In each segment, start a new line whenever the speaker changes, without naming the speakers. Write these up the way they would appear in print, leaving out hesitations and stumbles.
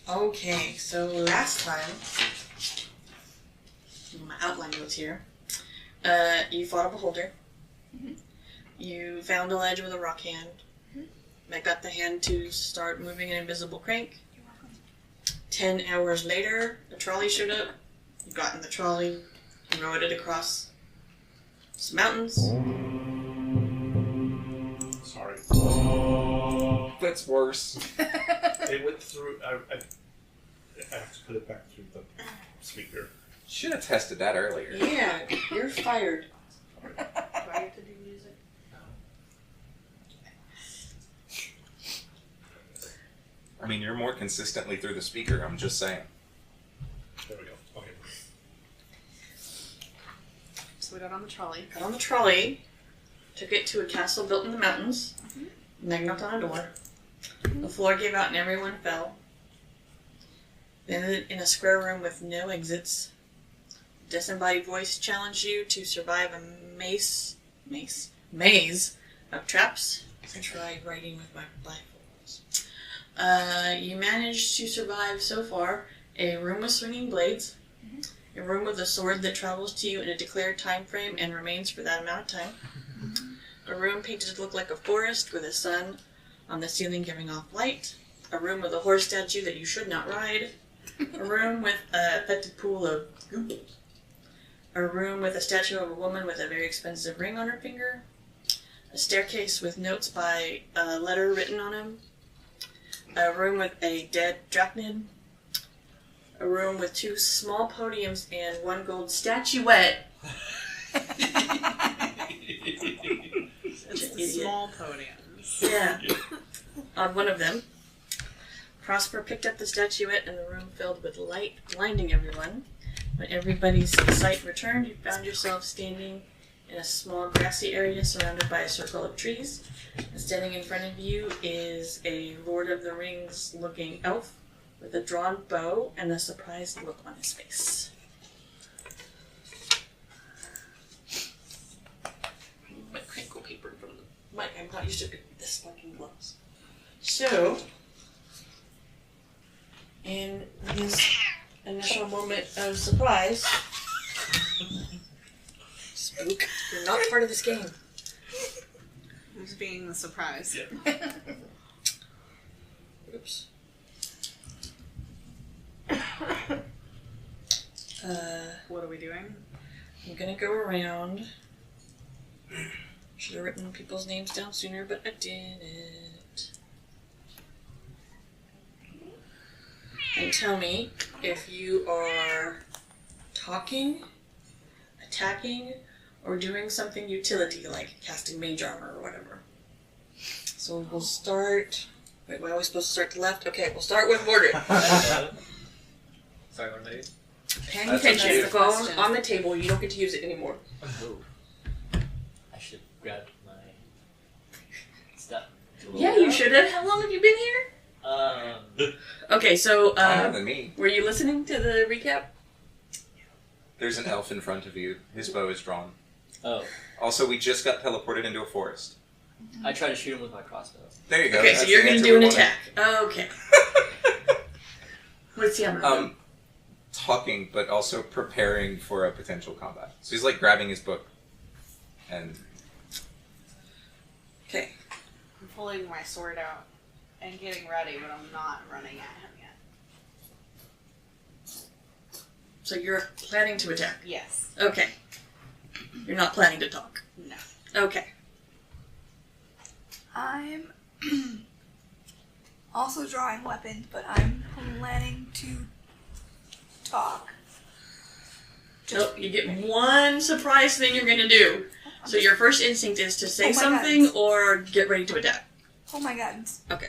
Okay, so last time, my outline notes here, you fought a beholder. Mm-hmm. You found a ledge with a rock hand. Mm-hmm. That got the hand to start moving an invisible crank.
You're welcome.
10 hours later, a trolley showed up. You got in the trolley, you rode it across some mountains.
Sorry.
That's worse.
It went through. I have to put it back through the speaker.
Should have tested that earlier.
Yeah, you're fired. Do I have to do music?
I mean, you're more consistently through the speaker, I'm just saying.
There we go. Okay.
So we got on the trolley.
Got on the trolley, took it to a castle built in the mountains, and then knocked on a door. The floor gave out and everyone fell. Then in a square room with no exits, a disembodied voice challenged you to survive a maze of traps. I tried writing with my blindfolds. You managed to survive so far a room with swinging blades, a room with a sword that travels to you in a declared time frame and remains for that amount of time, a room painted to look like a forest with a sun on the ceiling giving off light, a room with a horse statue that you should not ride, a room with a affected pool of goop, a room with a statue of a woman with a very expensive ring on her finger, a staircase with notes by a letter written on him, a room with a dead drachnid, a room with 2 small podiums and 1 gold statuette.
Small podiums.
Yeah. On one of them, Prosper picked up the statuette and the room filled with light, blinding everyone. When everybody's sight returned, you found yourself standing in a small grassy area surrounded by a circle of trees. And standing in front of you is a Lord of the Rings looking elf with a drawn bow and a surprised look on his face. My crinkle paper from the mic. I'm not used to this fucking gloves. So, in this initial moment of surprise, spook, you're not part of this game.
Who's being the surprise?
Yeah.
Oops.
What are we doing?
I'm gonna go around. Should have written people's names down sooner, but I didn't. And tell me if you are talking, attacking, or doing something utility like casting mage armor or whatever. So we'll start. Wait, we're always supposed to start to the left? Okay, we'll start with Mordred.
Sorry, what am I doing?
Paying
That's
attention.
okay.
The phone on the table. You don't get to use it anymore.
Oh. I should grab my stuff.
Yeah, you should have. How long have you been here? Okay, so
Longer than me.
were you listening to the recap?
There's an elf in front of you. His bow is drawn.
Oh.
Also, we just got teleported into a forest.
I try to shoot him with my crossbow.
There you go.
Okay,
That's
so you're
the
going to
answer
do an
we
attack. Okay. What's the other one?
Talking, but also preparing for a potential combat. So he's like grabbing his book. And
Okay.
I'm pulling my sword out and getting ready, but I'm not running at him yet.
So you're planning to attack.
Yes.
Okay. You're not planning to talk.
No.
Okay.
I'm also drawing weapon, but I'm planning to talk.
Nope, you get one surprise thing you're going to do. So your first instinct is to say
Oh my
something
God.
or get ready to attack.
Hold my guns.
Okay.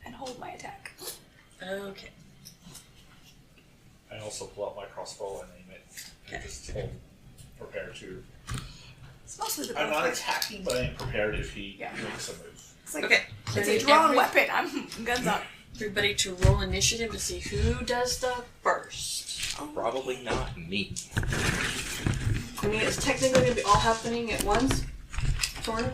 And hold my attack.
Okay.
I also pull out my crossbow and aim it.
Okay.
And just hold, prepare to.
It's mostly the
I'm not
bow.
attacking, but I am prepared if he
Yeah.
makes a move.
It's like
Okay. So
it's
I
a
need
drawn weapon. I'm guns up.
everybody to roll initiative to see who does the first.
probably not me.
I mean, it's technically going to be all happening at once, sort of.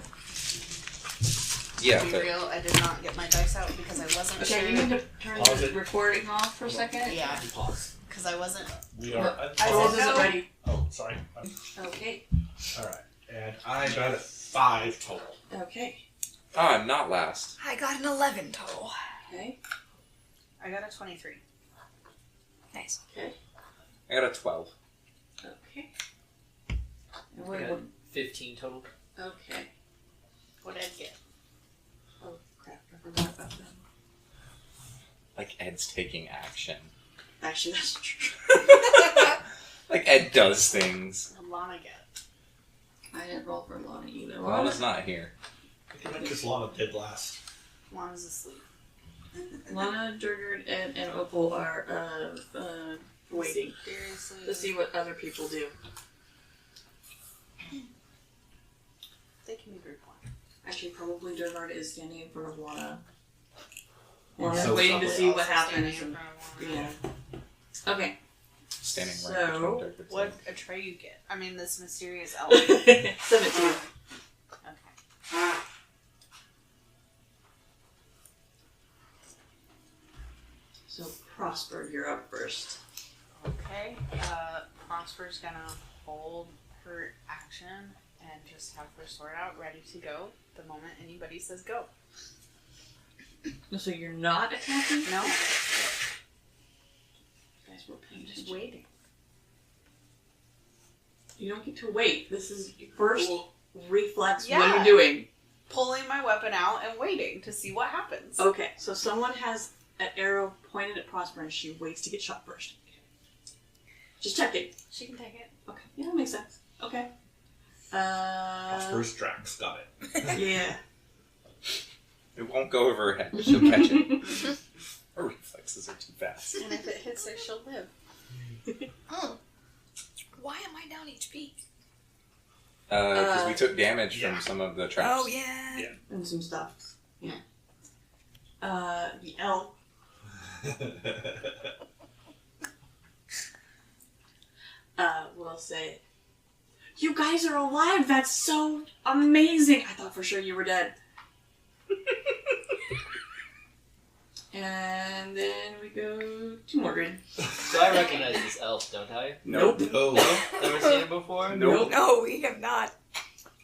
Yeah,
To be
but
real, I did not get my dice out because I wasn't
Okay,
sure.
you need to turn
Pause
the
it.
recording off for a second.
Yeah,
Pause.
because I wasn't.
We are.
I
Rose
said
isn't
no.
ready.
Oh, sorry.
Okay.
All right, and I got a 5 total.
Okay.
I'm not last.
I got an 11 total.
Okay.
I got a 23.
Nice.
Okay.
I got a 12.
Okay. And
I
what,
got 15 total.
okay.
What did I get?
Oh crap! I forgot about them.
Like Ed's taking action.
Actually, that's true.
Like Ed does things.
What did Lana get?
I didn't roll for Lana either.
Lana's not here.
I think because Lana did last.
Lana's asleep.
Lana, Durgard, and Opal are waiting
Seriously.
to see what other people do.
They can be group one.
Actually, probably Durgard is standing in front of Lana. Lana's
So
waiting to
Probably
see what
also standing
happens.
in
And,
front of Lana.
yeah. Okay.
Standing right
So,
between Durgard's
What
legs.
a tray you get. I mean, this mysterious elf.
Send it to you.
Okay.
So, Prosper, you're up first.
Okay. Prosper's gonna hold her action and just have her sword out, ready to go the moment anybody says go.
So you're not attacking?
No,
Guys, we're paying
I'm just
attention.
waiting.
You don't get to wait. This is your first reflex. What
Yeah.
are you doing?
Pulling my weapon out and waiting to see what happens.
Okay, so someone has an arrow pointed at Prosper and she waits to get shot first. Just checking.
She can take it.
Okay, yeah, that makes sense. Okay.
First Drax got it.
Yeah.
It won't go over her head, but she'll catch it. Her reflexes are too fast.
And if it hits her, she'll live.
Oh. Why am I down HP?
Because we took damage
yeah.
from some of the traps.
Oh, yeah.
Yeah.
And some stuff. Yeah. The elf. Will say, "You guys are alive! That's so amazing! I thought for sure you were dead." And then we go to Morgan.
So I recognize this elf, don't I?
Nope.
Oh.
Never seen him before?
Nope.
No, we have not.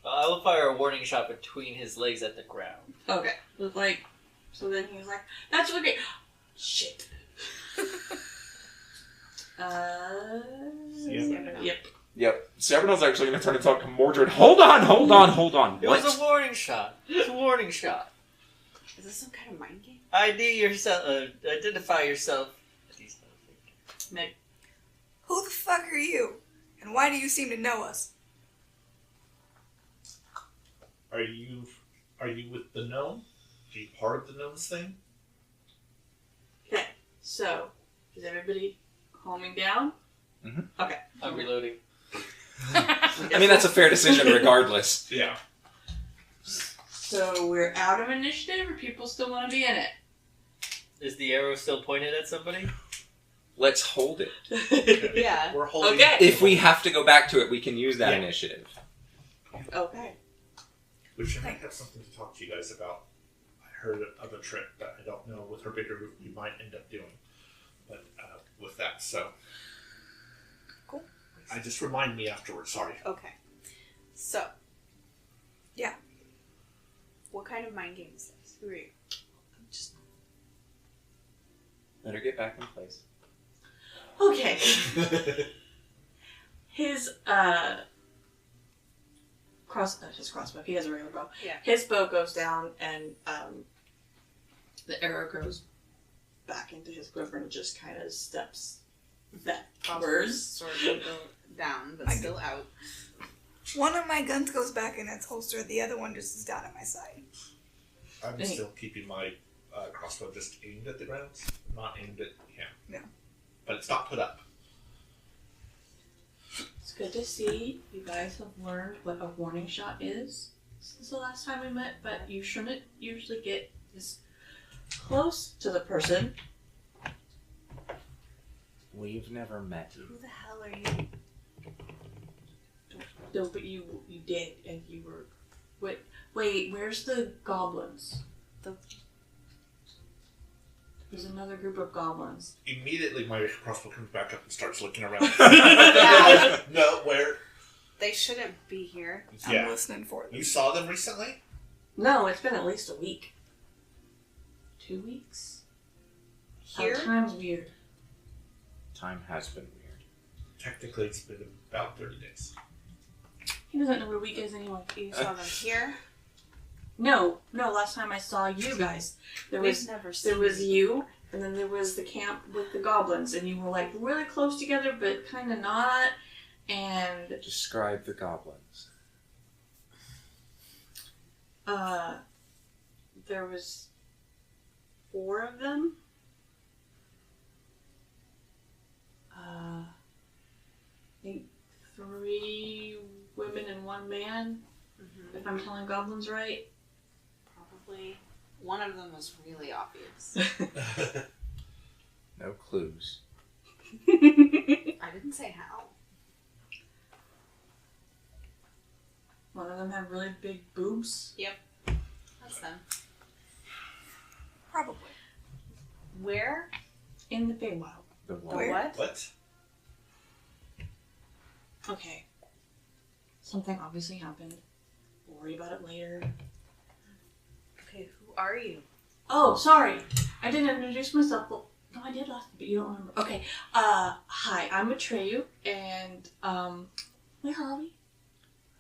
I will fire a warning shot between his legs at the ground.
Okay. With like, so then he's like, "That's okay." Shit. Yep.
Yep. Sabrinel's actually going to turn and talk to Mordred. Hold on.
It was a warning shot. It's a warning shot.
Is this some kind of mind game?
ID yourself. Identify yourself.
Meg.
Who the fuck are you? And why do you seem to know us?
Are you with the gnome? Are you part of the gnome's thing?
Okay. So, is everybody calming down?
Mhm.
Okay.
I'm reloading.
I mean, that's a fair decision regardless.
Yeah.
So we're out of initiative, or people still want to be in it?
Is the arrow still pointed at somebody?
Let's hold it.
Yeah.
We're holding.
Okay.
If we have to go back to it, we can use that
Yeah.
initiative.
Okay.
Which I might have something to talk to you guys about. I heard of a trick that I don't know with her bigger group we might end up doing. But with that, so.
Cool.
I just remind me afterwards, sorry.
Okay. So.
Yeah.
What kind of mind game is this? Who are you?
Let her get back in place.
Okay. His his crossbow. He has a regular bow.
Yeah.
His bow goes down, and the arrow goes back into his quiver and just kind of steps backwards.
Sword will go down, but still out.
One of my guns goes back in its holster, the other one just is down at my side.
I'm
Hey.
still keeping my crossbow just aimed at the ground, not aimed at him.
Yeah.
But it's not put up.
It's good to see you guys have learned what a warning shot is since the last time we met, but you shouldn't usually get this close to the person.
We've never met you.
Who the hell are you?
No, but you did, and you were. What? Wait, where's the goblins?
The-
There's another group of goblins.
Immediately, my crossbow comes back up and starts looking around.
Yeah.
No, where?
They shouldn't be here.
I'm
Yeah.
listening for them.
You saw them recently?
No, it's been at least a week. 2 weeks?
Here?
Time's weird.
Time has been weird.
Technically, it's been about 30 days.
He doesn't know what a week is anyway.
You saw them here?
No, last time I saw you guys, there was
never seen
there was you, and then there was the camp with the goblins, and you were like really close together, but kind of not. And
Describe the goblins.
there was 4 of them. I think 3 women and 1 man. If I'm telling goblins right.
Probably. One of them was really obvious.
No clues.
I didn't say how.
One of them had really big boobs.
That's them.
Probably.
Where?
In the Feywild.
The
The
one.
Where?
what?
What?
Okay. Something obviously happened. We'll worry about it later.
Okay, who are you?
Oh, sorry. I didn't introduce myself. Well, no, I did last, but you don't remember. Okay. Hi, I'm Atreyu, and, where are we?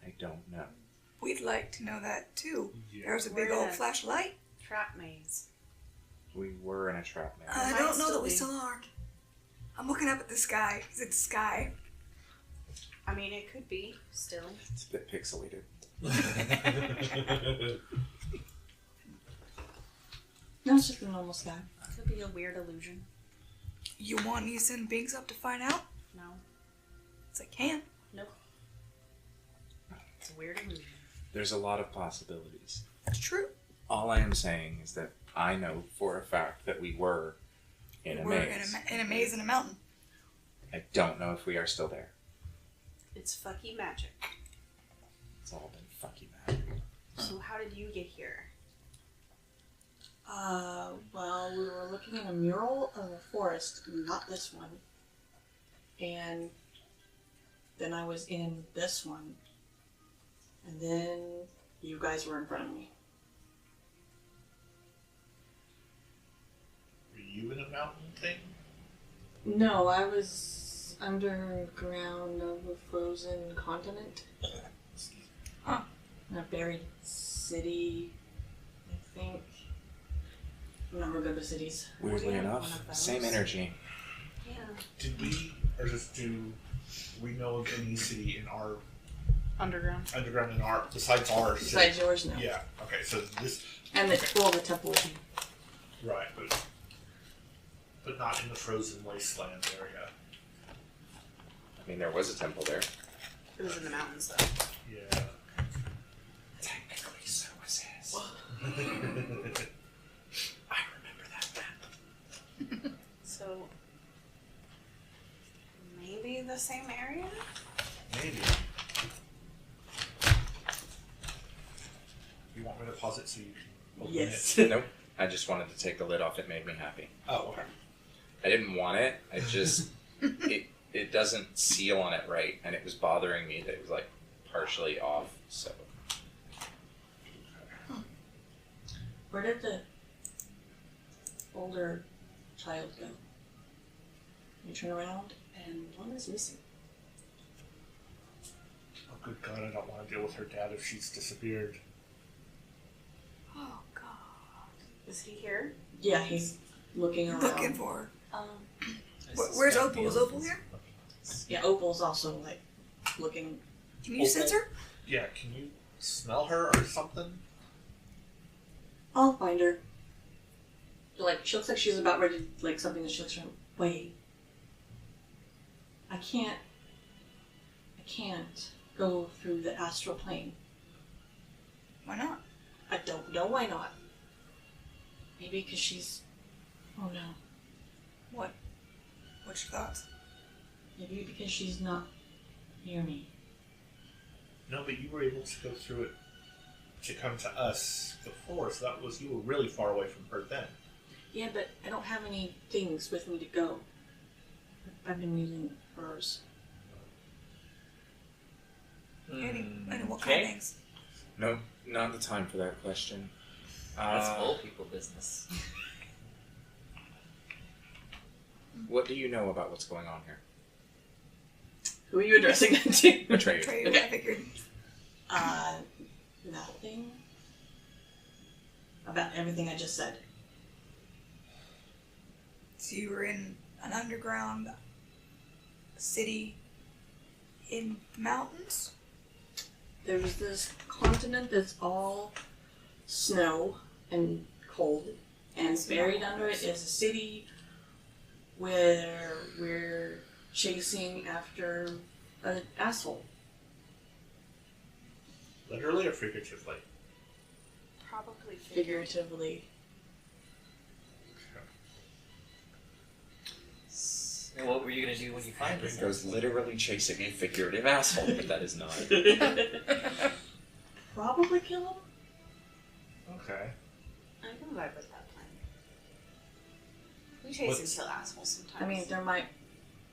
I don't know.
We'd like to know that too.
Yeah.
There's a big
We're
old
in a
flashlight.
Trap maze.
We were in a trap maze.
I
might
don't know
still
that we
be.
still are. I'm looking up at the sky. Is it sky?
I mean, it could be still.
It's a bit pixelated.
No, it's just a normal sky.
Could be a weird illusion.
You want me to send Binks up to find out?
No.
It's I can.
It's a weird illusion.
There's a lot of possibilities.
That's true.
All I am saying is that I know for a fact that we were in a
We're
maze.
in a maze in a mountain.
I don't know if we are still there.
It's fucky magic.
It's all been fucking magic.
So how did you get here?
Well, we were looking at a mural of a forest, not this one. And then I was in this one. And then you guys were in front of me.
Were you in a mountain thing?
No, I was underground of a frozen continent.
Huh.
In a buried city, I think. I'm never good with cities.
Weirdly
have
enough,
one of those.
same energy.
Yeah.
Did we, or just do we know of any city in our
Underground.
underground in our besides ours?
Besides yours, no.
Yeah. Okay. So this
And the temple.
right, but not in the frozen wasteland area.
I mean, there was a temple there.
It was in the mountains, though.
Yeah.
Technically, so was his. I remember that map.
So maybe the same area?
Maybe. You want me to pause it so you can open
Yes.
it?
Nope. I just wanted to take the lid off. It made me happy.
Oh, okay.
I didn't want it. I just it doesn't seal on it right, and it was bothering me that it was like partially off. So
Where did the older child go? You turn around and one is missing.
Oh, good God! I don't want to deal with her dad if she's disappeared.
Oh God.
Is he here?
Yeah, he's looking around.
Looking for her.
Um,
Where's Opal? Is Opal here?
yeah, Opal's also like looking.
Can you sense her?
Yeah. Can you smell her or something?
I'll find her. Like she looks like she's about ready to like something that she looks around. Wait. I can't go through the astral plane.
Why not?
I don't know why not. Maybe because she's. Oh no.
What? What's your thoughts?
Maybe because she's not near me.
No, but you were able to go through it to come to us before, so that was, you were really far away from her then.
Yeah, but I don't have any things with me to go. I've been using hers.
What kind of things?
No, not the time for that question.
That's old people business.
What do you know about what's going on here?
Who are you addressing that to?
Atreyu.
Atreyu,
Okay.
I figured.
Nothing. About everything I just said.
So you were in an underground city in the mountains?
There's this continent that's all snow and cold, and buried under it is a city where we're chasing after an asshole.
Literally or figuratively?
Probably
Figuratively.
And what were you gonna do when you find this?
It goes literally chasing a figurative asshole, but that is not.
Probably kill him?
Okay.
I can vibe with that plan. We chase and kill assholes sometimes.
I mean, there might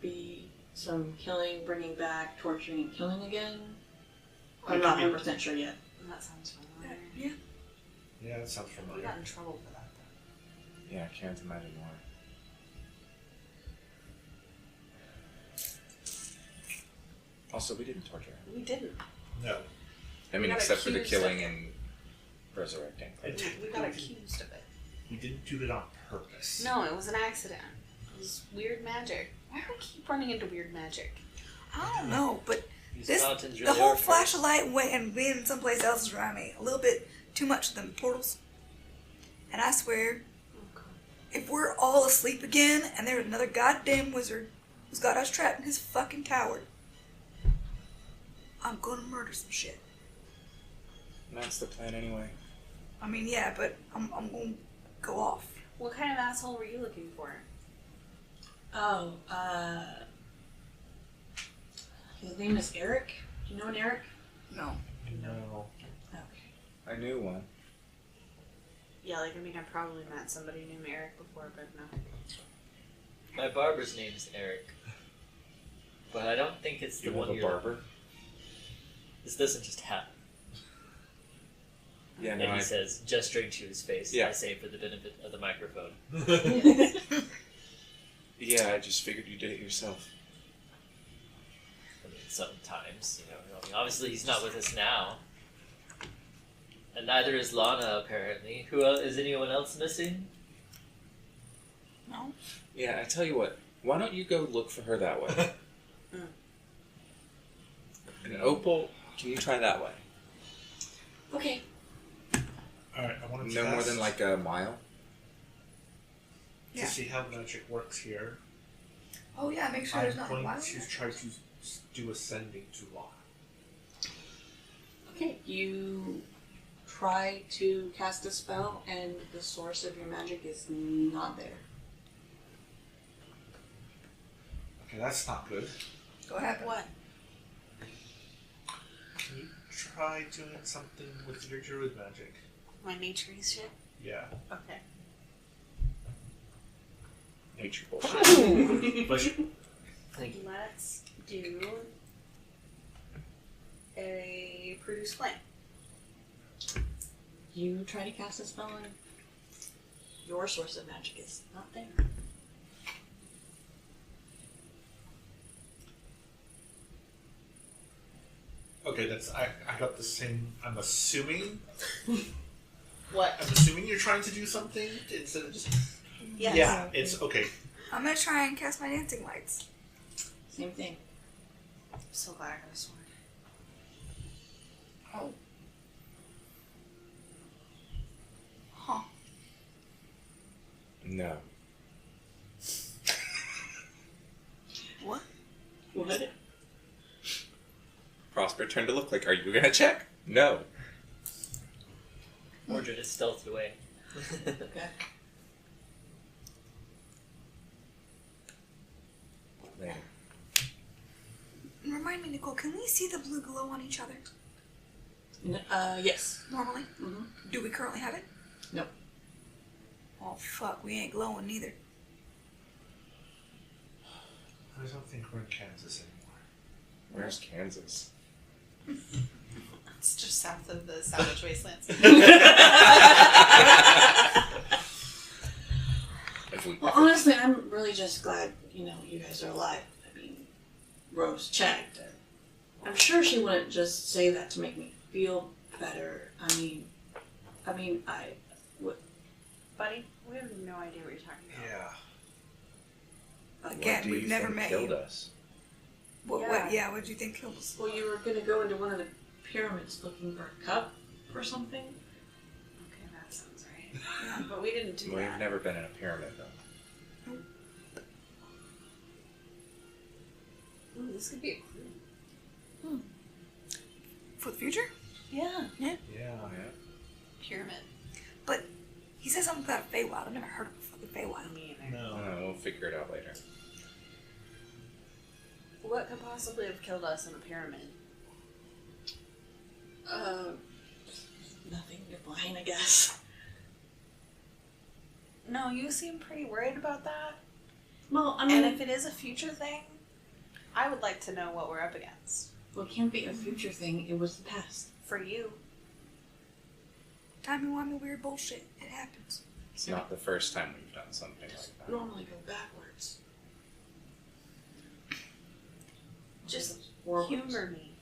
be some killing, bringing back, torturing, and killing again. I'm not 100% sure yet.
That sounds familiar.
Yeah.
Yeah, that sounds
We
familiar.
got in trouble for that though.
Yeah, I can't imagine why. Also, we didn't torture her.
We didn't.
No.
I mean,
got
except for the
accused of
killing
it.
and resurrecting.
We got accused of it.
We didn't do it on purpose.
No, it was an accident. It was weird magic. Why do we keep running into weird magic?
I don't know, but
These mountains
the
really
whole
are
flash of light and being someplace else is around me. A little bit too much of them portals. And I swear, if we're all asleep again and there's another goddamn wizard who's got us trapped in his fucking tower, I'm gonna murder some shit.
And that's the plan anyway.
I mean, yeah, but I'm gonna go off.
What kind of asshole were you looking for?
Oh, his name is Eric. Do you know an Eric?
No.
No.
Okay.
I knew one.
Yeah, like, I mean, I probably met somebody named Eric before, but no.
My barber's name is Eric. But I don't think it's the
You
one
have a
you're...
barber?
This doesn't just happen.
Yeah,
And
no,
he
I...
says, gesturing to his face,
Yeah.
I say for the benefit of the microphone.
Yeah, I just figured you did it yourself.
I mean, sometimes, you know. I mean, obviously he's not with us now. And neither is Lana, apparently. Who else? Is anyone else missing?
No.
Yeah, I tell you what. Why don't you go look for her that way? And Opal, can you try that way?
Okay.
Alright, I want to
No
test
more than like a mile?
to
Yeah.
see how magic works here.
Oh yeah, make sure
I'm
there's nothing
going
wild.
to try to do ascending to Lana.
Okay, you try to cast a spell, and the source of your magic is not there.
Okay, that's not good.
Go ahead.
What?
Can you try doing something with your druid magic?
My nature shit?
Yeah.
Okay.
Nature bullshit.
But
Thank you.
Let's do a produce flame.
You try to cast a spell, and your source of magic is not there.
okay, that's I got the same. I'm assuming.
What?
I'm assuming you're trying to do something instead of just.
Yes.
Yeah, it's okay.
I'm gonna try and cast my dancing lights.
Same thing.
I'm so glad I got a sword.
Oh. Huh.
No.
What?
What?
Prosper turned to look like, are you gonna check? No.
Mordred is stealthed away.
Okay.
Later.
Remind me, Nicole, can we see the blue glow on each other?
Yes.
normally?
Mm-hmm.
Do we currently have it?
Nope.
Oh fuck, we ain't glowing neither.
I don't think we're in Kansas anymore.
Where's Kansas?
It's just south of the Savage Wastelands.
Well, honestly, I'm really just glad, you guys are alive. I mean, Rose checked. And I'm sure she wouldn't just say that to make me feel better. I mean,
Buddy, we have no idea what you're talking about.
Yeah.
Again,
What do
we've
you
never
think
met
killed
you.
us?
What
Yeah.
do you think killed us?
well, you were gonna go into one of the pyramids looking for a cup or something.
Okay, that sounds right. But we didn't do
We've
that.
never been in a pyramid though.
Ooh, this could be a clue.
For the future?
Yeah.
Yeah.
Pyramid.
But he said something about a Feywild. I've never heard of a fucking Feywild.
Me either.
No.
We'll figure it out later.
What could possibly have killed us in a pyramid?
Nothing divine, I guess.
No, you seem pretty worried about that.
Well, I mean,
And if it is a future thing, I would like to know what we're up against.
well, it can't be a future thing. It was the past.
For you.
Timey-wimey weird bullshit. It happens.
It's not the first time we've done something like that.
Normally go backwards.
Just
Forwards.
humor me.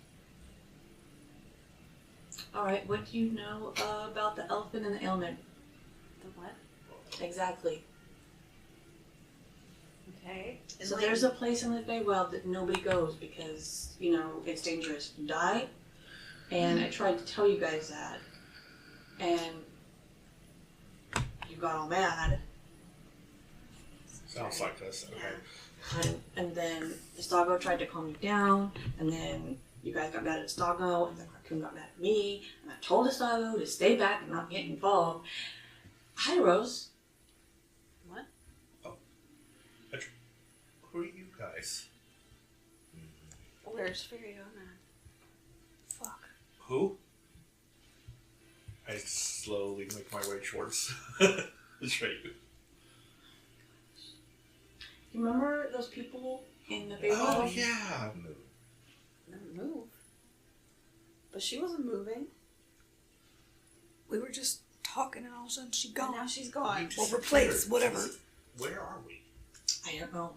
All right. What do you know about the elephant and the ailment?
The what?
Exactly.
Okay.
So there's a place in the Feywild that nobody goes because, it's dangerous to die. And I tried to tell you guys that. And you got all mad.
Sounds like us. Okay.
And then Estago tried to calm you down. And then you guys got mad at Estago. And then Raccoon got mad at me. And I told Estago to stay back and not get involved. Hi, Rose.
What?
Who are you guys?
Where's Furiona?
Fuck.
Who? I slowly make my way towards the trade.
You remember those people in the
Oh
Feywild?
yeah.
Didn't move. But she wasn't moving.
We were just talking and all of a sudden she
And
gone.
now she's gone.
Or replaced, whatever.
Where are we?
I don't know.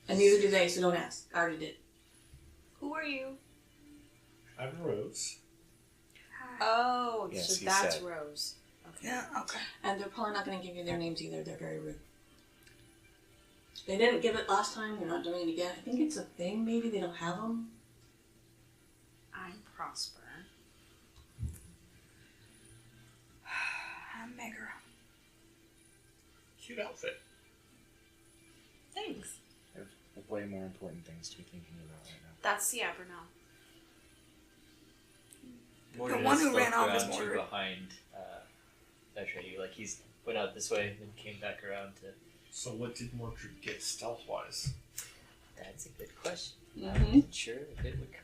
And neither do they, so don't ask. I already did.
Who are you?
I'm Rose.
Oh,
Yes,
so
he
that's
said.
Rose. Okay.
Yeah, okay.
And they're probably not going to give you their names either. They're very rude. They didn't give it last time. They're not doing it again. I think it's a thing. Maybe they don't have them.
I'm Prosper.
I'm Megara.
Cute outfit.
Thanks.
I have way more important things to be thinking about right now.
That's the Abernell.
Mordred
one
has
who ran
stalked
off is
around to
Mordred.
behind Atreyu. Like he's went out this way and then came back around to.
So what did Mordred get stealth-wise?
That's a good question. I
Mhm.
wasn't sure if it would come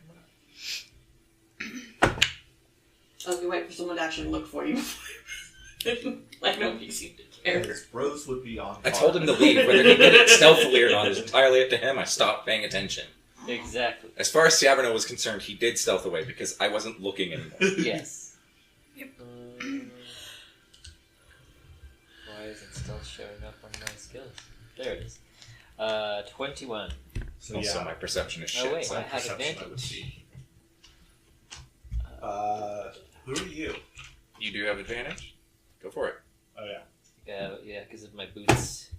up.
Okay, wait for someone to actually look for you. Like nobody seemed to care.
Because Rose would be on.
I told him to leave. Whether he did it stealthily or not is entirely up to him. I stopped paying attention.
Exactly.
As far as Sciaberno was concerned, he did stealth away because I wasn't looking anymore.
Yes.
Yep.
Why isn't stealth showing up on my skills? There it is. 21.
So
Also,
yeah,
my perception is
Oh,
shit.
wait.
so-
I have
perception I would
advantage.
see. Who are you?
You do have advantage? Go for it.
Oh yeah.
Yeah, because of my boots.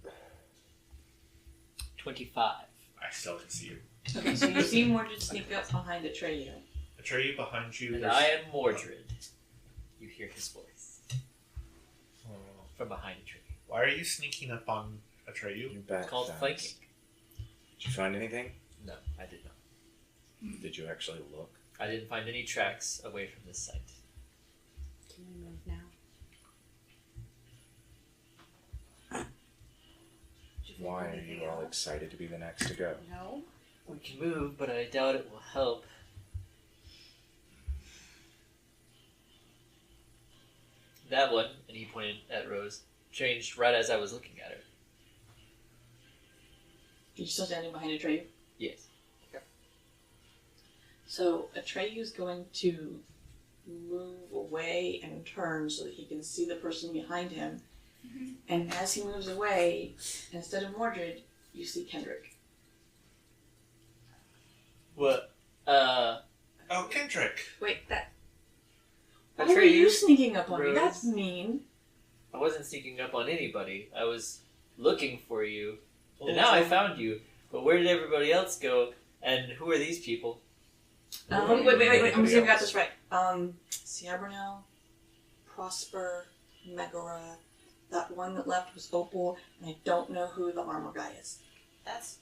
25.
I still can see you.
Okay, so you see Mordred sneak up behind Atreyu.
Atreyu behind you.
And
there's-
I am Mordred. You hear his voice
Oh.
from behind a tree.
Why are you sneaking up on Atreyu?
You're back.
It's called
fast.
flanking.
Did you find anything?
No, I did not.
Did you actually look?
I didn't find any tracks away from this site.
Can we move now? Did you find
Why are
anything
you all
else?
excited to be the next to go?
No.
We can move, but I doubt it will help. That one, and he pointed at Rose, changed right as I was looking at her.
You're still standing behind Atreyu?
Yes.
So Atreyu's going to move away and turn so that he can see the person behind him.
Mm-hmm.
And as he moves away, instead of Mordred, you see Kendrick.
What?
Oh, Kendrick.
Wait, that... Why were you sneaking up on me?
Rose.
That's mean.
I wasn't sneaking up on anybody. I was looking for you. And now I found you. But where did everybody else go? And who are these people?
Wait. I'm see if I got this right. Siabernel, Prosper, Megara, that one that left was Opal, and I don't know who the armor guy is.
That's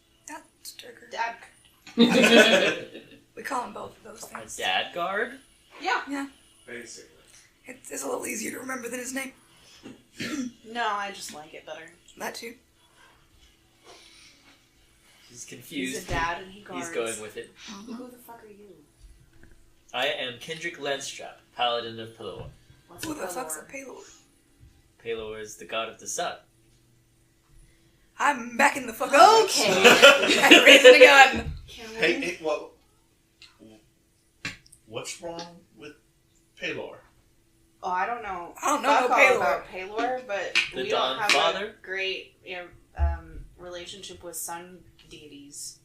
Sturger.
Dad.
We call him both of those
A
things.
dad guard?
Yeah.
Basically.
It's a little easier to remember than his name.
No, I just like it better.
That too.
He's confused.
He's a dad and he guards.
He's going with it.
Who the fuck are you?
I am Kendrick Landstrap, Paladin of Pelor.
What's
Who
a
the fuck's a
Pelor?
Pelor?
Pelor is the god of the sun.
I'm backing the fuck
Okay.
up. I'm raising a gun.
Can
Hey,
we?
well, what's wrong with Pelor?
Oh, I don't know.
I don't know
Fuck
no
all
Pelor.
about Pelor, but
The
we
Dawn
don't have
Father?
a great relationship with sun deities.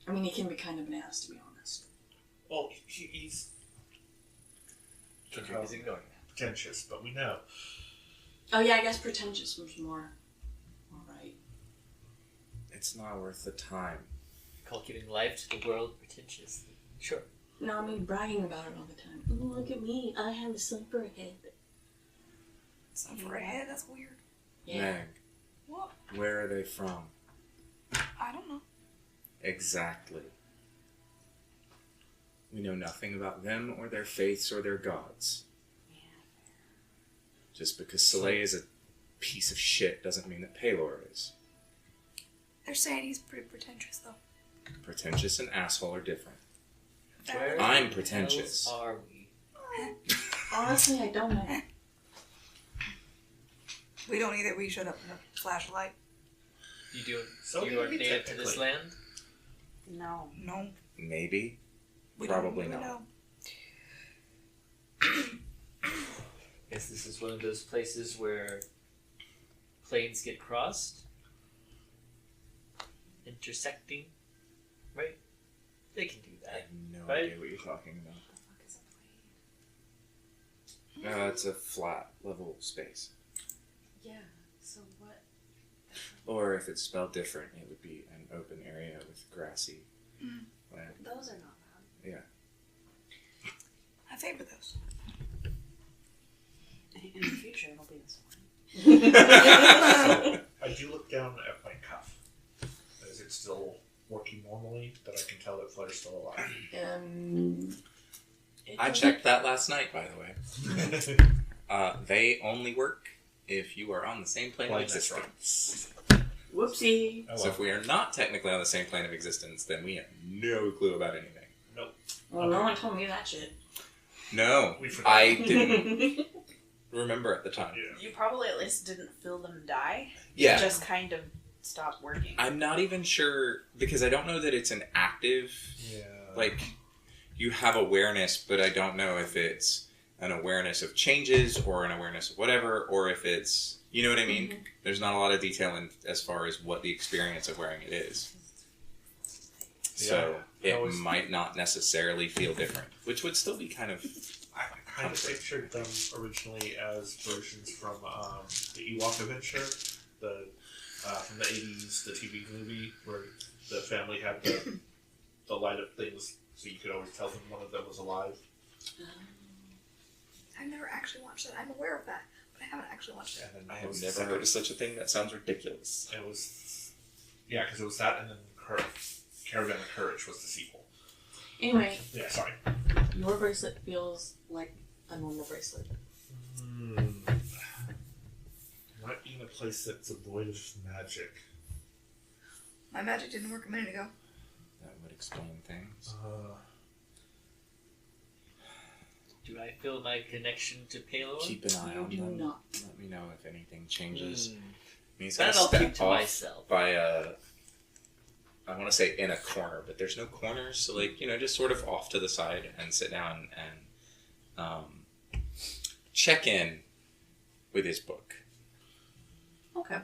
I mean, he can be kind of an ass, to be honest.
Well, he's
Kendrick is ignoring that.
pretentious, but we know.
Oh yeah, I guess pretentious was more alright.
It's not worth the time.
Call giving life to the world pretentious. Sure.
No, I mean bragging about it all the time. Oh, look at me, I have a sun for a head.
Sun for a head? That's weird.
Yeah.
Meg,
What?
where are they from?
I don't know.
Exactly. We know nothing about them or their faiths or their gods. Just because Soleil is a piece of shit doesn't mean that Pelor is.
They're saying he's pretty pretentious, though.
Pretentious and asshole are different.
Where
I'm
the
pretentious.
hells are we?
Honestly, I don't know.
We don't either. We showed up in a flashlight.
So
You are
maybe
native to this
technically.
land?
No.
No.
Maybe.
We
Probably
don't even
not.
know.
Guess this is one of those places where planes get crossed, intersecting, right? They can do
I
that.
have no
Right?
idea what you're talking about.
What the fuck is a plane?
It's a flat, level space.
Yeah. So what?
Or if it's spelled different, it would be an open area with grassy land.
Those are not bad.
I favor those.
In the future, it'll be this one.
So, I do look down at my cuff. Is it still working normally? That I can tell that Flair's still alive.
I checked that last night, by the way. They only work if you are on the same plane of
Well, that's
existence.
Whoopsie.
Oh,
So if we are not technically on the same plane of existence, then we have no clue about anything.
Well, no one told me that shit.
No,
We forgot.
I didn't remember at the time.
Yeah.
You probably at least didn't feel them die.
Yeah.
It just kind of stopped working.
I'm not even sure, because I don't know that it's an active,
Yeah.
like, you have awareness, but I don't know if it's an awareness of changes or an awareness of whatever, or if it's, you know what I mean?
Mm-hmm.
There's not a lot of detail in as far as what the experience of wearing it is. So
Yeah.
it
I was-
might not necessarily feel different, which would still be kind of,
I kind of pictured them originally as versions from the Ewok Adventure, from the 80s, the TV movie, where the family had the light up things, so you could always tell when one of them was alive.
I've never actually watched that. I'm aware of that, but I haven't actually watched it.
And then
I
it
have
was
never heard of such a thing. That sounds ridiculous.
It was, yeah, because it was that, and then Caravan of Courage was the sequel.
Anyway,
Yeah, sorry.
your bracelet feels like a normal bracelet.
Might be in a place that's devoid of magic.
My magic didn't work a minute ago.
That would explain things.
Do I feel my connection to Palor?
Keep an eye
You
on
do
them.
not.
Let me know if anything changes.
Mm.
And he's gonna
That I'll keep
step
to
off
myself.
by I want to say in a corner, but there's no corners, so like just sort of off to the side and sit down and check in with his book.
Okay.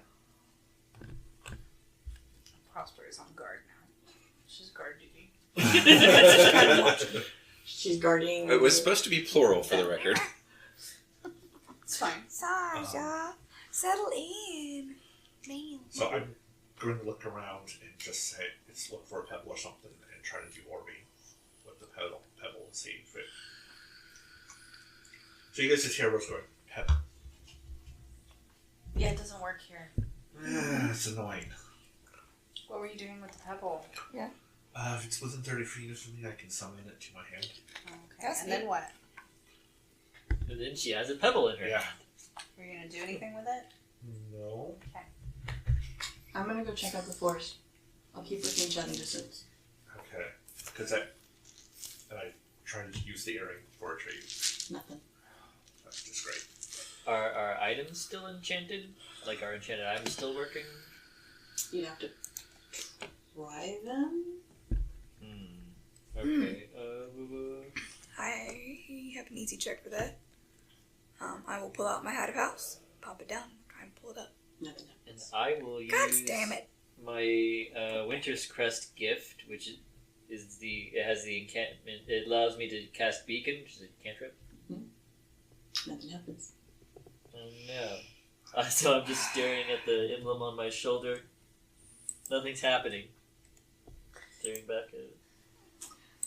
Prosper is on guard now. She's guard duty.
She's guarding.
It was supposed to be plural for the record.
It's fine.
Sasha, settle in. Man.
So I'm going to look around and just say, let's look for a pebble or something and try to do orbing with the pebble and see if it... So you guys just hear Rose going, pebble.
Yeah, it doesn't work here.
It's annoying.
What were you doing with the pebble?
If it's within 30 feet of me, I can summon it to my hand.
Okay.
That's
and then
neat.
what?
And then she has a pebble in her.
Yeah.
Were you gonna do anything with it?
No.
I'm gonna go check out the forest. I'll keep within shouting distance.
Okay. And I try to use the earring for a trade.
Nothing.
That's just great.
Are our items still enchanted? Like, are enchanted items still working?
You'd have to try them.
Okay.
I have an easy check for that. I will pull out my hat of house, pop it down, try and pull it up.
Nothing.
And I will use
God damn it.
my Winter's Crest gift, which it has the enchantment. It allows me to cast Beacon, which is a cantrip.
Nothing happens.
Oh no. So I'm just staring at the emblem on my shoulder. Nothing's happening. Staring back at it.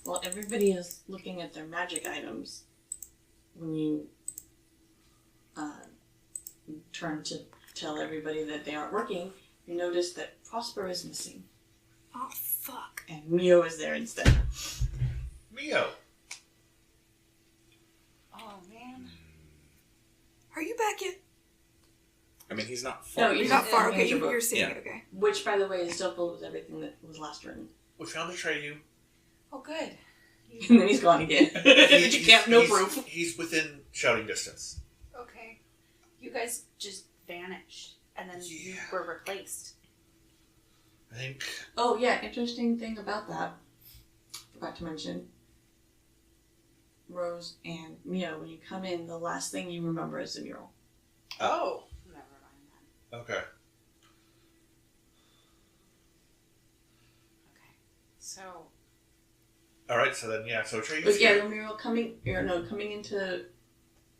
Well, everybody is looking at their magic items. When you turn to tell everybody that they aren't working, you notice that Prosper is missing.
Oh, fuck.
And Mio is there instead.
Mio!
Oh man.
Are you back yet?
I mean, he's not
No,
far.
you-
You're not far. Okay,
Major book.
you're seeing
Yeah.
it. Okay.
Which, by the way, is still full with everything that was last written.
We found Atreyu.
Oh good.
And then he's gone again. But you can't, no proof.
He's within shouting distance.
Okay. You guys just vanished, and then you
Yeah.
were replaced.
I think...
Oh, yeah, interesting thing about that. Forgot to mention. Rose and Mio, when you come in, the last thing you remember is the mural.
Oh. Never mind then.
Okay.
Okay. So.
Alright, so then, yeah, so Atreyu's
But yeah,
here.
the mural coming into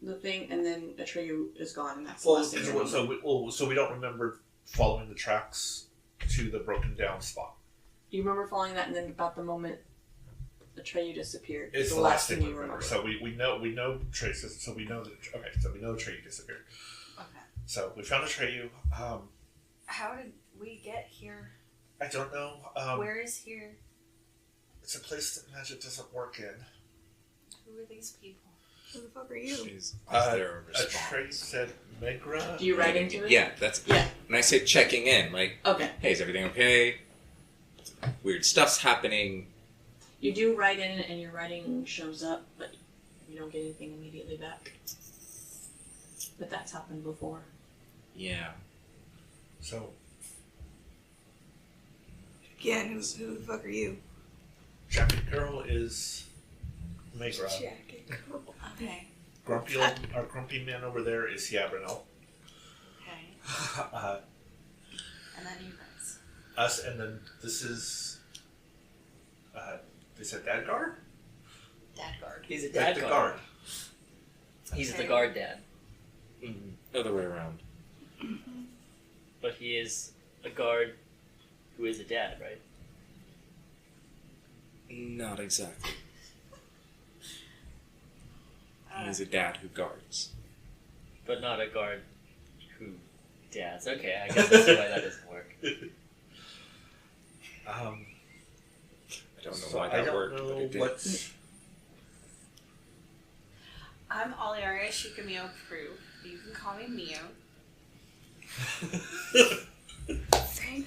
the thing, and then Atreyu is gone, and that's the
Well,
last thing you remember.
so we don't remember following the tracks to the broken down spot.
You remember following that, and then about the moment Atreyu disappeared.
It's the last thing we remember. So we know traces. So we know that. Okay, so we know Atreyu disappeared.
Okay.
So we found Atreyu.
How did we get here?
I don't know.
Where is here?
It's a place that magic doesn't work in.
Who are these people?
Who the fuck are you?
Is
Uh,
there a
Atreyu
response?
said Megra.
Do you write into it?
Yeah, that's.
Yeah.
When I say checking in, like,
Okay.
hey, is everything okay? Weird stuff's happening.
You do write in it, and your writing shows up, but you don't get anything immediately back. But that's happened before.
Yeah.
So
Again, who the fuck are you?
Jacket Girl is Megra.
Jacket.
Okay.
Our grumpy man over there is Yabrinel.
Okay. And then you guys.
Us, and then this is. They said Dadgar?
Dad guard.
He's a
Like
dad
the
guard.
guard.
He's
Okay.
the guard dad.
Other way around.
But he is a guard who is a dad, right?
Not exactly. He's a dad who guards.
But not a guard who dads. Okay, I guess that's why that doesn't work.
I don't know
So
why
I
that
don't
worked,
know
but it did.
what's.
I'm Aliaria Shikamio Crew. You can call me Mio.
Thank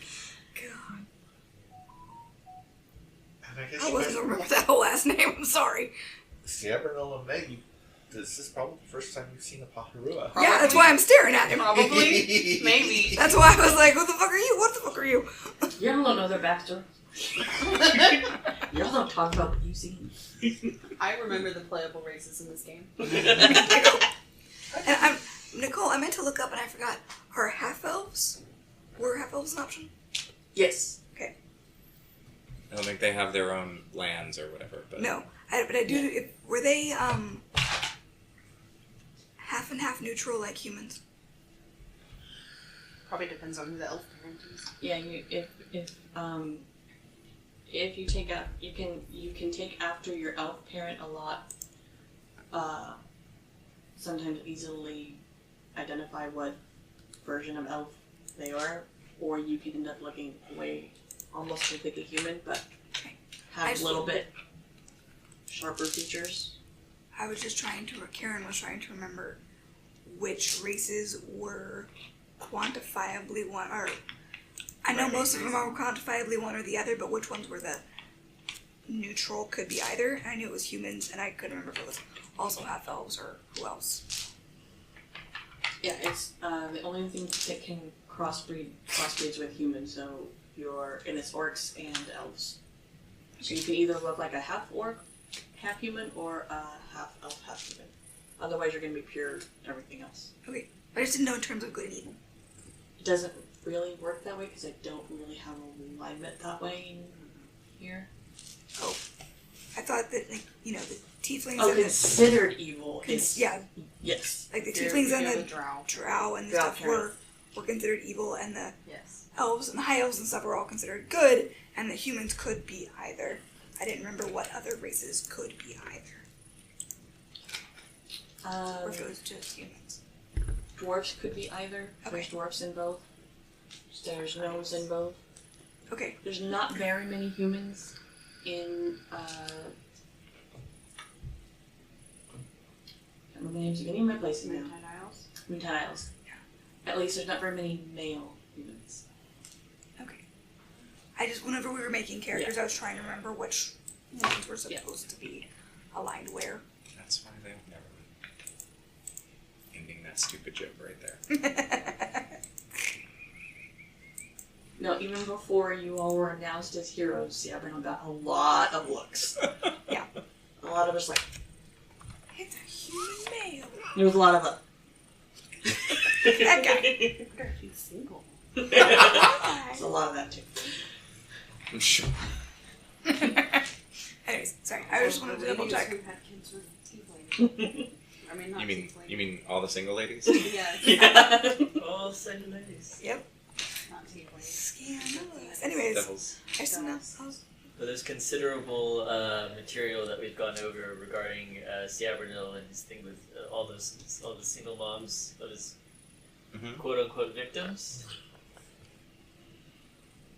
God.
And I guess
I wasn't gonna remember that whole last name. I'm sorry.
Yabrinel and Maggie. This is probably the first time you've seen a Paharua.
Yeah, that's why I'm staring at him.
Probably. Maybe.
That's why I was like, who the fuck are you? What the fuck are you?
Y'all don't know their backstory. Y'all don't talk about what you've seen.
I remember the playable races in this game.
And Nicole, I meant to look up and I forgot. Are half-elves? Were half-elves an option?
Yes.
I don't think they have their own lands or whatever. But
No. But I do... Were they, half and half neutral like humans?
Probably depends on who the elf parent is.
Yeah, if you take out, you can take after your elf parent a lot. Sometimes easily identify what version of elf they are, or you can end up looking way almost completely human, but have a little bit sharper features.
I was just trying to... Karen was trying to remember which races were quantifiably one, or... I know most of them are quantifiably one or the other, but which ones were the neutral could be either? And I knew it was humans, and I couldn't remember if it was also half-elves or who else.
Yeah, it's the only thing that can crossbreeds with humans, so and it's orcs and elves. So you can either look like a half orc, half human, or a half elf, half human. Otherwise, you're going to be pure everything else.
Okay, I just didn't know in terms of good and evil.
It doesn't really work that way because I don't really have alignment that way in here.
Oh, I thought that, like, the tieflings
Oh,
and the...
considered evil is...
Yeah,
Yes.
like the
They're-
tieflings and
they're
the
the drow.
drow and
Drow
stuff were considered evil, and the
Yes.
elves and the high elves and stuff were all considered good, and the humans could be either. I didn't remember what other races could be either. Or if it was just humans.
Dwarves could be either. There's dwarves in both. There's gnomes in both.
Okay.
There's not very many humans in, can't remember the names of any of my places now.
Moonlight Isles.
Moonlight Isles. Yeah. At least there's not very many male humans.
Okay. I just, whenever we were making characters, I was trying to remember which ones were supposed to be aligned where.
That's why they'll never ending that stupid joke right there.
No, even before you all were announced as heroes, I've got a lot of looks.
Yeah.
A lot of us like,
It's a human male.
there was a lot of a...
That guy.
I wonder if he's single.
There's a lot of that too.
I'm sure.
Anyways, sorry. I just wanted to double check.
Who had kids with tieflings. I mean, not
You mean all the single ladies?
Yes.
Yeah.
All single ladies.
Yep.
Not tieflings.
Scandalous. Anyways,
Devils.
I just know.
But there's considerable material that we've gone over regarding Siabernil and his thing with all the single moms of his quote unquote victims.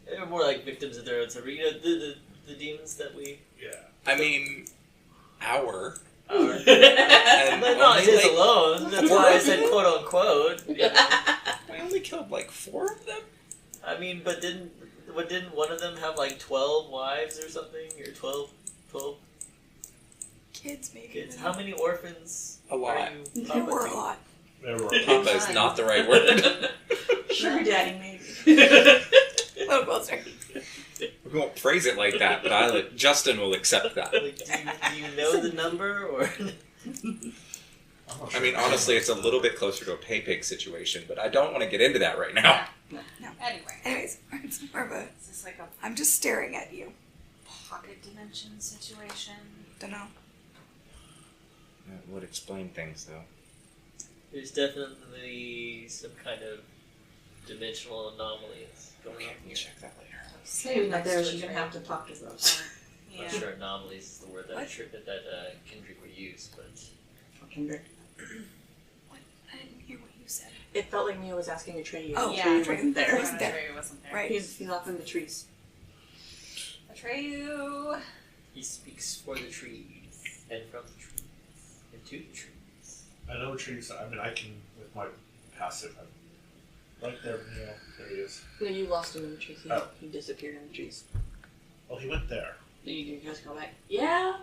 They're more like victims of their own suffering. The demons that we.
Yeah.
I mean, our.
But
And
not
only,
his
like,
alone. That's why I said quote unquote.
We only killed like 4 of them?
I mean, but didn't one of them have like 12 wives or something? Or 12
Kids, maybe.
kids? How many orphans?
A lot.
Are you
There were a lot.
There were
Papa is not the right word.
Sugar daddy, maybe.
A little closer.
We won't phrase it like that, but Justin will accept that.
Like, do you know the number or?
I mean, honestly, it's a little bit closer to a pay pig situation, but I don't want to get into that right now.
No.
Anyway.
Anyways, it's more of a.
Is this like a
I'm just staring at you.
pocket dimension situation?
Don't know.
That would explain things, though.
There's definitely some kind of dimensional anomalies going on
We'll
here.
check that later.
Maybe not there, so you're going to have to talk to those.
I'm not sure anomalies is the word that Kendrick would use, but
Kendrick.
What? I didn't hear what you said.
It felt like Mia was asking Atreyu.
Oh,
yeah,
Atreyu
Atreyu
wasn't there.
wasn't there.
Atreyu wasn't there.
Right.
He's up in the trees.
Atreyu.
he speaks for the trees and from the trees and to the trees.
I know trees. I mean, I can with my passive. I'm right there. Yeah, there he is.
No, you lost him in the trees.
Oh.
He disappeared in the trees.
Well, he went there.
Then you guys go back. Yeah.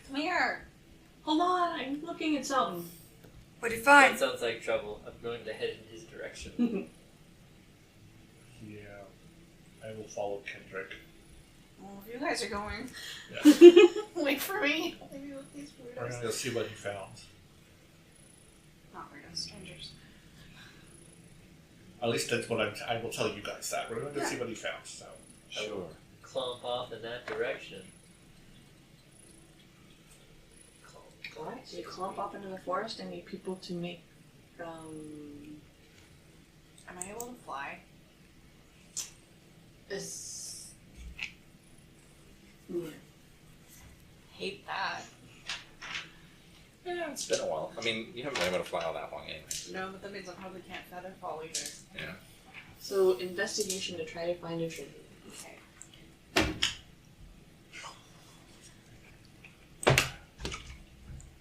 Come here.
Hold on, I'm looking at something.
What'd you
That
find?
sounds like trouble. I'm going to head in his direction.
Yeah. I will follow Kendrick.
Well, if you guys are going,
Yeah.
wait for me. Maybe with these
We're
weirdos.
gonna go see what he found.
Not weirdos, strangers.
At least that's what I will tell you guys that. We're going to see what he found, so.
Sure.
Clomp off in that direction.
Alright, so you clump up into the forest and need people to make,
Am I able to fly?
this... Yeah.
Hate that.
Yeah, it's been a while. I mean, you haven't been able to fly all that long anyway.
No, but that means I probably can't feather fall either.
Yeah.
So, investigation to try to find a treasure.
Okay.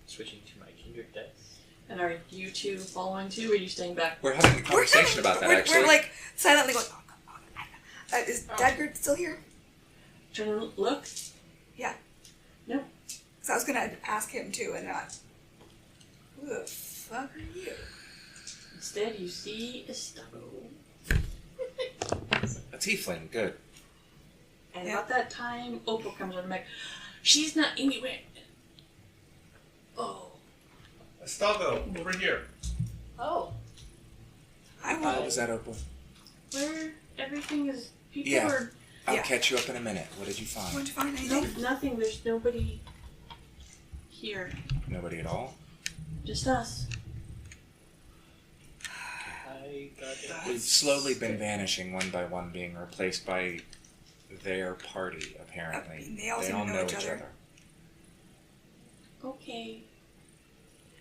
Switching to my Kendrick dice.
And are you two following too, or are you staying back?
We're having a conversation about that, actually.
We're like silently going. Is Dagger still here?
Trying to look?
Yeah.
No.
So I was gonna ask him too, and not. Who the fuck are you?
Instead, you see a stubble.
A tiefling, good.
And
Yeah.
about that time, Opal comes on the mic. She's not anywhere. Oh.
Estavo, over here.
Oh.
I
What
won't.
was that, Opal?
Where everything is people
Yeah.
are...
I'll
Yeah.
catch you up in a minute. What did you find?
Want to find
No,
anything?
nothing. There's nobody here.
Nobody at all?
Just us.
I got it.
We've slowly been vanishing one by one, being replaced by their party, apparently.
I mean, they all seem to
all
know each other.
Okay.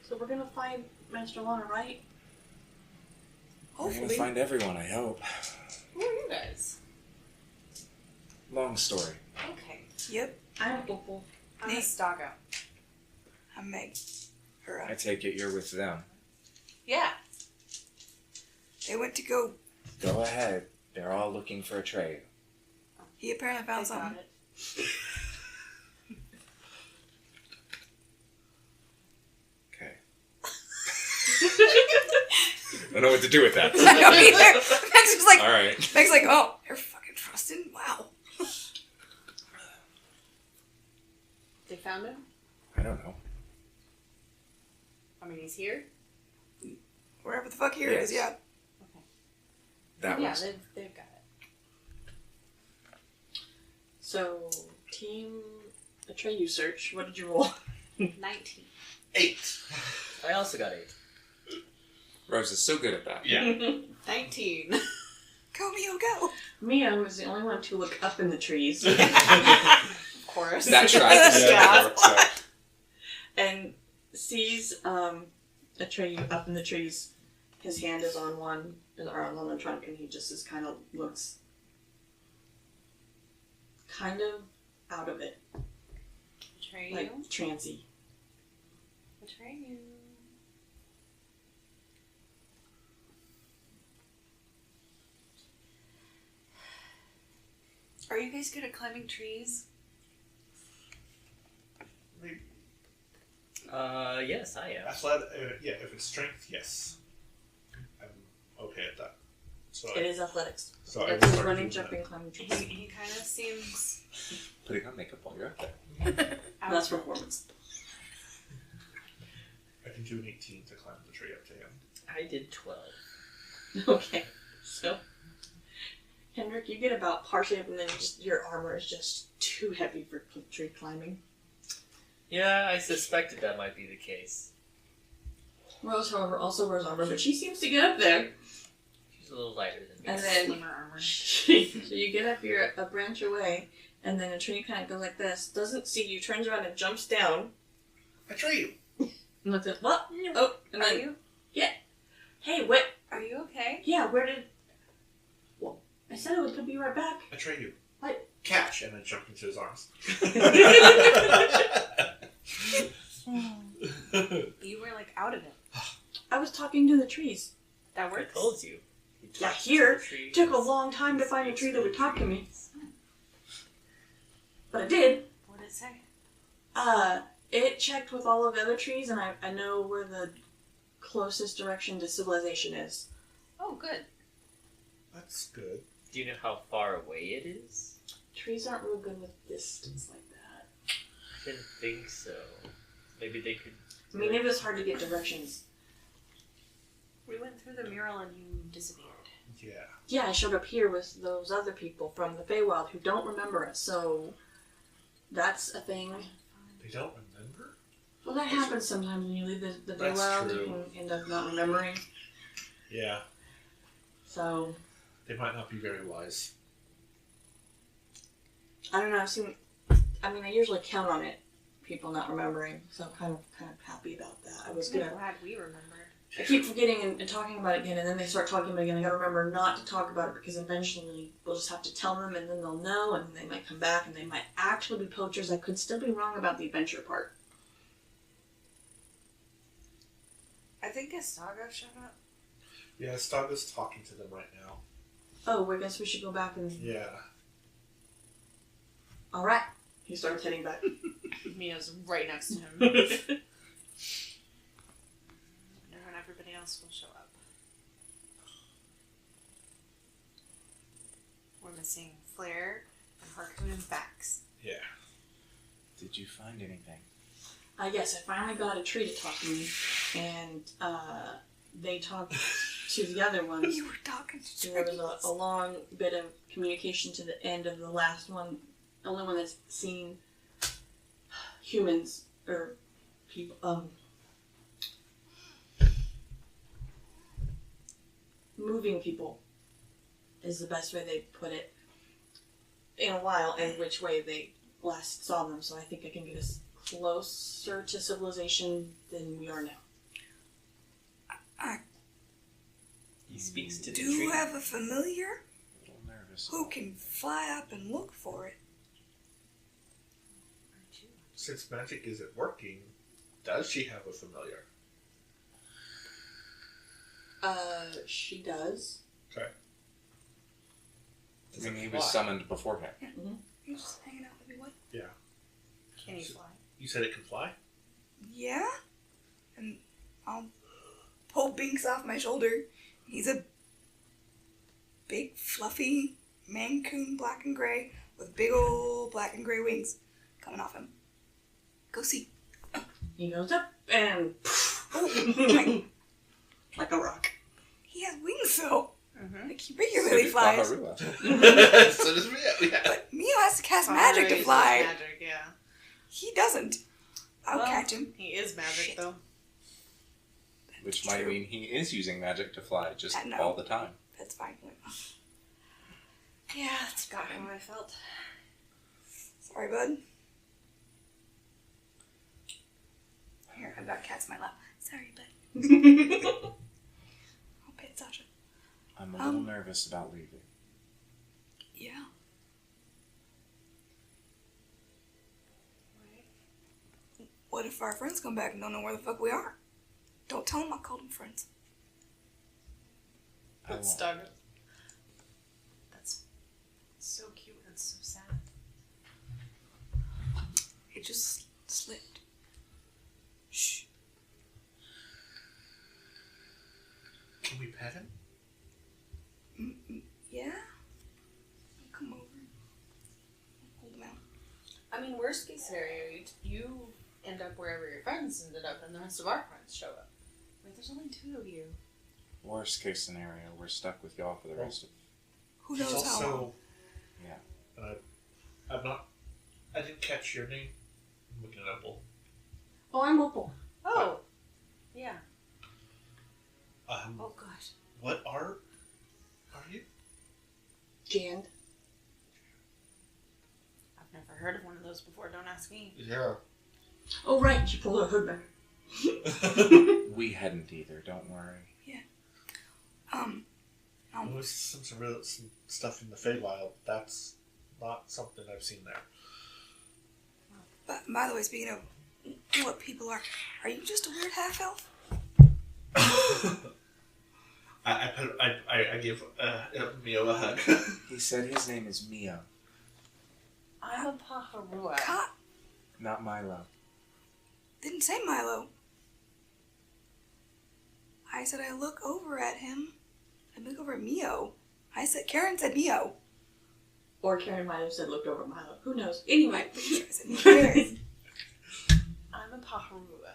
So we're gonna find Master Lana, right?
We're gonna
Hopefully.
find everyone, I hope.
Who are you guys?
Long story.
Okay.
Yep.
I'm Opal.
I'm
Nate.
a Stago.
I'm Meg. Or,
I take it you're with them.
Yeah.
they went to go.
Go ahead. They're all looking for a trade.
He apparently
I
found
got
something.
it.
Okay. I don't know what to do with that.
I don't either. Meg's just like,
Alright.
Meg's like, oh, they're fucking trusting. Wow.
They found him?
I don't know.
I mean, he's here?
Wherever the fuck here it is, yeah.
That
Yeah,
was.
they've got it.
So, team Atreyu search. What did you roll?
19.
8.
I also got 8.
Rose is so good at that.
Yeah.
19.
Go, Mio, go.
Mia was the only one to look up in the trees
Of course.
That tried to
Yeah.
work, so.
and sees Atreyu up in the trees. His hand is on one, or on the trunk, and he just is kind of looks kind of out of it,
Betray
like
you?
trancy.
Betray you. Are you guys good at climbing trees?
Yes, I am.
Athletic, yeah, if it's strength, yes. I'm okay at that. So
It is athletics.
so I
That's
will
his
start
running,
doing
jumping, climbing
He,
trees.
he kind of seems...
Putting on makeup while you're up there.
That's performance.
that. I can do an 18 to climb the tree up to him.
I did 12.
Okay, so Hendrik, you get about partially up, and then just your armor is just too heavy for tree climbing.
Yeah, I suspected that might be the case.
Rose, however, also wears armor, but she seems to get up there.
She's a little lighter than me.
And then
Slimmer armor.
so you get up, you're a branch away, and then a tree kind of goes like this, doesn't see you, turns around and jumps down,
I trade you.
and looks at, what? Oh, and
Are
then,
you?
hey, what?
Are you okay?
Yeah, where did... Well, I said I would be right back.
I trade you.
What?
Catch, and then jump into his arms.
You were like out of it.
I was talking to the trees.
That
I
works.
told you. You
Yeah,
talked to
here,
the trees.
took a long time to find a tree that would talk to me. But I did.
What did it say?
It checked with all of the other trees, and I know where the closest direction to civilization is.
Oh, good.
That's good.
Do you know how far away it is?
Trees aren't real good with distance like that.
I didn't think so. Maybe they could.
I mean, it was hard to get directions.
We went through the mural and you disappeared.
Yeah.
Yeah, I showed up here with those other people from the Feywild who don't remember us, so that's a thing.
They don't remember?
Well, that happens sometimes when you leave the
That's
Feywild.
true.
You can end up not remembering.
Yeah.
So,
They might not be very wise.
I don't know. I usually count on it, people not remembering, so I'm kind of happy about that. I was
I'm
gonna.
glad we remembered.
I keep forgetting and talking about it again, and then they start talking about it again. I gotta remember not to talk about it because eventually we'll just have to tell them, and then they'll know, and they might come back, and they might actually be poachers. I could still be wrong about the adventure part.
I think Astaga showed up.
Yeah, Staga's talking to them right now.
Oh, I guess we should go back and.
Yeah.
All right. He starts heading back.
Mia's right next to him. Wonder when everybody else will show up. We're missing Flair and Harkoon and Fax.
Yeah.
Did you find anything?
Yes, I finally got a tree to talk to me, and they talked to the other ones.
You were talking to
And there was a long bit of communication to the end of the last one. The only one that's seen humans or people, moving people is the best way they put it in a while, and which way they last saw them. So I think I can get us closer to civilization than we are now.
He speaks to the
Do
tree.
you have a familiar
A little nervous.
who can fly up and look for it?
Since magic isn't working, does she have a familiar?
She does.
Okay.
I mean, he was summoned beforehand.
He's just hanging out with me. What?
Can he fly?
You said it can fly?
Yeah. And I'll pull Binks off my shoulder. He's a big, fluffy Mancoon black and gray with big old black and gray wings coming off him. Go see.
He goes up and like a rock.
He has wings though.
Mm-hmm.
Like he regularly
So did
flies.
Baharua.
So does Mia. Yeah.
But Mio has to cast magic to fly.
Magic, yeah.
He doesn't. I'll
Well,
catch him.
He is magic,
Shit.
though.
Which might
True.
mean he is using magic to fly just
I know.
all the time.
That's fine.
Yeah, that's about how I felt.
Sorry, bud. Here, I've got cats in my lap. Sorry, bud. I'll pet Sasha.
I'm a little nervous about leaving.
Yeah. What if our friends come back and don't know where the fuck we are? Don't tell them I called them friends.
I won't.
Stuck. That's so cute and so sad.
It just slipped. Shh.
Can we pet him?
Yeah? Come over. Hold them out.
I mean, worst case scenario, you end up wherever your friends ended up, and the rest of our friends show up. Wait, there's only 2 of you.
Worst case scenario, we're stuck with y'all for the rest of.
Who knows how long?
Yeah. I didn't catch your name. I'm looking at Opal.
Oh, I'm Opal.
Oh! Yeah.
Oh
gosh.
What are you?
Jan.
I've never heard of one of those before, don't ask me.
Yeah.
Oh, right. She pulled her hood back.
We hadn't either, don't worry.
There's some stuff in the Feywild. That's not something I've seen there.
But by the way, speaking of what people are you just a weird half elf?
I give Mio a hug.
He said his name is Mio,
I'm a Paharua.
Cot.
not Milo.
Didn't say Milo. I said I look over at him. I look over at Mio. Karen said Mio.
Or Karen might have said looked over at Milo. Who knows? Anyway.
I'm sure I said Mio.
I'm a Paharua.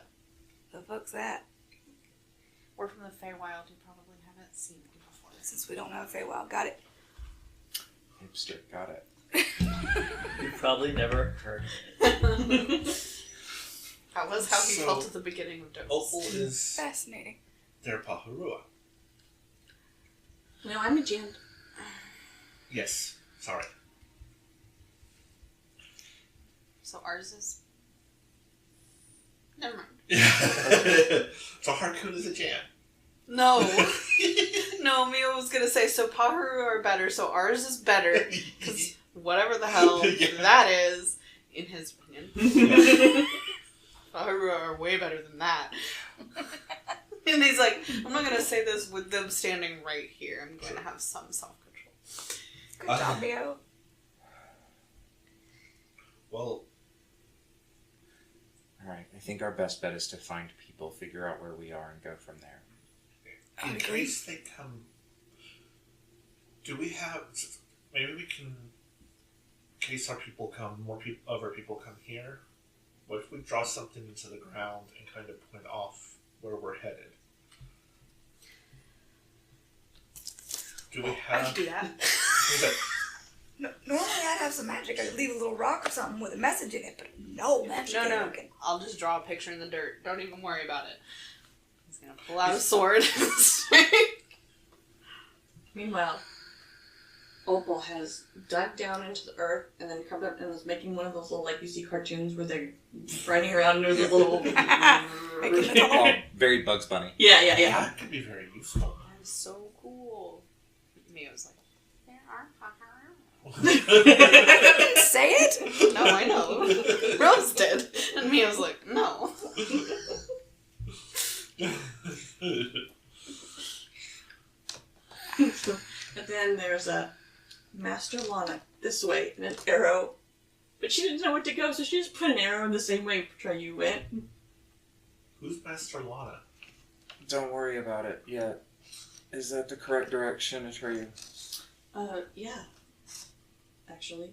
The fuck's that?
We're from the Feywild. You probably haven't seen me before.
Since we don't know Feywild. Got it.
Hipster, got it.
You probably never heard
That was how he
So-
felt at the beginning of Dose.
Opal is
Fascinating.
their Paharua.
No, I'm a Jan.
Yes. Sorry.
So ours is... Never mind.
So Harkoon is a Jan.
No. No, Mia was going to say, so Paharu are better, so ours is better. Because whatever the hell
Yeah.
that is, in his opinion. Paharu are way better than that. And he's like, I'm not going to say this with them standing right here. I'm going to have some self-control.
Good job, Mio.
Well,
Alright, I think our best bet is to find people, figure out where we are, and go from there.
I
in
agree.
case they come, do we have? Maybe we can. In case our people come, other people come here. What if we draw something into the ground and kind of point off where we're headed? Do we
I
have?
could do that.
is that-
No, normally I'd have some magic. I'd leave a little rock or something with a message in it, but no magic. ain't
No.
working.
I'll just draw a picture in the dirt. Don't even worry about it. He's going to pull out a sword.
Meanwhile, Opal has dug down into the earth and then come up and is making one of those little, like you see cartoons where they're running around and there's a little...
Making the tunnel.
Oh, very Bugs Bunny.
Yeah.
That could be very useful.
That is so cool. Mio's like, there are Paharu.
I didn't say it.
No, I know. Rose did. And Mio's like, no.
And then there's a Master Lana this way and an arrow. But she didn't know where to go, so she just put an arrow in the same way Treyu went.
Who's Master Lana?
Don't worry about it yet. Is that the correct direction, Atreyu?
Yeah. Actually.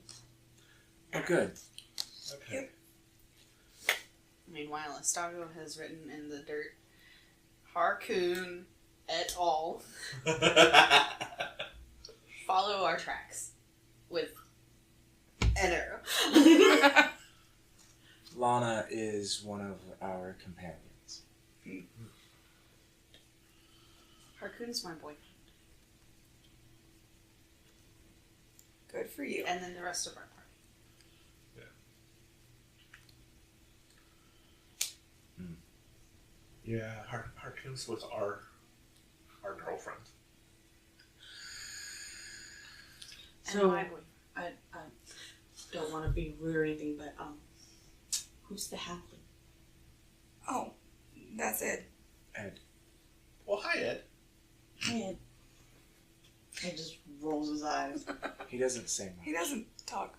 Oh, good.
Okay.
Meanwhile, Estago has written in the dirt, Harkoon et al. Follow our tracks with an arrow.
Lana is one of our companions.
Harkoon's my boyfriend.
Good for you.
And then the rest of our party.
Yeah, Harkoon's with our girlfriend.
And
So,
my boyfriend.
I don't want to be rude or anything, but, who's the halfling?
Oh, that's it.
Ed.
Well, hi, Ed.
Ed. He just rolls his eyes.
He doesn't say much.
He doesn't talk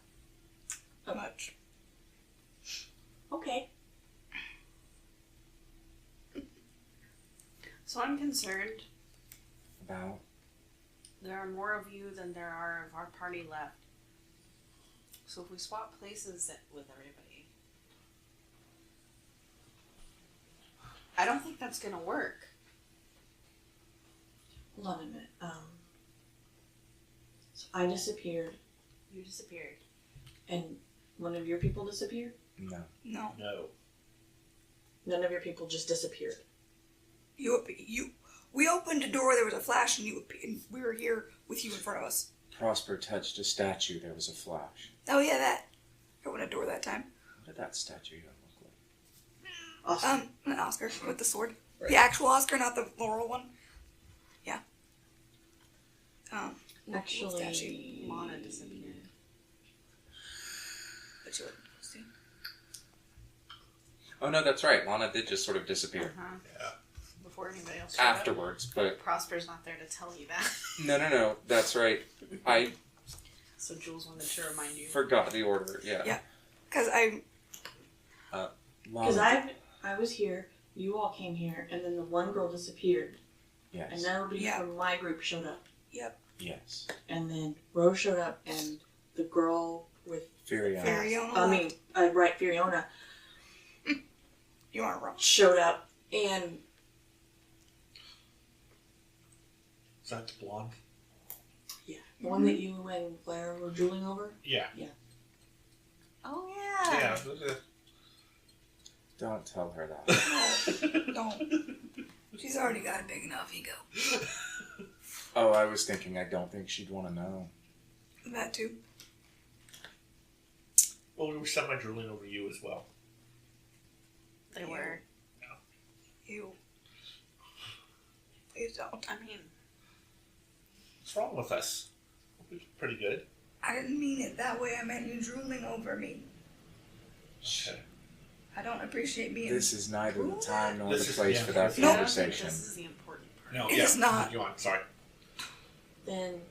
much.
Okay.
So I'm concerned
About?
there are more of you than there are of our party left. So if we swap places with everybody, I don't think that's gonna work.
Hold on a minute. So I disappeared,
You disappeared.
and one of your people disappeared?
No.
No.
No.
None of your people just disappeared.
We opened a door, there was a flash, and we were here with you in front of us.
Prosper touched a statue, there was a flash.
Oh yeah, that. I opened a door that time.
What did that statue even look like?
Awesome.
An Oscar with the sword.
Right.
The actual Oscar, not the Laurel one. Yeah.
Actually,
statue.
Lana disappeared.
But you see.
Oh no, that's right. Lana did just sort of disappear
Uh-huh.
Yeah.
Before anybody else showed up.
afterwards, but
Prosper's not there to tell you that.
no, that's right. I
So Jules wanted to remind you.
forgot the order. Yeah.
Yeah. Because
because
Lana,
I was here, you all came here, and then the one girl disappeared.
Yes.
And nobody
Yeah.
from my group showed up.
Yes.
And then Rose showed up, and the girl with
Furion.
Fiona left.
right, Fiona
You aren't wrong.
showed up, and
Is that the blonde?
the one that you and Claire were drooling over.
Yeah.
Oh yeah.
Yeah.
Don't tell her that.
No, don't. She's already got a big enough ego.
Oh, I was thinking I don't think she'd want to know.
That too.
Well, we were semi-drooling over you as well.
They were.
You. Please don't.
I mean,
What's wrong with us? We're pretty good.
I didn't mean it that way. I meant you drooling over me.
Okay.
I don't appreciate being.
This is neither the time nor
This
the
is-
place
yeah.
for that
No.
I don't think
conversation.
this is the important part.
No,
It
yeah.
is not.
You on? Sorry.
Then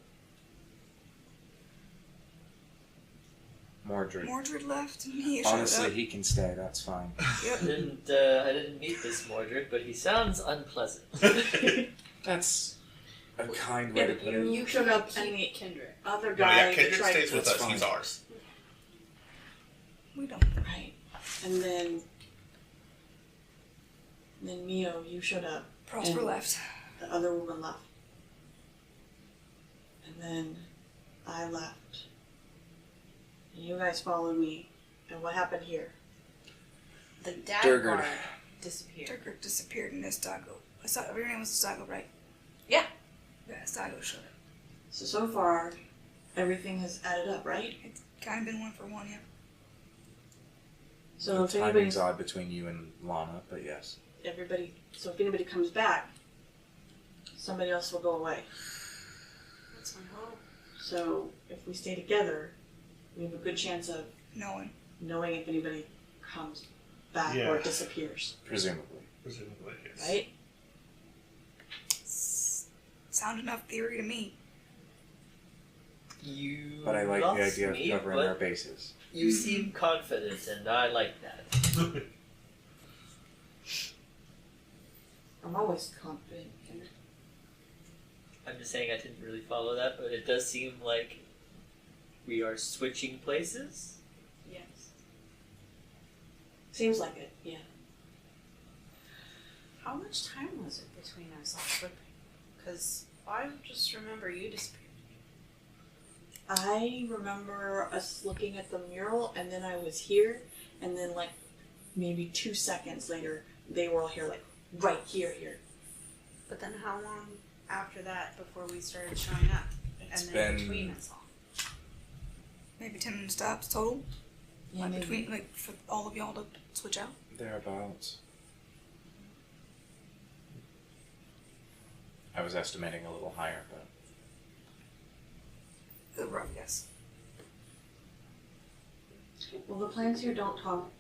Mordred.
Mordred left and he showed
Honestly,
up.
he can stay. That's fine.
I
Yep.
didn't meet this Mordred, but he sounds unpleasant.
That's a kind
yeah,
way to
but
put it.
you showed up, and the
Kendrick.
other
No,
guy
yeah,
that
Kendrick
tried
stays with
That's
us. He's
fine.
ours.
We don't.
right, and then Mio, you showed up.
Prosper
And-
left.
The other woman left. And then I left. And you guys followed me. And what happened here?
The dad
Durgard.
guard disappeared.
Turker disappeared in Estago. Your name was Estago, right?
Yeah.
Yeah, Estago showed up.
So far, everything has added up, right?
It's kind of been 1 for 1, yeah.
So if
Timing's odd between you and Lana, but yes.
if anybody comes back, somebody else will go away.
That's my hope.
So if we stay together, we have a good chance of
No one.
knowing if anybody comes back
Yeah.
or disappears,
Presumably.
Presumably, yes.
right?
Sound enough theory to me.
You
But I like
lost
the idea of
me,
covering
but
our bases.
you seem confident, and I like that.
I'm always confident. Kendrick.
I'm just saying I didn't really follow that, but it does seem like we are switching places.
Yes.
Seems like it, yeah.
How much time was it between us all flipping? Because I just remember you disappeared.
I remember us looking at the mural, and then I was here, and then like maybe 2 seconds later, they were all here, like right here.
But then how long after that before we started showing up?
It's
And then
been-
between us all?
Maybe 10 stops total.
Yeah,
Like
maybe.
between, like for all of y'all to switch out.
Thereabouts. I was estimating a little higher, but
The rough guess.
Well, the plants here don't talk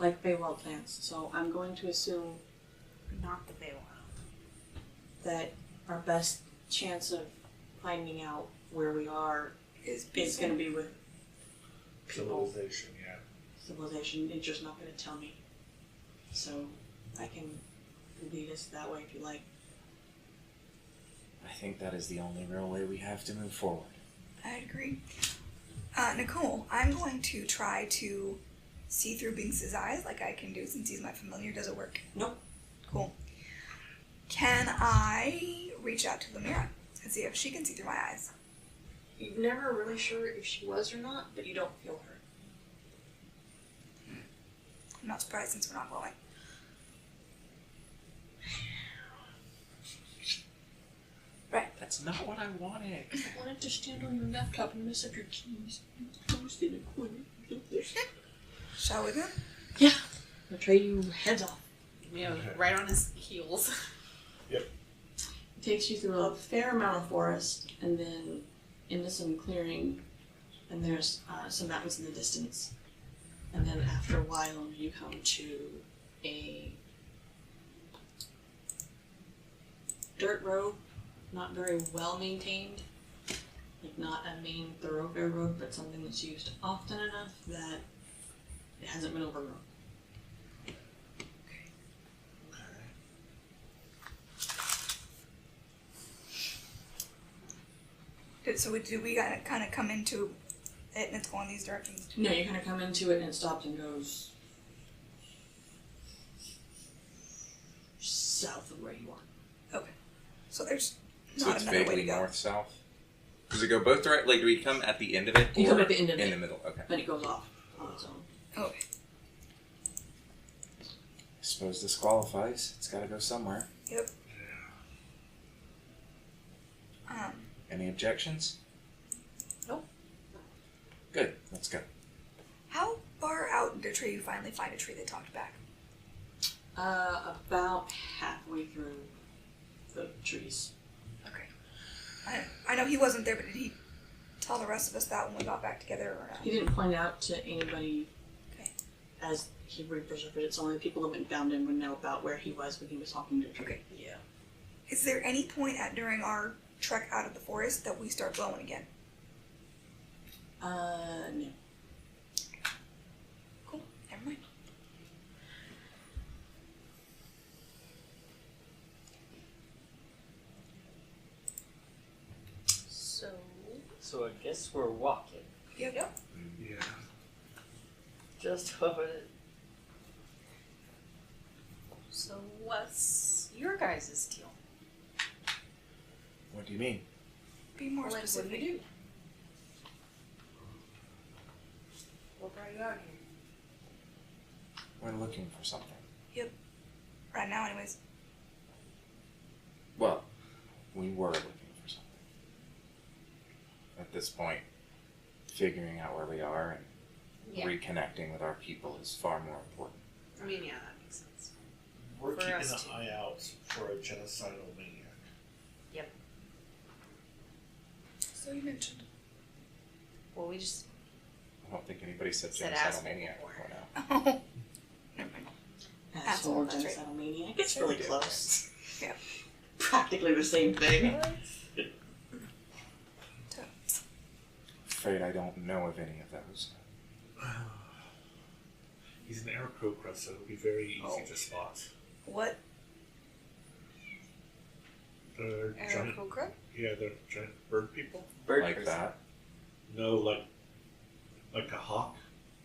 like Feywild plants, so I'm going to assume
Not the Feywild.
that our best chance of finding out where we are
Is
is going to be with people.
Civilization, yeah.
Civilization. It's just not going to tell me. So I can lead us that way if you like.
I think that is the only real way we have to move forward.
I agree. Nicole, I'm going to try to see through Binks's eyes like I can do since he's my familiar. Does it work?
Nope.
Cool. Can I reach out to Lemira and see if she can see through my eyes?
You're never really sure if she was or not, but you don't feel her.
I'm not surprised since we're not glowing.
That's not what I wanted.
I wanted to stand on your laptop and mess up your keys. Closed in a corner.
Shall we then?
I'll trade you heads off.
Yeah,
Okay.
right on his heels.
It takes you through a fair amount of forest and then into some clearing, and there's some mountains in the distance. And then after a while, you come to a dirt road, not very well maintained, like not a main thoroughfare road, but something that's used often enough that it hasn't been overgrown.
So do we kind of come into it and it's going these directions?
No, you kind of come into it and it stops and goes south of where you are.
Okay. So there's
So
not
it's
another way to
vaguely
go.
north-south? Does it go both directions? Like, do we come at the end of it?
You
or
come at the end of
in
it.
the middle? Okay.
Then it goes off on its own.
Okay.
I suppose this qualifies. It's got to go somewhere.
Yep.
Any objections?
Nope.
Good. Let's go.
How far out in the tree you finally find a tree that talked back?
About halfway through the trees.
Okay. I know he wasn't there, but did he tell the rest of us that when we got back together or not?
He didn't point out to anybody
Okay.
as he represerved it. So only the people that went and found him would know about where he was when he was talking to the tree.
Okay.
Yeah.
Is there any point during our trek out of the forest that we start glowing again?
No.
Cool. Never mind.
So I guess we're walking.
Yep.
Yeah.
Just hoping it.
So what's your guys' deal?
What do you mean?
Be more
Like, what do
specific.
you do? What brought you out here?
We're looking for something.
Right now, anyways.
Well, we were looking for something.
At this point, figuring out where we are and
Yeah.
reconnecting with our people is far more important.
I mean, yeah, that makes sense.
We're
For
keeping
us
an
too.
eye out for a genocidal maniac.
So you mentioned.
Well, we just
I don't think anybody said
Said
genocidal
asshole
maniac
before.
before now.
Oh. Never mind.
Asshole,
that's right.
genocidal maniac. It's really close.
Yeah.
Practically the same thing.
Afraid I don't know of any of those.
He's an Aarakocra, so it'll be very easy
Oh.
to spot.
What?
They're giant,
Aarakocra?
yeah, they're giant bird people.
Bird
Like
person.
that.
No, like a hawk,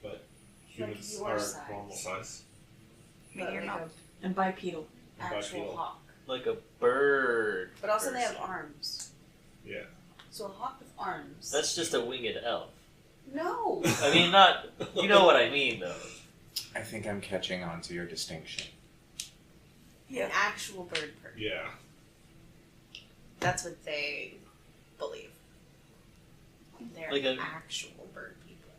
but humans
your
are
size.
normal size.
I mean, you're not.
And bipedal.
Actual
Bipedal.
hawk.
Like a bird.
But also they have
person.
arms.
Yeah.
So a hawk with arms.
That's just a winged elf.
No!
I mean, not. You know what I mean, though.
I think I'm catching on to your distinction.
Yeah.
An actual bird person.
Yeah.
That's what they believe. They're
Like a-
actual bird people.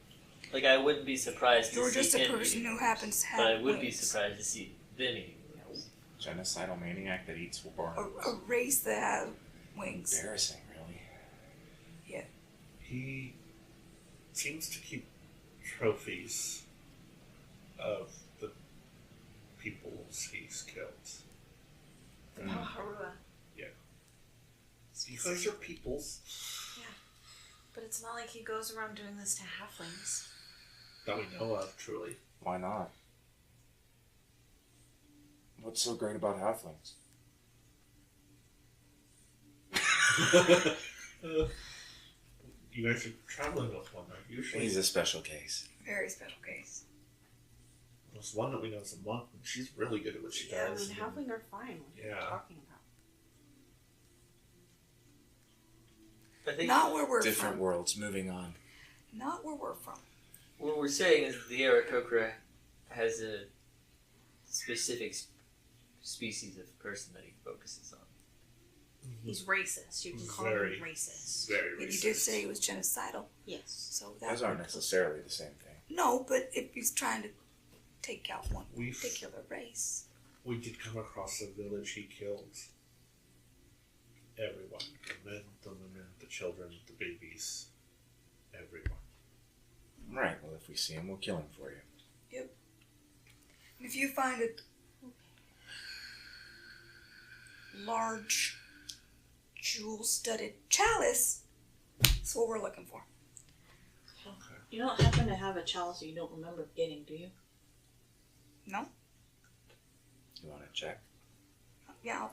Like, I wouldn't be surprised to
You're
see
just a
him
person
eating
who
wings,
happens to have
but I would be
wings.
surprised to see them eating wings.
Genocidal maniac that eats worms.
A race that have wings.
Embarrassing, really.
He seems to keep trophies of the peoples he's killed.
The Paharua.
You guys are peoples
But it's not like he goes around doing this to halflings.
that we know of, truly.
Why not? What's so great about halflings?
You guys are traveling with one, right? Usually,
He's a special case.
Very special case.
there's one that we know is a monk, and she's really good at what she
Yeah, I
does.
mean, halfling are fine. What are you
Yeah.
talking about?
I think
Not where we're
Different
from.
worlds, moving on.
Not where we're from.
what we're saying is the Aarakocra has a specific species of person that he focuses on.
He's racist. You can call
Very-
him racist.
Very
And you
racist.
did say he was genocidal.
Yes.
So that
Those aren't necessarily the same thing.
No, but if he's trying to take out one
We've-
particular race.
We did come across a village he killed. Everyone. The men, the women, the children, the babies. Everyone.
Right, well, if we see him, we'll kill him for you.
And if you find a large jewel-studded chalice, that's what we're looking for.
Okay.
You don't happen to have a chalice that you don't remember getting, do you?
No?
You want to check?
I'll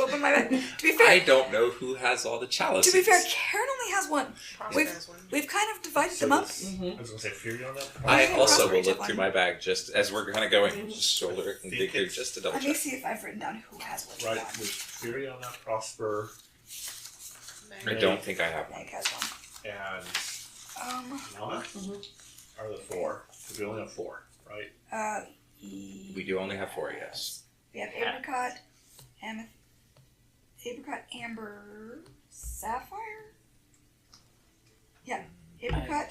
open my bag. To be fair,
I don't know who has all the chalices.
to be fair, Karen only has one.
Prosper has one.
We've kind of divided
So
them up.
this- I was gonna say Fury on that.
I
Yeah,
also
Prosper
will
each
look
have
through
one.
my bag just as we're kind of going, just shoulder and dig through just to double
Let me
check.
see if I've written down who has what.
Right, with Fury on that, Prosper,
I don't think I have one.
Meg has one.
and Lana are the four. Because we only have four, right?
We do only have 4, yes.
We have apricot, apricot, amber, sapphire. Yeah, apricot,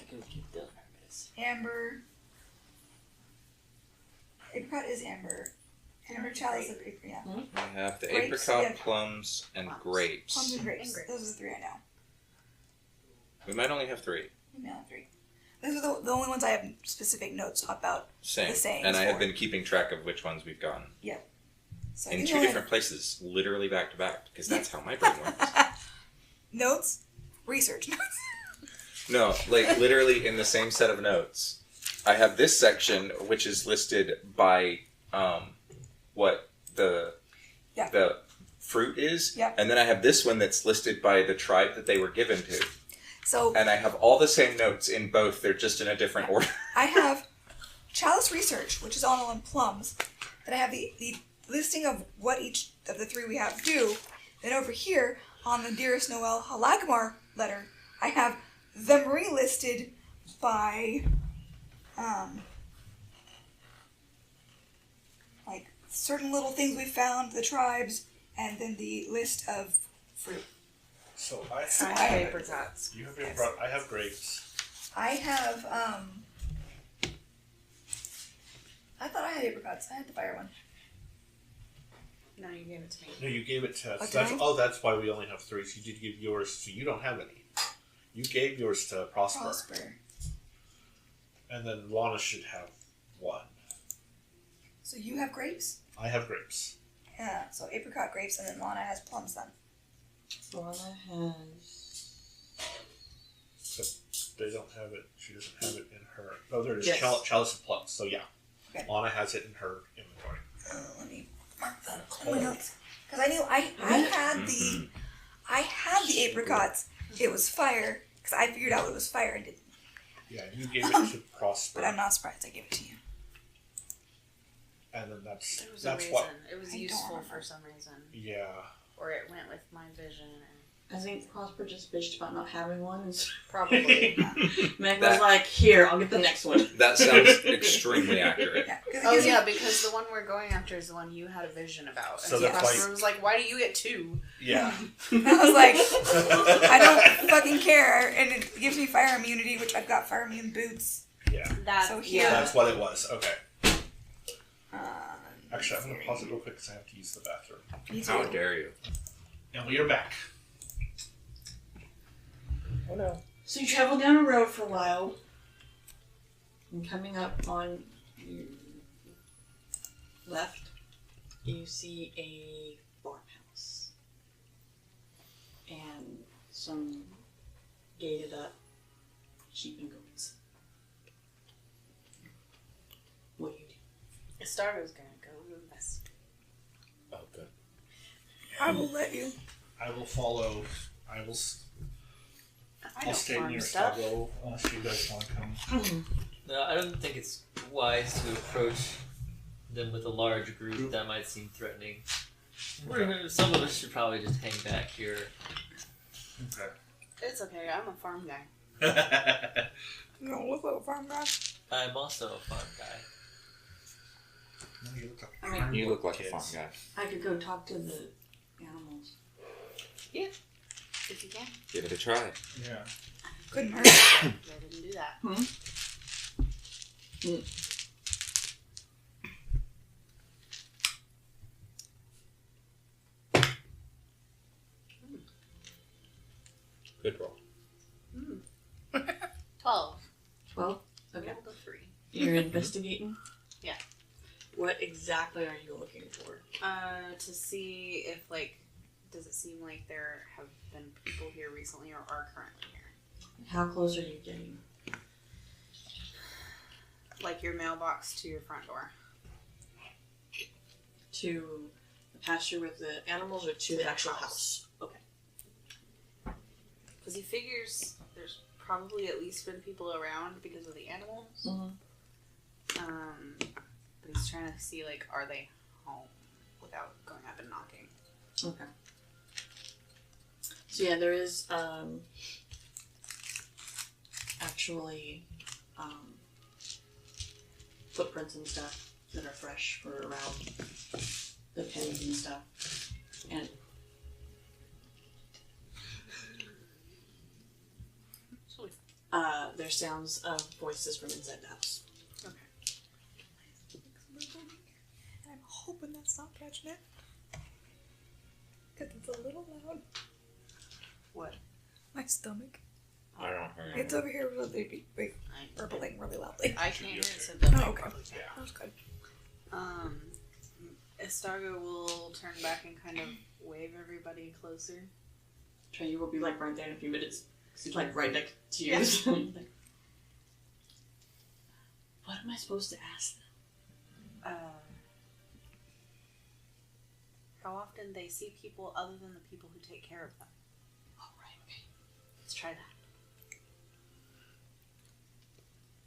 amber. Apricot is amber. Amber chalice is apricot. Yeah.
We have the
Grapes,
apricot,
yeah.
plums, and grapes.
Plums and grapes.
And grapes.
Those are the 3 I know.
We might only have 3.
We know 3. Those are the only ones I have specific notes about.
Same.
The sayings
And I have
for.
been keeping track of which ones we've gotten.
So I
In
think
2
we only
different places, literally back to back, because that's how my brain works.
have notes, research notes.
No, like literally in the same set of notes. I have this section which is listed by what the fruit is,
Yeah.
and then I have this one that's listed by the tribe that they were given to.
So
And I have all the same notes in both. They're just in a different order.
I have chalice research, which is all on plums. Then I have the listing of what each of the 3 we have do. Then over here on the Dearest Noel Halagmar letter, I have them relisted by like certain little things we found, the tribes, and then the list of fruit.
So I
I
have
have apricots.
you have apricot. I have grapes.
I have I thought I had apricots. I had the fire one.
No, you gave it to me.
No, you gave it to us.
did
That's
I?
that's why we only have 3. So you did give yours. So you don't have any. You gave yours to Prosper. And then Lana should have 1.
So you have grapes?
I have grapes.
Yeah, so apricot, grapes, and then Lana has plums then.
Lana has.
Except they don't have it. She doesn't have it in her. Oh, there it is.
Yes.
Chalice of plums. So yeah.
Okay.
Lana has it in her inventory.
Let me mark that on my notes. Because I knew I had the apricots. It was fire. Because I figured out it was fire and didn't.
Yeah, you gave it to Prosper.
But I'm not surprised I gave it to you.
And then that's
There was a
that's
reason.
what.
It was
I don't
useful
remember.
for some reason.
Yeah.
Or it went with my vision. And
I think Prosper just bitched about not having one. And so
probably.
Meg was like, "Here, I'll get the next one."
That sounds extremely accurate.
Yeah. 'Cause it
Oh
gives you-
yeah, because the one we're going after is the one you had a vision about.
So
And
that's
Prosper
why-
was like, "Why do you get 2?"
Yeah.
I was like, I don't fucking care. And it gives me fire immunity, which I've got fire immune boots.
Yeah.
That
So here-
That's what it was. Okay.
Um,
Actually, I'm gonna pause it real quick because I have to use the bathroom.
me too.
How dare you?
And we are back.
Oh no. So you travel down a road for a while, and coming up on your left, you see a farmhouse and some gated up sheep and goats. What do you do?
Star was gonna go investigate.
Oh, good.
I will let you.
I will follow.
I
I'll
know
stay
farm
near
stuff.
Stablo unless you guys want to come.
No, I don't think it's wise to approach them with a large group. That might seem threatening. Some of us should probably just hang back here.
Okay.
It's okay. I'm a farm guy.
You don't look like a farm guy.
I'm also a farm guy.
You look like a farm guy.
I could go talk to the animals.
If you can.
Give it a try.
Yeah.
Couldn't hurt.
They didn't do that.
Good roll.
12.
12? Okay.
Rolled a 3.
You're investigating?
Yeah.
What exactly are you looking for?
To see if, like, does it seem like there have been people here recently or are currently here?
How close are you getting?
Like your mailbox to your front door.
To the pasture with the animals or to the actual house? Okay.
Because he figures there's probably at least been people around because of the animals.
Mm-hmm.
But he's trying to see, like, are they home without going up and knocking.
Okay. So yeah, there is actually footprints and stuff that are fresh for around the pens and stuff. And there's sounds of voices from inside the house.
Okay.
I'm hoping that's not catching it. Because it's a little loud.
What?
My stomach.
I don't hear
It's over here really burbling really loudly.
I can't hear it, so don't
Oh, okay.
probably.
Yeah.
That was good.
Estago will turn back and kind of wave everybody closer.
Trey will be like right there in a few minutes. He's like right next to you.
Yeah.
Like, what am I supposed to ask them?
How often they see people other than the people who take care of them.
Oh, right, okay.
Let's try that.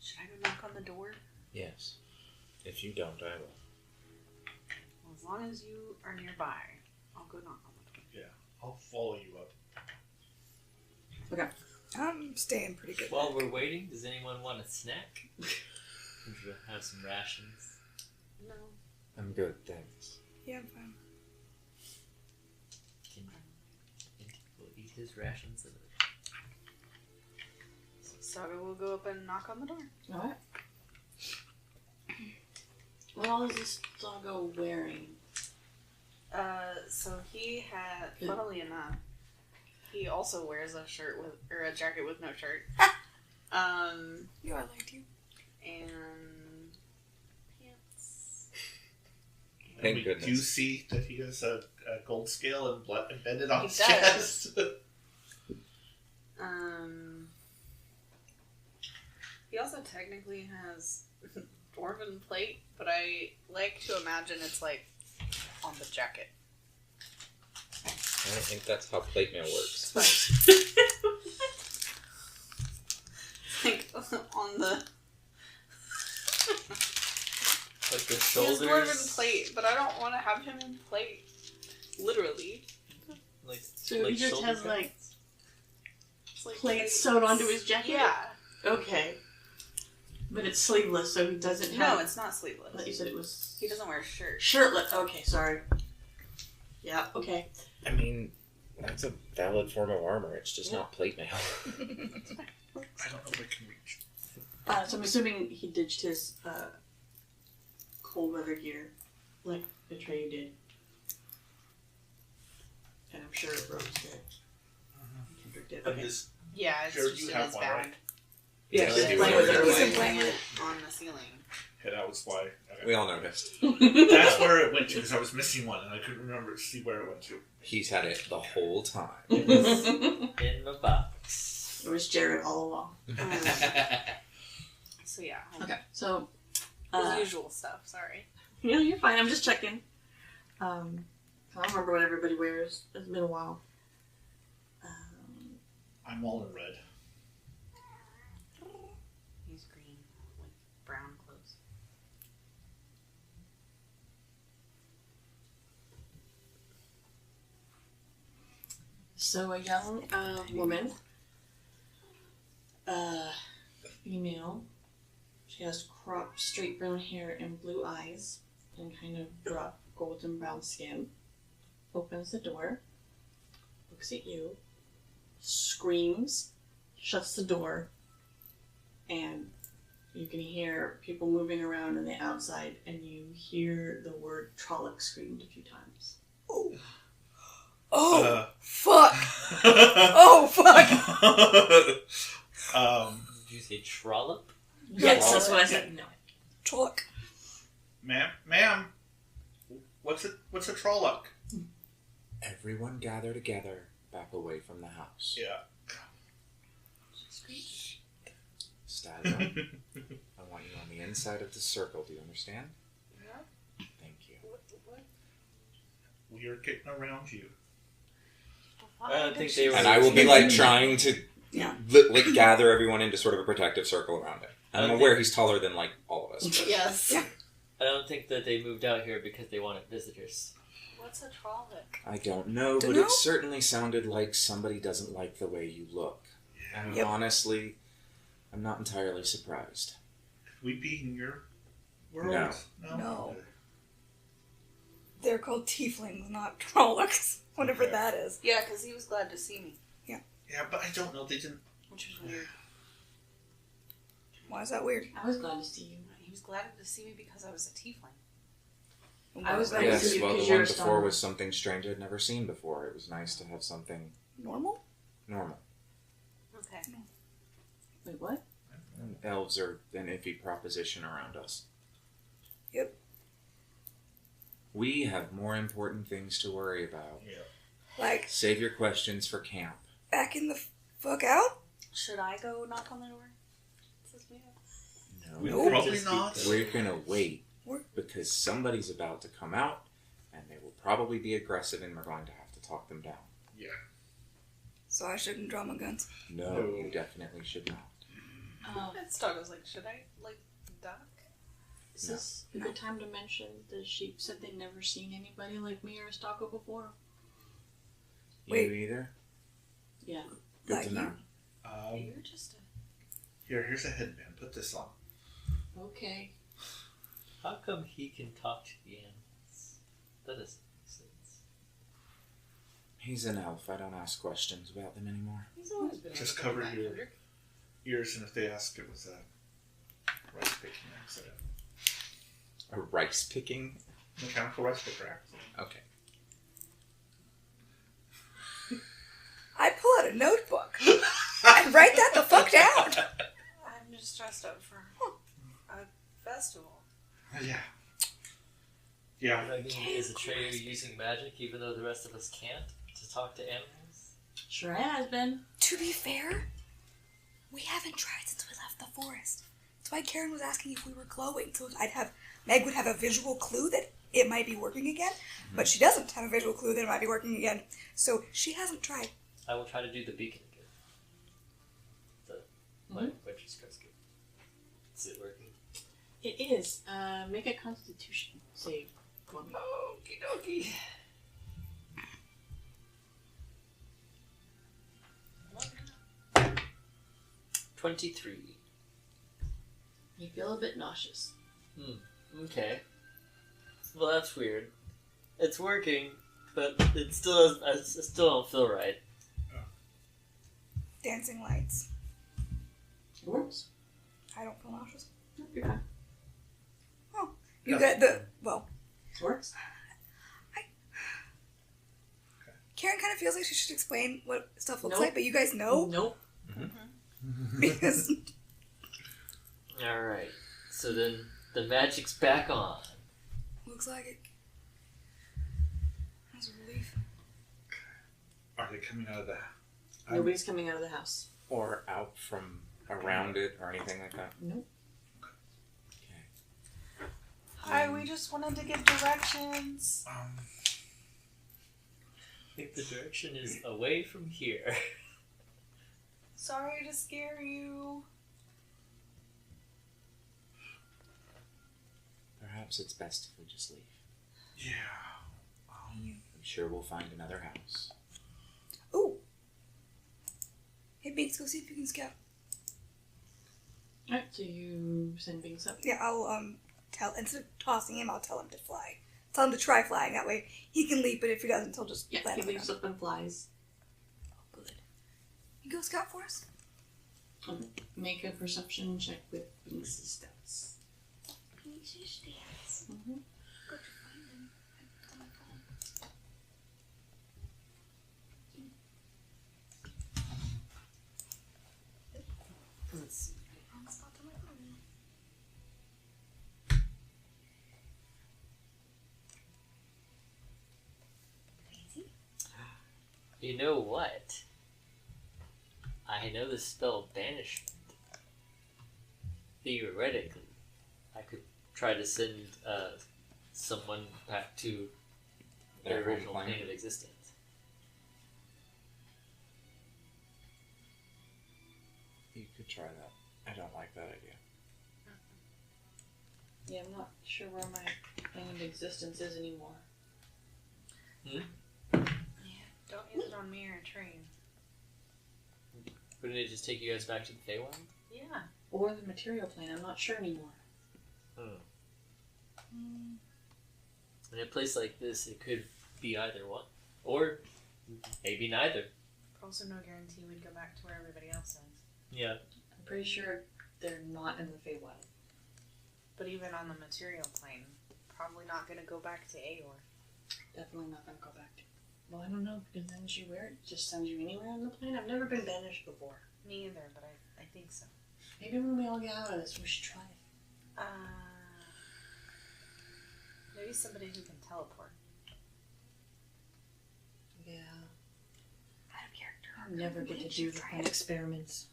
Should I go knock on the door?
Yes. If you don't, I will.
Well, as long as you are nearby, I'll go knock on the door.
Yeah, I'll follow you up.
Okay.
I'm staying pretty good.
While we're waiting, does anyone want a snack? Would you have some rations?
No.
I'm good, thanks.
Yeah, I'm fine.
We'll eat his rations.
Saga will go up and knock on the door.
Alright. What all is this doggo wearing?
So he had, funnily enough, he also wears a shirt with, or a jacket with no shirt.
You know I liked you.
And pants.
Thank
we
goodness.
do see that he has a gold scale embedded on
He
his
does.
chest.
He also technically has dwarven plate, but I like to imagine it's like on the jacket.
I don't think that's how plate mail works.
Like on the
Like the
he has
shoulders.
dwarven plate, but I don't want to have him in plate. Literally.
Like,
So he just
shoulder
has
pads?
like
It's like
plates sewed onto his jacket?
Yeah.
Okay. But it's sleeveless, so he doesn't
No,
have...
it's not
I thought
sleeveless.
you said it was...
He doesn't wear a shirt.
Shirtless. Okay, sorry. Yeah, okay.
I mean, that's a valid form of armor. It's just not plate mail.
I don't know if I can reach.
So I'm assuming he ditched his cold weather gear, like Atreyu did. And I'm sure Rose did. Kendrick did.
And
Okay.
this,
Yeah, it's
Jared,
just
you
in
have
his
one,
bag.
right?
Yeah,
Yeah,
he's
he
playing
was
with it.
He's
Right?
been playing with it.
On the ceiling.
Yeah, that was why. Okay.
We all noticed.
That's where it went to, because I was missing one, and I couldn't remember see where it went to.
He's had it the whole time.
In the box.
It was Jared all along.
So yeah.
Okay, so
His usual stuff, sorry.
you know, you're fine. I'm just checking. I don't remember what everybody wears. It's been a while.
I'm all in red.
He's green with brown clothes.
So a young woman, female. She has cropped straight brown hair and blue eyes and kind of rough golden brown skin. Opens the door, looks at you, screams, shuts the door, and you can hear people moving around on the outside, and you hear the word Trolloc screamed a few times.
Oh, fuck! Oh, fuck!
Did you say trollop?
Yes, that's what I said. No.
Trolloc.
Ma'am, what's a Trolloc?
Everyone gather together, back away from the house.
Yeah.
Stand up. I want you on the inside of the circle. Do you understand?
Yeah.
Thank you.
We are getting around you.
I don't think they were.
And I will be like trying to
Yeah.
like gather everyone into sort of a protective circle around him. And I'm aware he's taller than like all of us. But
Yes.
Yeah.
I don't think that they moved out here because they wanted visitors.
What's a trollic?
I don't know, but
Dunno?
it certainly sounded like somebody doesn't like the way you look. And
Yep.
honestly, I'm not entirely surprised.
Could we be in your world?
No. They're called tieflings, not trollocs. Whatever
Okay.
that is.
Yeah, because he was glad to see me,
Yeah, but I don't know. They didn't.
which was weird.
Why is that weird?
I was glad to see you.
He was glad to see me because I was a tiefling.
I was glad to see
Yes,
you
well,
because
the
you're
one
a
before
star.
was something strange I'd never seen before. It was nice to have something
Normal?
normal.
Okay.
Wait, what?
And elves are an iffy proposition around us.
Yep.
We have more important things to worry about.
Yeah.
Like,
Save your questions for camp.
backing the fuck out?
Should I go knock on the door? Says me.
We
No.
probably
Just
not.
We're gonna wait
We're-
because somebody's about to come out, and they will probably be aggressive, and we're going to have to talk them down.
Yeah.
So I shouldn't draw my guns.
No,
No.
you definitely should not.
That dog was like, should I, duck?
Is this a good time to mention the sheep said they'd never seen anybody like me or Stocko before?
Wait.
You either?
Yeah.
Good
Like
to know.
You're just a...
Here's a headband. Put this on.
Okay.
How come he can talk to the animals? That doesn't make sense.
He's an elf. I don't ask questions about them anymore.
He's always been
Just
able to
cover
go
your
back.
ears, and if they ask, it was a rice picking accident.
a rice picking.
Mechanical rice picker accident.
Okay.
I pull out a notebook and write that the fuck down.
I'm just dressed up for a festival.
Yeah. Yeah.
I mean, is Atreyu using magic even though the rest of us can't to talk to animals?
Sure has been.
To be fair, we haven't tried since we left the forest. That's why Karen was asking if we were glowing, so Meg would have a visual clue that it might be working again, but she doesn't have a visual clue that it might be working again, so she hasn't tried.
I will try to do the beacon again. My witch's curse good. Is it working?
It is. Make a constitution save for me.
Okie dokie.
What?
23.
You feel a bit nauseous.
Okay. Well, that's weird. It's working, but it still doesn't. I still don't feel right.
Dancing lights.
It works.
I don't feel nauseous.
You're fine.
You got the, well,
It works.
Karen kind of feels like she should explain what stuff looks
Nope.
like, but you guys know
Nope.
because
Alright. So then the magic's back on.
looks like it. That's a relief.
Are they coming out of the?
Nobody's coming out of the house.
Or out from around it or anything like that.
Nope.
Hi, we just wanted to get directions.
I think the direction is away from here.
Sorry to scare you.
Perhaps it's best if we just leave.
Yeah.
I'm sure we'll find another house.
Ooh. Hey, Binks, go see if you can scout.
Alright, so you send Binks up.
Yeah, I'll tell, instead of tossing him, I'll tell him to fly. Tell him to try flying. That way he can leap, but if he doesn't, he'll just
Yeah,
let
he
him
leaps
go.
up and flies.
Oh, good. You go scout for us?
Make a perception check with Binks' stats.
Binks' stats.
Mm-hmm.
Go to find him. On my phone.
Let's see.
Wrong spot on my phone. Crazy.
You know what? I know the spell banishment. Theoretically, I could try to send someone back to their
Their home
original
plane.
plane of existence.
You could try that. I don't like that idea.
Yeah, I'm not sure where my plane of existence is anymore.
Yeah, don't use it on me or a train.
Wouldn't it just take you guys back to the Feywild?
Yeah.
Or the material plane, I'm not sure anymore.
In a place like this, it could be either one. Or maybe neither.
Also, no guarantee we'd go back to where everybody else is.
Yeah.
I'm pretty sure they're not in the Feywild.
But even on the material plane, probably not going to go back to Aor.
Definitely not gonna go back to. Well, I don't know, because then you wear it just sends you anywhere on the plane. I've never been banished before.
Me either, but I think so.
Maybe when we all get out of this, we should try it.
Maybe somebody who can teleport.
Yeah.
Out of character.
I'll never get to do the fun experiments.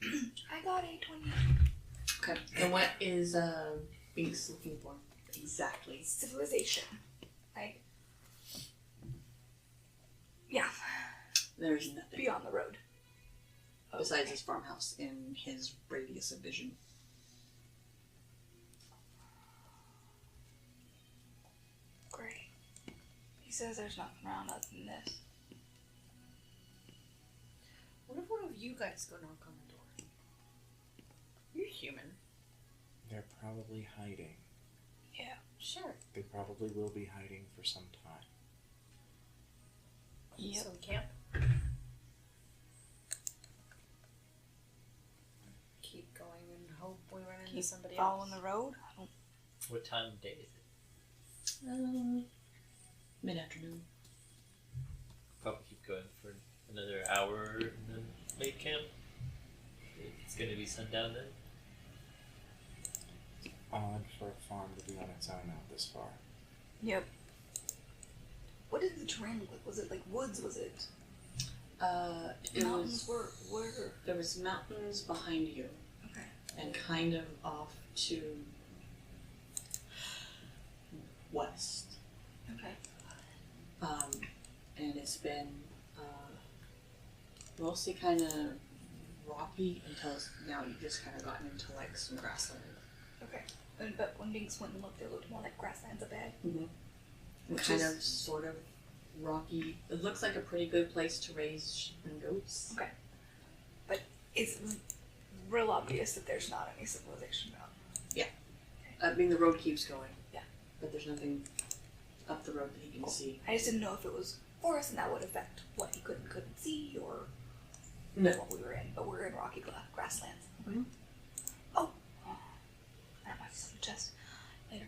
I got a 20.
Okay. And what is Binks looking for? Exactly.
Civilization. Yeah,
There's nothing
be on the road.
besides his farmhouse in his radius of vision.
Great. He says there's nothing around other than this.
What if one of you guys go knock on the door? You're human.
They're probably hiding.
Yeah.
Sure.
They probably will be hiding for some time.
Yep.
So we camp. Keep going and hope we run into
Keep
somebody
following
else.
the road.
What time of day is it?
Mid-afternoon.
Probably keep going for another hour and then make camp. It's going to be sundown then.
Odd for a farm to be on its own out this far.
Yep. What did the terrain look like? Was it like woods? Was it
It
mountains?
was.
Where?
There was mountains behind you,
Okay.
and kind of off to west.
Okay.
And it's been mostly kind of rocky until now you've just kind of gotten into like some grassland.
Okay. But when Binks went and looked, it looked more like grasslands up ahead.
Mm-hmm.
Which
Kind
is-
of, sort of rocky. It looks like a pretty good place to raise sheep and goats.
Okay. But it's real obvious that there's not any civilization around.
I mean, the road keeps going.
Yeah.
But there's nothing up the road that he can see.
I just didn't know if it was forest and that would affect what he couldn't see or
No.
what we were in. But we're in rocky grasslands.
Mhm.
Oh. That might be something to test later.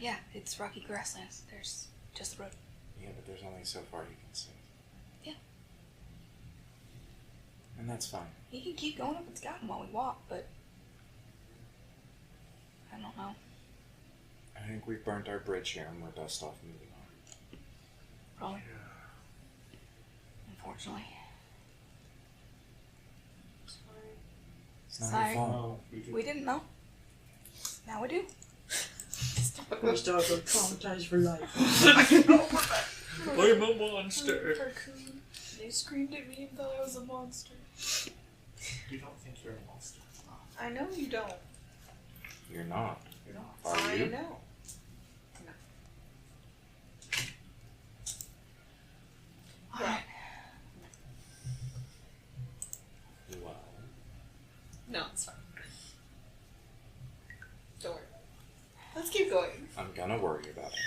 Yeah, it's rocky grasslands. There's just the road.
Yeah, but there's only so far you can see.
Yeah.
And that's fine.
You can keep going up and scouting while we walk, but I don't know.
I think we've burnt our bridge here and we're best off moving on.
Probably. Unfortunately.
It's not
Sorry.
your fault.
We didn't know. Now we do.
We're still traumatized for life.
I'm a monster.
Raccoon. They screamed at me and thought I was a monster.
You don't think you're a monster?
I know you don't.
You're not.
You're not.
Are
I
you?
know.
Alright.
Well,
No, it's fine. Don't worry. Let's keep going.
I'm gonna worry about it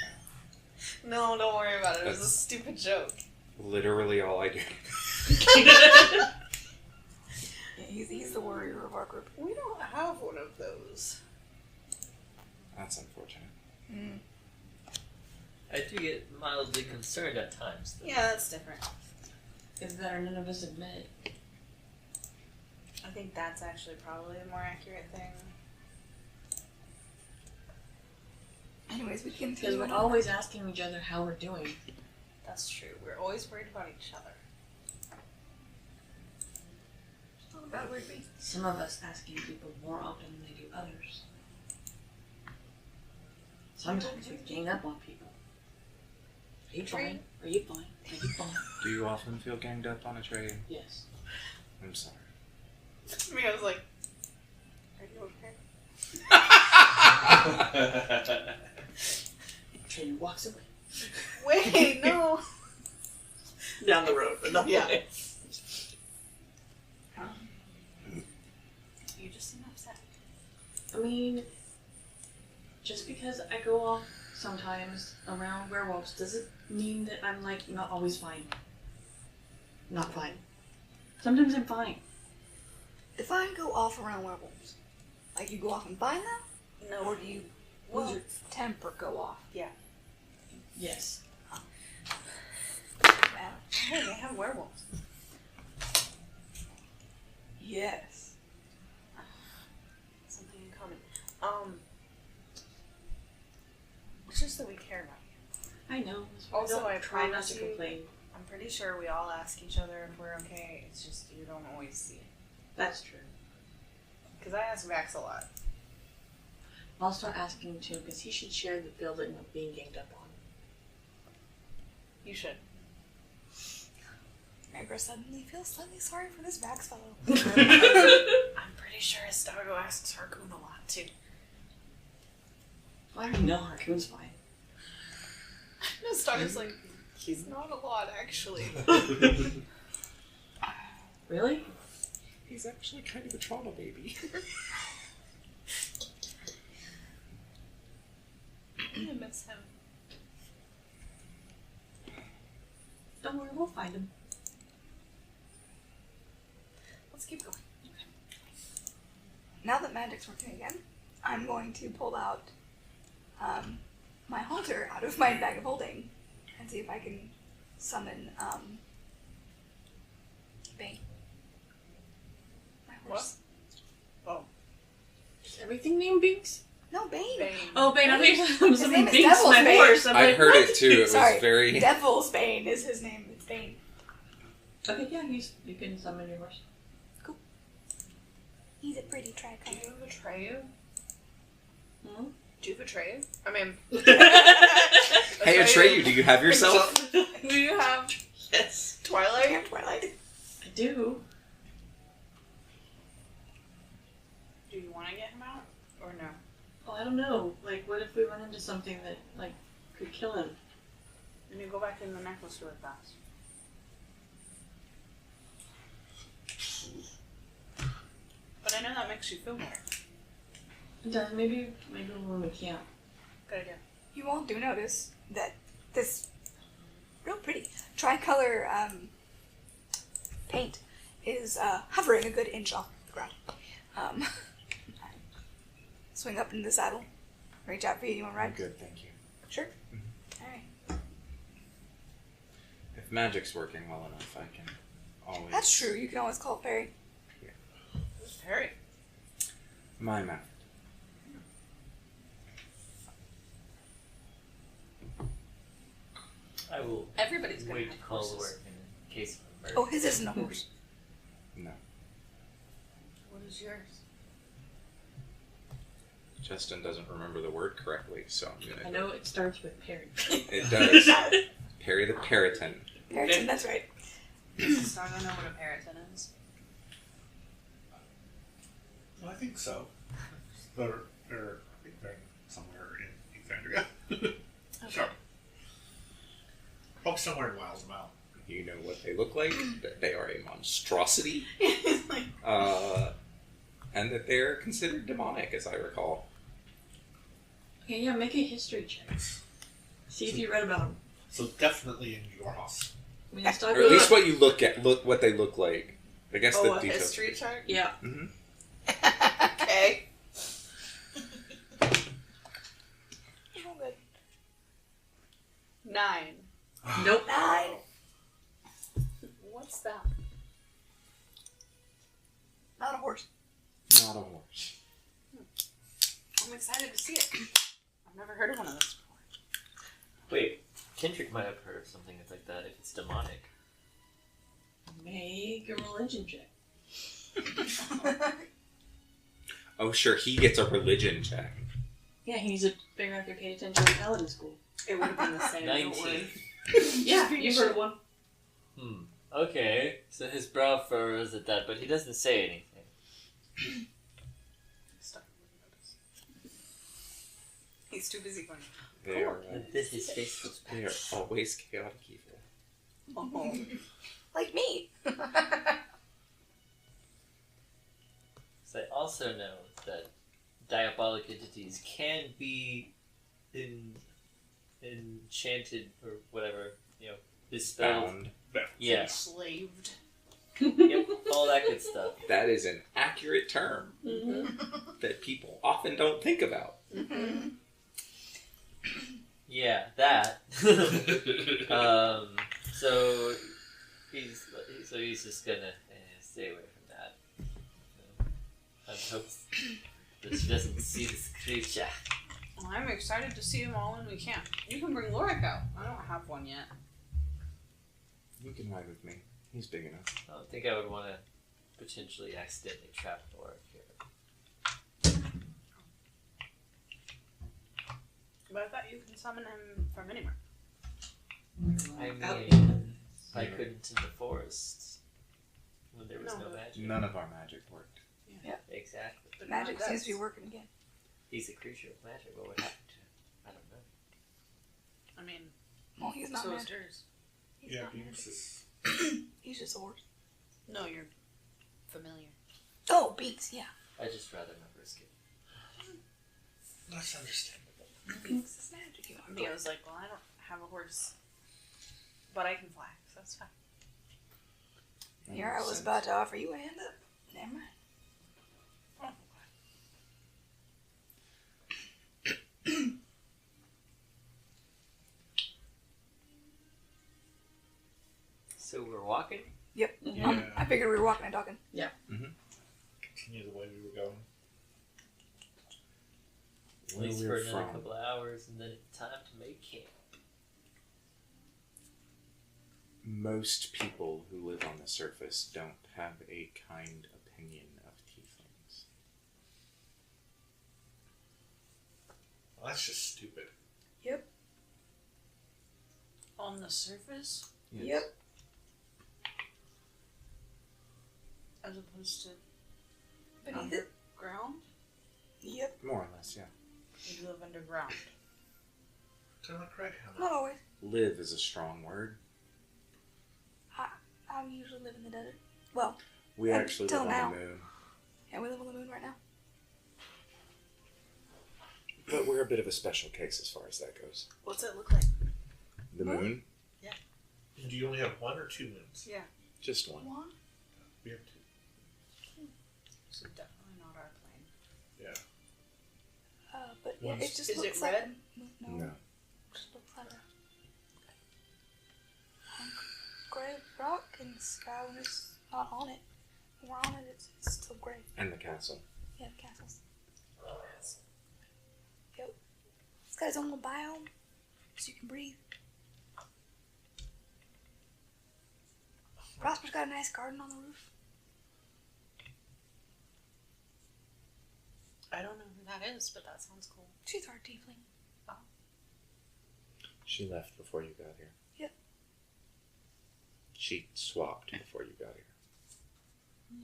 now.
No, don't worry about it. It was a
That's-
stupid joke.
Literally all I do.
Yeah, he's the warrior of our group.
We don't have one of those.
That's unfortunate.
Mm.
I do get mildly concerned at times. Though.
Yeah, that's different.
Is that none of us admit it?
I think that's actually probably a more accurate thing.
Anyways, we
Because
continue
we're
on.
always asking each other how we're doing.
That's true. We're always worried about each other.
It's not a bad way to be.
Some of us asking people more often than they do others. Sometimes we gang up on people. Are you fine? Are you fine? Are you fine?
Do you often feel ganged up on a train?
Yes.
I'm sorry.
I mean, I was like, are you okay?
Train walks away.
Wait, no.
Down the road, but not
Yeah.
way.
You just seem upset.
I mean, just because I go off sometimes around werewolves doesn't mean that I'm like not always fine. Not fine. Sometimes I'm fine.
Define go off around werewolves. Like you go off and find them?
No.
Or do you lose your temper go off?
Yes.
Man.
Hey, they have werewolves.
Yes.
Something in common. It's just that we care about you.
I know.
Also,
don't
I
try not
promise
to
you-
complain.
I'm pretty sure we all ask each other if we're okay. It's just you don't always see it.
That's true.
Because I ask Vax a lot.
I'll start asking too, because he should share the feeling of being ganged up on.
You should.
Negra suddenly feels slightly sorry for this Vax fellow.
I'm pretty sure Estago asks Harkoon a lot too.
I already know Harkoon's fine.
Estago's like, he's not a lot actually.
Really?
He's actually kind of a trauma baby.
I miss him.
Don't worry, we'll find him.
Let's keep going.
Now that magic's working again, I'm going to pull out my halter out of my bag of holding and see if I can summon Bane. My horse.
Is everything named Binks?
No, Bane.
Bane.
Oh, Bane, I think
His
something
name is
Binks,
Devil's
my
Bane.
horse. I'm
I
like,
heard
what?
it too. It was
Sorry,
very.
Devil's Bane is his name. It's Bane.
Okay, yeah, you can summon your horse.
He's a pretty
Do
tricolor.
you betray you?
Hmm?
Do you betray you? I mean,
Hey, Atreyu, do you have yourself?
do you have
Yes.
Twilight?
Twilight.
I do.
Do you want to get him out or no?
Oh, I don't know. Like, what if we run into something that, like, could kill him?
Then you go back in the necklace really fast. But I know that makes you feel better.
It does. Maybe when we can't.
Good idea.
You all do notice that this real pretty tricolor paint is hovering a good inch off the ground. Swing up into the saddle. Reach out for you. You want to
I'm
ride?
good, thank you.
Sure. Alright.
If magic's working well enough, I can always.
That's true. You can always call it Perry.
Who's Perry?
My method.
I will
Everybody's gonna
wait
have
to call the
horses.
work in case of
Oh,
emergency.
his isn't a horse.
No.
What is yours?
Justin doesn't remember the word correctly, so I'm
I
gonna.
know it starts with Perry.
It does. Perry the Periton.
Perryton, that's right.
Does Stargo know what a periton is?
I think so. They're somewhere in Exandria. Sure. Probably somewhere in Wild Mount.
You know what they look like? That they are a monstrosity.
Like,
And that they're considered demonic, as I recall.
Okay, yeah, make a history check. See if you read about them.
So definitely in your house.
I mean, I started
Or at least what you look at, what they look like. I guess
oh,
the
a
details.
history check?
Yeah.
Mm-hmm.
Okay.
Oh, good.
9.
Nope.
9.
What's that?
Not a horse.
Not a horse.
I'm excited to see it. I've never heard of one of those before.
Wait, Kendrick might have heard of something like that if it's demonic.
Make a religion check.
Oh, sure, he gets a religion check.
Yeah, he needs to figure out if you're paying attention in paladin school.
It would have been the same. Don't
19.
worry.
Yeah, you've heard of one.
Okay, so his brow furrows at that, but he doesn't say anything.
He's too busy going.
They are,
And then his face goes
they
back.
are always chaotic evil.
Oh.
Like me.
So I also know that diabolic entities can be enchanted or whatever, dispelled.
Bound.
Yeah,
Enslaved.
yep, all that good stuff.
That is an accurate term that people often don't think about.
Yeah, that. So he's just gonna stay away from that. I hope that she doesn't see this creature.
Well, I'm excited to see them all when we can. You can bring Lorik out. I don't have one yet.
You can ride with me. He's big enough.
I don't think I would want to potentially accidentally trap Lorik here.
But I thought you can summon him from anywhere.
I
Out.
mean, I couldn't in the forest when there was no
No.
magic.
None of our magic worked.
Exactly.
But
Magic
not
seems to be
this.
working again.
He's a creature of magic. What would happen to him? I don't know.
I mean,
Well, he's not
so is
magic.
hers.
He's
Yeah,
not
Beams
magic.
is.
He's just a horse.
No, you're familiar.
Oh, Binks, yeah.
I just rather not risk it.
That's understandable.
Binks is magic. You know.
Mia was like, well, I don't have a horse, but I can fly, so that's fine.
That
Here I
makes
was
sense.
about to offer you a hand up. Never mind.
So we're walking?
Yep.
Yeah.
I figured we were walking and talking.
Continue the way we were going.
At
Where
least
we're
for another
from.
couple of hours, and then it's time to make camp.
Most people who live on the surface don't have a kind opinion of tieflings.
Well, that's just stupid.
On the surface,
Yep.
as opposed to
Beneath it.
underground,
Yep.
More or less, yeah.
you live underground.
Kind of like Craig Hammer.
Not always.
Live is a strong word.
I usually live in the desert. Well,
We
And
actually
till
live
now.
on the moon.
yeah, we live on the moon right now.
But we're a bit of a special case as far as that goes.
What's it look like?
The
Huh?
moon?
Do you only have one or two moons?
Yeah,
Just one.
One?
We have two.
so definitely not our plane.
Yeah.
But yeah,
One's-
it just
Is
looks
it
like
red?
No.
No.
It just looks like a gray rock in the sky when it's not on it. When we're on it, it's still gray.
And the castle.
Yeah, the castles. Yep. It's got its own little biome, so you can breathe. Prosper's got a nice garden on the roof.
I don't know who that is, but that sounds cool.
She's our tiefling.
She left before you got here.
Yep.
She swapped before you got here.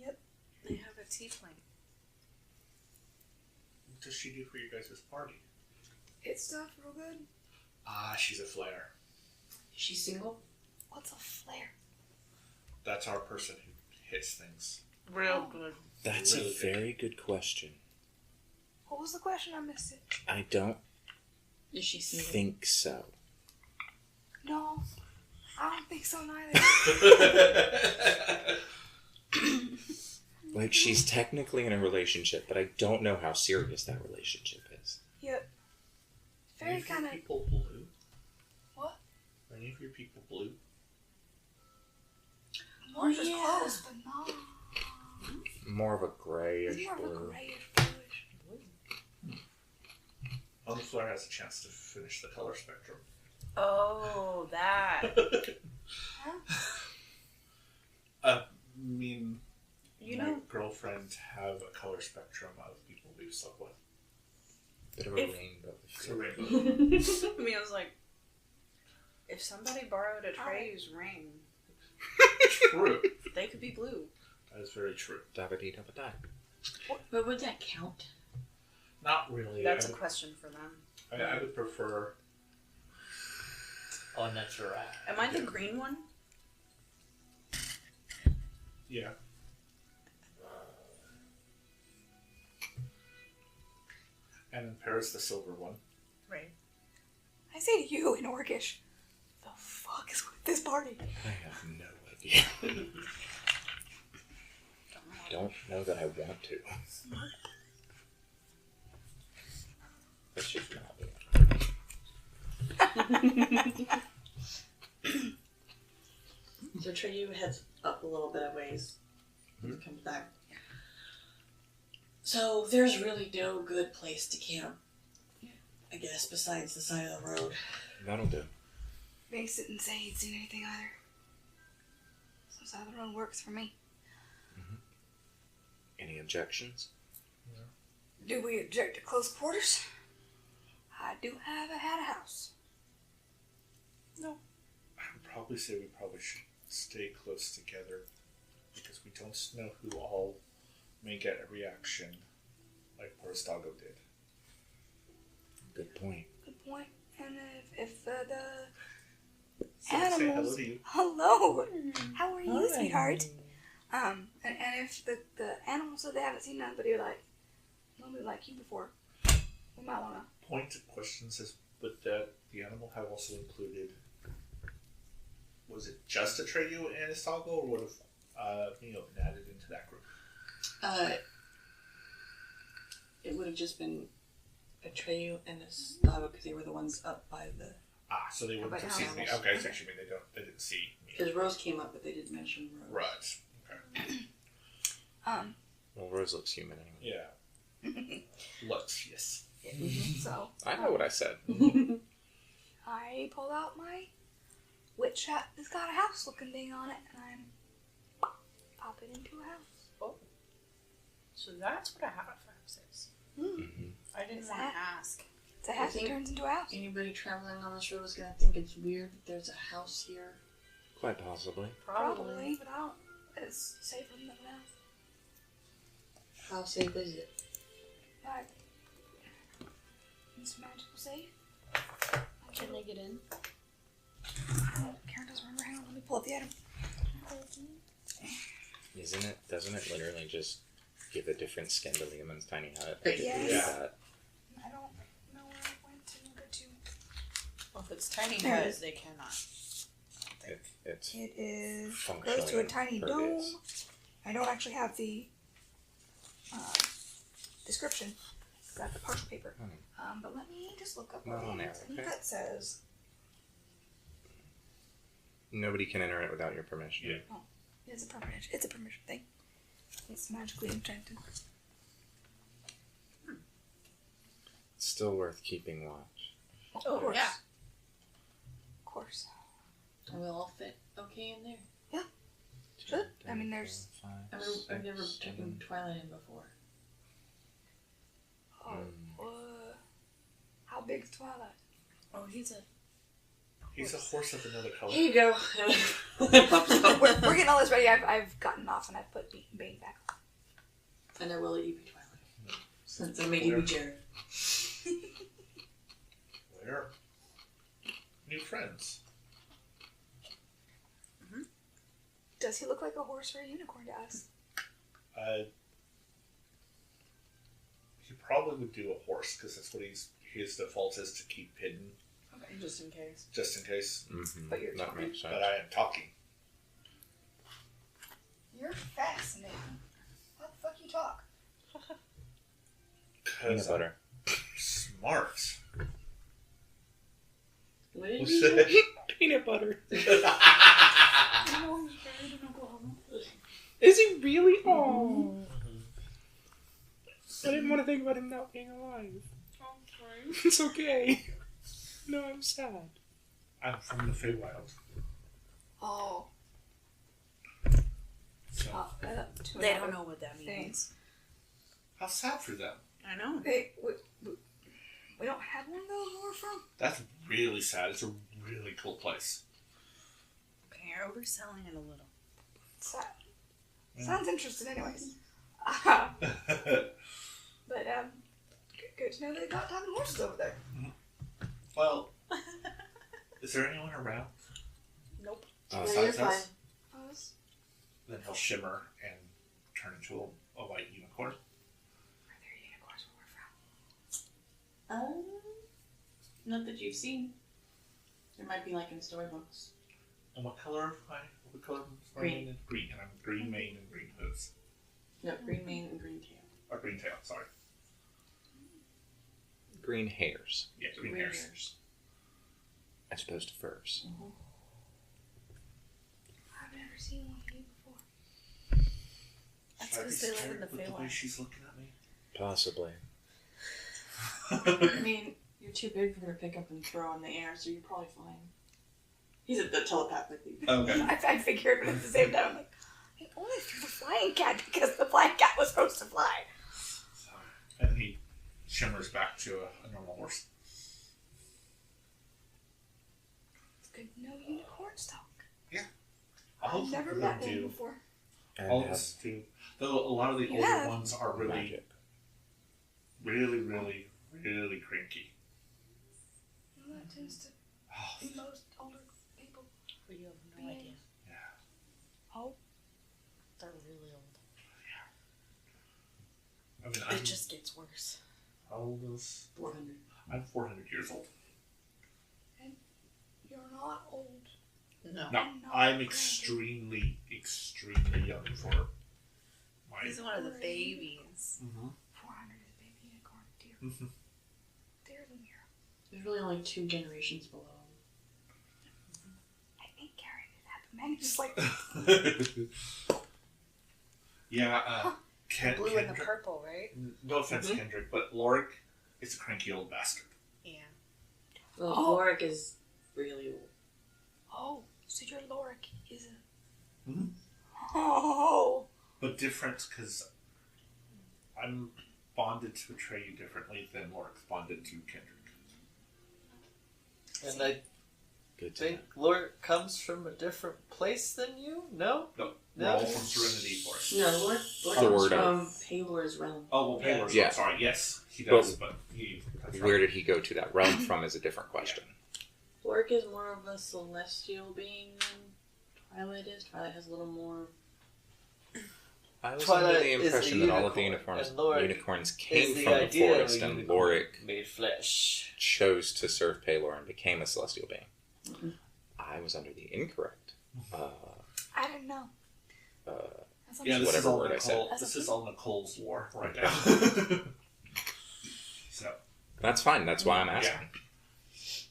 Yep.
They have a tiefling.
What does she do for your guys' party?
It's stuff real good.
Ah, she's a flare.
Is she single?
What's a flare?
That's our person who hits things.
Real good.
That's
Really
a very good question.
What was the question? I missed it.
I don't
Is she single?
think so.
No, I don't think so neither.
Like, she's technically in a relationship, but I don't know how serious that relationship is.
Yep.
Any
Very
of your
kind of.
people blue?
What?
Are any of your people blue?
Orange is
yeah.
close, but no.
More of a grayish
It's more of a
blue.
grayish bluish.
On the flare has a chance to finish the color spectrum.
Oh, that.
I mean,
You
my
know,
girlfriend have a color spectrum of people we've slept with.
Bit of a
If-
rainbow.
It's a rainbow.
I mean, I was like, If somebody borrowed Atreyu's ring,
True.
they could be blue.
That is very true.
Dabba-dee-dabba-die.
But would that count?
Not really.
That's a question for them.
I would prefer.
All natural.
Am I the green one?
Yeah. And in Paris, the silver one.
Right.
I say to you in Orcish, the fuck is with this party?
I have no idea. Don't know that I want to. Let's just not do it.
So Treyu heads up a little bit of ways. Comes back. So there's really no good place to camp, I guess, besides the side of the road.
That'll do.
Mace didn't say he'd seen anything either. So side of the road works for me.
Any objections?
Do we object to close quarters? I do have had a house.
I would probably say we probably should stay close together because we don't know who all may get a reaction like Poristago did.
Good point.
Good point. And if the
So say hello
animals...
to you.
Hello! How are you, sweetheart? And if the animals said they haven't seen nobody like you before, we might want to...
Point question says, but the animal have also included, was it just Atreyu and Istago, or would have been added into that group?
It would have just been Atreyu and Istago because they were the ones up by the...
So they wouldn't
By
have
the
seen me.
animals.
Okay, so actually they didn't see me.
Because Rose came up, but they didn't mention Rose.
Right. Okay.
Well, Rose looks human anyway.
Yeah. Looks, yes.
So,
I know what I said.
I pulled out my witch hat that's got a house looking thing on it, and I'm popping into a house.
Oh. So that's what a half is. I didn't
It's
want
a
to ask.
It's a hat that
think-
turns into a house.
Anybody traveling on this road is going to think it's weird that there's a house here.
Quite possibly.
Probably, but I don't... It's safer than nothing else.
How safe is it?
Like, it's magical safe.
Can they get in?
Karen doesn't remember. Hang on, let me pull up the item.
Doesn't it literally just give a different skin to Liamon's tiny hut?
Yes.
Yeah.
That?
I don't know where I went to go to.
Well, if it's tiny
There it
hut,
is.
they cannot.
It's
It is
functionally
goes to a tiny dome.
impervious.
I don't actually have the description. I got the partial paper. But let me just look up what
Not on
it
there,
is. I think
okay.
that says
Nobody can enter it without your permission.
Yeah.
it's a permission. It's a permission thing. It's magically enchanted.
It's still worth keeping watch.
Of
Oh,
course.
yeah.
Of course.
And we'll all fit okay in there.
Should. I mean, there's.
I mean, I've never taken Twilight in before.
Oh, how big is Twilight?
Oh, he's a.
He's a horse of another color.
Here you go. Pops up.
We're getting all this ready. I've gotten off and I've put Beat and Bane back on.
And I will let you be Twilight. Since I made you be Jared.
Where? New friends.
Does he look like a horse or a unicorn to us?
He probably would do a horse because that's what his default is to keep hidden,
Okay, just in case.
just in case.
Mm-hmm.
But you're
that
talking.
makes sense.
But I am talking.
You're fascinating. How the fuck you talk?
Peanut
Because
butter.
smart.
What did
What's
you say?
that?
Peanut butter.
Oh, he's buried in Oklahoma.
Is he really? Oh. I didn't want to think about him not being alive.
Oh, sorry.
It's okay. No, I'm sad.
I'm from the Feywild.
Oh.
So,
They don't know what that means.
Thanks.
how sad for them.
I know.
We don't have one of those where we're from.
That's really sad. It's a really cool place.
Okay, you're overselling it a little.
Sounds interesting, anyways. But good to know they got talking horses over there.
Well, is there anyone around?
Nope.
Yeah,
Besides
you're
us?
Us?
Then he'll shimmer and turn into a white unicorn.
Are there unicorns where we're from?
Not that you've seen. There might be like in storybooks.
And what color is my
Green.
mane? Green, and I'm green mane and green hooves.
No, green mane and green tail.
Or green tail, sorry.
Green hairs
Yeah, green hairs.
as opposed to furs.
I've never seen one of you before.
That's
Should I be
because they live in
scared
the
with the way
Feywild.
she's looking at me?
Possibly.
I mean, you're too big for her to pick up and throw in the air, so you're probably fine. He's the telepathically.
Okay.
I figured, but at the same time, I'm like, I only threw the flying cat because the flying cat was supposed to fly.
So, and he shimmers back to a normal horse.
It's good to know unicorns talk.
All
I've
of
never
them
met one
do.
before.
And
All of
have
us do. Though a lot of the older
Yeah.
ones are really,
magic.
really, really, really cranky.
Well, that tends to
Oh,
be most older people.
But you have no
Yeah.
idea.
Oh,
They're really old.
I mean,
It just gets worse.
how old is
400.
I'm 400 years old.
you're not old.
No.
No,
I'm not
I'm
cranky.
extremely, extremely young for my.
He's one of the babies.
Mhm.
400 is baby unicorn. Dear,
Mhm.
dear Lumira.
There's really only 2 generations below.
I think Karen did that, but man, just like,
Yeah,
Blue and the
Kendrick.
purple, right?
No offense, Kendrick, but Lorik is a cranky old bastard.
Yeah.
Well,
Oh.
Lorik is really old.
oh, so your Lorik is a.
Mhm.
Oh.
But different because I'm bonded to Atreyu differently than Lorik's bonded to Kendrick.
And I
Good to
think Lord comes from a different place than you? No?
No, we're
No.
all from Serenity Forest.
No, Lorik
The
comes
word
from
of-
Palor's realm.
Oh, well, Paylor's
Yeah.
sorry, yes, he does, but he. That's
Where
right.
did he go to that realm from is a different question.
Lorik is more of a celestial being than Twilight is. Twilight has a little more.
I was
Twilight
under the
is a
impression that all of the
unicorn,
unicorns,
and Lorik
unicorns
Is
came
the
from the
idea
forest,
of a
and
unicorn
Lorik
made flesh.
chose to serve Palor and became a celestial being.
Mhm.
I was under the incorrect.
I didn't know.
Yeah,
That's
this is
Whatever
all
word I said.
Nicole.
As a
This is
people.
all Nicole's lore right now. So,
That's fine. That's why I'm asking.
yeah.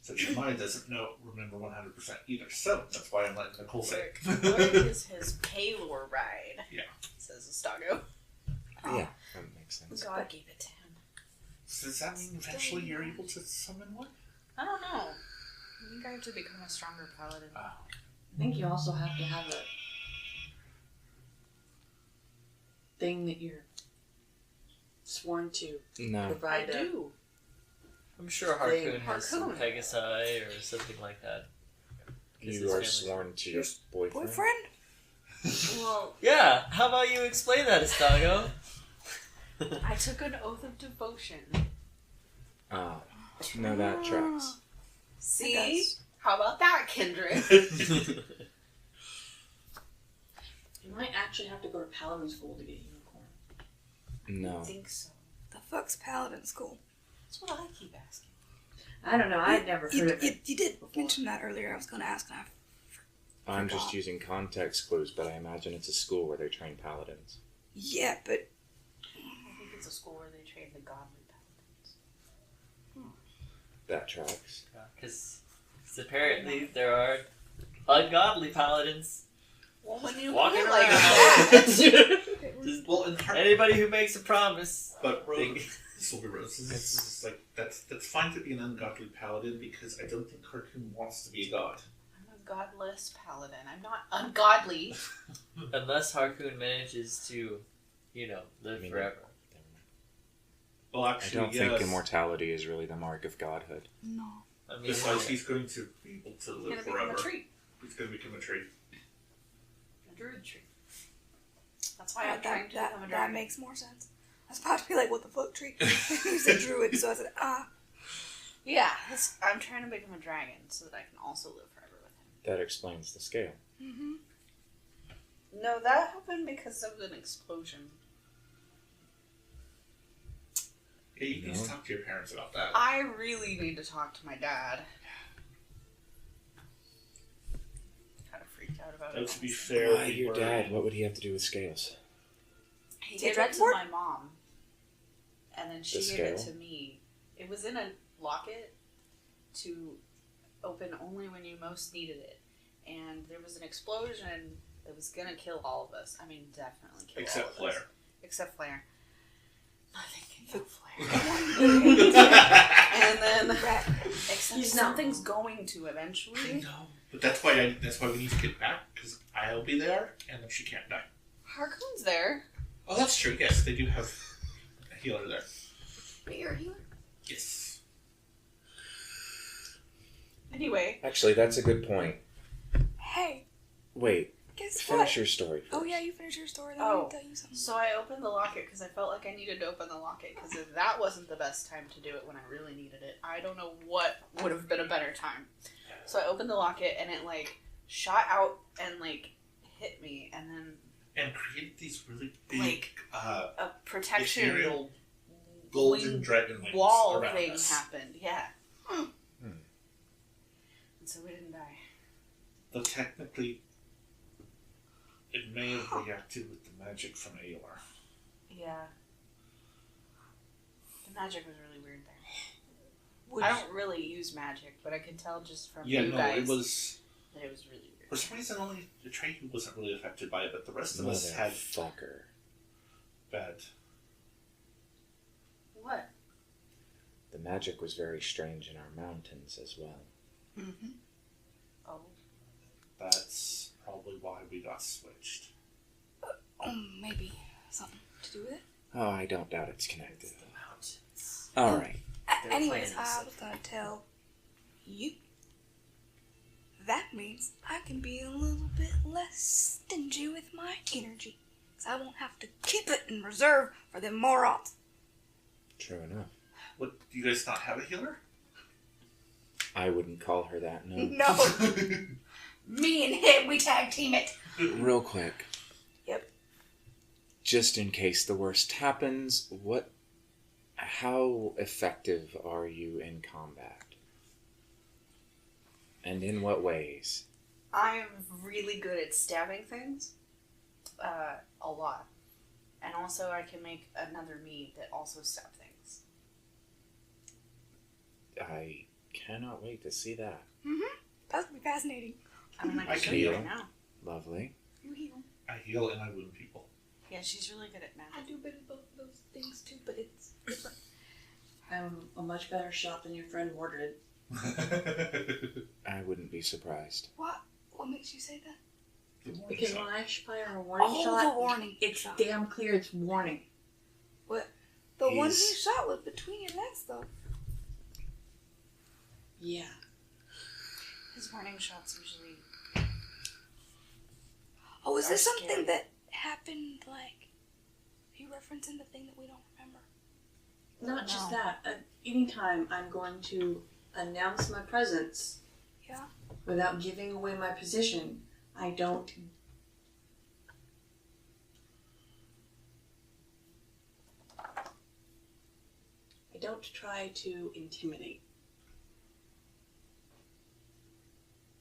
So Jemima doesn't remember 100% either. So that's why I'm letting Nicole say it.
Lorik is his Paylor ride.
Yeah.
Says Astago.
Yeah, that makes sense.
God gave it to him.
So does that mean eventually you're able to summon one?
I don't know. I think I have to become a stronger paladin.
I think you also have to have a thing that you're sworn to
No.
provide.
I do.
I'm sure
They-
Harkoon has some
Harkoon.
Pegasi or something like that. 'Cause
You
his
are
family's-
sworn to your boyfriend.
Boyfriend?
Well,
Yeah, how about you explain that, Astago?
I took an oath of devotion.
Ah, no, that tracks.
See?
does.
How about that, Kendrick?
you might actually have to go to Paladin School to get unicorn.
No.
I think so.
The fuck's Paladin School?
That's what I keep asking.
I don't know. I'd never heard of it.
You did mention that earlier. I was going to ask, and
I'm just
forgot.
using context clues, but I imagine it's a school where they train paladins.
Yeah, but
I think it's a school where they train the godly paladins.
That tracks.
Because apparently there are ungodly paladins
Well, when you
walking
put it
around.
like that.
Just
Well, in her,
anybody who makes a promise.
but
they-
Rose, Silver Rose, this is like that's fine to be an ungodly paladin because I don't think Harkoon wants to be a god.
I'm a godless paladin. I'm not ungodly.
Unless Harkoon manages to, live
I mean,
forever.
Well,
I
actually,
don't
yes.
think immortality is really the mark of godhood.
no.
I mean,
Besides, he's going to be able to
He's
live
gonna become
forever.
a tree.
He's going to become a tree.
A druid tree. That's why I'm trying to become a
that
dragon.
makes more sense. I was about to be like, what the fuck, tree? You said druid, so I said,
Yeah, I'm trying to become a dragon so that I can also live forever with him.
That explains the scale.
Mm-hmm.
No, that happened because of an explosion.
Yeah, you can just talk to your parents about that.
I really need to talk to my dad. Kind of freaked out about
Though,
it.
to be fair,
Why your dad? What would he have to do with scales?
He
Take
gave it to
Dragonborn?
my mom, and then she
The
gave it
scale?
to me. It was in a locket to open only when you most needed it, and there was an explosion that was gonna kill all of us. I mean, definitely kill
Except
all of
Flair.
us. Except Flair. Nothing can kill Flair. And then, except
He's not
something's going to eventually.
I know. But that's why we need to get back, because I'll be there, and then she can't die.
Harkoon's there.
Oh, that's true. Yes, they do have a healer there.
But you're a healer?
Yes.
Anyway,
Actually, that's a good point.
Hey,
Wait,
guess
finish
what?
your story first.
Oh yeah, you finish your story. Then
Oh.
I'll tell you something.
so I opened the locket because I felt like I needed to open the locket, because if that wasn't the best time to do it when I really needed it, I don't know what would have been a better time. So I opened the locket and it like shot out and like hit me, and then
And create these really big,
Like, a protection
ethereal golden
wing
dragon wings
wall
around
thing
us.
happened. Yeah.
Hmm.
And so we didn't die.
Though technically, it may have reacted with the magic from Alar.
Yeah. The magic was really weird there.
Would
I don't really use magic, but I could tell just from
Yeah,
you
no,
guys
it was...
that it was really weird.
For some reason, only the Trey wasn't really affected by it, but the rest of us had
Motherfucker.
bad...
What?
The magic was very strange in our mountains as well.
Mm-hmm.
Oh.
That's probably why we got switched.
Maybe something to do with it.
Oh, I don't doubt it's connected.
It's the mountains.
Alright.
Their
Anyways,
plans.
I was gonna tell you. That means I can be a little bit less stingy with my energy. Because I won't have to keep it in reserve for them morons.
True enough.
What, do you guys not have a healer?
I wouldn't call her that, no.
No. Me and him, we tag team it.
Real quick.
Yep.
Just in case the worst happens, how effective are you in combat? And in what ways?
I am really good at stabbing things. A lot. And also I can make another me that also stab things.
I cannot wait to see that.
That would be fascinating.
I mean, I
I
can show
can
you
heal.
right now.
Lovely.
You heal.
I heal and I wound people.
Yeah, she's really good at magic.
I do a bit of both of those things too, but it's different.
I'm a much better shot than your friend Mordred.
I wouldn't be surprised.
What? What makes you say that?
Because when I fire a warning
Oh,
shot,
the warning
it's
shot.
damn clear it's warning.
The one he
He's-
shot was between your legs, though.
Yeah.
His warning shots usually.
Oh, is
Are
this something
scary.
that happened, like, are you referencing the thing that we don't remember?
Not just
No.
that. Anytime I'm going to announce my presence
Yeah.
without giving away my position, I don't. I don't try to intimidate.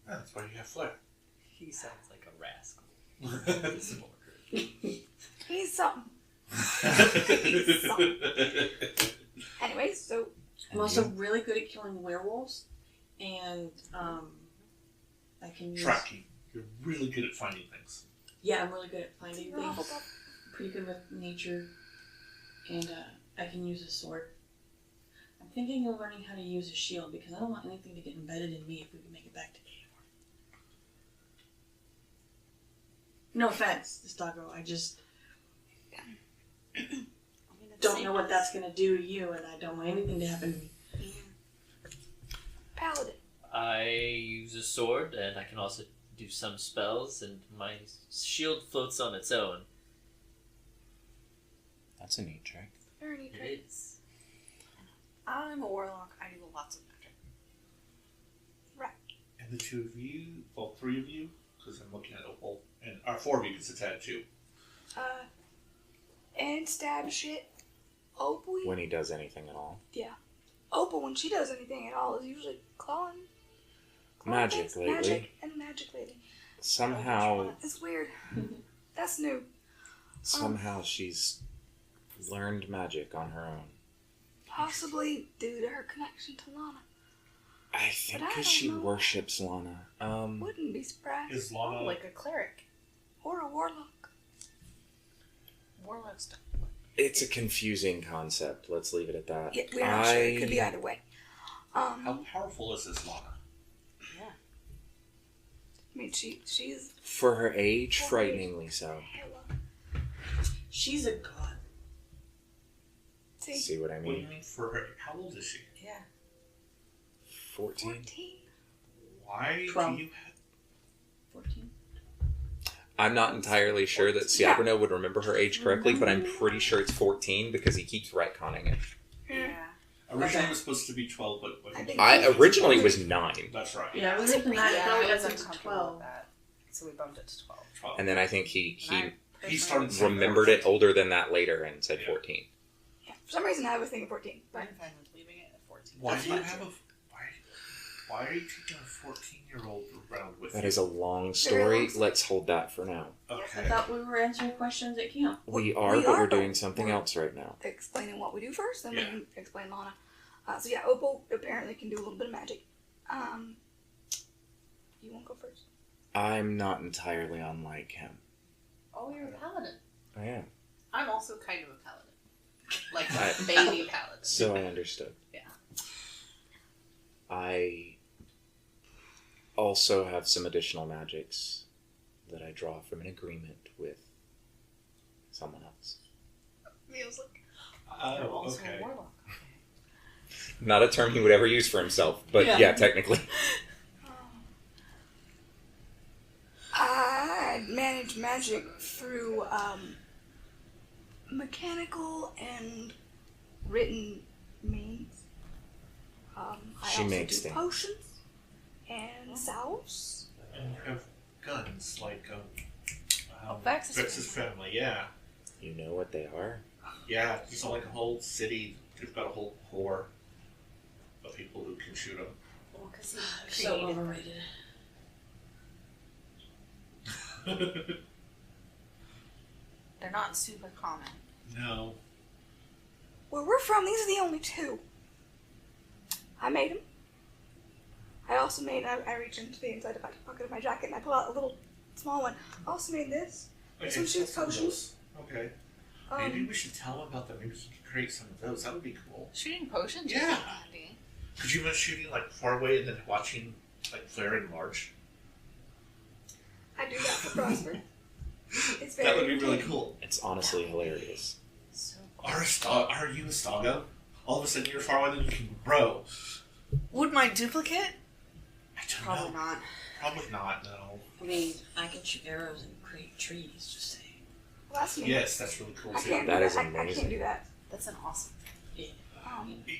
That's why you have flair.
He sounds like a rascal.
He's something. Anyways, so
I'm also really good at killing werewolves, and I can use.
Tracking. You're really good at finding things.
Yeah, I'm really good at finding
you're awful,
things. Pretty good with nature, and I can use a sword. I'm thinking of learning how to use a shield because I don't want anything to get embedded in me if we can make it back to Gator. No offense, this doggo. I just
I mean, it's
don't
same
know what
as-
that's gonna do to you, and I don't want anything to happen to me.
paladin.
I use a sword, and I can also do some spells, and my shield floats on its own.
That's a neat trick.
Very neat.
It is.
I'm a warlock. I do lots of magic.
And the two of you, well, three of you, because I'm looking at Opal, and our four of you, because it's had two.
And stab shit. Opal.
When he does anything at all.
Opal, when she does anything at all, is usually clawing
Magic
things.
lately.
Magic lately.
Somehow,
It's weird. That's new.
somehow she's learned magic on her own.
Possibly due to her connection to Lana.
I think
But I
because
don't
she
know.
worships Lana.
Wouldn't be surprised.
Is Lana...
Like a cleric.
Or a warlock.
Warlocks don't.
It's a confusing concept. Let's leave it at that.
Yeah, we're not sure. It could be either way.
How powerful is this Lana?
I mean, she's
For her age,
For her
frighteningly so.
hella.
She's a god.
See what I
What do you
mean?
mean for her? How old is she?
Yeah.
14?
14.
Why
12.
do you...
14.
I'm not entirely sure that Ciabrino would remember her age correctly, but I'm pretty sure it's 14 because he keeps retconning it.
Yeah.
Originally
Okay.
it was supposed to be 12, but...
I think-
I originally was 9,
That's right.
Yeah, we lived in that.
Yeah,
Now we
I
got
was
to
uncomfortable
12.
with that. So we bumped it to 12.
12.
and then I think he
He started saying
remembered it older than that later and said
Yeah.
14.
Yeah. For some reason, I was thinking 14. But
I'm fine with leaving it at 14.
Why
That's
do you
fine,
have a... Why are you taking a 14-year-old around with
That
you?
is a long
Very
story.
long story.
Let's hold that for now.
I
Okay.
thought we were answering questions at camp.
We
We
are, but
are,
we're
but
doing something
we're-
else right now.
explaining what we do first, then
Yeah.
we can explain Lana. So yeah, Opal apparently can do a little bit of magic. You won't go first.
I'm not entirely unlike him.
Oh, you're a paladin.
I am.
I'm also kind of a paladin. Like
I-
a baby paladin.
So I understood.
Yeah.
I also have some additional magics that I draw from an agreement with someone else.
Feels like
Oh,
you're also
okay.
a warlock.
Not a term he would ever use for himself, but
Yeah.
yeah technically.
I manage magic through mechanical and written means. I
She
also
makes
do
things.
potions and salves.
And you have guns, like,
Vex's
family, yeah.
You know what they are?
Yeah, it's like a whole city. They've got a whole corps of people who can shoot them.
Well, because he
So
created
overrated.
They're not super common.
No.
Where we're from, these are the only two. I made them. I also made, I reached into the inside pocket of my jacket and I pulled out a little small one. I also made this. This one shoots potions.
Okay. Maybe
Um,
we should tell him about them. Maybe he could create some of those. That would be cool.
Shooting potions?
Yeah.
Would be handy.
Could you imagine shooting like far away and then watching like flare and march?
I do that for Prosper. It's very
That would be really
entertaining.
cool.
It's honestly hilarious.
So cool.
Are you a Stago? All of a sudden you're far away and you can grow.
Would my duplicate?
I don't
Probably
know.
not.
Probably not, no.
I mean, I can shoot arrows and create trees, just saying.
Well, that's me.
Yes, that's really cool
I
too.
can't
That
do
is
that. I
amazing.
can't do that.
That's an awesome.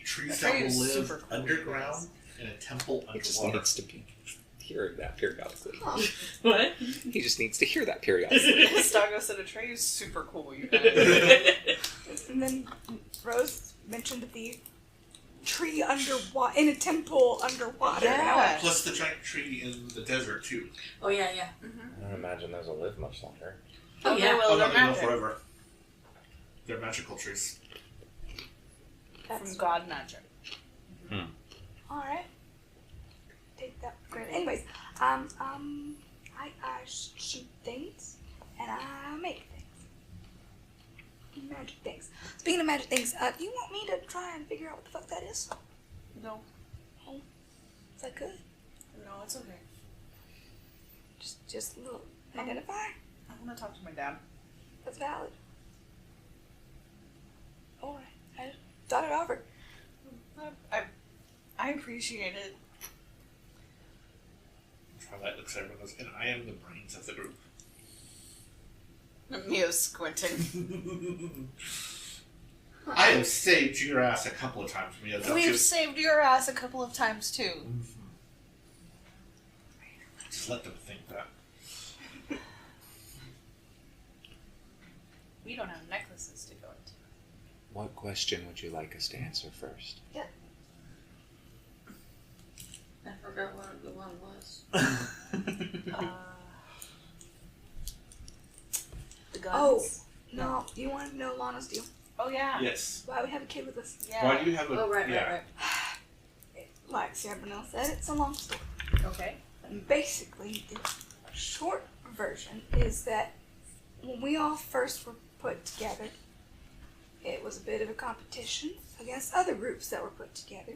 Trees
The
that
tree
will
is
live
super cool.
underground in a temple
He just
underwater.
needs to be hearing that periodically.
Huh.
What?
He just needs to hear that periodically.
Stago said a tree is super cool, you guys.
And then Rose mentioned the tree underwater in a temple underwater.
Yeah.
And I went,
Plus the giant tree in the desert too.
Oh, yeah, yeah.
I don't imagine those will live much longer.
Oh, yeah.
Well,
Oh, no,
they're
they will
magic.
forever. They're magical trees.
That's
From God magic.
all right. Take that for granted. Anyways, I shoot things and I make things. Magic things. Speaking of magic things, do you want me to try and figure out what the fuck that is?
No.
If I could,
No, it's okay.
just a little identify.
I want to talk to my dad.
That's valid. All right. I thought it over.
I appreciate it.
Twilight looks at everyone and goes, and I am the brains of the group.
Mio's squinting.
I have saved your ass a couple of times, Mia. Don't you?
We've saved your ass a couple of times too.
Just let them think that.
We don't have necklaces to go into.
What question would you like us to answer first?
I forgot what the one was.
The guns.
Oh, no. You want to know Lana's deal?
Oh yeah.
Yes.
Why we have a kid with us?
Yeah.
Why do you have a...
Oh, right.
Like Sarah Bernal said, it's a long story.
Okay.
And basically, the short version is that when we all first were put together, it was a bit of a competition against other groups that were put together.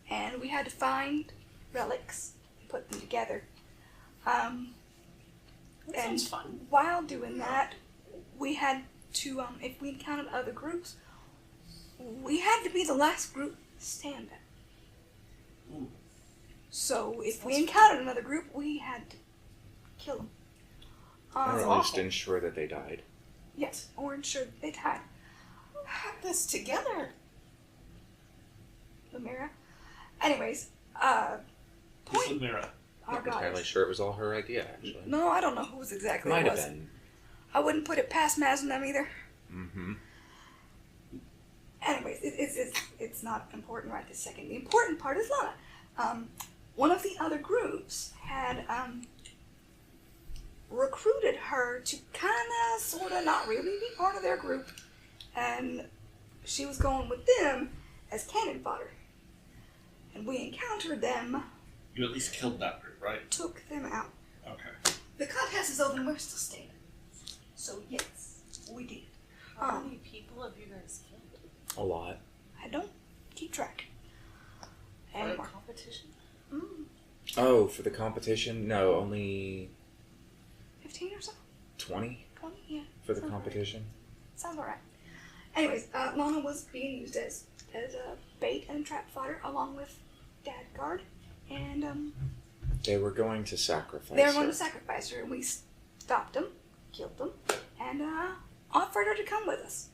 And we had to find relics and put them together.
That
And
sounds fun.
while doing that, we had to, if we encountered other groups, we had to be the last group standing.
Ooh.
So if we encountered another group, we had to kill them.
Or at
awful.
least ensure that they died.
Yes, or ensure that they died.
Put this together.
Lamira. Anyways,
Who's
point
Lamira?
our
Not entirely
goddess.
sure it was all her idea, actually.
No, I don't know whose exactly
Might
it
have
was.
been.
I wouldn't put it past Maz and them either.
Mm-hmm.
Anyways, it's not important right this second. The important part is Lana. One of the other groups had recruited her to kinda, sorta, not really be part of their group. And she was going with them as cannon fodder. And we encountered them,
You at least killed that group, right?
took them out.
Okay.
The contest is over and we're still standing. So yes, we did.
How many people have you guys killed?
A lot.
I don't keep track.
For a
Anymore.
competition?
Oh, for the competition? No, only
15 or so?
20
20? Yeah.
for the
sounds right.
competition.
Sounds alright. Anyways, Lana was being used as a bait and trap fodder along with Dad Guard. And
They were going to sacrifice
they were going
her.
to sacrifice her. And we stopped them, killed them, and offered her to come with us.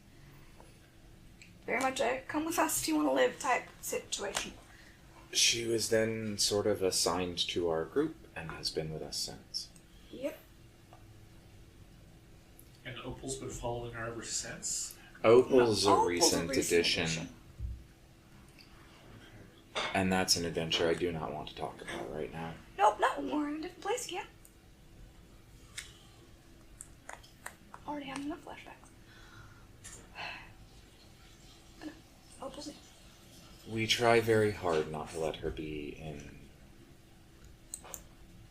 Very much a come with us if you want to live type situation.
She was then sort of assigned to our group and has been with us since.
Yep.
And Opal's been following her ever since?
Opal's a
Opal's
recent addition, and that's an adventure I do not want to talk about right now.
Nope, not when we're in a different place again. Already having enough flashbacks. But no, Opal's new.
We try very hard not to let her be in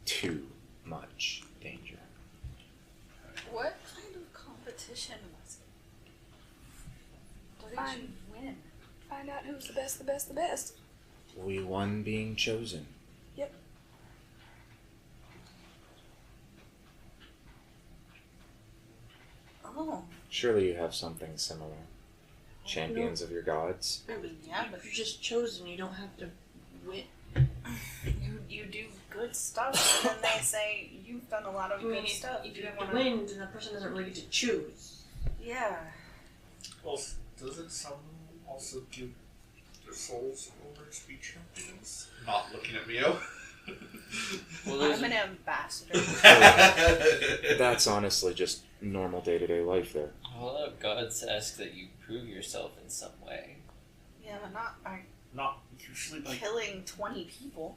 too much danger.
What kind of competition was it? What did
Fine.
you win?
Find out who's the best, the best, the best.
We won being chosen.
Yep.
Oh.
Surely you have something similar. Champions of your gods.
I mean, yeah, but
If you're just chosen, you don't have to win.
you do good stuff, and then they say you've done a lot of
I mean,
good stuff.
if
Do
you
you
have to
wanna-
win, then the person doesn't really get to choose.
Yeah.
Well, doesn't some also give their souls over to be champions? Not looking at Mio.
Well,
I'm
there's
an ambassador.
That's honestly just normal day-to-day life there.
a lot of gods ask that you prove yourself in some way.
Yeah, but not by
Not usually by...
killing 20 people.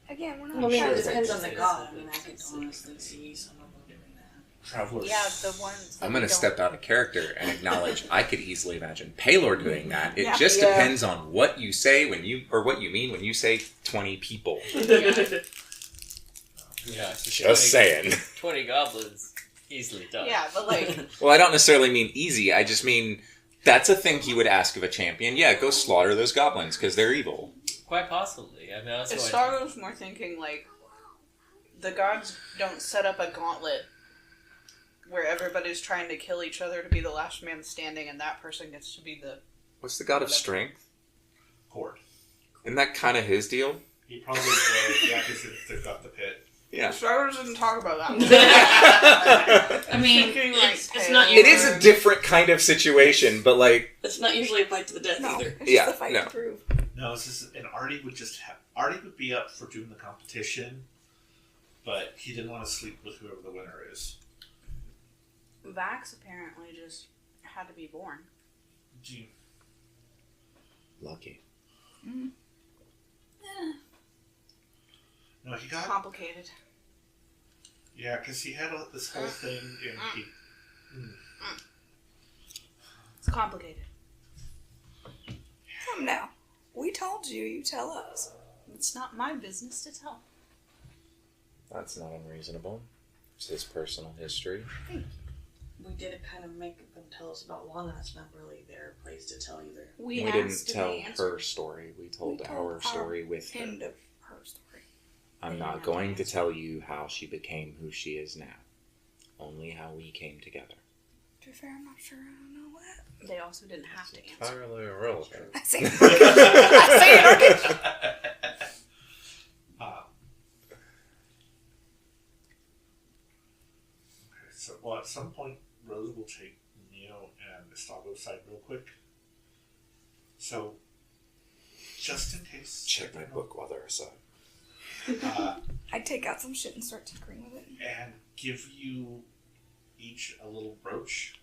Again, we're not
Well, I mean,
sure.
it depends on the
It's-
god. I mean, I could honestly see some of them doing that.
Travelers.
Yeah, the ones. that
I'm
we
going to
don't-
step out of character and acknowledge I could easily imagine Paylor doing that. It
Yeah.
just
Yeah.
depends on what you say when you, or what you mean when you say 20 people.
Yeah, so
Just saying.
20 goblins, easily done.
Yeah, but like,
Well, I don't necessarily mean easy. I just mean that's a thing he would ask of a champion. Yeah, go slaughter those goblins because they're evil.
Quite possibly. I mean, that's
if
what
Star was more thinking like, the gods don't set up a gauntlet where everybody's trying to kill each other to be the last man standing, and that person gets to be the.
What's the god of strength?
Horde.
Isn't that kind of his deal?
He probably would, yeah, because they've got the pit.
Yeah.
The survivors didn't talk about that.
I mean,
Thinking,
it's not.
It is a different kind of situation, but like...
It's not usually a fight to the death
No,
either.
it's
Yeah,
just a fight
no.
to prove.
No, it's just, and Artie would just Artie would be up for doing the competition, but he didn't want to sleep with whoever the winner is.
Vax apparently just had to be born.
Gee,
Lucky.
no, he got
Complicated.
yeah, because he had this whole thing, and he.
It's complicated.
Come now. We told you, you tell us.
It's not my business to tell.
That's not unreasonable. It's his personal history.
We did kind of make them tell us about Lana. It's not really their place to tell either.
We
asked
didn't
and
tell
they answered.
her story. We told
We
our story with her.
End of her story.
I'm not going to tell you how she became who she is now. Only how we came together.
To be fair, I'm not sure. I don't know what.
They also didn't have to answer.
Entirely irrelevant.
I say it. I say it. Okay.
So, well, at some point, Rose will take Neo and Estavo aside real quick. So, just in case.
Check my book while they're aside.
I take out some shit and start tinkering with it.
And give you each a little brooch.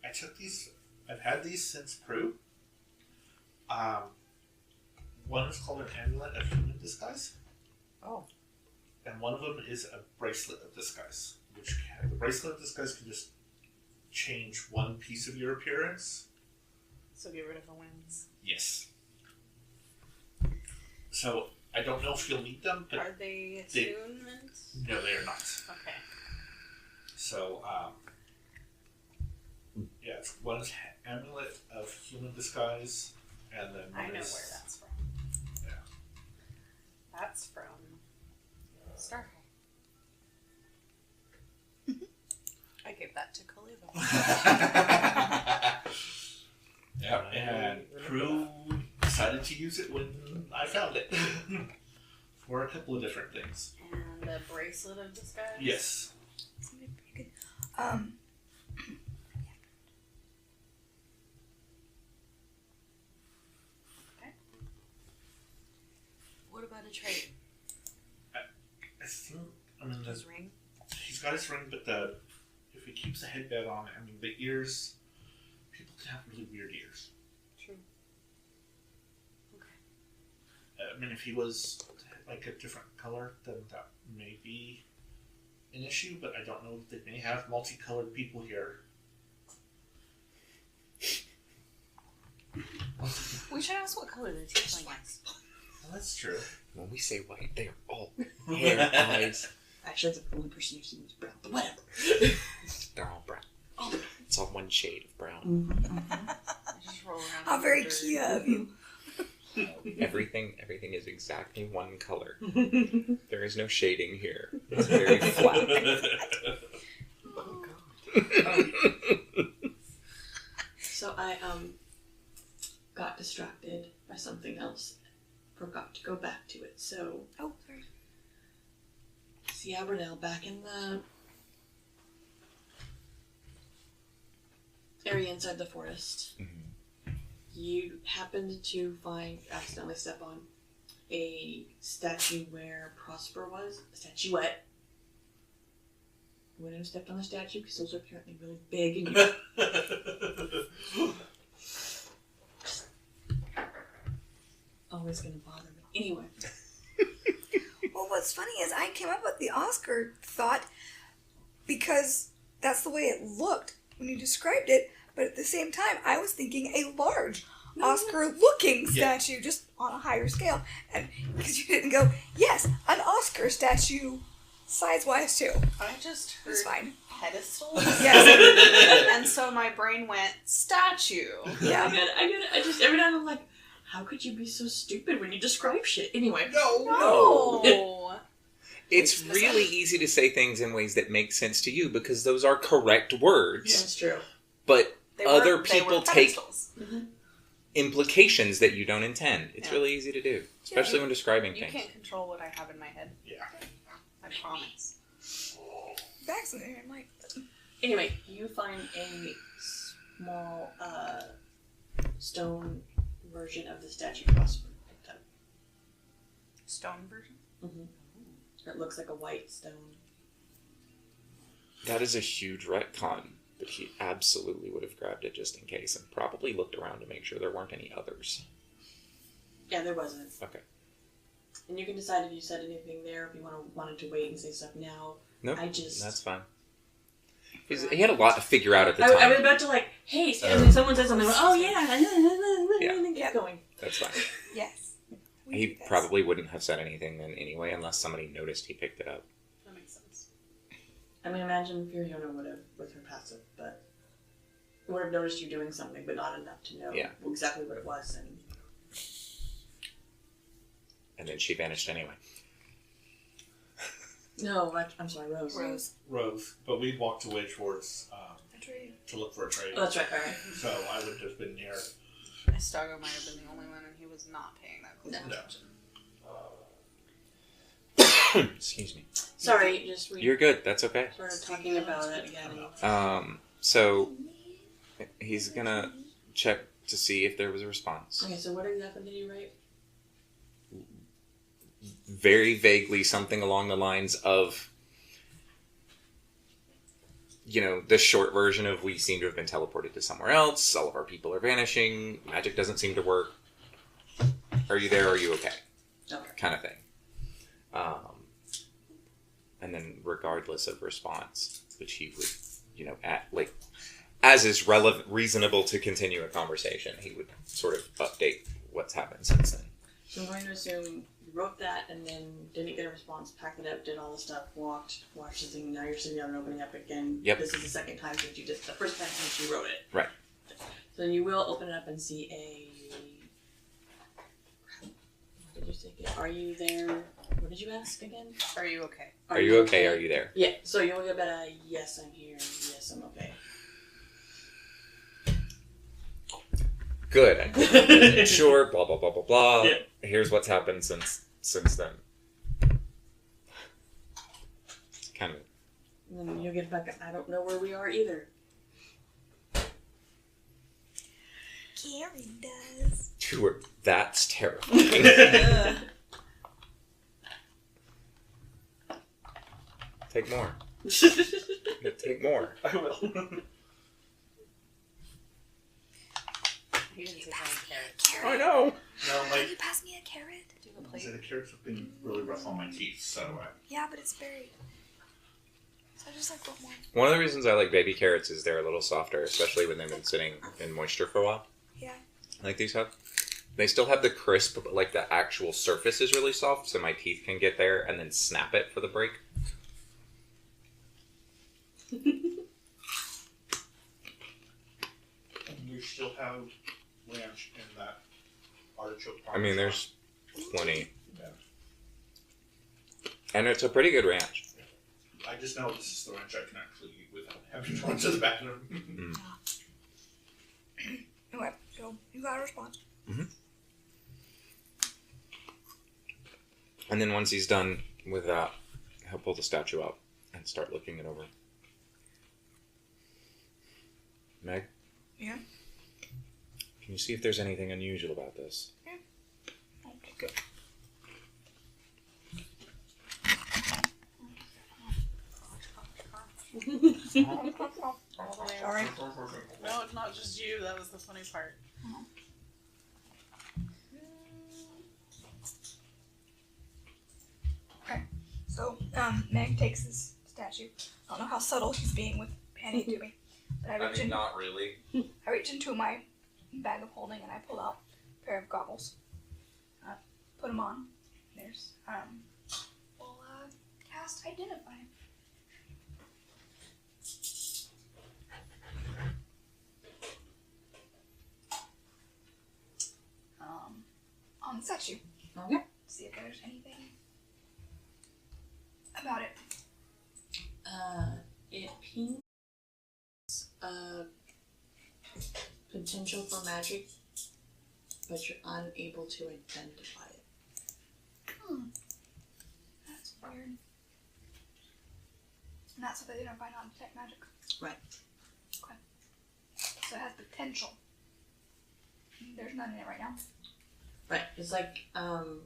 I took these. I've had these since Prue. One is called an amulet of human disguise.
Oh.
And one of them is a bracelet of disguise. The bracelet of disguise can just change one piece of your appearance.
So get rid of the wings.
Yes. So I don't know if you'll need them, but
Are they attunements?
no, they are not.
Okay.
So, yeah, one is amulet of human disguise, and then
I
one
know
is
where that's from.
Yeah.
That's from Starhawk. I gave that to Kaliva.
Yeah, and Prue decided to use it when I found it for a couple of different things.
And a bracelet of disguise?
Yes.
Something pretty good.
Okay. What about a trade?
I think, I mean,
His ring?
he's got his ring, but if he keeps a headband on, I mean, the ears, people can have really weird ears.
True. Okay.
I mean, if he was like a different color, then that may be an issue, but I don't know. They may have multicolored people here.
We should ask what color the tiefling is.
Well, that's true.
When we say white, they are all hair, eyes.
Actually, that's the only person you've seen who's brown. But whatever.
They're all brown.
Oh.
It's all one shade of brown.
Just roll around.
How
in
very
the dirt.
cute of you.
Everything is exactly one color. There is no shading here. It's very flat.
Oh, God.
So I got distracted by something else. Forgot to go back to it. So
Oh, sorry.
see Abernell back in the area inside the forest. You happened to accidentally step on a statue where Prosper was, a statuette. You wouldn't have stepped on the statue because those are apparently really big and you always gonna bother me. Anyway.
Well, what's funny is I came up with the Oscar thought because that's the way it looked when you described it, but at the same time, I was thinking a large Oscar-looking statue, just on a higher scale. And because you didn't go, yes, an Oscar statue, size-wise too.
I just heard
It's fine.
pedestal.
Yes.
And so my brain went, statue.
Yeah.
I get it. I just, every time I'm like, how could you be so stupid when you describe shit? Anyway.
No.
It's really easy to say things in ways that make sense to you because those are correct words.
That's true.
But
They
other
were
people take...
pedestals.
implications that you don't intend. It's really easy to do, especially when describing
You
things.
can't control what I have in my head.
Yeah.
I promise.
Vaccinated, I'm like,
Anyway, you find a small stone version of the statue crossbow picked up.
Stone version?
It looks like a white stone.
That is a huge retcon, but he absolutely would have grabbed it just in case and probably looked around to make sure there weren't any others.
Yeah, there wasn't.
Okay.
And you can decide if you said anything there, if you wanted to wait and say stuff now.
No,
that's
that's fine. He had a lot to figure out at the time.
I was about to hey, and then someone said something, oh yeah,
Yeah.
keep going.
That's fine.
yes. We
He
do this.
probably wouldn't have said anything then anyway, unless somebody noticed he picked it up.
That makes sense.
I mean, imagine Fiona would have with her passive, but would have noticed you doing something, but not enough to know exactly what it was.
And then she vanished anyway.
No, I'm sorry, Rose.
Rose, but we walked away towards
A tree.
to look for a trade.
Oh, that's right. All right.
So I would have just been near.
Stago might have been the only one, and he was not paying that close
No.
attention.
Excuse me.
Sorry, just
You're good. That's okay.
started talking about it again.
So he's gonna check to see if there was a response.
Okay, so what exactly did you write?
Very vaguely something along the lines of, the short version of we seem to have been teleported to somewhere else, all of our people are vanishing, magic doesn't seem to work. Are you there? Are you okay?
Okay.
Kind of thing. And then regardless of response, which he would, as is reasonable to continue a conversation, he would sort of update what's happened since then.
So I'm going to assume you wrote that and then didn't get a response, packed it up, did all the stuff, watched the thing, now you're sitting down and opening up again.
Yep.
This is the second time since you did the first time since you wrote it.
Right.
So you will open it up and see what did you say? Are you there? What did you ask again?
Are you okay?
Are you okay? Are you there?
Yeah, so you'll get about a yes, I'm here, yes, I'm okay.
Good. I wasn't sure. Blah blah blah blah blah.
Yeah.
Here's what's happened since then. It's kind of.
And then you'll get back. I don't know where we are either.
Karen does.
Sure, that's terrifying. Take more. Take more.
I will.
He didn't take any carrots.
I know.
No,
Can you pass me a carrot?
Do you have a
I
plate?
said the carrots have been really rough on my teeth, so
Yeah, but it's buried. So I just want more.
One of the reasons I like baby carrots is they're a little softer, especially when they've been sitting in moisture for a while.
Yeah.
Like these have. They still have the crisp, but the actual surface is really soft, so my teeth can get there and then snap it for the break.
and you still have ranch in that artichoke.
I mean, there's plenty.
Yeah.
And it's a pretty good ranch.
I just know this is the ranch I can actually eat without having to run to the bathroom.
Anyway, so you got a response.
And then once he's done with that, he'll pull the statue out and start looking it over. Meg?
Yeah?
Can you see if there's anything unusual about this?
Okay, good. Sorry.
No, it's not just you. That was the funny part.
So, Meg takes this statue. I don't know how subtle she's being with handing it to me. But
not really.
I reach into my bag of holding and I pull out a pair of goggles. Put them on. There's, we'll cast Identify. On the statue.
Okay.
See if there's anything about it.
It paints potential for magic but you're unable to identify it.
That's weird. And that's what they identify non-detect magic.
Right.
Okay. So it has potential. There's none in it right now.
Right. It's like, the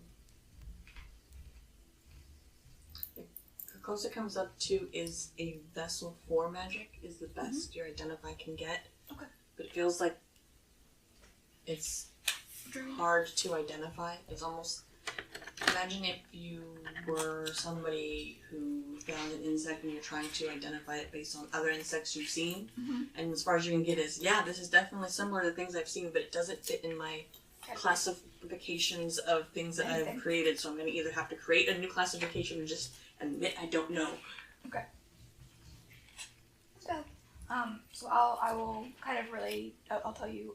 closest it comes up to is a vessel for magic is the best your identify can get.
Okay.
But it feels like it's hard to identify. It's almost, imagine if you were somebody who found an insect and you're trying to identify it based on other insects you've seen. And as far as you can get is, yeah, this is definitely similar to things I've seen, but it doesn't fit in my classifications of things that I've created, so I'm going to either have to create a new classification or just admit I don't know.
Okay. So, I will kind of relate. I'll tell you.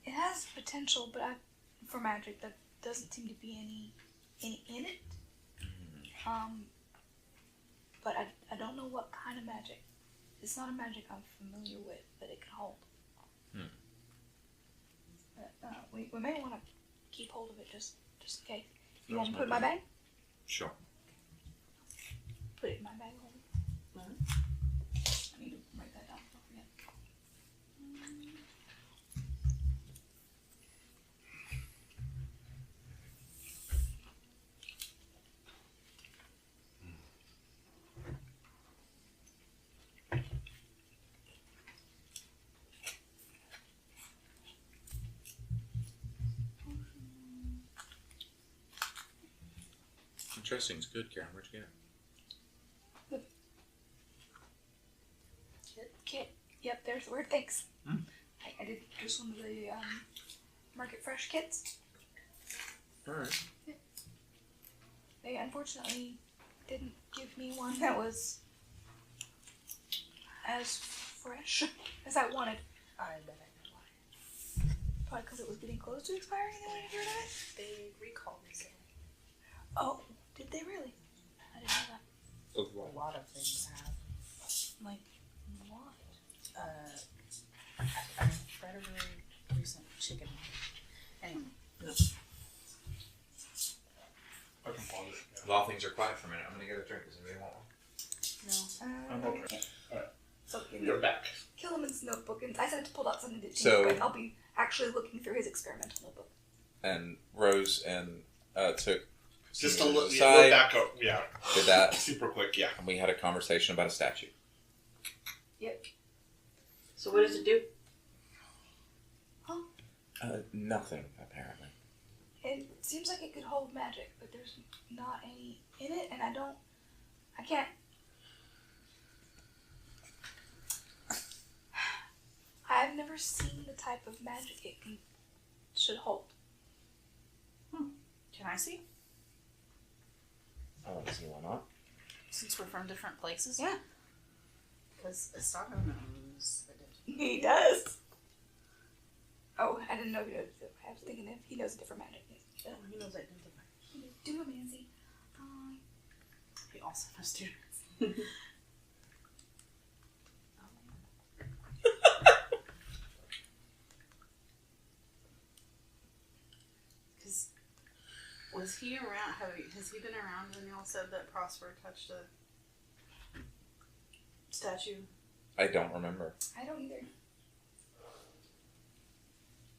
It has potential, but for magic, that doesn't seem to be any in it. But I don't know what kind of magic. It's not a magic I'm familiar with that it can hold. We may want to keep hold of it just in case. You want to put it in my bag?
Sure.
Put it in my bag.
Mhm.
I need to write that down. Don't forget.
Interesting. It's good, Karen. Where'd you get it?
Kit. Yep, there's the word. Thanks. I did just one of the Market Fresh kits.
Alright.
They unfortunately didn't give me one that was as fresh as I wanted.
I bet I know why.
Probably because it was getting close to expiring and they wanted to get rid of it.
They recalled recently.
Oh, did they really? I didn't know that.
A lot of things have.
Like, what?
I read a really recent chicken. Anyway.
I can pause it. Yeah.
While things are quiet for a minute, I'm gonna get a drink. Does anybody want one?
No.
I'm okay. Alright.
So
You're back.
Killiman's notebook, and I said to pull out something to
So-
but I'll be actually looking through his experimental notebook.
And Rose and took
Just
some
a
to the
little
side,
back up. Yeah.
did that,
Super quick, yeah.
and we had a conversation about a statue.
So what does it do?
Nothing, apparently.
It seems like it could hold magic, but there's not any in it, and I can't. I've never seen the type of magic it should hold.
Can I see?
I want to see why not.
Since we're from different places?
Yeah.
Because Estado knows the difference.
He does. Oh, I didn't know he knows. I was thinking if he knows a different magic.
Oh, he knows identify.
Do a Mancy.
He also knows students. Because was he around? Has he been around when y'all said that Prosper touched a statue?
I don't remember.
I don't either.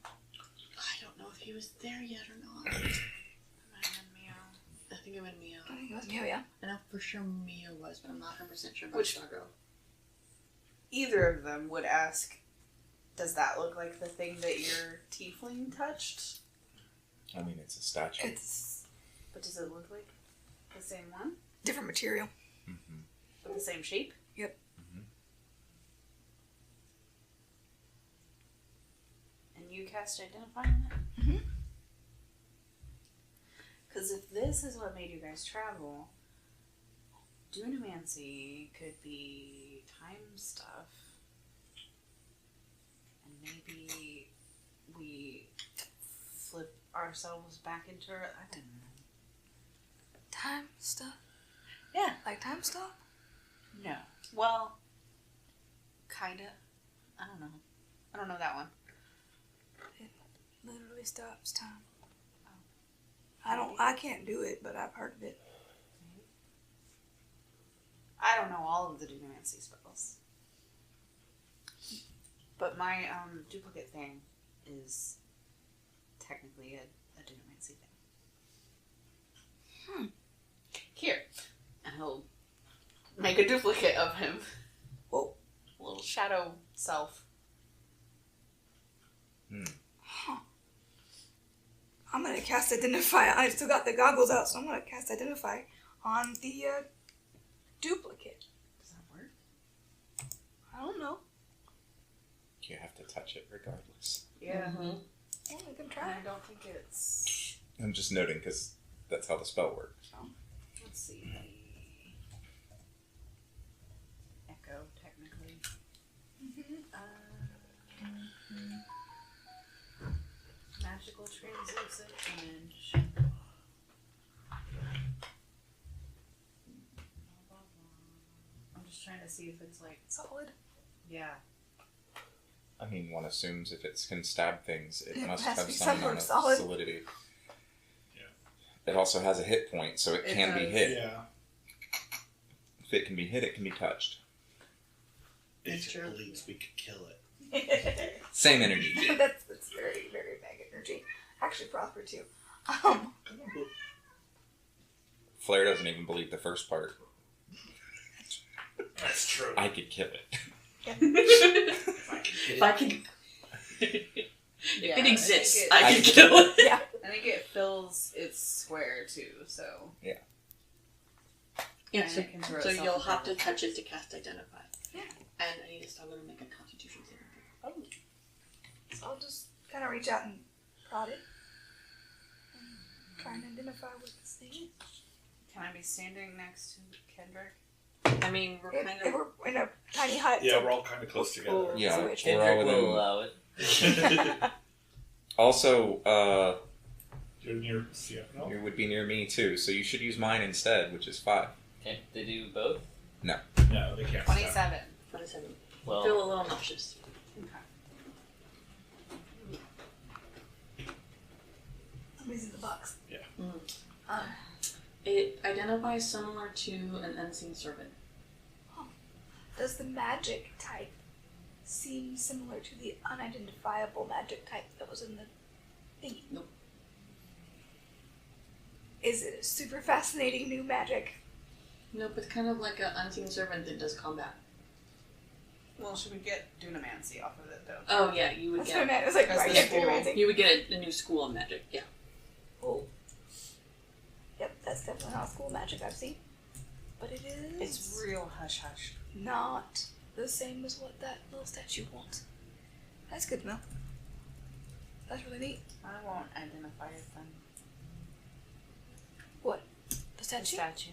I don't know if he was there yet or not. I think it went Mio.
I think it was Mio, yeah.
I know for sure Mio was, but I'm not 100% sure about
Which-
Stargo.
Either of them would ask, does that look like the thing that your tiefling touched?
I mean, it's a statue.
It's
But does it look like the same one?
different material.
Mm-hmm.
With the same shape?
Yep.
Mm-hmm.
And you cast Identify on it?
Mhm.
Because if this is what made you guys travel, Dunamancy could be time stuff. And maybe we flip ourselves back into I don't know.
Time stuff?
Yeah.
Like time stuff?
No. Well, kinda. I don't know. I don't know that one.
It literally stops time. I can't do it, but I've heard of it.
I don't know all of the Dunamancy spells. But my duplicate thing is technically a Dunamancy thing. Here. And he'll make a duplicate of him.
Whoa.
A little shadow self.
Huh. I'm gonna cast Identify. I still got the goggles out, so I'm gonna cast Identify on the duplicate.
Does that work?
I don't know.
You have to touch it regardless.
Yeah.
Well, we can
I
try.
don't think it's...
I'm just noting because that's how the spell works.
Let's see. Echo, technically. Magical translucent image. I'm just trying to see if it's like
Solid.
yeah.
I mean, one assumes if it can stab things, it
It
must
has to
have
be
some
some
amount of
sort of solid.
solidity.
Yeah.
It also has a hit point, so it
It
can be
does.
hit.
Yeah.
If it can be hit, it can be touched.
It's
If
true.
it bleeds, we could kill it.
Same energy.
that's very, very big energy. Actually, Prosper too.
Flare doesn't even believe the first part.
That's true.
I could kill it.
If I could. If
Yeah,
it exists,
I
I
think
could kill it.
Yeah.
I think it fills its square too, so
Yeah,
And
so,
it can throw
so
itself
you'll
into
have to
the-
touch it to cast Identify.
Yeah.
And I need to stop going to make a Constitution saving throw.
So I'll just kind of reach out and prod it. And try and identify what this thing is.
can I be standing next to Kendrick?
I mean, we're
If,
kind
if
of.
we're in a tiny hut.
Yeah,
so
we're all kind of close together.
Yeah,
Switch.
we're all
Kendrick
within.
will allow it.
Also,
You're near CFL.
you would be near me too, so you should use mine instead, which is 5.
Can't they do both?
No, they can't.
27.
27.
Well,
Feel a little nauseous.
Somebody's in the box.
It identifies similar to an unseen servant.
Does the magic type seem similar to the unidentifiable magic type that was in the thingy?
Nope.
Is it a super fascinating new magic?
Nope, it's kind of like an unseen servant that does combat.
Well, should we get Dunamancy off of it though?
Oh yeah, you would
That's what I
get.
meant. It was like,
Because
right,
the
yeah,
school-
Dunamancy.
You would get a new school of magic. Yeah.
Oh. Yep, that's definitely not school magic I've seen. But it is
It's real hush hush.
not the same as what that little statue wants. That's good to know. That's really neat.
I won't identify it then.
What? The
The
statue?
statue.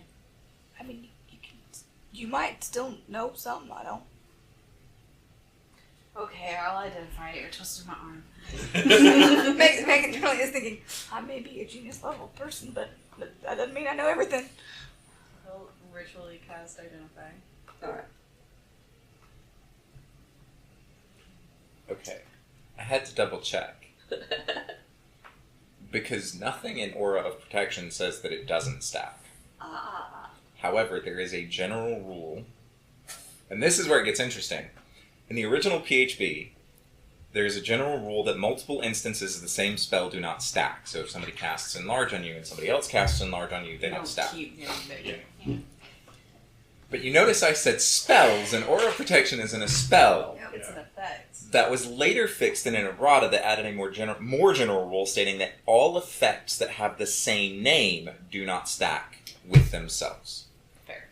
I mean, you can. You might still know some. I don't.
Okay, I'll identify it. You're twisting my arm.
Megan really is thinking, I may be a genius level person, but that doesn't mean I know everything.
He'll ritually cast identify.
Alright.
Okay. I had to double check. Because nothing in Aura of Protection says that it doesn't stack. However, there is a general rule, and this is where it gets interesting. In the original PHB, there is a general rule that multiple instances of the same spell do not stack. So if somebody casts Enlarge on you and somebody else casts Enlarge on you, they don't stack.
Keep getting bigger.
But you notice I said spells, and Aura of Protection isn't a spell.
It's an effect.
That was later fixed in an errata that added a more general rule stating that all effects that have the same name do not stack with themselves.
Fair.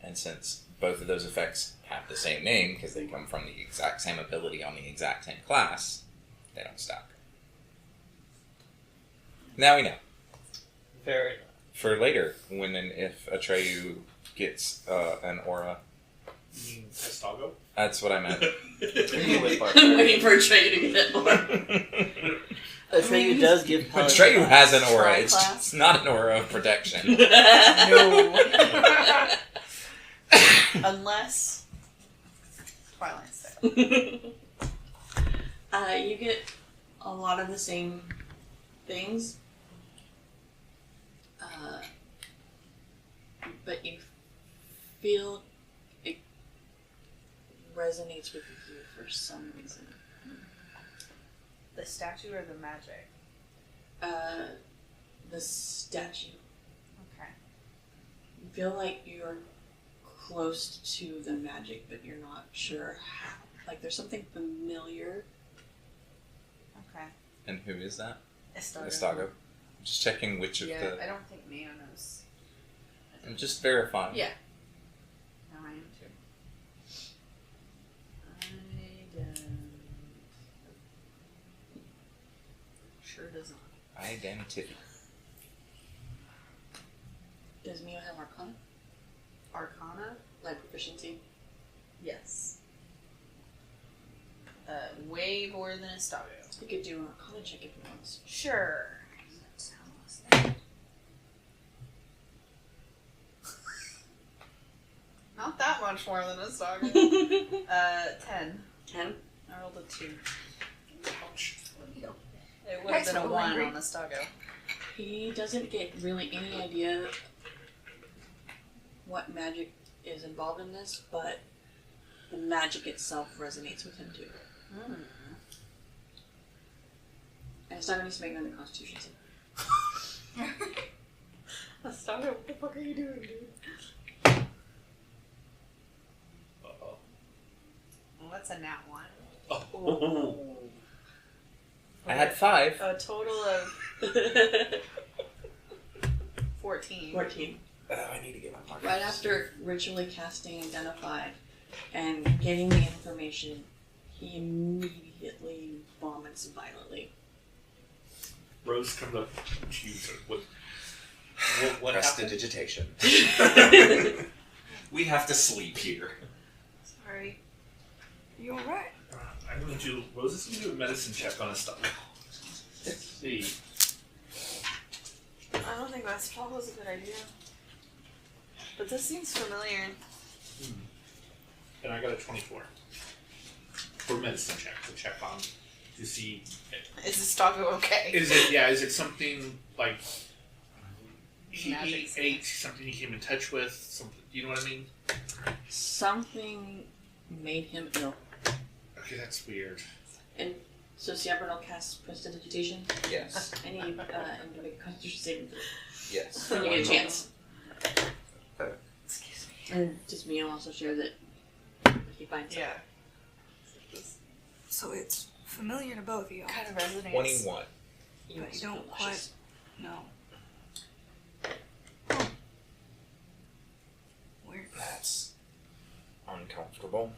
And since both of those effects have the same name because they come from the exact same ability on the exact same class, they don't stack. Now we know.
fair enough.
For later, when and if Atreyu gets an aura,
You mean Estago?
that's what I meant.
You wait, Bart.
I'm waiting for Trey to get one.
Atreyu does give
Atreyu has an aura, it's
Tri-class.
just not an aura of protection.
No. Unless Twilight style.
You get a lot of the same things, but you feel it resonates with you for some reason.
The statue or the magic?
The statue.
Okay.
You feel like you're close to the magic, but you're not sure how. Like there's something familiar.
Okay.
And who is that?
Estago.
Estago. Just checking which of the...
I don't think Mio knows.
I'm just verifying.
Yeah. No, I am too. I don't... Sure does not.
Identity.
Does Mio have Arcana?
Arcana?
Like proficiency?
Yes. Way more than Estago.
You could do an Arcana check if you want.
Sure. Not that much more than Estago. 10.
10?
I rolled a 2.
Ouch.
It would have
Nice
been a
roll,
1
Henry.
on Estago.
He doesn't get really any idea what magic is involved in this, but the magic itself resonates with him too.
Mm.
And it's not going to make another Constitution save.
Estago, what the fuck are you doing, dude?
Uh-oh.
Well, that's a nat 1.
Oh.
I had 5.
A total of 14.
14.
Oh, I need to get my marker.
Right after ritually casting Identify and getting the information, he immediately vomits violently.
Rose comes up to you. What happened?
Prestidigitation. We have to sleep here.
Sorry.
You alright?
I'm going to do... Rose is going to do a medicine check on his stomach. Let's see.
I don't think that spell was a good idea. But this seems familiar.
And I got a 24. For medicine check. To check on... To see...
Is Estago okay?
Is it something like... He
Magic.
ate something he came in touch with? Something, you know what I mean?
Something made him ill.
Okay, that's weird.
And so Ciabernal casts Prestidigitation.
Yes.
I need him to make a Constitution saving throw.
Yes.
Then you get a chance.
Excuse me.
And just Mio also share that he finds
Yeah.
So it's familiar to both of y'all.
Kind of resonates.
21.
you
But you don't
feel
quite
nauseous.
know. Weird.
That's uncomfortable.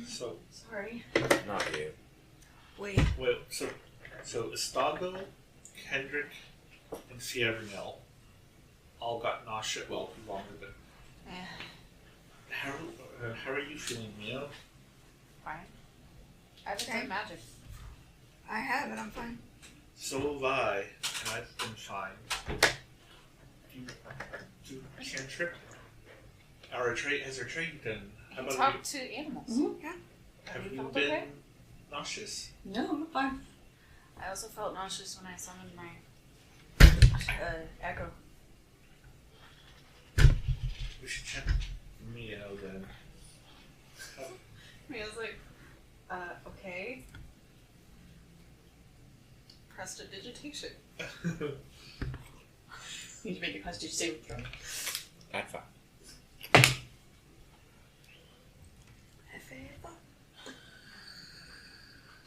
So,
Sorry.
Not you.
Wait,
well, so Estago, Kendrick, and Ciavernel all got nausea. Well, longer than.
Eh,
How are you feeling, Mio?
fine. I haven't
Okay.
done magic.
I have it, I'm fine.
So have I, and I've been fine. Do cantrip? Has our trade done? How about
Talk to animals.
Mhm.
have
you
you
felt
been
okay?
nauseous?
No, I'm fine.
I also felt nauseous when I summoned my echo.
We should check Mio then.
I mean, I was like, okay. Prestidigitation.
You need to make a Constitution saving throw.
At 5.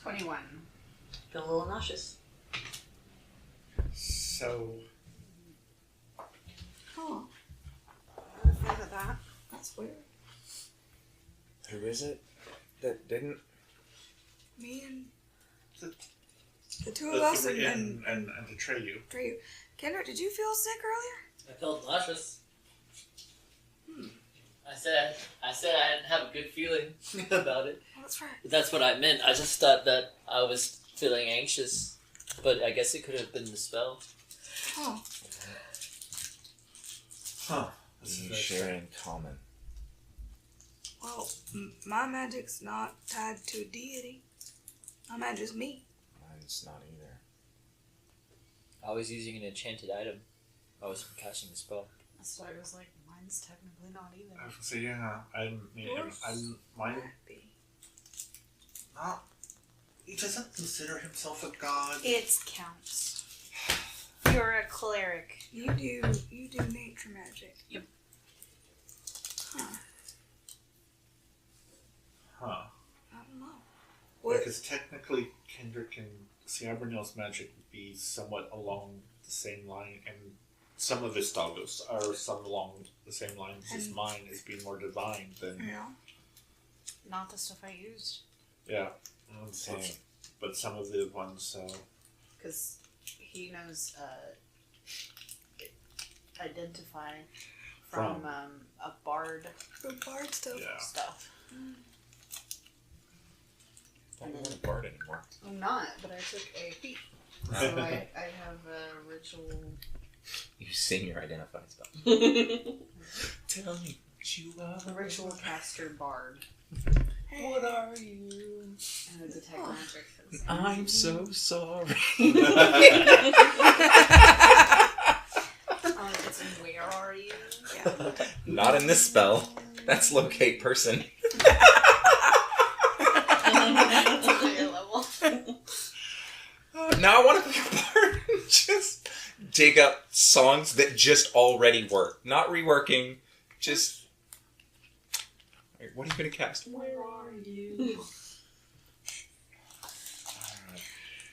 21.
Feel a little nauseous.
So,
Oh,
Look at that.
that's weird.
Who is it that didn't?
Me and
The-
the two of us and
and betray you.
Drew. Kendra, did you feel sick earlier?
I felt nauseous. I said I didn't have a good feeling about it.
Oh, that's right.
But that's what I meant. I just thought that I was feeling anxious, but I guess it could have been the spell.
Oh,
Huh. This is
We
very
share
strange.
in common.
Well, my magic's not tied to a deity. My magic's me.
Mine's not either.
Always using an enchanted item. Always casting the spell.
So I was like, mine's technically not either.
I was gonna say, yeah, I'm mine. Not. He doesn't consider himself a god.
It counts. You're a cleric.
You do nature magic.
Yep.
Huh.
Huh.
I don't know. What?
Because technically, Kendrick and Ciabernil's magic would be somewhat along the same line, and some of his dogos are some along the same lines as mine, as being more divine than.
Yeah.
Not the stuff I used.
Yeah.
Same.
But some of the ones.
Because he knows identify from a bard
From bard stuff.
Yeah.
stuff.
I don't want a bard anymore.
I'm not, but I took a feat. So I have a ritual.
You sing your identify spell. Tell me what you are.
A ritual caster bard.
What are you?
And a detect magic.
I'm so sorry.
It's in where are you?
Yeah.
Not in this spell. That's locate person.
It's a higher level.
Now I want to be a bard. Just dig up songs that just already work. Not reworking. Just... Wait, what are you going to cast?
Where are you?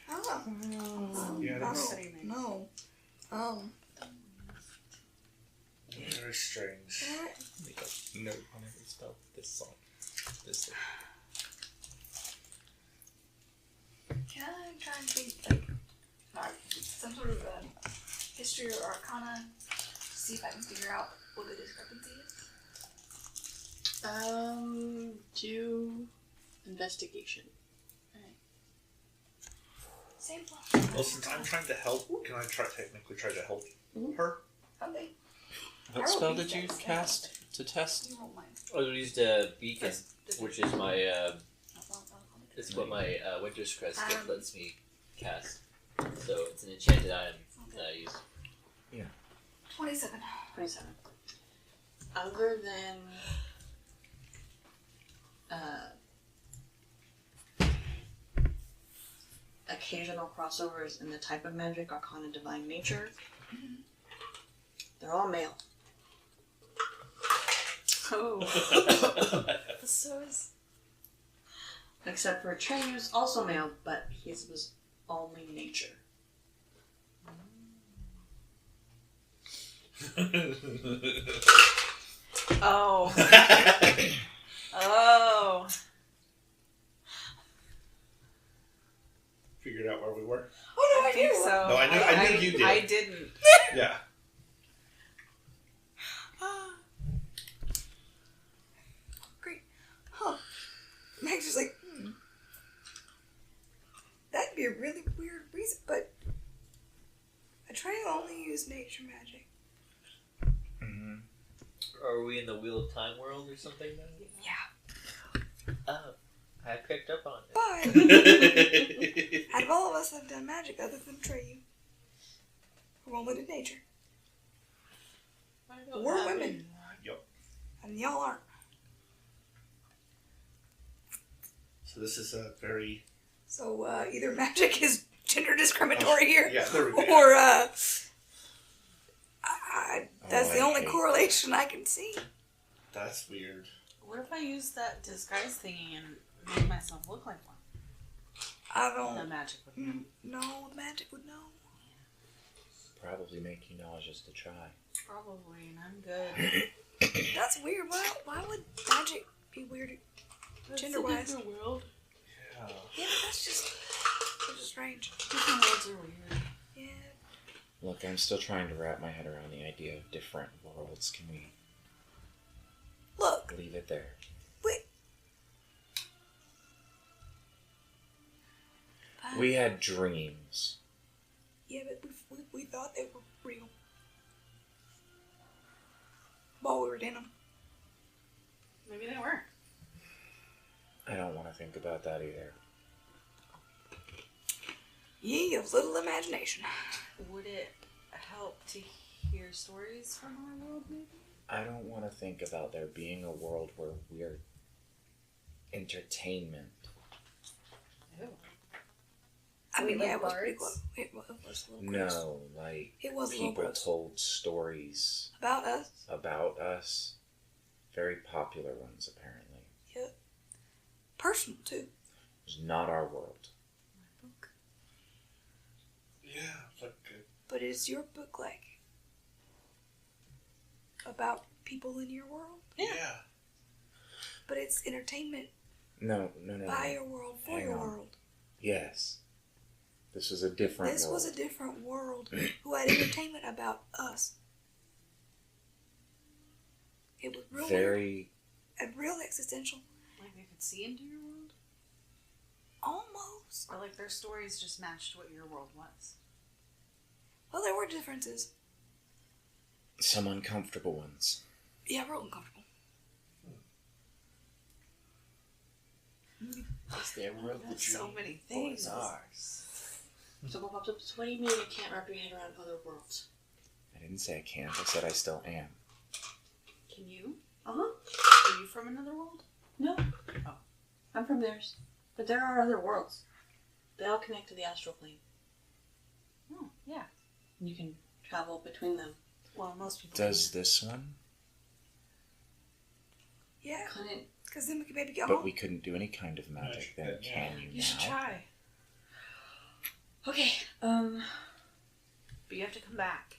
Oh.
Yeah, that's
No.
very strange.
Make a note on every spell. This song. This thing.
Can I try and think, some sort of history or arcana, see if I can figure out what the discrepancy is?
Do investigation.
Same plan.
Well, since I'm trying to help, can I technically try to help her?
Okay.
What spell did you cast to test?
You roll mine.
I used a beacon, which is my it's what my Winter's Crest gift lets me cast. So it's an enchanted item that I use.
27.
27. Other than occasional crossovers in the type of magic, arcana, divine nature, they're all male.
Oh. So is.
Except for Treyu's also male, but his was only nature.
Oh. Oh.
Figured out where we were.
Oh no,
I think
do.
so.
No, I knew you did.
I didn't.
Yeah.
Great. Huh. Meg's just like, that'd be a really weird reason, but I try to only use nature magic.
Mm-hmm.
Are we in the Wheel of Time world or something?
Yeah.
Oh, I picked up on it.
But out of all of us that have done magic other than Treyu, we're only did nature. We're women.
Yup.
And y'all aren't.
So this is a very...
So either magic is gender discriminatory here,
Yeah, there we go.
or that's
Oh,
the
I
only
hate
correlation I can see.
That's weird.
What if I use that disguise thingy and made myself look like one?
I
The
don't
magic would know.
know. The magic would know.
Probably make you nauseous to try.
Probably, and I'm good.
That's weird. Why would magic be weird gender-wise?
world.
Yeah.
Yeah, that's just strange.
Different worlds are weird.
Yeah.
Look, I'm still trying to wrap my head around the idea of different worlds. Can we
Look,
leave it there?
wait.
We had dreams.
Yeah, but we thought they were real while we were in them.
Maybe they were.
to think about that either.
Ye of little imagination.
Would it help to hear stories from our world, maybe?
I don't want to think about there being a world where we're entertainment.
Ew.
I mean,
Like
yeah, it was pretty
bards?
close. It was a little gross.
No, like
It was a little
people
gross.
told stories
About us.
about us. Very popular ones, apparently.
Yep. Personal, too.
It was not our world.
Yeah, like
But is your book, like, about people in your world?
yeah.
But it's entertainment
No.
by your world, for
Hang
your
on.
world.
Yes. This was a different
This
world.
was a different world who had entertainment about us. It was real weird
very.
and real existential.
Like they could see into your world?
Almost.
Or like their stories just matched what your world was?
Well, there were differences.
Some uncomfortable ones.
Yeah, real uncomfortable.
It's their world.
That's so many things.
Ours.
So what pops up? So what do you mean you can't wrap your head around other worlds?
I didn't say I can't. I said I still am.
Can you?
Uh-huh.
Are you from another world?
No.
Oh.
I'm from theirs. But there are other worlds. They all connect to the astral plane.
Oh, yeah.
And you can travel between them.
Well, most people
Does this one?
Yeah,
Couldn't.
because then we could maybe get
But
home.
we couldn't do any kind of magic then,
Yeah.
can you
You should
now?
try.
Okay,
But you have to come back.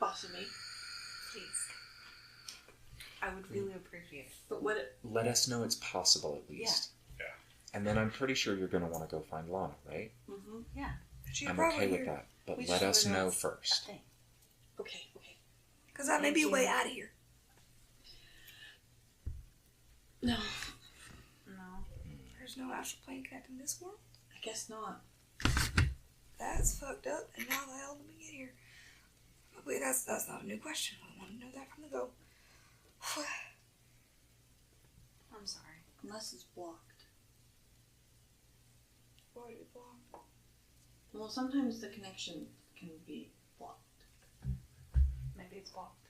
boss of me.
Please. I would really appreciate it.
But what?
Let us know it's possible at least.
Yeah.
And then I'm pretty sure you're going to want to go find Lana, right?
Mm-hmm.
She's
I'm
probably
okay
here.
with that. But
We
let
just
us
wanna know
know
it's
first.
a thing.
Okay.
Because that may
Thank
be a
you.
way out of here.
No,
No.
There's no astral plane connecting this world.
I guess not.
That's fucked up. And now the hell did we get here? But wait, that's not a new question. I want to know that from the go.
I'm sorry.
Unless it's blocked.
Why did it block?
Well, sometimes the connection can be blocked.
Maybe it's blocked.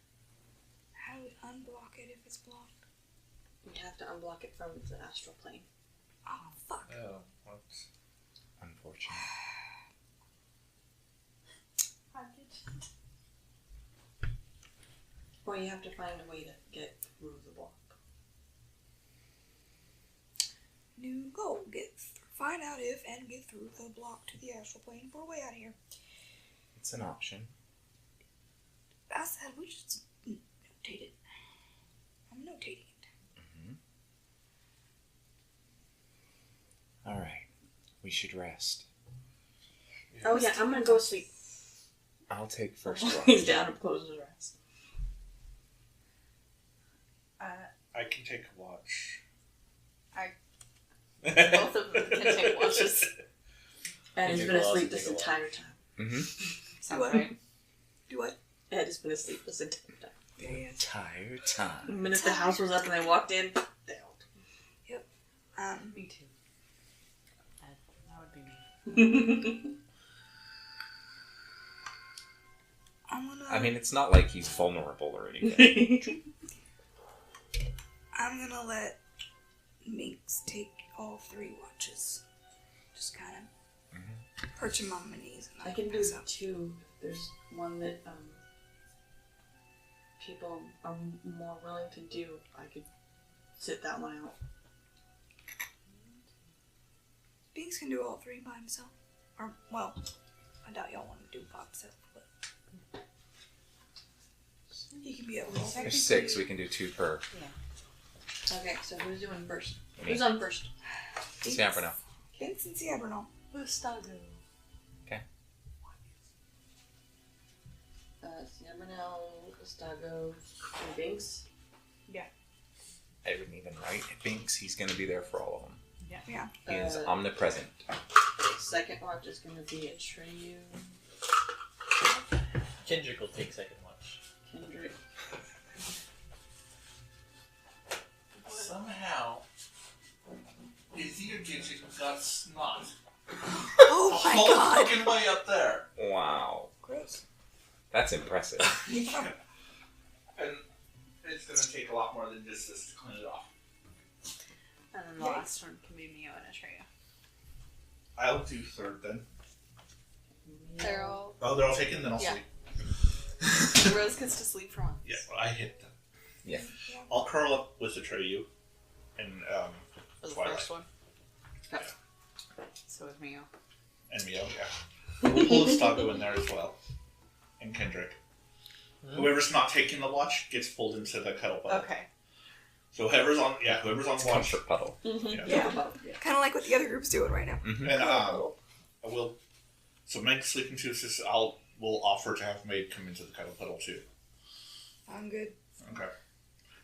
How do we unblock it if it's blocked?
You have to unblock it from the astral plane.
Oh, fuck.
Oh, what?
Unfortunate.
Or you have to find a way to get through the block.
New goal. Find out if and get through the block to the astral plane for a way out of here.
It's an option.
I said we should notate it. I'm notating it.
All right. We should rest.
Oh yeah, I'm gonna go sleep.
I'll take first
He's
watch.
down and closes his eyes.
I can take a watch.
Both of them can take watches.
Ed has
You
been
can also
asleep this
take a walk.
entire time.
Mm-hmm.
Sounds
What?
right.
Do what?
Ed has been asleep this entire time.
There he is.
Entire
The
time.
minute the house was up and I walked in, down.
Me too. That would be me.
I'm gonna.
I mean, it's not like he's vulnerable or anything.
I'm gonna let Minx take all 3 watches. Just kind of perch him on my knees. And
I can do
pass out.
2. There's one that people are more willing to do. I could sit that one out.
Binks can do all 3 by himself. Or, well, I doubt y'all want him to do it by himself, but he can be able to.
There's 6. We can do 2 per.
Okay, so who's doing first?
Me.
Who's on first?
Stand for now.
Binks and Ciabernal.
Bustago.
Ciamanel, Gustago, and Binks.
I wouldn't even write Binks. He's going to be there for all of them.
Yeah.
He is
Uh,
omnipresent.
Second watch is going to be Atreyu,
Kendrick will take second watch.
Kendrick.
Here, Gidget, you've got snot.
Oh my
All
god.
the fucking way up there.
Wow.
Gross.
That's impressive.
And it's going to take a lot more than just this to clean it off.
And then the last one can be Mio and Atreya.
I'll do third then.
They're all...
Oh, they're all taken? Then I'll
Yeah.
sleep.
Rose gets to sleep for once.
Yeah, well, I hit them.
Yeah.
I'll curl up with Atreyu and
For the
Twilight.
first one.
Yeah.
So with Mio.
And Mio, yeah. We'll pull Estago in there as well. And Kendrick. Whoever's not taking the watch gets pulled into the cuddle puddle.
Okay.
So whoever's on watch.
Comfort puddle.
Yeah. Kind of like what the other group's doing right now.
Mm-hmm.
And I will. So Meg sleeping too. We'll offer to have Maid come into the cuddle puddle too.
I'm good.
Okay.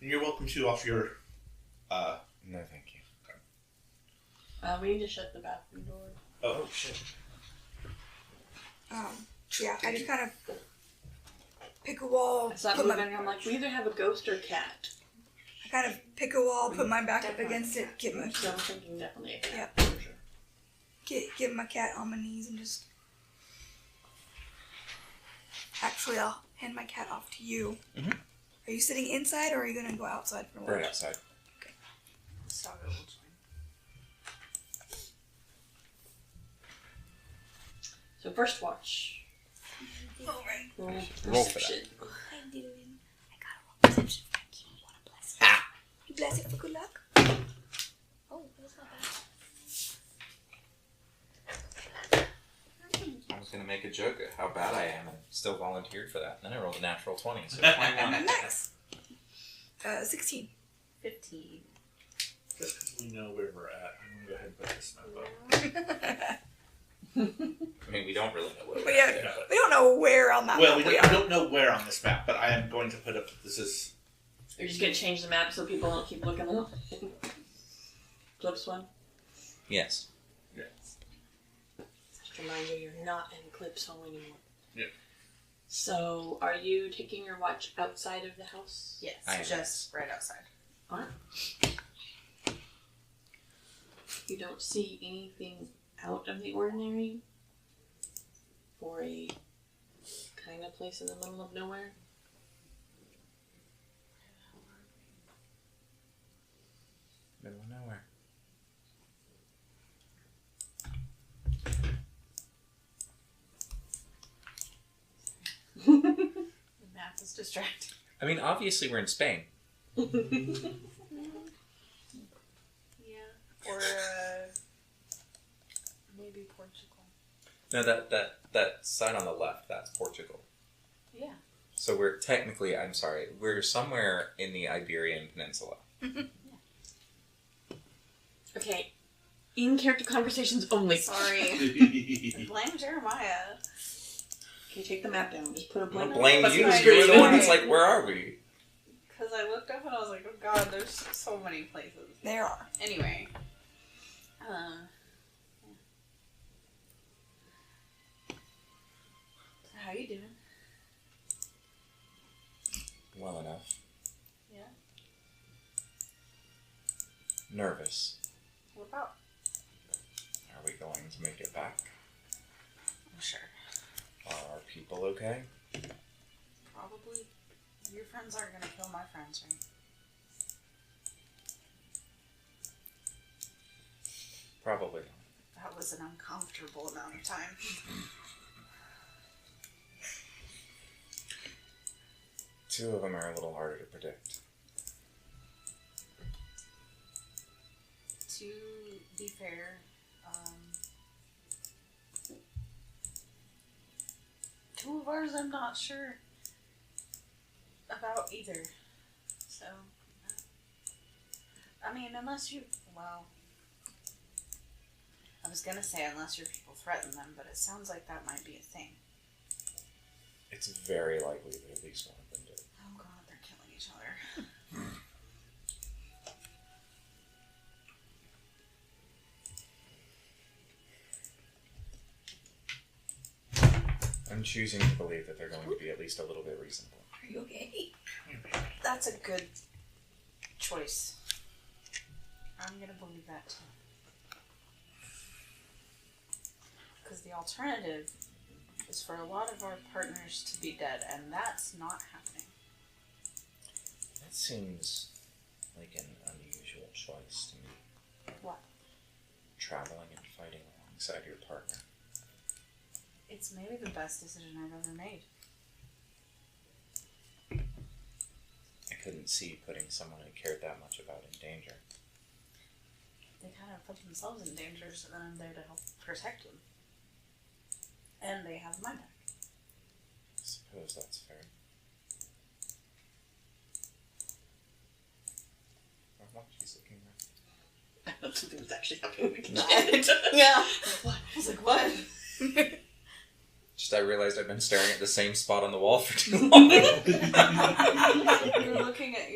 And you're welcome to off your.
No, thank you.
We need to shut the bathroom door.
Oh shit.
Yeah, I just kind of pick a wall.
I stopped
put
moving and I'm like, we either have a ghost or cat.
I kind of pick a wall, put my back up against it, get my
So I'm thinking definitely a cat.
Yeah.
For sure.
get my cat on my knees and just. Actually, I'll hand my cat off to you.
Mhm.
Are you sitting inside or are you gonna go outside for lunch?
Right outside.
Saga will join.
So first watch.
Alright.
Roll
Roll for that.
perception.
I did. I got a roll perception. You want to bless it? You bless it for good luck? Oh, that's not bad.
I was going to make a joke at how bad I am and still volunteered for that. Then I rolled a natural 20, so 21.
Nice. 16.
15.
Just because we know where we're at, I'm going to go ahead and put this map up.
I mean, we don't really know what
we, we don't know where on that
Well,
map
we
we are.
don't know where on this map, but I am going to put up. This is.
You're just gonna change the map so people don't keep looking up. Eclipse one.
Yes.
Yes.
Just a reminder, you're not in Eclipse home anymore.
Yeah.
So, are you taking your watch outside of the house?
Yes,
I am.
just right outside.
Alright. You don't see anything out of the ordinary for a kind of place in the middle of nowhere?
Middle of nowhere.
The map is distracting.
I mean, obviously we're in Spain.
Yeah. Or maybe Portugal.
No, that sign on the left, that's Portugal.
Yeah.
So we're technically, I'm sorry, we're somewhere in the Iberian Peninsula.
Okay. In-character conversations only.
Sorry. Blame Jeremiah.
Okay, take the map down. Just put a
I'm
blank.
gonna blame
That's
you.
what I
You were the
did.
one that's like, where are we?
Because I looked up and I was like, oh god, there's so many places.
There are.
Anyway. So how you doing?
Well enough.
Yeah.
Nervous.
What about?
Are we going to make it back?
I'm sure.
Are our people okay?
Probably. Your friends aren't gonna kill my friends, right?
Probably.
That was an uncomfortable amount of time.
Two of them are a little harder to predict.
To be fair, two of ours I'm not sure about either. So, I mean, unless you, well, I was gonna say unless your people threaten them, but it sounds like that might be a thing.
It's very likely that at least one of them did.
Oh god, they're killing each other.
I'm choosing to believe that they're going to be at least a little bit reasonable.
Are you okay?
That's a good choice. I'm gonna believe that too. because the alternative is for a lot of our partners to be dead, and that's not happening.
That seems like an unusual choice to me.
What?
Traveling and fighting alongside your partner.
It's maybe the best decision I've ever made.
I couldn't see putting someone I cared that much about in danger.
They kind of put themselves in danger, so then I'm there to help protect them. And they have my back.
I suppose that's fair. Oh, look, she's looking around.
Something was actually happening.
Yeah.
What?
I was like, what?
Just I realized I've been staring at the same spot on the wall for too long.
You're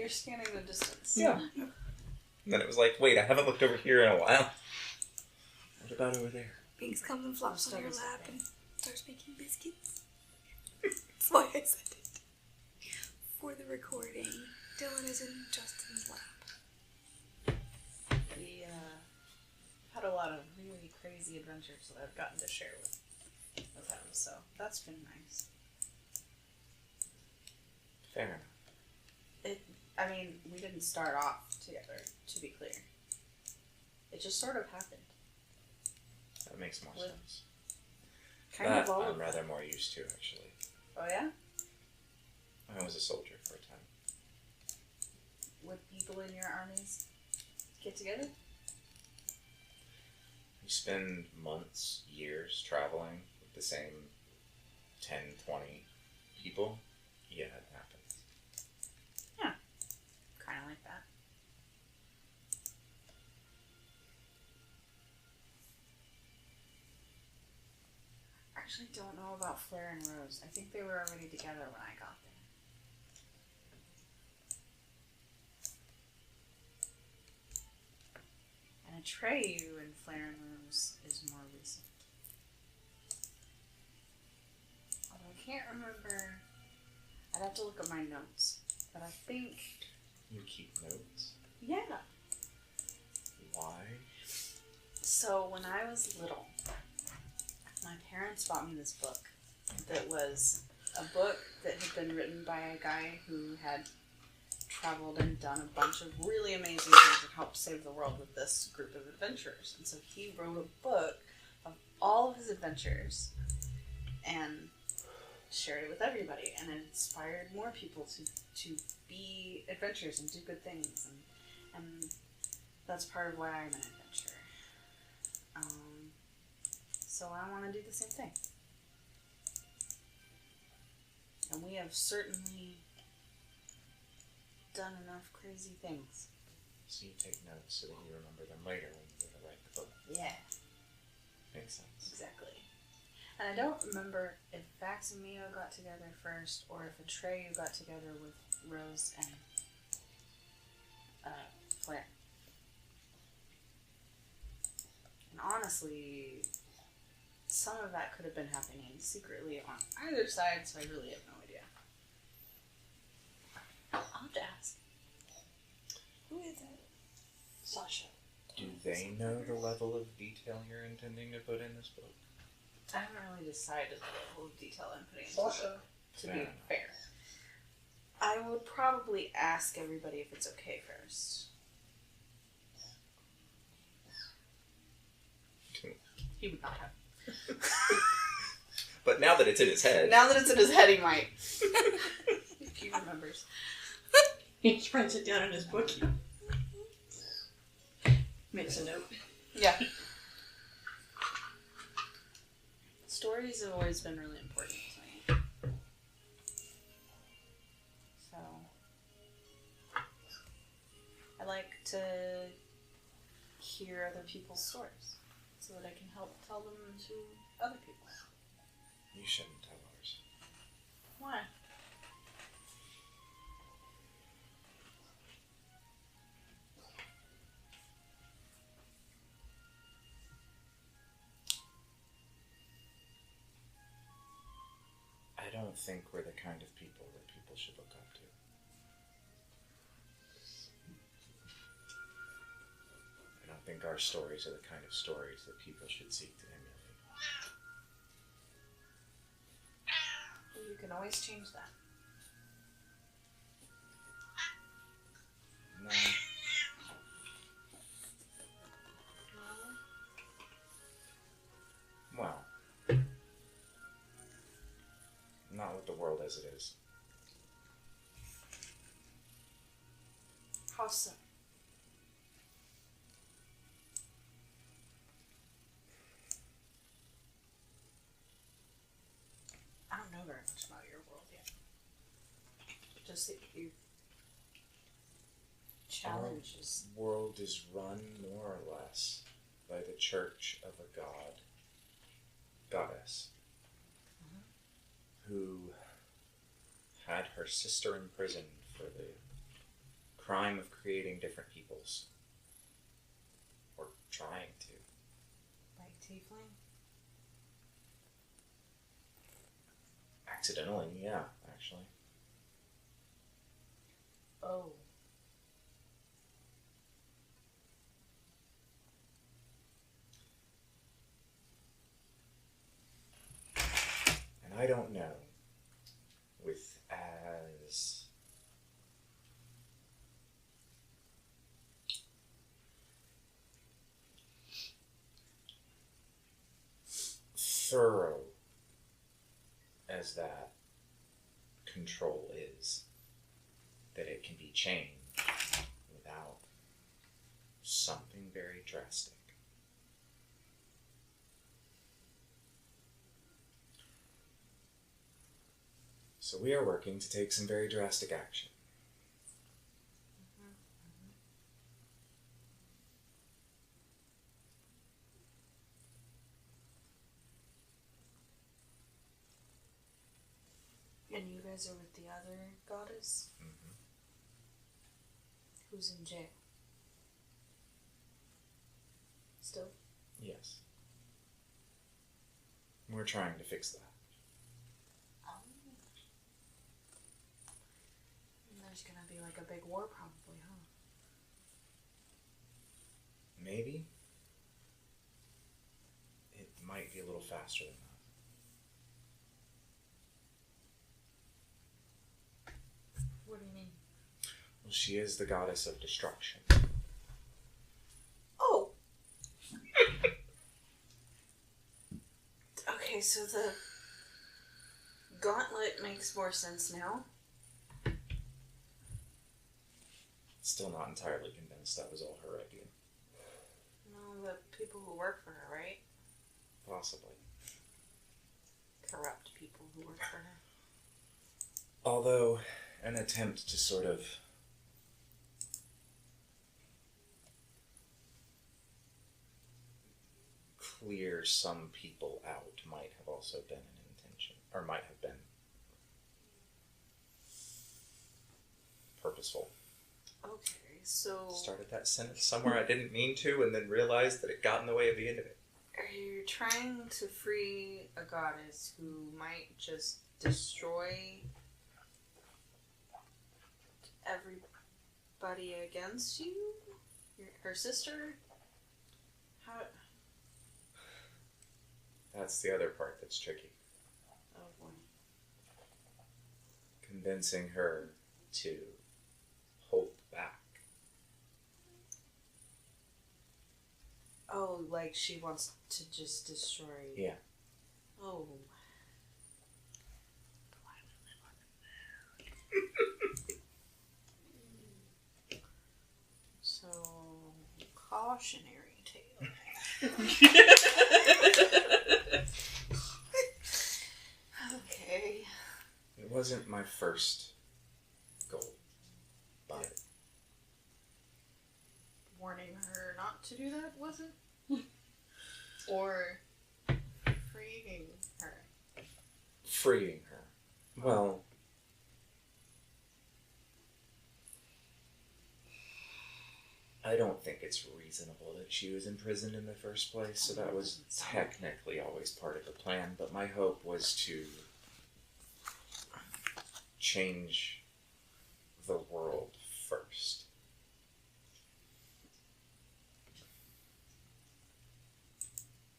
scanning the distance.
Yeah. And then it was like, wait, I haven't looked over here in a while. What about over there?
Binks comes and flops on your lap
Something.
and starts making biscuits. That's why I said it. For the recording, Dylan is in Justin's lap.
We had a lot of really crazy adventures that I've gotten to share with him, so that's been nice.
Fair enough.
I mean, we didn't start off together, to be clear. It just sort of happened.
That makes more
With
sense.
Kind
That
of all
I'm
of
rather
them.
more used to, actually.
Oh yeah?
I was a soldier for a time.
Would people in your armies get together?
You spend months, years traveling with the same 10, 20 people. Yeah, it happens.
Kind of like that. I actually don't know about Flair and Rose. I think they were already together when I got there. And Atreyu and Flair and Rose is more recent. Although I can't remember. I'd have to look at my notes. But I think,
You keep notes?
yeah.
Why?
So when I was little, my parents bought me this book that was a book that had been written by a guy who had traveled and done a bunch of really amazing things and helped save the world with this group of adventurers. And so he wrote a book of all of his adventures and shared it with everybody, and it inspired more people to be adventurers and do good things, and that's part of why I'm an adventurer. So I want to do the same thing. And we have certainly done enough crazy things.
So you take notes so that you remember them later when you go to write the book.
Yeah,
Makes sense.
exactly. And I don't remember if Vax and Mio got together first, or if Atreyu got together with Rose and Flair. And honestly, some of that could have been happening secretly on either side, so I really have no idea. I'll have to ask.
Who is it?
Sasha.
Do they know the level of detail you're intending to put in this book?
I haven't really decided the level of detail I'm putting into
Sasha.
it, to
Fair
be
enough.
fair. I would probably ask everybody if it's okay first. He would not have.
But now that it's in his head,
Now that it's in his head, he might. If he remembers.
He writes it down in his book. Makes a note.
Yeah. Stories have always been really important to me. So, I like to hear other people's stories so that I can help tell them to other people.
you shouldn't tell ours.
Why?
I don't think we're the kind of people that people should look up to. I don't think our stories are the kind of stories that people should seek to emulate.
can always change that.
No. Well, not with the world as it is.
How so? I don't know very much about your world yet. Just that you challenges.
Our world is run more or less by the church of a goddess, who had her sister imprisoned for the crime of creating different peoples. Or trying to.
Like tiefling?
Accidentally, yeah, actually.
Oh.
And I don't know, with as thorough as that control is, that it can be changed without something very drastic. So we are working to take some very drastic action.
And you guys are with the other goddess?
Mm-hmm.
Who's in jail? Still?
Yes. We're trying to fix that.
Oh. And there's gonna be like a big war probably, huh?
Maybe. It might be a little faster than that.
What do you mean?
Well, she is the goddess of destruction.
Oh! Okay, so the gauntlet makes more sense now.
Still not entirely convinced that was all her idea.
No, the people who work for her, right?
Possibly.
Corrupt people who work for her.
Although, an attempt to sort of clear some people out might have also been an intention, or might have been purposeful.
Okay, so
Started that sentence somewhere I didn't mean to, and then realized that it got in the way of the end of it.
are you trying to free a goddess who might just destroy everybody against you? Her sister? How?
That's the other part that's tricky.
Oh boy.
Convincing her to hold back.
Oh, like she wants to just destroy.
Yeah.
Oh. So, cautionary tale. Okay.
It wasn't my first goal, but
Warning her not to do that, was it? Or freeing her?
freeing her. Well, I don't think it's reasonable that she was imprisoned in the first place, so that was technically always part of the plan, but my hope was to change the world first.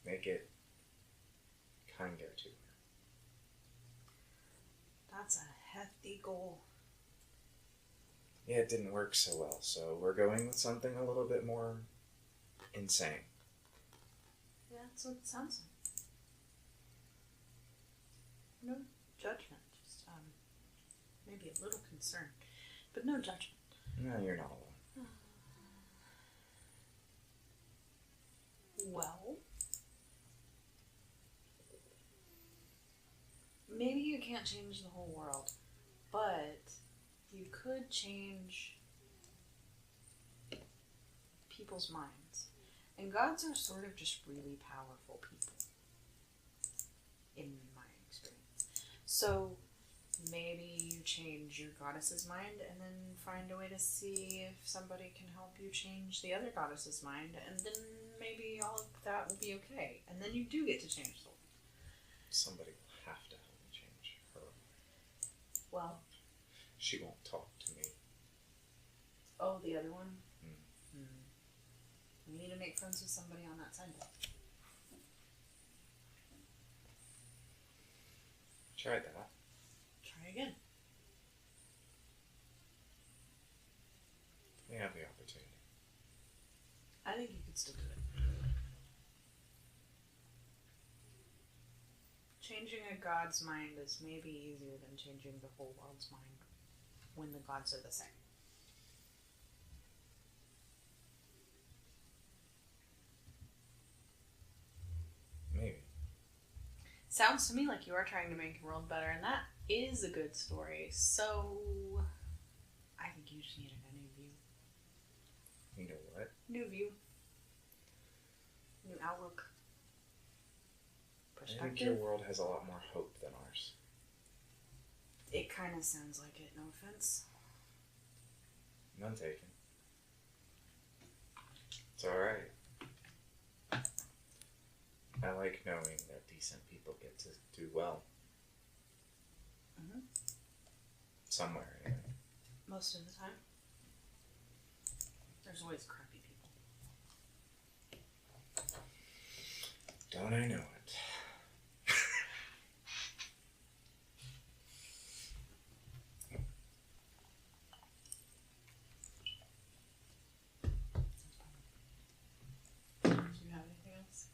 Make it kinder to her.
goal.
Yeah, it didn't work so well, so we're going with something a little bit more insane.
Yeah, that's what it sounds like. No judgment, just maybe a little concern, but no judgment.
No, you're not alone.
Well, maybe you can't change the whole world, but you could change people's minds. And gods are sort of just really powerful people, in my experience. So maybe you change your goddess's mind and then find a way to see if somebody can help you change the other goddess's mind, and then maybe all of that will be okay. And then you do get to change the world.
Somebody will have to help me change her.
Well,
She won't talk to me.
oh, the other one?
Mm.
We need to make friends with somebody on that side.
Tried that.
Try again.
We have the opportunity.
I think you could still do it. Changing a god's mind is maybe easier than changing the whole world's mind when the gods are the same.
Maybe.
Sounds to me like you are trying to make the world better, and that is a good story. So, I think you just need a new view.
You know what?
New view. New outlook.
I think your
Perspective.
world has a lot more hope than ours.
It kind of sounds like it, no offense.
None taken. It's alright. I like knowing that decent people get to do well.
Mhm.
Somewhere, anyway.
Most of the time. There's always crappy people.
Don't I know it?
Do you have anything else?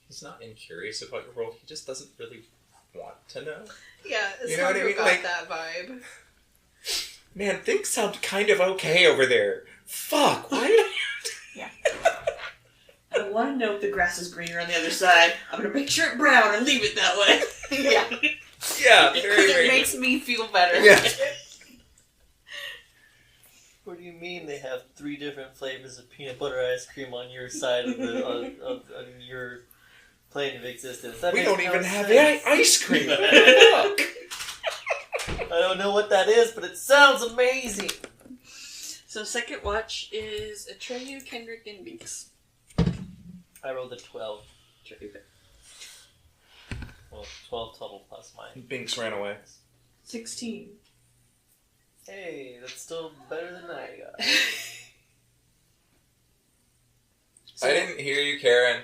He's not incurious about your world, he just doesn't really want to know.
Yeah, it's
You know what I mean?
got
Like-
that vibe.
Man, things sound kind of okay over there. Fuck, why?
I don't want to know if the grass is greener on the other side. I'm going to make sure it's brown and leave it that way.
Yeah.
Yeah,
Because
very,
it
very
makes me feel better.
Yeah.
What do you mean they have 3 different flavors of peanut butter ice cream on your side of the on your plane of existence? That
We
makes
don't
no
even have
sense.
ice cream. Fuck.
I don't know what that is, but it sounds amazing.
So second watch is Atreyu, Kendrick, and Binks.
I rolled a 12.
Atreyu.
Well, 12 total plus mine.
Binks ran away.
16.
Hey, that's still better than I got.
So,
I didn't hear you, Karen.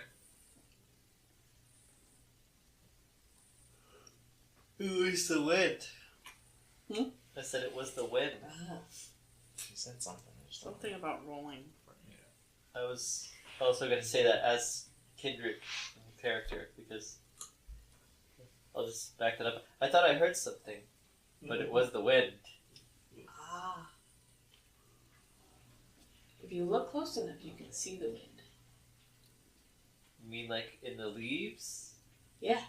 It was the wind.
Hmm?
I said it was the wind.
She said something.
something about rolling.
I was also going to say that as Kendrick character because I'll just back that up. I thought I heard something, but it was the wind.
Ah. If you look close enough, you can see the wind.
You mean like in the leaves?
Yeah.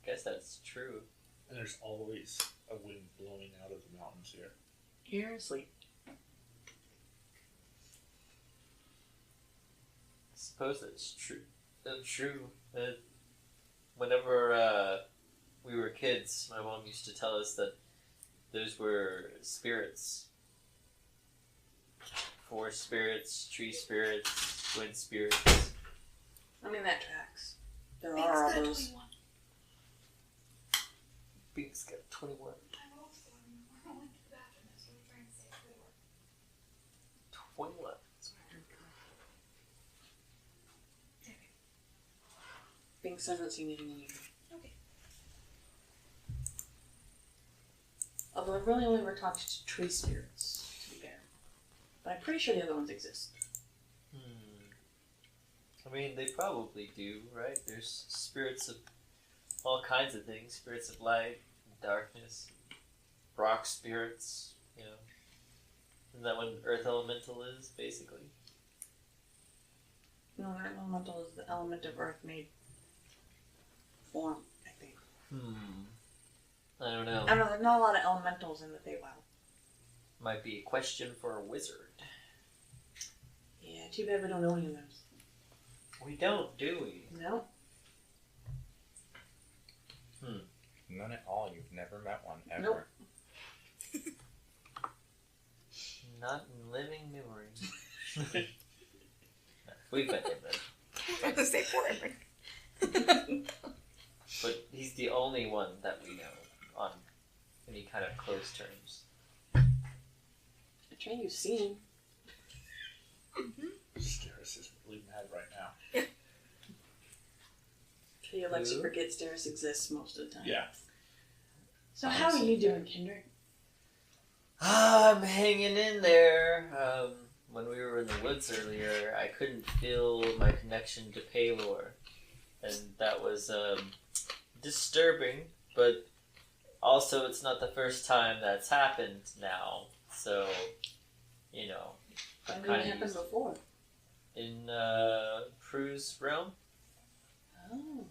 Guess that's true.
And there's always a wind blowing out of the mountains here.
You're asleep.
I suppose that's true. True. Whenever we were kids, my mom used to tell us that those were spirits. Forest spirits, tree spirits, wind spirits.
I mean, that tracks. There are all those.
Binks got 21. 21.
Binks hasn't seen anything unusual.
Okay.
Although I've really only ever talked to tree spirits, to be fair. But I'm pretty sure the other ones exist.
I mean, they probably do, right? There's spirits of all kinds of things. Spirits of light, darkness, rock spirits, you know. Isn't that what an earth elemental is, basically?
No, an elemental is the element of earth made form, I think.
I don't know.
I don't know, there's not a lot of elementals in the Feywild.
Might be a question for a wizard.
Yeah, too bad we don't know any of those.
We don't, do we?
No?
None at all. You've never met one ever.
Nope.
Not in living memory. We've met him, then.
I'm gonna say forever.
But he's the only one that we know on any kind of close terms.
A train you've seen.
Steris is really mad right now.
He likes to
Who?
forget Steris exists most of the time.
Yeah.
So how are you doing, Kendrick?
I'm hanging in there. When we were in the woods earlier, I couldn't feel my connection to Paylor. And that was disturbing, but also it's not the first time that's happened now. So, you know,
When
I'm
did it
kind
happen
of
before?
in Prue's realm.
Oh.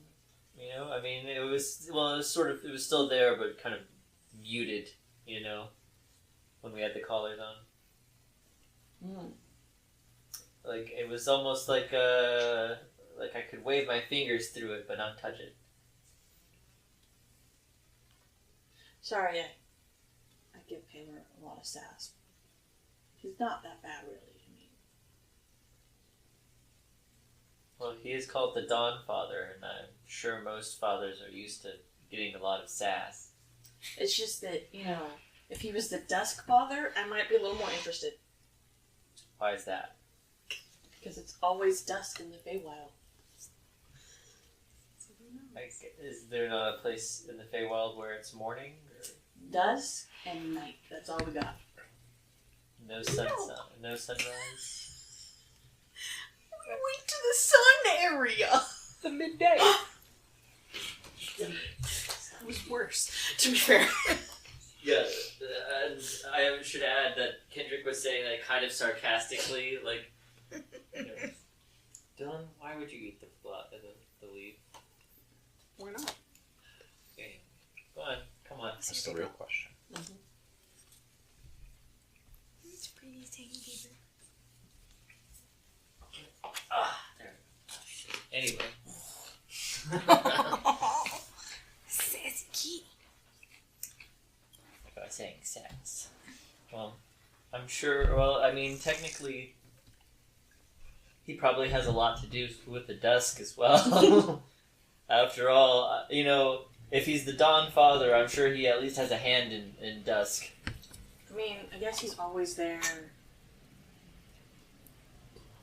You know, I mean, it was still there, but kind of muted, you know, when we had the collars on. Like, it was almost like I could wave my fingers through it, but not touch it.
Sorry, I give Taylor a lot of sass. He's not that bad, really. I mean,
Well, he is called the Dawn Father, and I'm sure most fathers are used to getting a lot of sass.
it's just that, you know, if he was the Dusk Father, I might be a little more interested.
Why is that?
Because it's always dusk in the Feywild.
Like, is there not a place in the Feywild where it's morning? Or
Dusk and night. That's all we got.
no no sunrise?
We went to the sun area.
The midday.
It was worse, to be fair.
Yeah, and I should add that Kendrick was saying that kind of sarcastically, like, you know, Dylan, why would you eat the leaf?
We're not.
Okay. Go on, come on.
That's the real question.
It's pretty taking paper.
There. Oh, shit. Anyway.
Sassy key.
About saying sex. Well, I'm sure, well, I mean, technically, he probably has a lot to do with the dusk as well. After all, you know, if he's the Dawn Father, I'm sure he at least has a hand in dusk.
I mean, I guess he's always there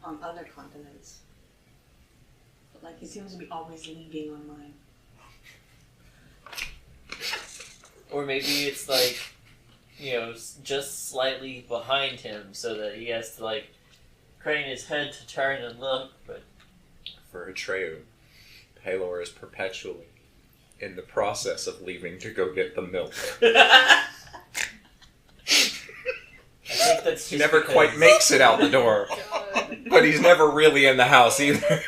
on other continents. But, like, he seems to be always leading on mine.
Or maybe it's like, you know, just slightly behind him so that he has to, like, crane his head to turn and look, but...
For Atreyu, Paylor is perpetually in the process of leaving to go get the milk.
I think that's
He
just
never
because-
quite makes it out the door,
God.
but he's never really in the house either.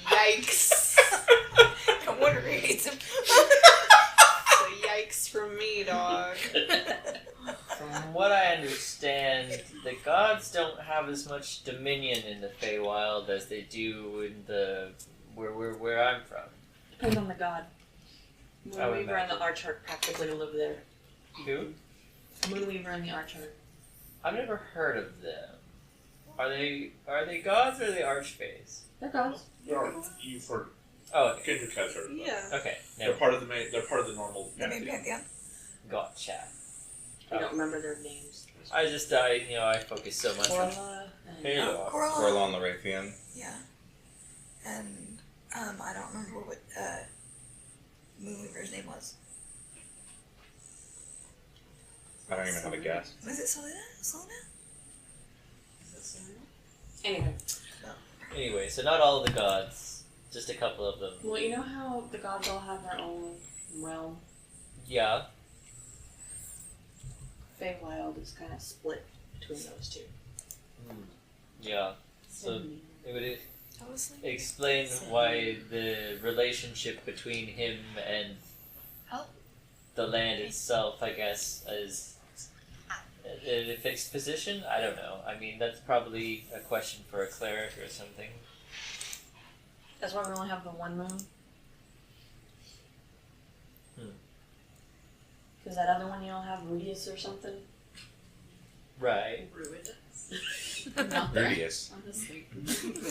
Yikes.
No wonder he hates him.
So yikes from me, dog.
From what I understand, the gods don't have as much dominion in the Feywild as they do in the where I'm from.
Depends on the god.
I would
Moonweaver and the
imagine.
Archer practically live there.
Who?
Moonweaver and the Archer.
I've never heard of them. Are they gods or are they archfays?
They're gods.
You've heard.
Oh, okay.
Kendrick has heard.
Yeah.
Okay.
They're
Never
part of the normal
The main
pantheon.
pantheon.
gotcha.
I don't remember their names.
I focus so much on
Corla and
Halo.
Corlon Larathian.
Yeah. And I don't remember what Moonweaver's name was.
I don't even have a guess.
Was it Selena?
Anyway.
Anyway, so not all of the gods, just a couple of them.
Well, you know how the gods all have their own realm?
Yeah.
Feywild is kind of split between those two.
Yeah. So it would
Obviously.
explain why the relationship between him and the land itself, I guess, is in a fixed position. I don't know. I mean, that's probably a question for a cleric or something.
That's why we only have the one moon. Because that other one you don't have Rudius or something?
Right.
Ruidus.
Not there.
Rudius.
Honestly.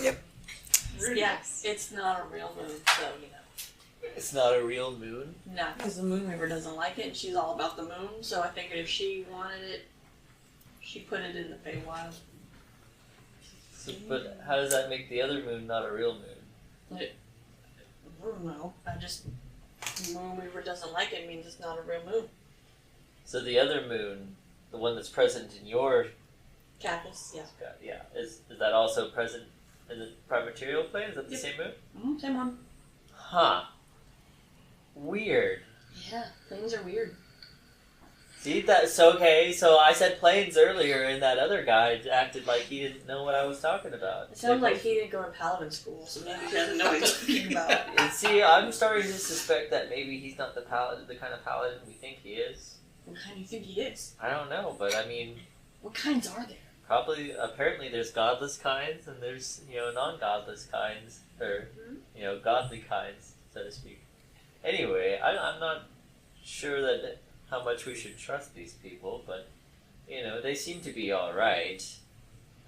Yep.
Yeah, it's not a real moon, so you know.
It's not a real moon.
No, because the Moonweaver doesn't like it, and she's all about the moon, so I figured if she wanted it, she put it in the Feywild.
So, but how does that make the other moon not a real moon?
I don't know. Moonweaver doesn't like it means it's not a real moon.
So the other moon, the one that's present in your
Cactus, yeah.
yeah, is that also present in the prime material plane? Is that the
Yep.
same moon?
Mm-hmm, same one.
Huh. Weird.
Yeah, things are weird.
See, that's okay. So I said planes earlier, and that other guy acted like he didn't know what I was talking about.
It sounds like he didn't go to Paladin school, so maybe he doesn't know what he's talking about.
And see, I'm starting to suspect that maybe he's not the kind of paladin we think he is.
What kind do you think he is?
I don't know, but I mean,
What kinds are there?
apparently there's godless kinds, and there's, non-godless kinds, or, godly kinds, so to speak. Anyway, I'm not sure that how much we should trust these people, but, they seem to be alright,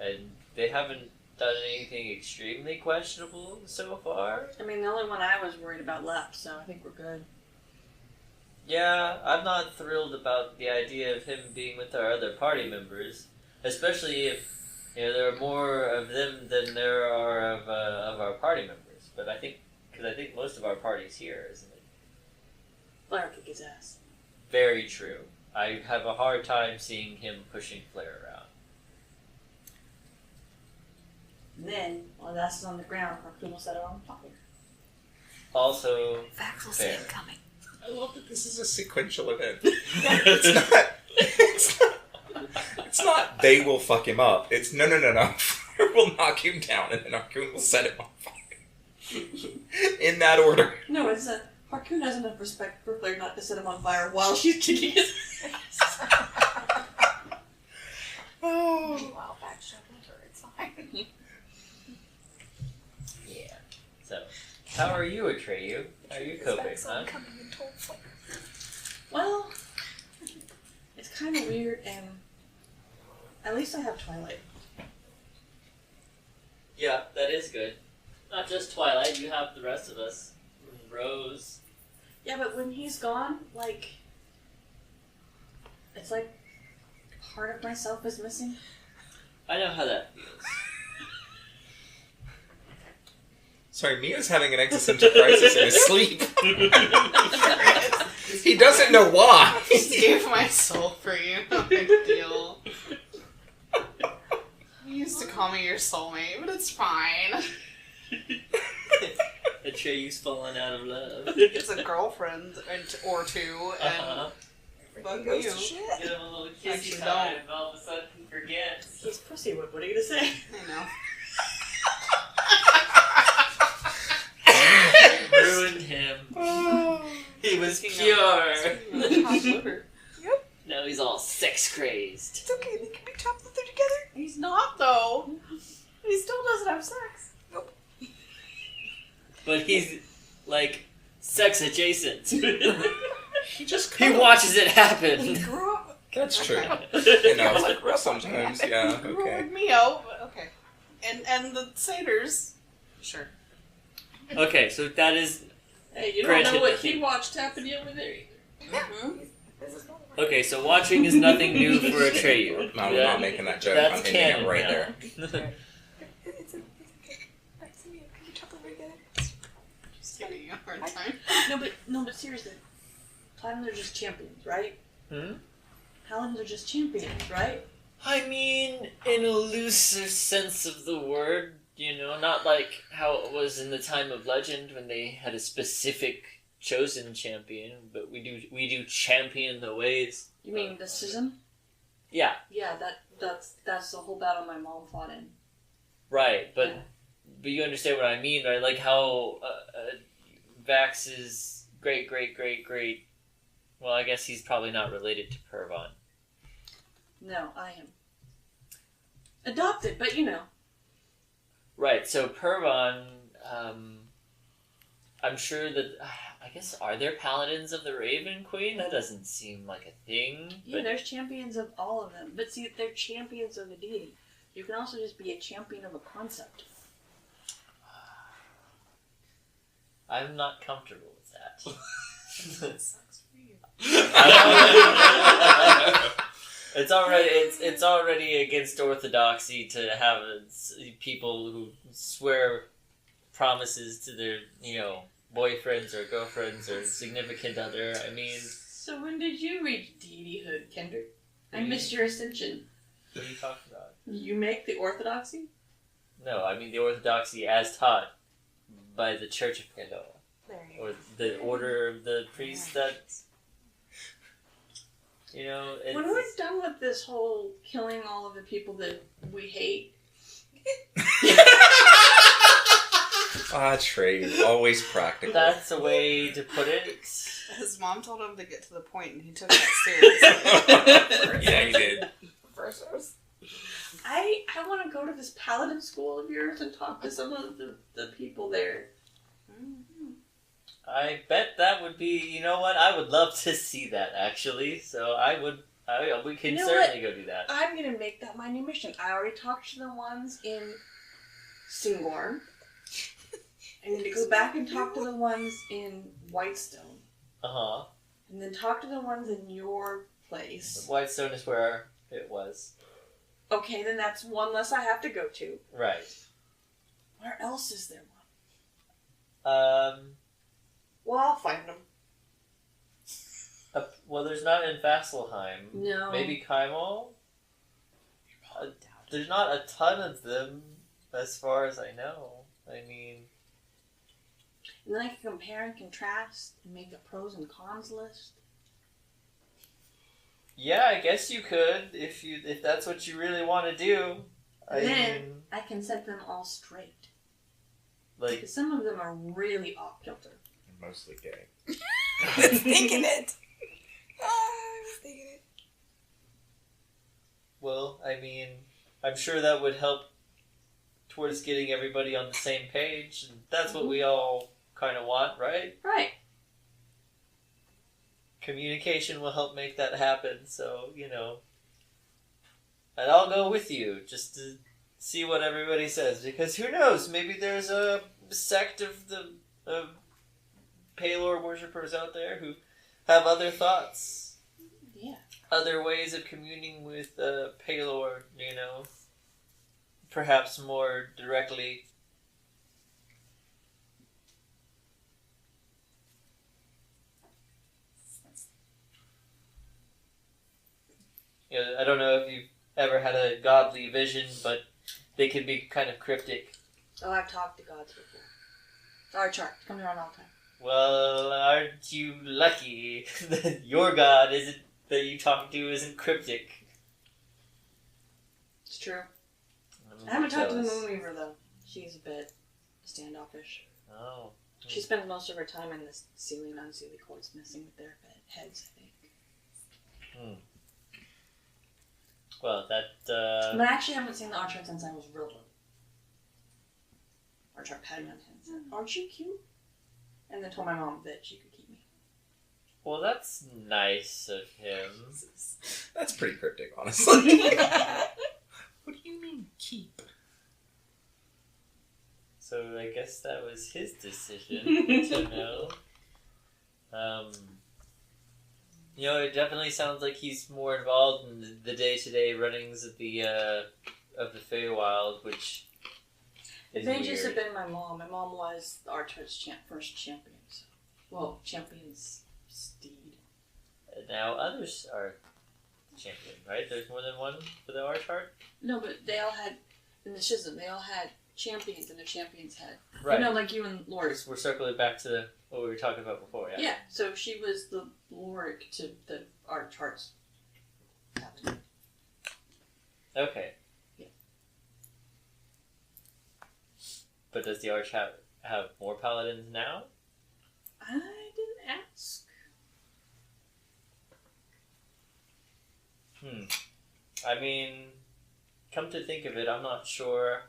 and they haven't done anything extremely questionable so far.
I mean, the only one I was worried about left, so I think we're good.
Yeah, I'm not thrilled about the idea of him being with our other party members, especially if there are more of them than there are of our party members. But I think most of our party's here, isn't it?
Flair kick his ass.
Very true. I have a hard time seeing him pushing Flair around.
And then, while the ass is on the ground, Harpoon will set it on fire.
Also,
Vax will see
fair.
him coming.
I love that this is a sequential event. It's not they will fuck him up. It's no. Flair will knock him down and then Harpoon will set him on fire. In that order.
No, it's Harpoon has enough respect for Flair not to set him on fire while she's kicking his ass.
Oh.
Wow, back shoving her, it's fine.
Yeah. So, how are you, Atreyu? How are you coping, huh?
Coming and told Flair.
Well, it's kind of weird, and at least I have Twilight.
Yeah, that is good. Not just Twilight, you have the rest of us. Rose.
Yeah, but when he's gone, it's like part of myself is missing.
I know how that feels.
Sorry, Mia's having an existential crisis in his sleep. He doesn't know why.
I just gave my soul for you. No big deal. You used to call me your soulmate, but it's fine.
Atreyu's fallen out of love.
It's a girlfriend or two, and fuck
Goes
you.
to shit.
Give him a little kissy
Actually,
time, and all of a sudden he forgets.
He's pussy whip. What are you gonna say?
I know.
Ruined him. He was pure.
Hot liver.
Now he's all sex crazed.
It's okay, they can be chopped if they're together.
He's not though. He still doesn't have sex.
But he's sex adjacent.
He
watches it happen.
Grow up.
That's true. Sometimes, yeah,
Grew up
okay.
with Mio, but okay. And the satyrs. Sure.
Okay, so that is
Hey, you don't
Granted,
know
I
what
think-
he watched happening over there either.
Yeah. This is normal.
Okay, so watching is nothing new for Atreyu.
No, I'm not making that joke.
That's
I'm ending it
canon
right
now.
there.
It's okay. Can you talk over again?
Just giving you a hard time.
No, but seriously, Paladins are just champions, right?
Hmm?
Paladins are just champions, right?
I mean, in a looser sense of the word, not like how it was in the time of Legend when they had a specific chosen champion, but we do champion the ways.
You mean the schism?
Yeah,
Yeah, that's the whole battle my mom fought in.
right, but
Yeah.
but you understand what I mean, right? Like how Vax's great. Well, I guess he's probably not related to Pervon.
No, I am adopted, but
Right, so Pervon, I'm sure that, I guess, are there paladins of the Raven Queen? That doesn't seem like a thing.
yeah, there's champions of all of them. But see, they're champions of a deity. You can also just be a champion of a concept.
I'm not comfortable with that.
That sucks for you.
It's already against orthodoxy to have people who swear promises to their, boyfriends or girlfriends or significant other. I mean...
So when did you reach deityhood, Kendrick? I missed your ascension.
What are you talking about?
You make the orthodoxy?
No, I mean the orthodoxy as taught by the Church of Pandora.
There you
Or the order of the priests that... it's...
When we're done with this whole killing all of the people that we hate...
Trade. Always practical.
That's a way to put it.
His mom told him to get to the point, and he took that seriously.
Yeah, he did.
I want to go to this paladin school of yours and talk to some of the people there.
I bet that would be, you know what, I would love to see that, actually. So we can
You know
certainly go do that.
I'm going to make that my new mission. I already talked to the ones in Singorn. I need to go back and talk to the ones in Whitestone.
Uh-huh.
And then talk to the ones in your place.
Whitestone is where it was.
Okay, then that's one less I have to go to.
Right.
Where else is there one?
Well, I'll find them.
Well, there's not in Vasselheim.
No.
Maybe Kymol? There's not a ton of them, as far as I know. I mean...
And then I can compare and contrast and make a pros and cons list.
Yeah, I guess you could, if that's what you really want to do.
Then I can set them all straight.
Like,
Because some of them are really off kilter.
Mostly gay.
I was thinking it. I was thinking it.
well, I mean, I'm sure that would help towards getting everybody on the same page. And that's what we all kind of want, right?
Right.
Communication will help make that happen, so, And I'll go with you, just to see what everybody says, because who knows, maybe there's a sect of the Palor worshippers out there who have other thoughts.
Yeah.
Other ways of communing with Palor, perhaps more directly. I don't know if you've ever had a godly vision, but they can be kind of cryptic.
Oh, I've talked to gods before. Our chart comes around all the time.
Well, aren't you lucky that your god that you talk to isn't cryptic?
It's true.
I'm
I haven't talked to the
jealous.
Moonweaver, though. She's a bit standoffish.
Oh.
She spends most of her time in the Sealy and unsealy courts messing with their heads, I think.
Well, that,
But I actually haven't seen the Archer since I was real little. Archer patted me on the head and said, "Aren't you cute?" And then told my mom that she could keep me.
well, that's nice of him.
That's pretty cryptic, honestly.
What do you mean, keep?
So I guess that was his decision to know. It definitely sounds like he's more involved in the day-to-day runnings of the Feywild, which is
They
weird.
just have been my mom. My mom was the Archers' first champion. So. Well, champion's steed.
And now others are champion, right? There's more than one for the Archart?
No, but they all had, in the Schism, they all had champions, and the champions had...
Right.
Like you and Lorik.
We're circling back to what we were talking about before, yeah?
Yeah, so she was the Lorik to the Archart's captain.
Okay.
Yeah.
But does the Arch have more paladins now?
I didn't ask.
I mean, come to think of it, I'm not sure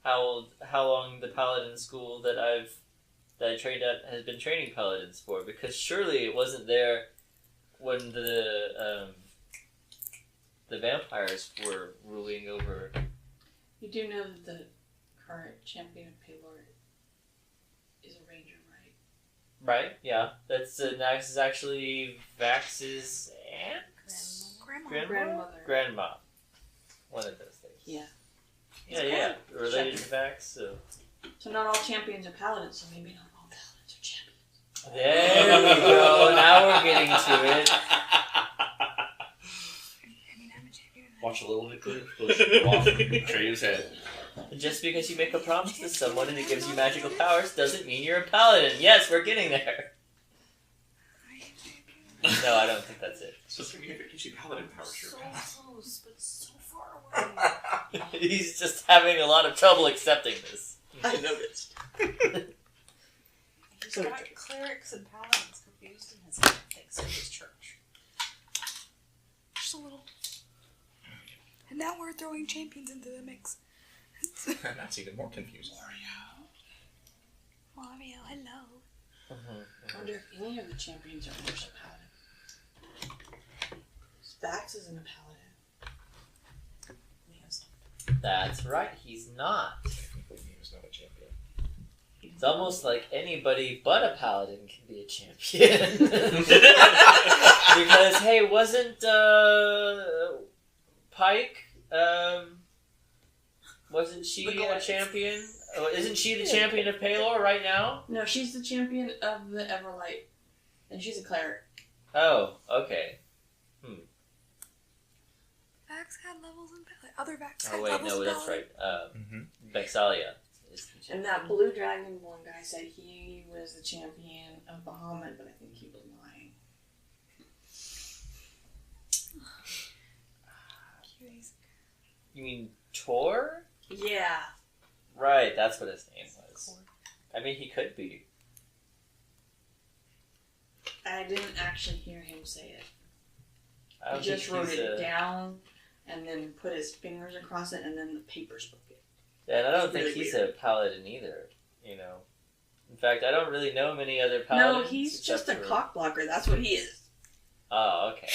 how long the paladin school that I trained at has been training paladins for, because surely it wasn't there when the vampires were ruling over.
You do know that the current champion of Paylor is a ranger, right?
Right? Yeah. That's actually Vax's aunt? Grandma. One of those things.
Yeah.
Yeah. Related to Vax, so.
So not all champions are paladins, so maybe not all paladins are champions.
There we go. Now we're getting to it.
Watch a little Eclipse off Trey's head.
Just because you make a promise to someone and it gives you magical powers doesn't mean you're a paladin. Yes, we're getting there. No, I don't think that's it.
So if it gives you paladin powers, you're a paladin.
Close, but so far away.
He's just having a lot of trouble accepting this.
I noticed.
He's got clerics and paladins confused in his head, thanks to his church.
Just a little. And now we're throwing champions into the mix.
That's even more confusing.
Mario, hello.
I wonder if any of the champions are also paladin. Vax isn't a paladin.
That's right, he's not.
Technically, he was not a champion.
It's almost like anybody but a paladin can be a champion. Because, hey, wasn't Pike, wasn't she a champion? Oh, isn't she the champion of Paylor right now?
No, she's the champion of the Everlight. And she's a cleric.
Oh, okay.
Vax had levels in other Vax
Oh
had
wait,
levels
no,
in
that's
paladin.
right. Vexalia is the champion.
And that blue dragonborn guy said he was the champion of Bahamut, but I think he was lying.
You mean Tor?
Yeah.
Right, that's what his name was. I mean, he could be.
I didn't actually hear him say it.
I
He
don't
just
think
wrote
he's
it down and then put his fingers across it and then the paper spoke it.
Yeah, and I don't
It's
think
really
he's
weird.
a paladin either, you know. In fact, I don't really know many other paladins.
No, he's just a
except for-
cock blocker. That's what he is.
Oh, okay.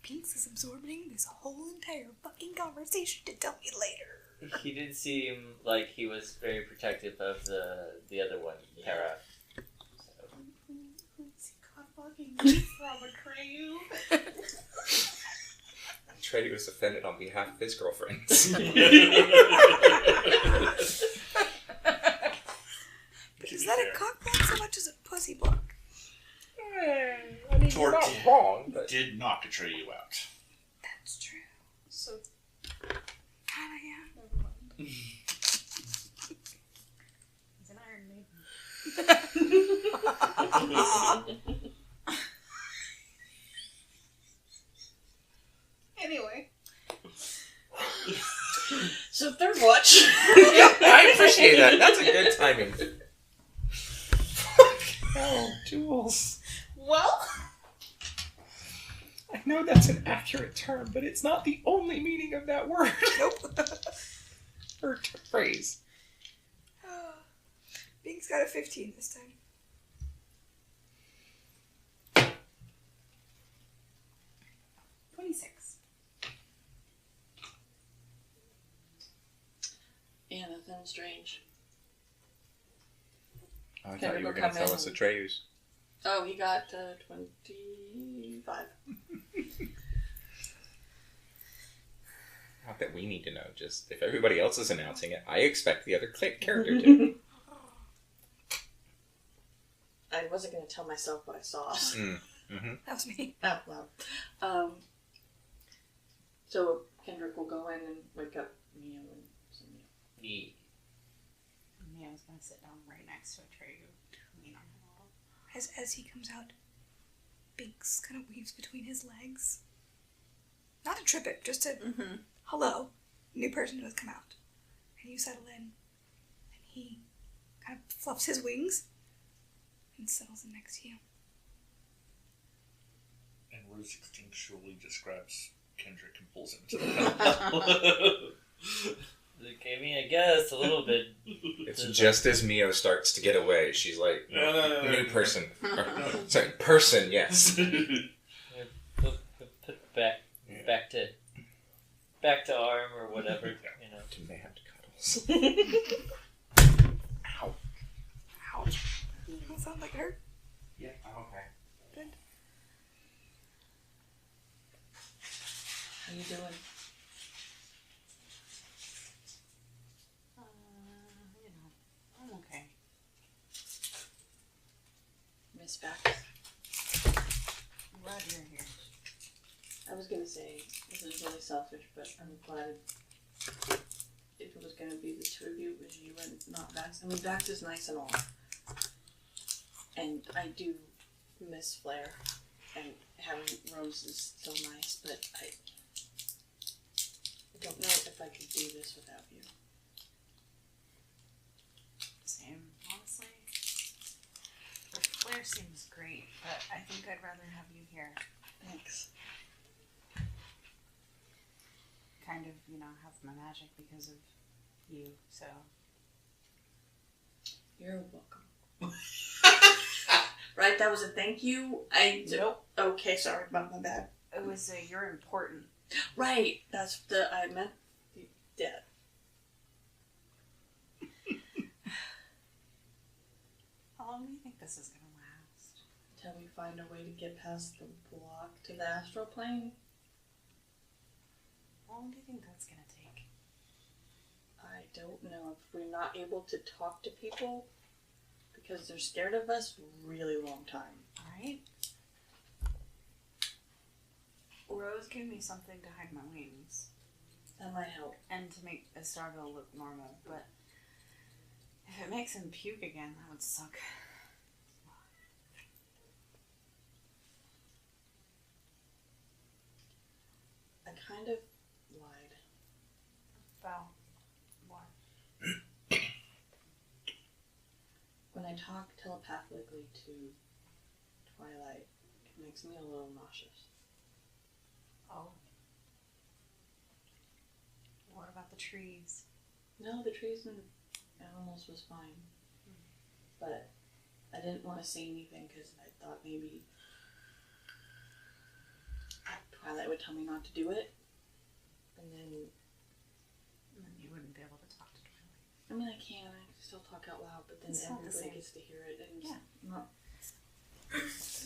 Pinks is absorbing this whole entire fucking conversation to tell me later.
He did seem like he was very protective of the other one, Hera.
Trey was offended on behalf of his girlfriends.
Is that a cock block so much as a pussy block?
I mean,
Tor
you're not wrong, but...
did not betray you out.
That's true.
So,
Kinda, yeah.
never mind. He's an Iron Maiden. Anyway.
So third watch.
I appreciate that. That's a good timing. Oh, Jules.
Well,
I know that's an accurate term, but it's not the only meaning of that word.
Nope.
Or phrase.
Pink's got a 15 this time.
Yeah, nothing strange.
I
Kendrick
thought you were
will
going to
come
tell
in
us
and-
Atreus.
Oh, he got 25.
Not that we need to know, just if everybody else is announcing it, I expect the other character to.
I wasn't going to tell myself what I saw.
Mm-hmm.
That was me.
Oh, wow. So Kendrick will go in and wake up Mio and somebody.
Yeah.
Mio's gonna sit down right next to a tray. Lean on him a little.
As he comes out, Binks kind of weaves between his legs. Not to trip it, just to, hello, new person who has come out. And you settle in, and he kind of fluffs his wings and settles in next to you.
And Rose instinctually describes Kendrick and pulls him to the
I mean, I guess a little bit.
It's just as Mio starts to get away, she's like, new person. Sorry, person, yes.
Put back to arm or whatever, you know.
Demand cuddles. Ow.
Ouch. That sounds like it hurt.
Yeah, okay.
Good.
How you doing?
You know, I'm okay.
Miss Bax.
I'm glad you're here.
I was going to say, this is really selfish, but I'm glad if it was going to be the two of you, it was you and not Bax. I mean, Bax is nice and all. And I do miss Flair. And having Rose is so nice, but I don't know if I could do this without you.
Same, honestly. Flair seems great, but I think I'd rather have you here.
Thanks.
Kind of, you know, have my magic because of you, so.
You're welcome. Right, that was a thank you?
Nope.
Okay, sorry about my bad.
It was a you're important.
Right, that's I meant dead.
How long do you think this is going to last?
Until we find a way to get past the block to the astral plane.
How long do you think that's going to take?
I don't know. If we're not able to talk to people because they're scared of us, really long time.
Alright. Rose gave me something to hide my wings.
That might help.
And to make Estarville look normal, but if it makes him puke again, that would suck.
I kind of lied.
About what?
When I talk telepathically to Twilight, it makes me a little nauseous.
Oh. What about the trees?
No, the trees and animals was fine. But I didn't want to say anything because I thought maybe Twilight would tell me not to do it. And then
You wouldn't be able to talk to Twilight.
I mean, I can still talk out loud, but then
It's not the
everybody
same.
gets to hear it, and it's
Yeah.
not.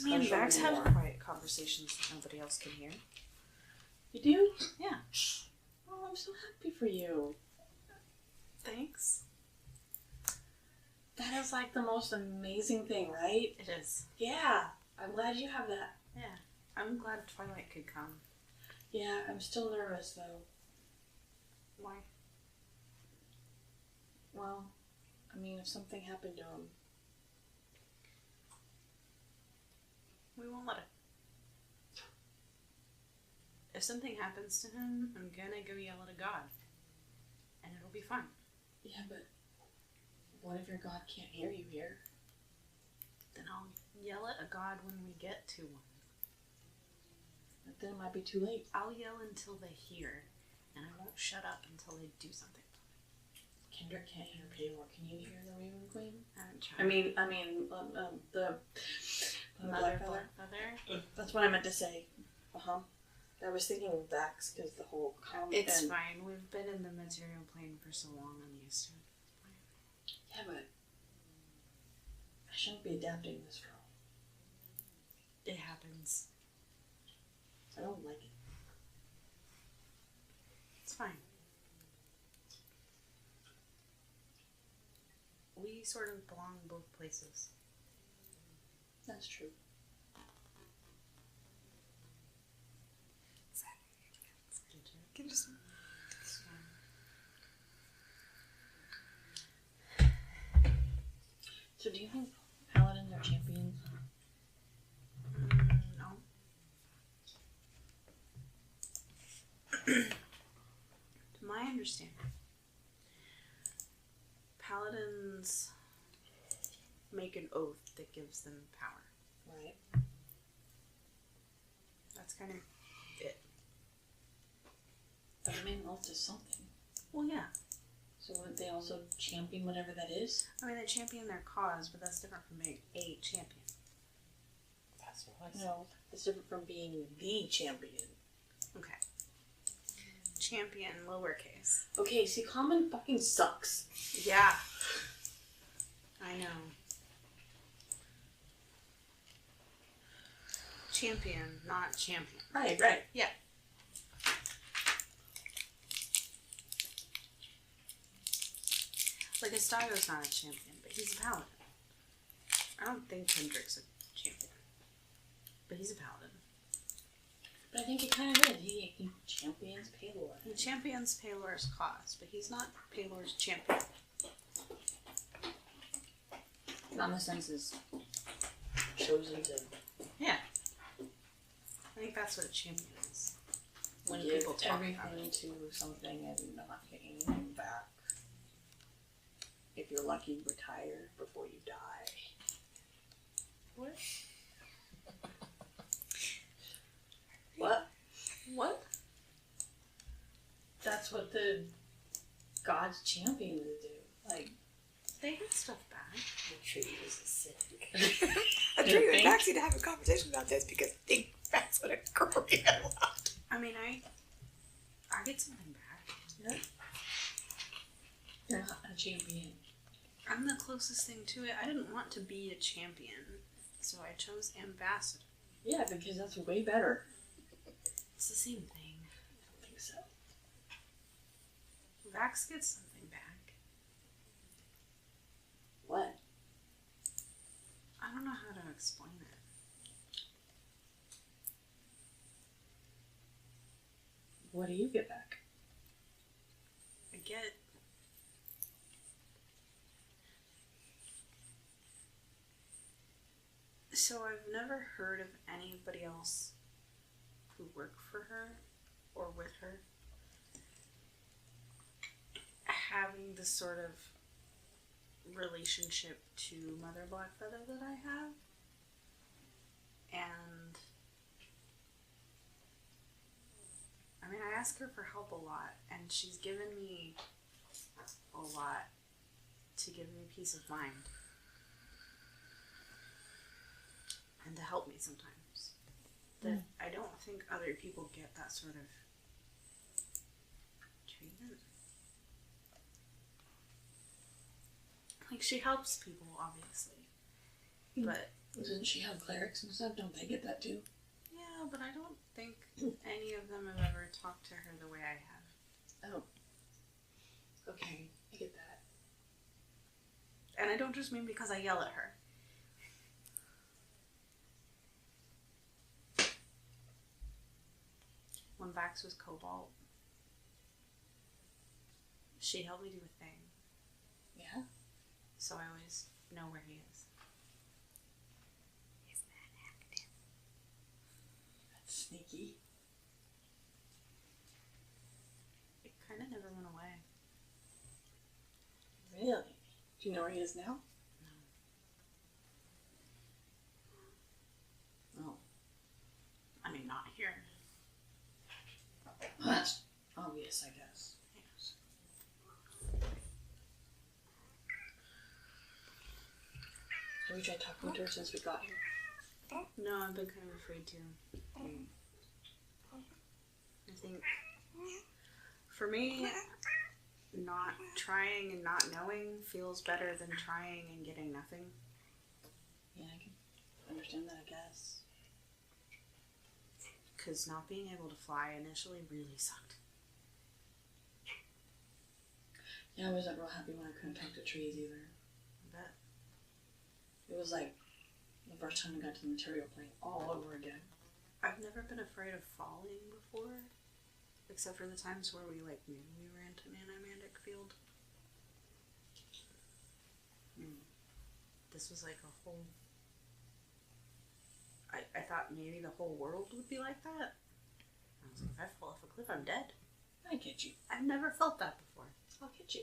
Me and
special
Vax have
anymore.
quiet conversations that nobody else can hear.
You do?
Yeah.
Oh, I'm so happy for you.
Thanks.
That is like the most amazing thing, right?
It is.
Yeah, I'm glad you have that.
Yeah. I'm glad Twilight could come.
Yeah, I'm still nervous though.
Why?
Well, I mean, if something happened to him,
We won't let it. If something happens to him, I'm gonna go yell at a god. And it'll be fine.
yeah, but what if your god can't hear you here?
Then I'll yell at a god when we get to one.
But then it might be too late.
I'll yell until they hear, and I won't shut up until they do something.
Kendrick can't hear Paylor. Can you hear the Raven Queen?
I haven't tried.
The
Mother
Blackfeather.
Blackfeather.
That's what I meant to say. I was thinking Vax because the whole comment.
It's
and,
fine. We've been in the material plane for so long, I'm used to it.
Yeah, but shouldn't be adapting this girl.
It happens.
I don't like it.
It's fine. We sort of belong both places.
That's true.
Can just
So do you think paladins are champions?
No. To my understanding, paladins make an oath that gives them power.
Right.
That's kind of it.
But I mean, oath is something.
Well, yeah.
So wouldn't they also champion whatever that is?
I mean, they champion their cause, but that's different from being a champion.
That's what I said.
No, it's different from being the champion.
Okay. Champion, lowercase.
Okay, see, common fucking sucks.
Yeah. I know. Champion, not champion.
Right.
Yeah. Like, Estago's not a champion, but he's a paladin. I don't think Kendrick's a champion, but he's a paladin.
But I think he kind of is. He champions Paylor.
He champions Paylor's cause, but he's not Paylor's champion.
Not in the sense is chosen to
Yeah. I think that's what a champion is. When
give
people talk about
everything to something and not get anything back. If you're lucky, retire before you die.
What?
What? What? That's what the God's champions do. Like,
They get stuff back.
the tree is acidic.
I drew you and Maxie to have a conversation about this because I think that's what occurred a lot.
I mean, I get something back.
You're not a champion.
I'm the closest thing to it. I didn't want to be a champion, so I chose ambassador.
Yeah, because that's way better.
It's the same thing.
I don't think so.
Vax gets something back.
What?
I don't know how to explain it.
What do you get back?
I get... So I've never heard of anybody else who worked for her or with her having the sort of relationship to Mother Blackfeather that I have. And I mean, I ask her for help a lot, and she's given me a lot to give me peace of mind and to help me sometimes. That I don't think other people get that sort of treatment. Like, she helps people, obviously. But
Doesn't she have clerics and stuff? Don't they get that too?
yeah, but I don't think any of them have ever talked to her the way I have.
Oh. Okay, I get that.
And I don't just mean because I yell at her. When Vax was Cobalt, she helped me do a thing,
Yeah?
so I always know where he is.
That's sneaky.
It kind of never went away.
Really? Do you know where he is now? No. Oh.
I mean, not here.
Well, that's obvious, I guess.
Yes.
Have we tried talking to her since we got here?
No, I've been kind of afraid to. I think, for me, not trying and not knowing feels better than trying and getting nothing.
Yeah, I can understand that, I guess.
Because not being able to fly initially really sucked.
Yeah, I wasn't real happy when I couldn't talk to trees either.
I bet.
It was like the first time I got to the material plane all over again.
I've never been afraid of falling before, except for the times where we knew we were into an animatic field. This was like a whole... I thought maybe the whole world would be like that. I was like, if I fall off a cliff, I'm dead.
I get you.
I've never felt that before.
I'll get you.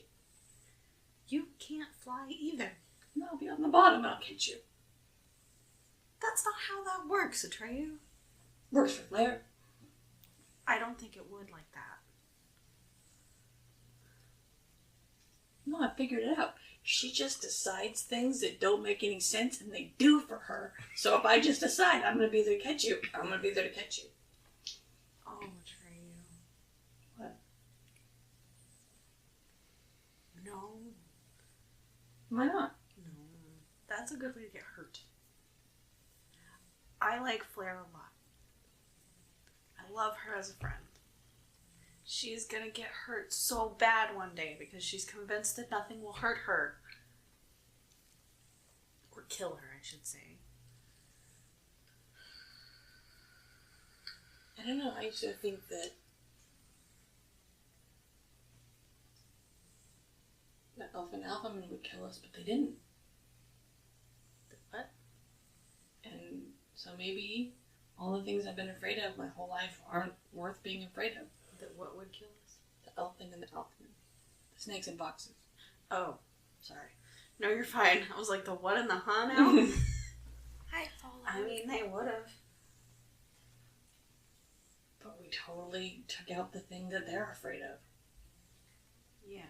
You can't fly either.
No, I'll be on the bottom and I'll get you.
That's not how that works, Atreyu.
Works for Blair.
I don't think it would like that.
No, I figured it out. She just decides things that don't make any sense, and they do for her. So if I just decide I'm going to be there to catch you, I'm going to be there to catch you.
Oh, Atreyu.
What?
No.
Why not?
No. That's a good way to get hurt. I like Flair a lot. I love her as a friend. She's gonna get hurt so bad one day because she's convinced that nothing will hurt her. Or kill her, I should say.
I don't know. I used to think that Elf and Alphaman would kill us, but they didn't.
What?
And so maybe all the things I've been afraid of my whole life aren't worth being afraid of.
That what would kill us?
The Elfin and the Alphaman. The snakes in boxes.
Oh,
Sorry.
no, you're fine. I was like, the what and the huh now?
I follow.
I mean, they would have.
But we totally took out the thing that they're afraid of.
Yeah.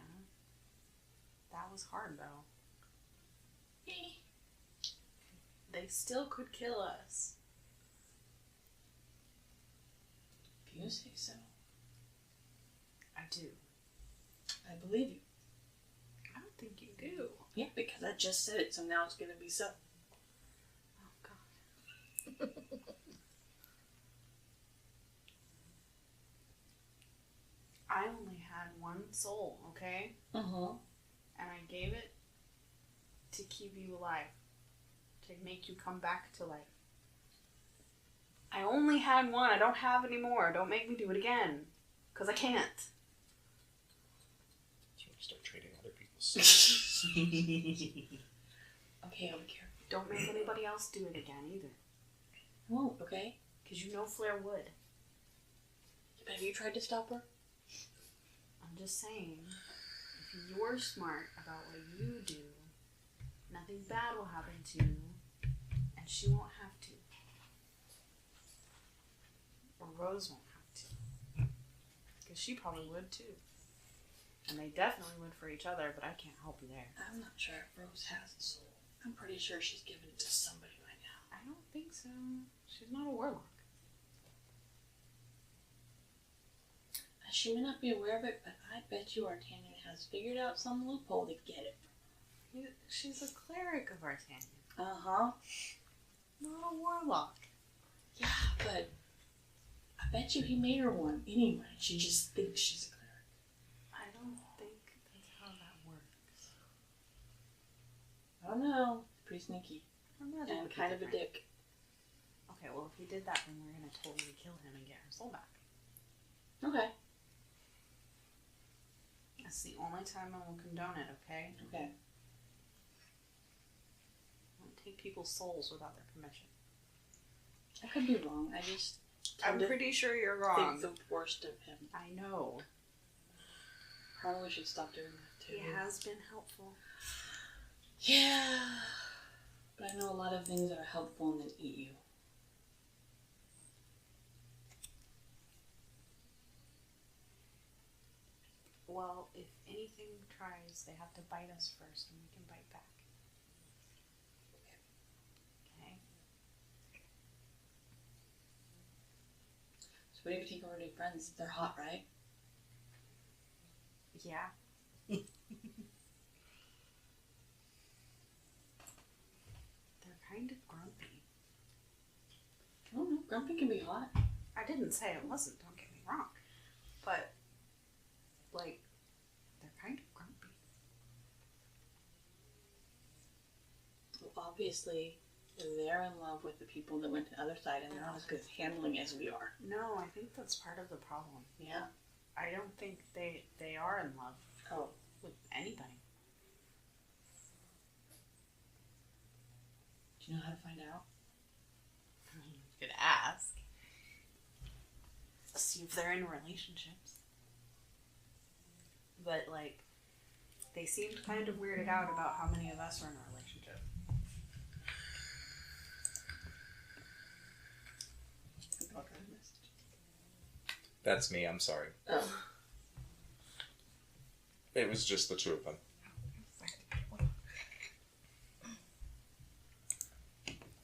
That was hard, though. They still could kill us.
If you say so.
I do.
I believe you.
I don't think you do.
Yeah, because I just said it, so now it's going to be so.
Oh, God. I only had one soul, okay?
Uh-huh.
And I gave it to keep you alive. To make you come back to life. I only had one. I don't have any more. Don't make me do it again. Because I can't.
You start trading other people's souls.
Okay, I'll be careful.
Don't make anybody else do it again either.
I won't, okay?
Because you know Flair would.
Have you tried to stop her?
I'm just saying, if you're smart about what you do, nothing bad will happen to you, and she won't have to. Or Rose won't have to. Because she probably would too. And they definitely would for each other, but I can't help you there.
I'm not sure if Rose has a soul. I'm pretty sure she's given it to somebody right now.
I don't think so. She's not a warlock.
She may not be aware of it, but I bet you Artanian has figured out some loophole to get it.
She's a cleric of Artanian.
Uh-huh.
Not a warlock.
Yeah, but I bet you he made her one anyway. She just thinks she's a cleric.
I don't think that's how that works.
I don't know. Pretty sneaky.
Imagine
And
if he
kind of
did
a
that.
dick.
Okay, well, if he did that, then we're gonna totally kill him and get her soul back.
Okay.
That's the only time I will condone it, okay?
Okay.
Don't take people's souls without their permission.
I could be wrong. I just
I'm pretty sure you're wrong.
think the worst of him.
I know.
Probably should stop doing that too.
He has been helpful.
Yeah. But I know a lot of things that are helpful and then eat you.
Well, if anything tries, they have to bite us first and we can bite back. Okay?
So what do you think of our new friends? They're hot, right?
Yeah. They're kind of
Grumpy can be hot.
I didn't say it wasn't, don't get me wrong. But, like, they're kind of grumpy.
Well, obviously, they're in love with the people that went to the other side, and they're not as good at handling as we are.
No, I think that's part of the problem.
Yeah.
I don't think they are in love.
Oh.
With anybody.
Do you know how to find out?
You could ask. See if they're in relationships. But, like, they seemed kind of weirded out about how many of us are in a relationship.
That's me, I'm sorry.
Oh.
It was just the two of them.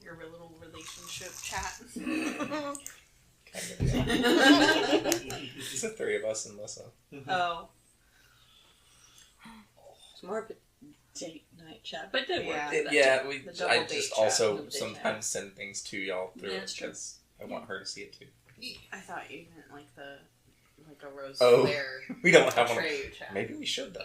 Your little relationship chat.
Kind of, yeah. It's the three of us and Lissa.
Oh.
It's more of a date night chat, but it
Yeah.
works.
Yeah,
The double
I
date
just
chat.
also
Double date
sometimes send things to y'all through
Yeah,
it
that's true.
because I want her to see it too.
I thought you meant like a Rose
Oh.
Flair
We don't have one.
portrait chat.
Maybe we should though.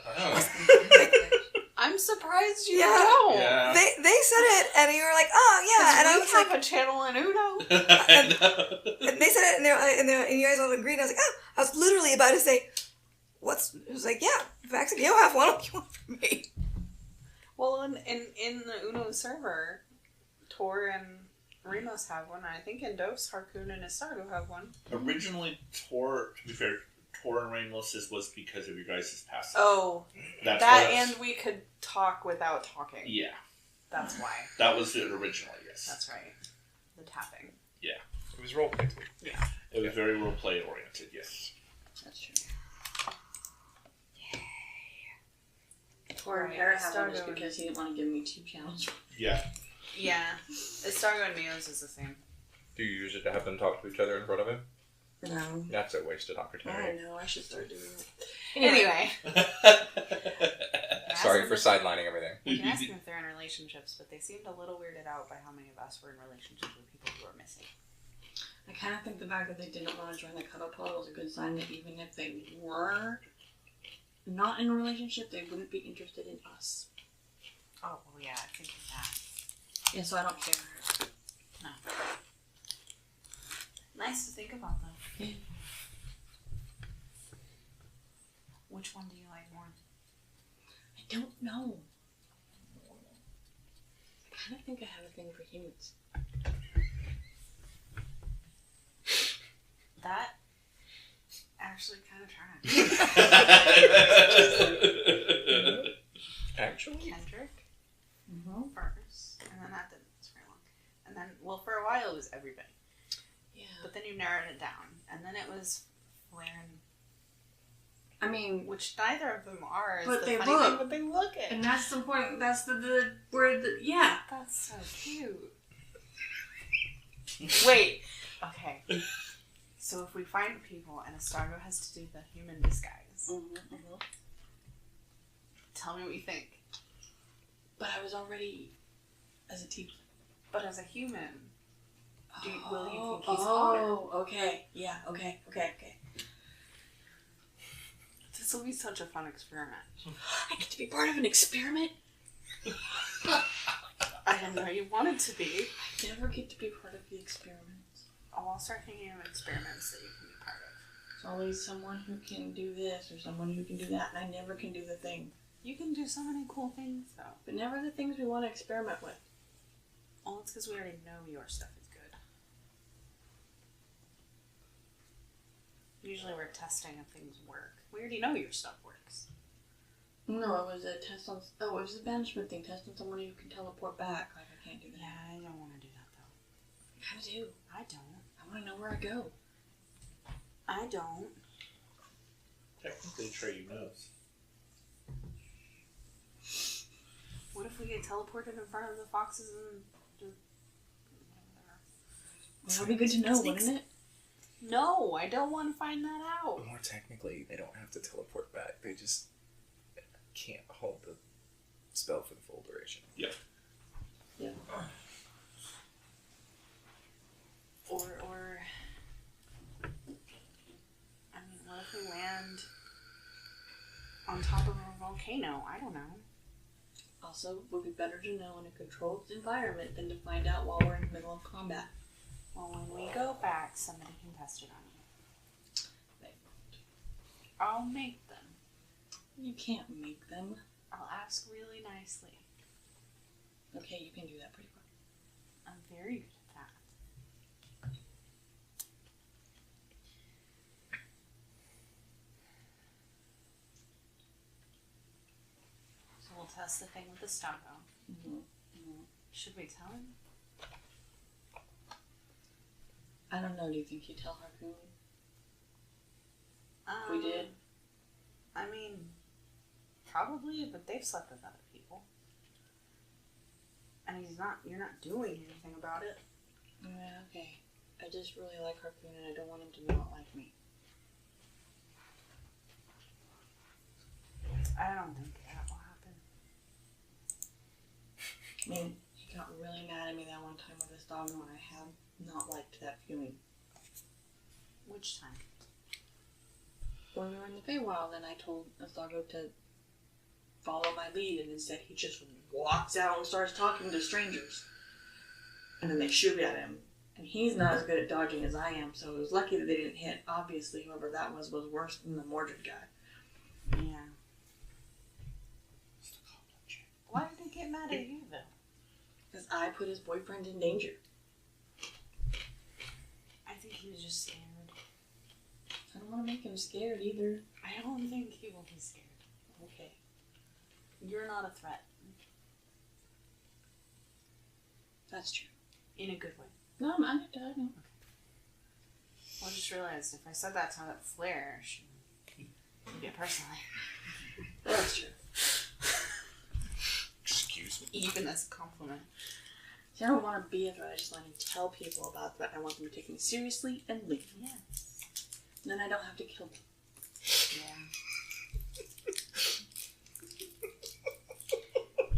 I'm surprised you
Yeah.
don't.
Yeah.
They said it, and you were like, oh yeah, and I was
have
like,
a channel in Uno.
and they said it, and you guys all agreed. And I was like, oh, I was literally about to say, it was like, yeah, Vax and Gail have one. What do you want from me?
Well, in the Uno server, Tor and Remos have one. I think in Dose, Harpoon and Estargo have one.
Originally, to be fair, Tor and Rainless was because of your guys' passing.
Oh,
That's
that
what-
and we could talk without talking.
Yeah,
That's why.
that was it originally, yes.
That's right. The tapping.
It was roleplay too.
It was very role-play oriented, yes.
That's true. Or Hera had one just because he didn't want to give me 2 channels.
Yeah.
Yeah. Estargo and Mios is the same.
Do you use it to have them talk to each other in front of him?
No.
That's a wasted opportunity.
I know, I should start doing it.
Anyway.
Sorry for sidelining everything.
You can ask them if they're in relationships, but they seemed a little weirded out by how many of us were in relationships with people who were missing.
I kind of think the fact that they didn't want to join the cuddle pod was a good sign that even if they were not in a relationship, they wouldn't be interested in us.
Oh, well, yeah, I think of that.
Yeah, so I don't care.
No. Nice to think about, though.
Yeah.
Which one do you like more?
I don't know. I kind of think I have a thing for humans.
That actually kind of tracks.
Actually?
Kendrick
Mm-hmm.
first, and then that didn't last very long. And then, well, for a while it was everybody.
Yeah.
But then you narrowed it down, and then it was Flair and...
I mean,
Which neither of them are. Is
But
the
they
funny
look.
thing, but they look it.
and that's the point. That's the word that, yeah.
That's so cute. Wait. Okay. So if we find people and Estargo has to do the human disguise,
Mm-hmm.
tell me what you think.
But I was already as a teacher.
But as a human, will you think he's hotter?
Okay. Yeah, okay.
This will be such a fun experiment.
I get to be part of an experiment?
I didn't know you wanted to be.
I never get to be part of the experiments.
Oh, I'll start thinking of experiments that you can be part of.
There's always someone who can do this or someone who can do that, and I never can do the thing.
You can do so many cool things, though.
But never the things we want to experiment with.
Well, it's because we already know your stuff is good. Usually we're testing if things work. We already know your stuff works.
No, it was a test on... Oh, it was a banishment thing. Test on someone who can teleport back. Like, I can't do that.
Yeah, I don't want to do that, though.
I kind of do.
I don't.
I want to know where I go.
I don't.
Technically, Trey knows.
What if we get teleported in front of the foxes and just...
That would be good to know, wouldn't it?
No, I don't want to find that out.
More technically, they don't have to teleport back. They just can't hold the spell for the full duration.
Or volcano. I don't know.
Also, it would be better to know in a controlled environment than to find out while we're in the middle of combat.
Well, when we go back, somebody can test it on you. I'll make them.
You can't make them.
I'll ask really nicely.
Okay, you can do that pretty well.
I'm very good at that. So we'll test the thing with the stocko.
Mm-hmm.
Should we tell him?
I don't know. Do you think you tell Harpoon? We did.
I mean, probably, but they've slept with other people. And you're not doing anything about it.
Yeah, okay. I just really like Harpoon and I don't want him to not like me.
I don't think that will happen.
I mean, he got really mad at me that one time with his dog and I have not liked that feeling.
Which time?
When we were in the Feywild, then I told Astago to follow my lead, and instead he just walks out and starts talking to strangers. And then they shoot at him. And he's not as good at dodging as I am, so it was lucky that they didn't hit. Obviously, whoever that was worse than the Mordred guy.
Yeah. Why did they get mad at you, though?
Because I put his boyfriend in danger.
I think he was just scared.
I don't want to make him scared either.
I don't think he will be scared.
Okay.
You're not a threat.
That's true.
In a good way.
No, I know.
I just realized if I said that to that flare, she would get personally.
That's true.
Excuse me.
Even as a compliment.
See, I don't want to be a threat. I just want to tell people about that. I want them to take me seriously and leave.
Yes.
Then I don't have to kill them.
Yeah.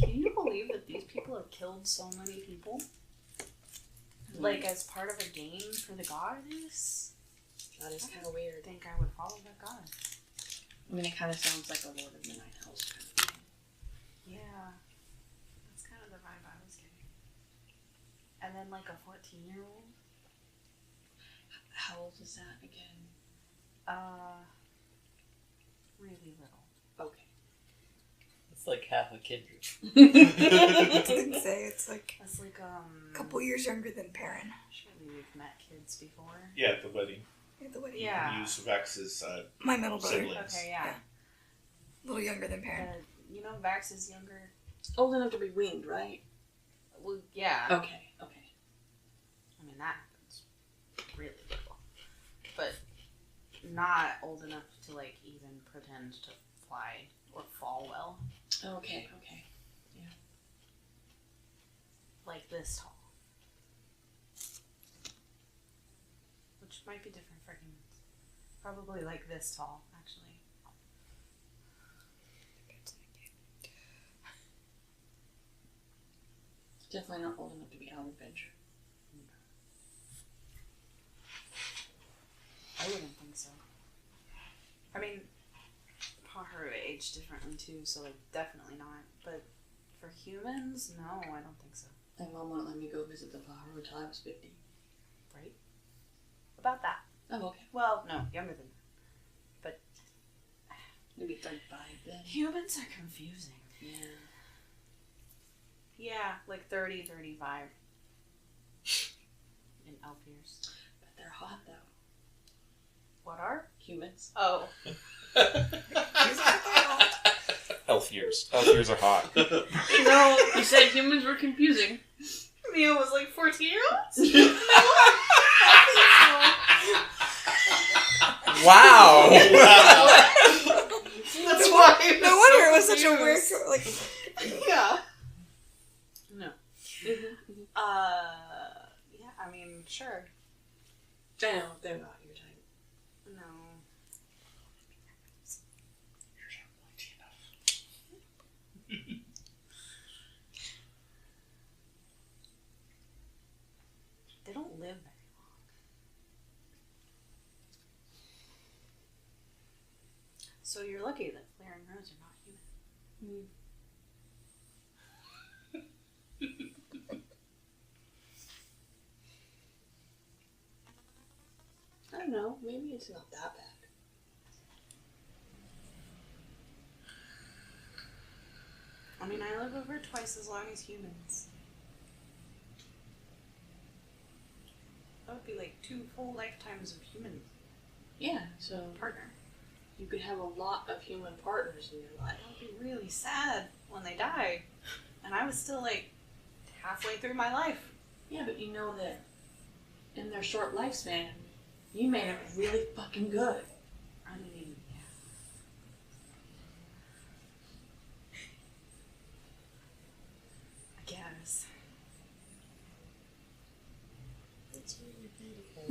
Can you believe that these people have killed so many people?
Mm-hmm.
Like, as part of a game for the goddess?
That is kind of weird.
I think I would follow that goddess.
I mean, it kind of sounds like a Lord of the Night Hells kind of thing.
Yeah. That's kind of the vibe I was getting. And then, like, a 14-year-old?
How old is that again?
Really little.
Okay.
It's like half a kindred.
I was gonna say it's like
That's like,
a couple years younger than Perrin.
Surely we've met kids before.
Yeah, at the wedding.
At the wedding.
Yeah.
Use Vex's
My middle brother.
siblings.
Okay, yeah.
A little younger than Perrin.
You know, Vax is younger.
Old enough to be weaned, right?
Well, yeah.
Okay.
I mean, that happens really little. But not old enough to, like, even pretend to fly or fall well.
Okay.
Like this tall. Which might be different for humans. Probably like this tall, actually.
Definitely not old enough to be out of adventure.
I wouldn't think so. I mean, Paharu aged differently too, so like definitely not. But for humans, no, I don't think so.
My mom wouldn't let me go visit the Paharu until I was 50.
Right? About that.
Oh, okay.
Well, no, younger than that. But
Maybe 35 then.
humans are confusing.
Yeah.
Yeah, like 30, 35. In elf years.
But they're hot though.
What are?
Humans.
Oh.
Elf years. Elf years are hot.
No, you said humans were confusing.
Mia was like 14-year-olds?
Wow!
That's why.
No wonder it was such a weird, like,
Yeah. No.
Mm-hmm.
Yeah, I mean, sure.
I know, they're not your type.
No. They don't live very long. So you're lucky that Claire and Rose are not human.
I don't know. Maybe it's not that bad.
I mean, I live over twice as long as humans. That would be like 2 full lifetimes of human
Yeah, so
partner.
you could have a lot of human partners in your life.
That would be really sad when they die. And I was still like halfway through my life.
Yeah, but you know that in their short lifespan, you made it really fucking good.
I mean, I guess.
It's really beautiful.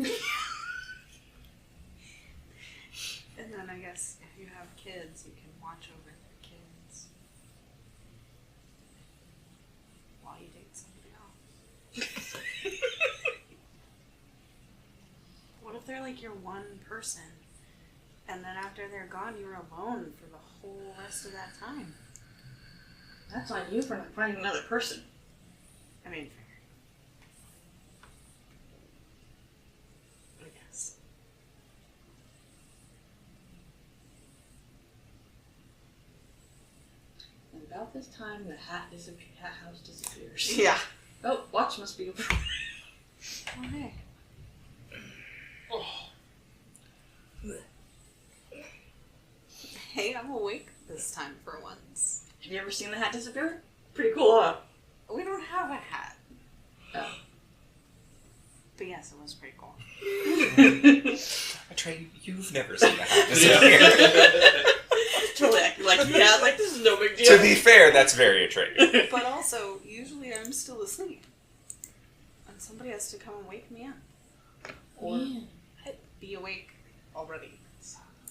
And then I guess if you have kids, you can watch over their kids while you date somebody else. What if they're like your one person, and then after they're gone, you're alone for the whole rest of that time?
That's on you for not finding another person.
I mean, fair. I guess.
And about this time, the hat house disappears.
Yeah.
Oh, watch must be over.
Oh, hey. Hey, I'm awake this time for once.
Have you ever seen the hat disappear? Pretty cool, huh?
We don't have a hat.
Oh.
But yes, it was pretty cool.
I try. You've never seen that disappear.
Totally acting like, yeah, like this is no big deal.
To be fair, that's very attractive.
But also, usually I'm still asleep. And somebody has to come and wake me up. Or be awake already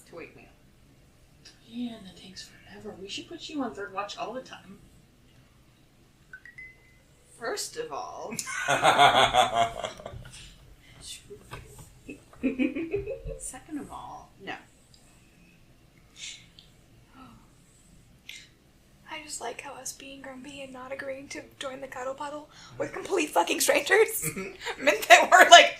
to wake me up.
Yeah, that takes forever. We should put you on third watch all the time.
First of all, second of all, no.
I just like how us being grumpy and not agreeing to join the cuddle puddle with complete fucking strangers meant that we're like.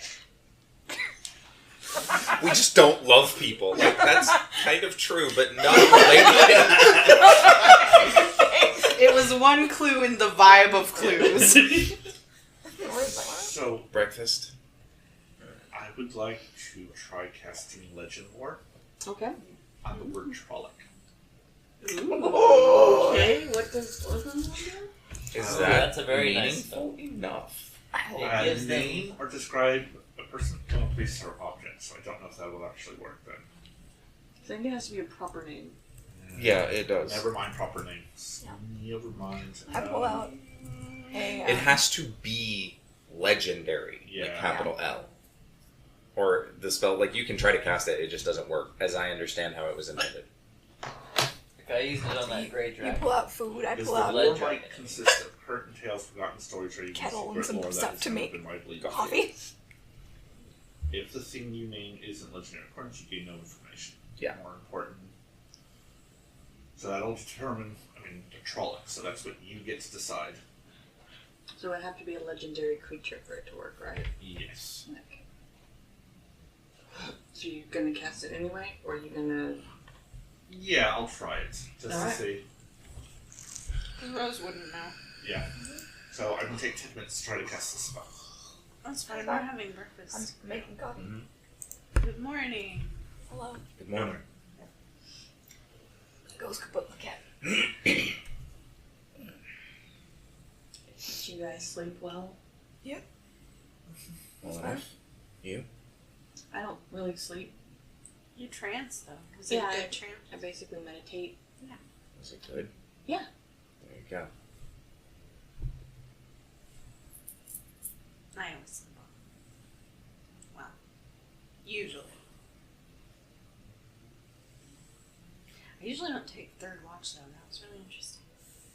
We just don't love people. Like, that's kind of true, but not related.
It was one clue in the vibe of clues.
So,
Breakfast.
I would like to try casting Legend Lore
Okay.
on the word Trolloc.
Okay, what does that do?
Is
Oh,
that
that's a very nice
meaningful enough?
It gives them-
Name or describe a person, a place, or object. So I don't know if that will actually work then.
I think it has to be a proper name.
Yeah, it does.
Never mind proper names. Never mind.
I pull out a.
It has to be legendary, like
Yeah.
capital L. Or the spell, like you can try to cast it, it just doesn't work, as I understand how it was invented.
Like I used it on that great
You
dragon.
pull out food. I
Does
pull
the
out
lore
Legend.
might consist of curtain tales, forgotten stories, or even
Kettle and
secret
some
lore that
stuff
has
to
never
make
been widely
coffee.
If the thing you name isn't legendary accordance, you gain no information.
Yeah.
More important. So that'll determine, the Trolloc, so that's what you get to decide.
So it would have to be a legendary creature for it to work, right?
Yes.
Okay. So you're gonna cast it anyway, or are you gonna?
Yeah, I'll try it, just
Alright.
to see.
Rose wouldn't know.
Yeah. So I'm gonna take 10 minutes to try to cast the spell.
That's fine.
That's
We're
fine.
having
I'm
breakfast.
making coffee.
Good morning.
Hello.
Good morning.
Goes kaput the cat.
Did you guys sleep well?
Well enough. You?
I don't really sleep.
You trance though. Is
Yeah,
it
I-
good trance?
I basically meditate.
Was it good?
Yeah.
There you go.
I always sleep well. Well, usually. I usually don't take third watch though. That was really interesting.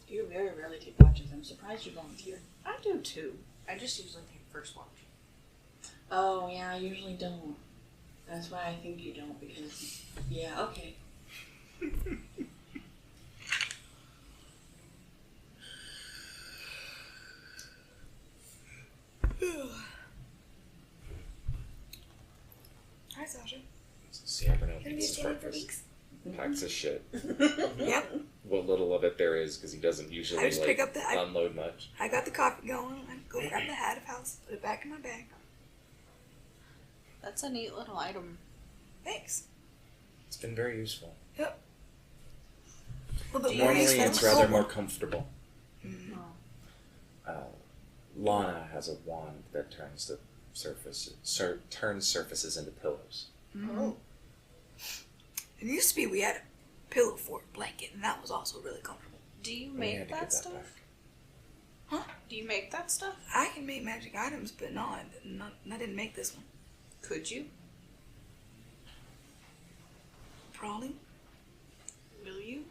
You very rarely take watches. I'm surprised you volunteered.
I do too. I just usually take first watch.
Oh yeah, I usually don't. That's why I think you don't, because yeah, okay.
Gonna be
eats his
standing for
breakfast.
weeks.
Packs his shit.
Yep.
What little of it there is, because he doesn't usually
I just pick up the.
unload much.
I got the coffee going. I go grab the hat of house, put it back in my bag.
That's a neat little item.
Thanks.
It's been very useful.
Yep. A little bit more
Normally,
useful
it's
than
rather
my
more
old one.
comfortable.
Oh.
Lana has a wand that turns the turns surfaces into pillows.
Oh.
It used to be we had a pillow fort blanket, and that was also really comfortable.
Do you
We had
make
to get
that stuff?
back.
Huh?
Do you make that stuff?
I can make magic items, but no, I didn't make this one.
Could you?
Probably.
Will you?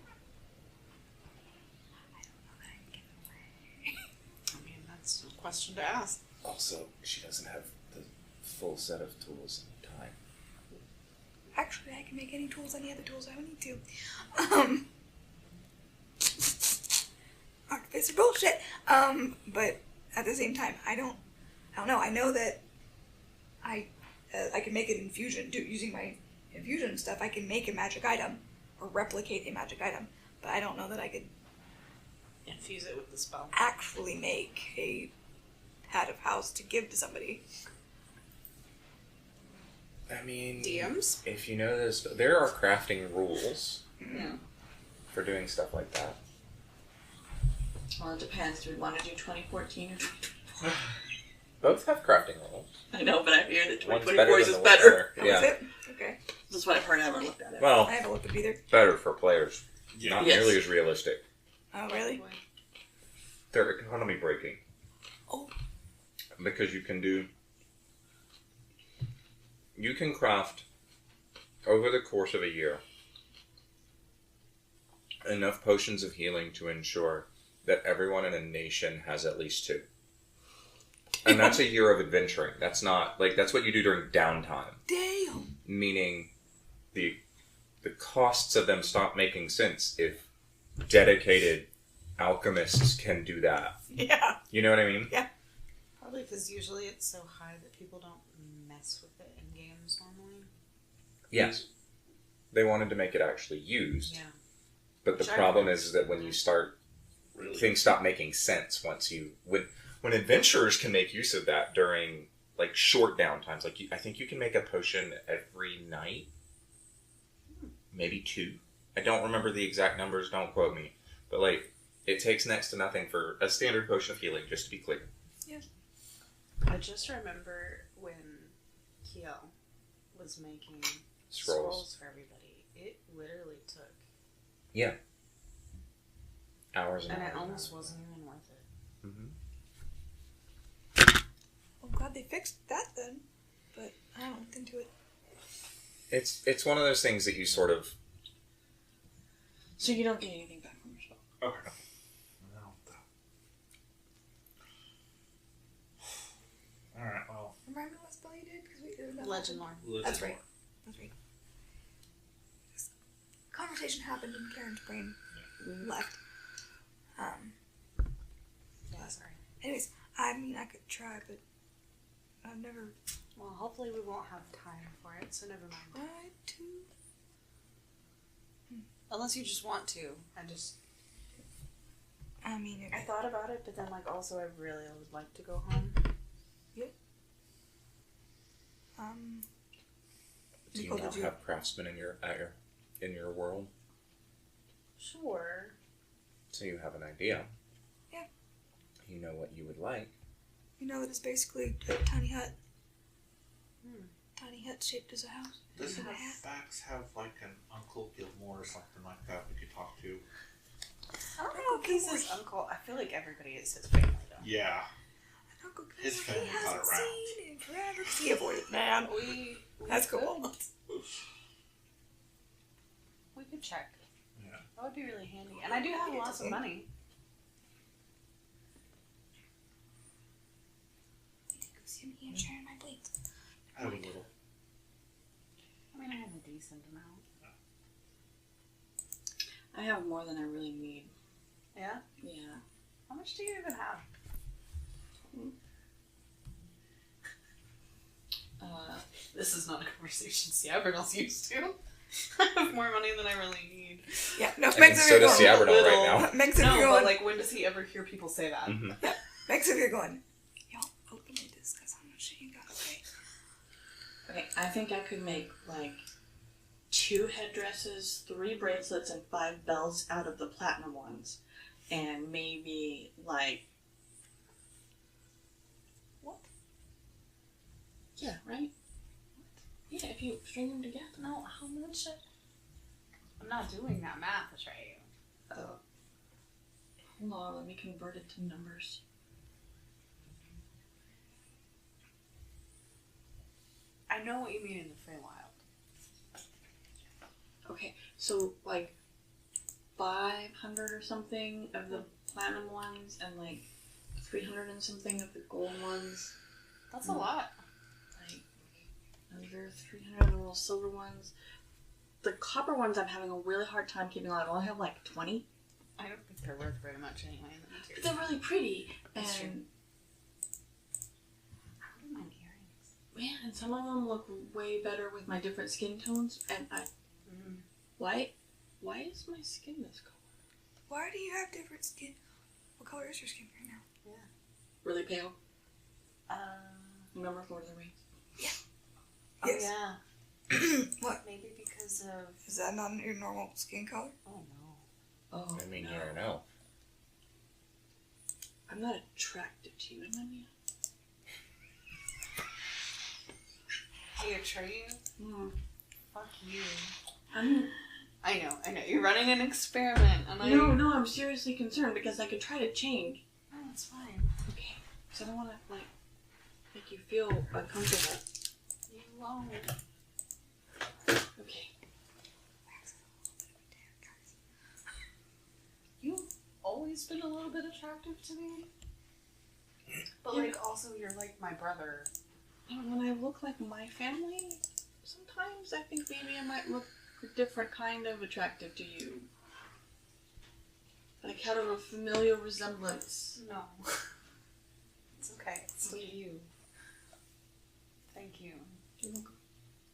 I mean, that's a question to ask.
Also, she doesn't have the full set of tools and time.
Actually, I can make any tools, any other tools I would need to. Artificer bullshit. But at the same time, I don't know. I know that I can make an infusion using my infusion stuff. I can make a magic item or replicate a magic item, but I don't know that I could
Infuse it with the spell.
actually make a hat of house to give to somebody.
I mean,
DMs?
if you know this, there are crafting rules
Yeah.
for doing stuff like that.
Well, it depends. Do we want to do 2014 or
Both have crafting rules.
I know, but I hear that
One's
2024 is
than the
better.
That
Yeah.
was it? Okay.
That's what I've heard. I haven't looked at it.
Well,
I haven't looked at either.
better for players.
Yeah.
Not
Yes.
nearly as realistic.
Oh, really?
They're economy breaking.
Oh.
Because you can craft over the course of a year enough potions of healing to ensure that everyone in a nation has at least 2. And that's a year of adventuring. That's not that's what you do during downtime.
Damn.
Meaning the costs of them stop making sense if dedicated alchemists can do that.
Yeah.
You know what I mean?
Probably because usually it's so high that people don't mess with it in games normally.
Yes. They wanted to make it actually used.
Yeah.
But the
Which I
problem
agree.
is that when you start,
Really?
things stop making sense once you... When adventurers can make use of that during, short downtimes. I think you can make a potion every night. Maybe 2. I don't remember the exact numbers, don't quote me. But, it takes next to nothing for a standard potion of healing, just to be clear.
I just remember when Kiel was making
Scrolls.
for everybody. It literally took.
Hours and
And
hours.
it almost wasn't even worth it.
Mm-hmm.
I'm glad they fixed that then, but I haven't looked into it.
It's one of those things that you sort of...
So you don't get anything back from your spell.
Okay. No. Alright, well.
Remind me what spell you did? Because we did that.
Legend lore.
That's right. That's right. This conversation happened and Karen's brain left.
Yeah, sorry.
Anyways, I mean, I could try, but I've never
Well, hopefully we won't have time for it, so never mind.
tried to.
Unless you just want to.
I mean,
I thought about it, but then also I really would like to go home.
Do you
Nicole,
not
did you-
have craftsmen in your world?
Sure.
So you have an idea.
Yeah.
You know what you would like.
You know that it's basically a tiny hut.
Hmm.
Tiny hut shaped as a house.
Doesn't
Yeah.
Fax have an Uncle Gilmore or something like that we could talk to?
I don't know if he's his uncle. I feel like everybody is his family, though.
Yeah.
Uncle
His
Gilmore,
family
he
got
hasn't
around.
seen in forever. He avoided man. That's cool.
We could check.
Yeah.
That would be really handy. And I do have lots of money.
Go see me and sharing my blades.
I have a little.
I mean, I have a decent amount.
I have more than I really need.
Yeah?
Yeah.
How much do you even have? This is not a conversation Siavernal's used to. I have more money than I really need.
Yeah, no,
I mean,
Megs
so
over
does
here going.
Siabernal right now.
Megs over
No,
here
but
going.
like, when does he ever hear people say that?
Mm-hmm.
Megs over here going. Y'all openly discuss how much shit you got, okay?
Okay, I think I could make like 2 headdresses, 3 bracelets, and 5 bells out of the platinum ones, and maybe like
What?
Yeah, right. Yeah, if you string them together.
No, how much? I'm not doing that math right.
Oh. Hold on, let me convert it to numbers.
I know what you mean in the Feywild.
Okay, so like 500 or something of the platinum ones, and like 300 and something of the gold ones.
That's a lot.
Like another 300 of the little silver ones. The copper ones I'm having a really hard time keeping alive. I only have like 20.
I don't think they're worth very much anyway.
But they're really pretty.
That's true.
And
I wouldn't mind earrings.
man, and some of them look way better with my different skin tones. And why is my skin this color?
Why do you have different skin? What color is your skin right now?
Really pale. Remember Lord of the Rings?
Yes.
Oh yeah.
What?
Maybe because of.
Is that not your normal skin color?
Oh no.
Oh,
I mean,
no.
you're an elf.
I'm not attracted to you, am I, Mia?
Hey, Atreyu. Fuck you. I know. You're running an experiment, and
No, I'm seriously concerned because I could try to change.
No, it's fine.
Okay, so I don't want to like make you feel uncomfortable.
You won't.
Okay.
You've always been a little bit attractive to me. But
Yeah.
like, also, you're like my brother.
And when I look like my family, sometimes I think maybe I might look a different kind of attractive to you. Like out of a familial resemblance.
No. It's okay. It's still you. Thank you.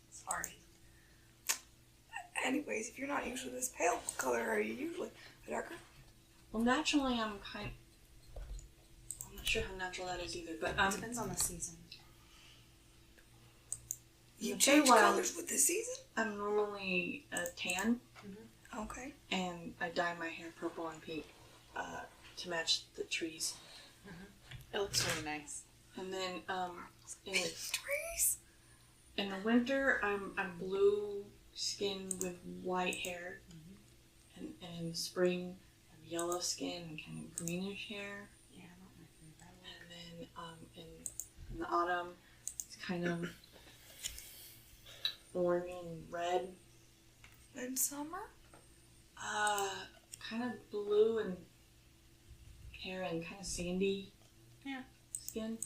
Sorry.
Anyways, if you're not usually this pale, what color are you usually? A darker?
Well, naturally I'm not sure how natural that is either, but
It depends on the season.
You
the
change
Feywild,
colors with the season?
I'm normally a tan,
Okay.
and I dye my hair purple and pink to match the trees.
It looks really nice.
And then
Trees?
in the winter I'm blue skin with white hair, and in spring I'm yellow skin and kind of greenish hair.
Yeah, I don't like that.
And then in the autumn it's kind of orange and red.
In summer?
Kind of blue and hair and kind of sandy.
Yeah.
Skin.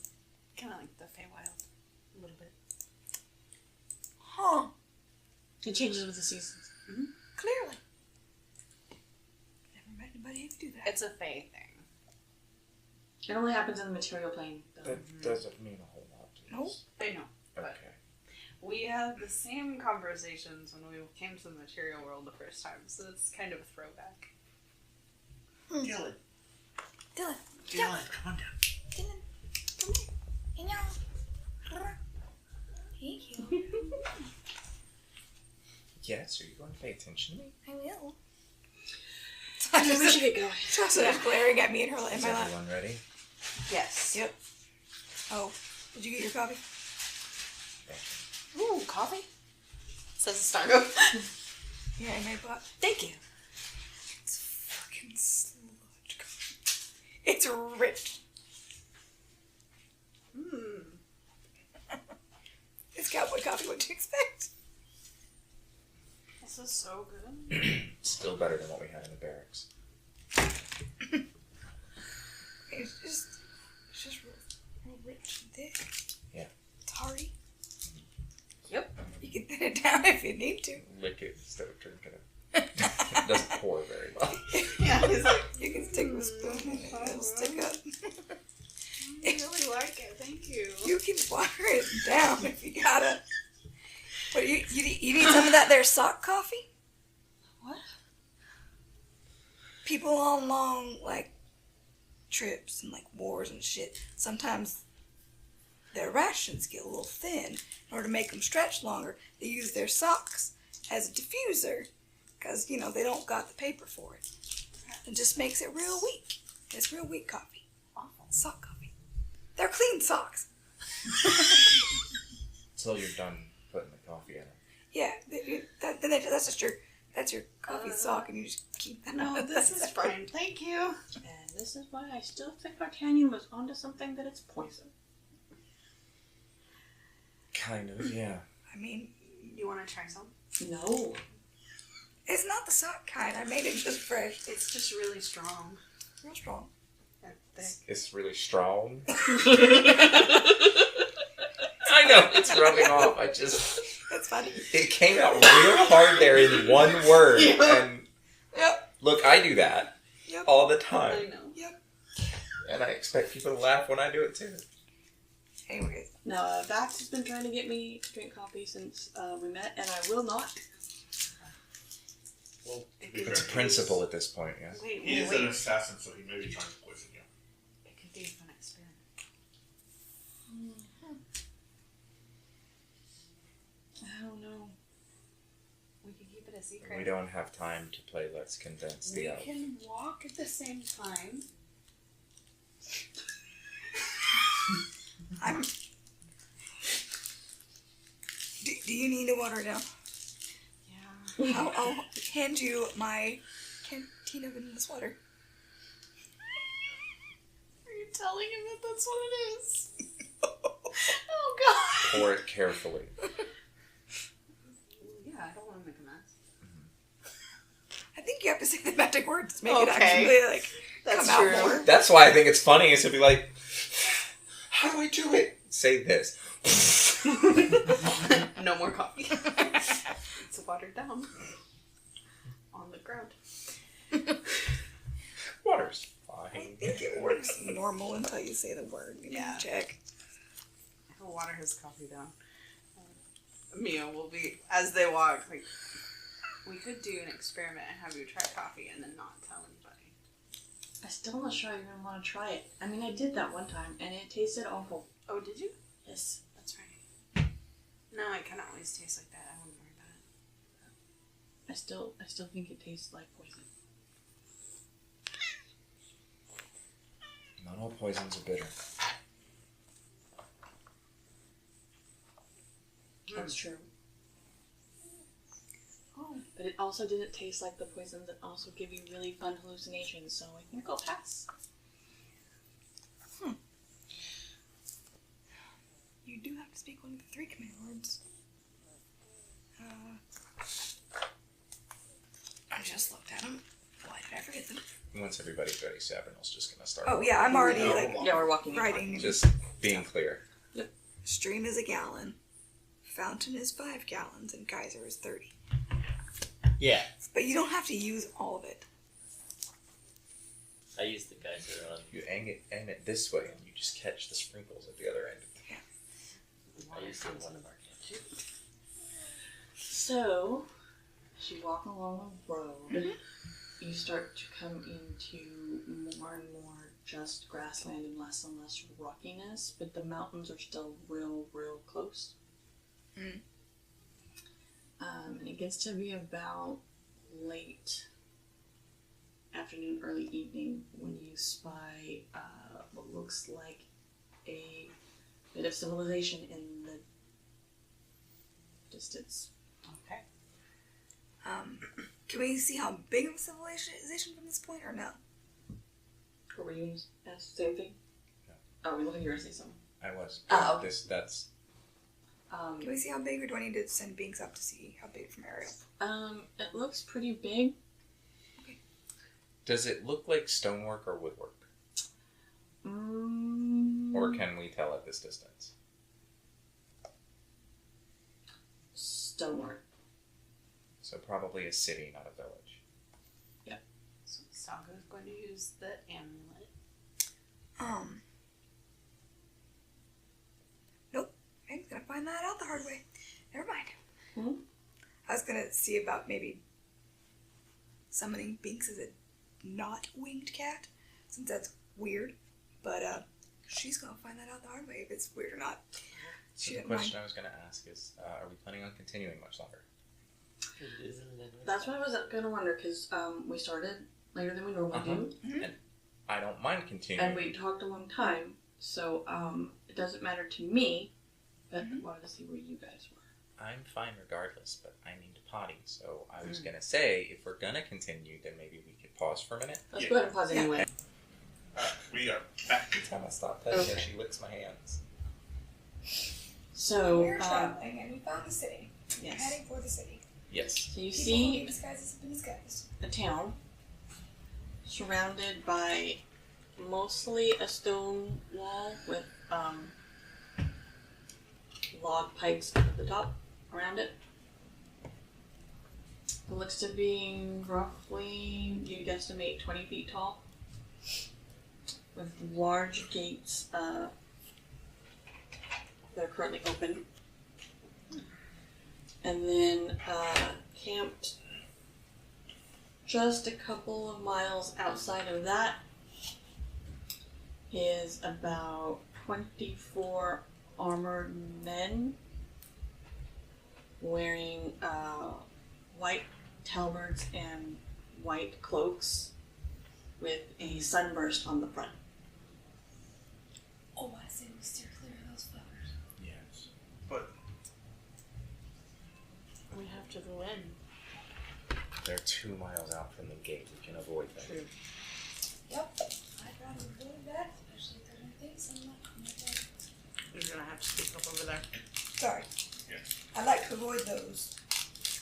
Kind of like the Feywild. A little bit.
Huh.
It changes with the seasons.
Clearly. Never met anybody who could do that.
It's a Fey thing.
It only happens in the material plane, though.
That doesn't mean a whole lot to
Nope.
us.
They know.
Okay.
We had the same conversations when we came to the material world the first time, so it's kind of a throwback.
Dylan.
Dylan.
Dylan, come on down.
Dylan. Come here. Hey, thank you.
Yes, are you going to pay attention to me?
I will.
Okay, we should get going.
Sasha's glaring at me in my
Is
lap.
everyone ready?
Yes.
Yep. Oh, did you get your coffee?
Ooh, coffee? Says the Stargo.
Yeah, I made pot.
Thank you.
It's fucking sludge coffee. It's rich. It's cowboy coffee. What'd you expect?
This is so good.
Still better than what we had in the barracks.
It's just real rich and thick.
Yeah.
It's hearty.
Yep.
You can thin it down if you need to.
Lick it instead of drinking it. It doesn't pour very well.
Yeah, he's like,
You can stick the spoon in it. It'll stick up.
I really like it. Thank you.
You can water it down if you gotta. What, you need some of that there sock coffee?
What?
People on long, like, trips and, like, wars and shit, sometimes their rations get a little thin. In order to make them stretch longer, they use their socks as a diffuser because, you know, they don't got the paper for it. It just makes it real weak. It's real weak coffee.
Awful.
Sock coffee. They're clean socks.
Until you're done putting the coffee in it.
Yeah, that's your coffee sock, and you just keep that.
No, this is fine. Thank you.
And this is why I still think D'Artagnan was onto something, that it's poison.
Kind of, yeah.
I mean,
You want to try some?
No.
it's not the sock kind. I made it just fresh.
It's just really strong.
Real strong.
It's really strong. I know, it's rubbing off.
That's funny.
It came out real hard there in one word.
Yeah.
And
Yep.
look, I do that
Yep.
all the
I
time.
know.
Yep.
And I expect people to laugh when I do it too.
Anyways,
Now, Vax has been trying to get me to drink coffee since we met, and I will not.
Well, to be
It's a
fair,
principle at this point, yeah.
Wait,
He is an assassin, so he may be trying to poison you.
It could be a fun experiment.
I don't know.
We could keep it a secret.
We don't have time to play Let's Convince the
We
Elf.
can walk at the same time.
I'm. Do you need to water it down?
Yeah.
I'll hand you my canteen of vanilla water.
Are you telling him that that's what it is? Oh god.
Pour it carefully.
Yeah, I don't want to make a mess.
I think you have to say the magic words to make it
Okay.
actually like
That's
come
true.
out more.
That's why I think it's funny is to be like, how do I do it? Say this.
No more coffee. It's watered down. On the ground.
Water's
I
fine.
think it works normal until you say the word.
Yeah.
Check.
He'll water his coffee down. Mia will be, as they walk, like, we could do an experiment and have you try coffee and then not tell anybody.
I'm still not sure I even want to try it. I mean, I did that one time, and it tasted awful.
Oh, did you?
Yes.
That's right. No, it kind of always tastes like that. I wouldn't worry about it.
I still think it tastes like poison.
Not all poisons are bitter.
That's true. Oh, but it also didn't taste like the poisons that also give you really fun hallucinations, so I think I'll pass.
You do have to speak one of the 3 command words. I just looked at them. Why did I forget them?
Once everybody's ready, Sabrinal's just gonna start.
Oh yeah, I'm already
No.
like
Yeah, we're walking.
writing.
Just being clear.
Stream is a gallon. Fountain is 5 gallons, and geyser is 30.
Yeah,
But you don't have to use all of it.
I used the geyser on.
You aim it this way, and you just catch the sprinkles at the other end.
I used it on one of our camps.
So, as you walk along the road, you start to come into more and more just grassland and less rockiness, but the mountains are still real close. And it gets to be about late afternoon, early evening when you spy what looks like a bit of civilization in the distance.
Okay.
Can we see how big of a civilization from this point, or no?
Or were you going to ask the same thing?
No.
Oh, we look like you were going to say something.
I was.
Oh, okay.
That's.
Can we see how big, or do I need to send beings up to see how big from aerial?
It looks pretty big.
Does it look like stonework or woodwork?
Mm,
Or can we tell at this distance?
stonework.
So probably a city, not a village.
So Saga's going to use the amulet.
Nope. I'm gonna find that out the hard way. Never mind.
Hmm?
I was gonna see about maybe summoning Binks as a not winged cat, since that's weird. But she's gonna find that out the hard way if it's weird or not.
So the question I was going to ask is, are we planning on continuing much longer?
That's what I was going to wonder, because we started later than we normally do.
Mm-hmm.
And I don't mind continuing.
And we talked a long time, so it doesn't matter to me, but I wanted to see where you guys were.
I'm fine regardless, but I need to potty. So I was going to say, if we're going to continue, then maybe we could pause for a minute.
Let's go ahead and pause anyway.
We are back.
Every time I stop petting her, she licks my hands.
So,
We're traveling and we found the city.
yes.
We're heading for the city.
Yes.
So you
People
see
in disguises have been disguised.
a town surrounded by mostly a stone wall with log pikes at the top around it. It looks to be roughly, you guesstimate, 20 feet tall, with large gates that are currently open. And then camped just a couple of miles outside of that is about 24 armored men wearing white halberds and white cloaks with a sunburst on the front.
Oh, I say we steer clear of those flowers.
Yes.
But
We have to go in.
They're 2 miles out from the gate. We can avoid them.
True.
Yep. I'd rather avoid that, especially if there's anything sunlight on the day.
You're gonna have to speak up over there.
Sorry.
Yeah.
I'd like to avoid those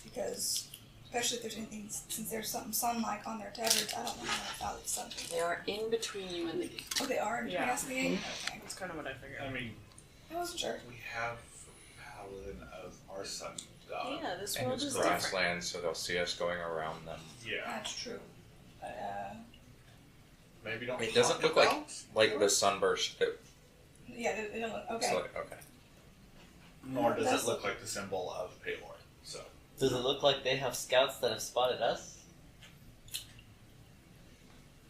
because, especially if there's anything, since there's something sun-like on their tabards, I don't want to know about something.
They are in between you and the gate.
Oh, they are in
Yeah.
past the gate? Okay.
That's kind of what I figured.
I mean,
I wasn't sure.
we have Paladin of our sun god.
Yeah, this
And
world
it's
is different.
grassland, so they'll see us going around them.
Yeah.
That's true. But,
Maybe don't.
It doesn't
talk
look
about
like the sunburst.
yeah, they don't look, okay.
So, okay.
Nor does
That's-
it look like the symbol of Paylor. So
Does it look like they have scouts that have spotted us?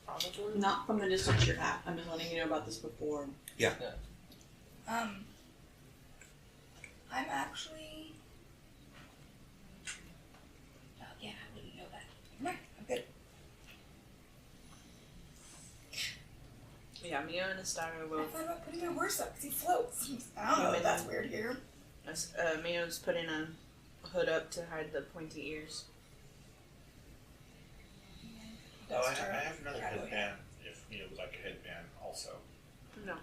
Probably.
Not from the distance you're at. I'm just letting you know about this before.
I'm actually. Oh, yeah, I wouldn't know that. Never mind, I'm good.
Yeah, Mio and Estado
I
both.
thought about putting my horse up because he floats. I don't know if that's weird here.
Mio's putting a hood up to hide the pointy ears.
I
That's true.
have another
Probably.
headband if you would like a headband also.
No,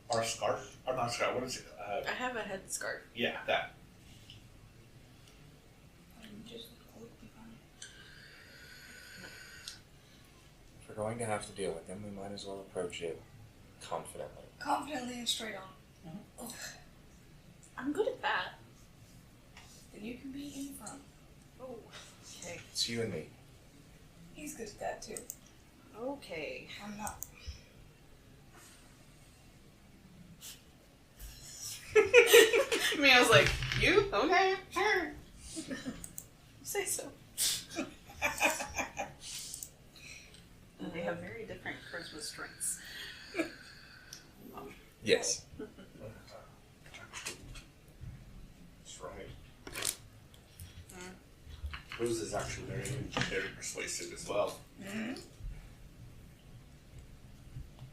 Or a scarf? Or not a scarf, what is it?
I have a headscarf.
Yeah, that.
Just the cloak be fine.
If we're going to have to deal with them, we might as well approach it confidently.
Confidently and straight on. Ugh.
I'm good at that.
Then you can be in front.
Oh, okay.
It's you and me.
He's good at that too.
Okay.
I'm not.
Mio's like, you? Okay, sure. Say so. They have very different charisma strengths.
Yes.
That's right. Rose is actually very persuasive as well.
Mm-hmm.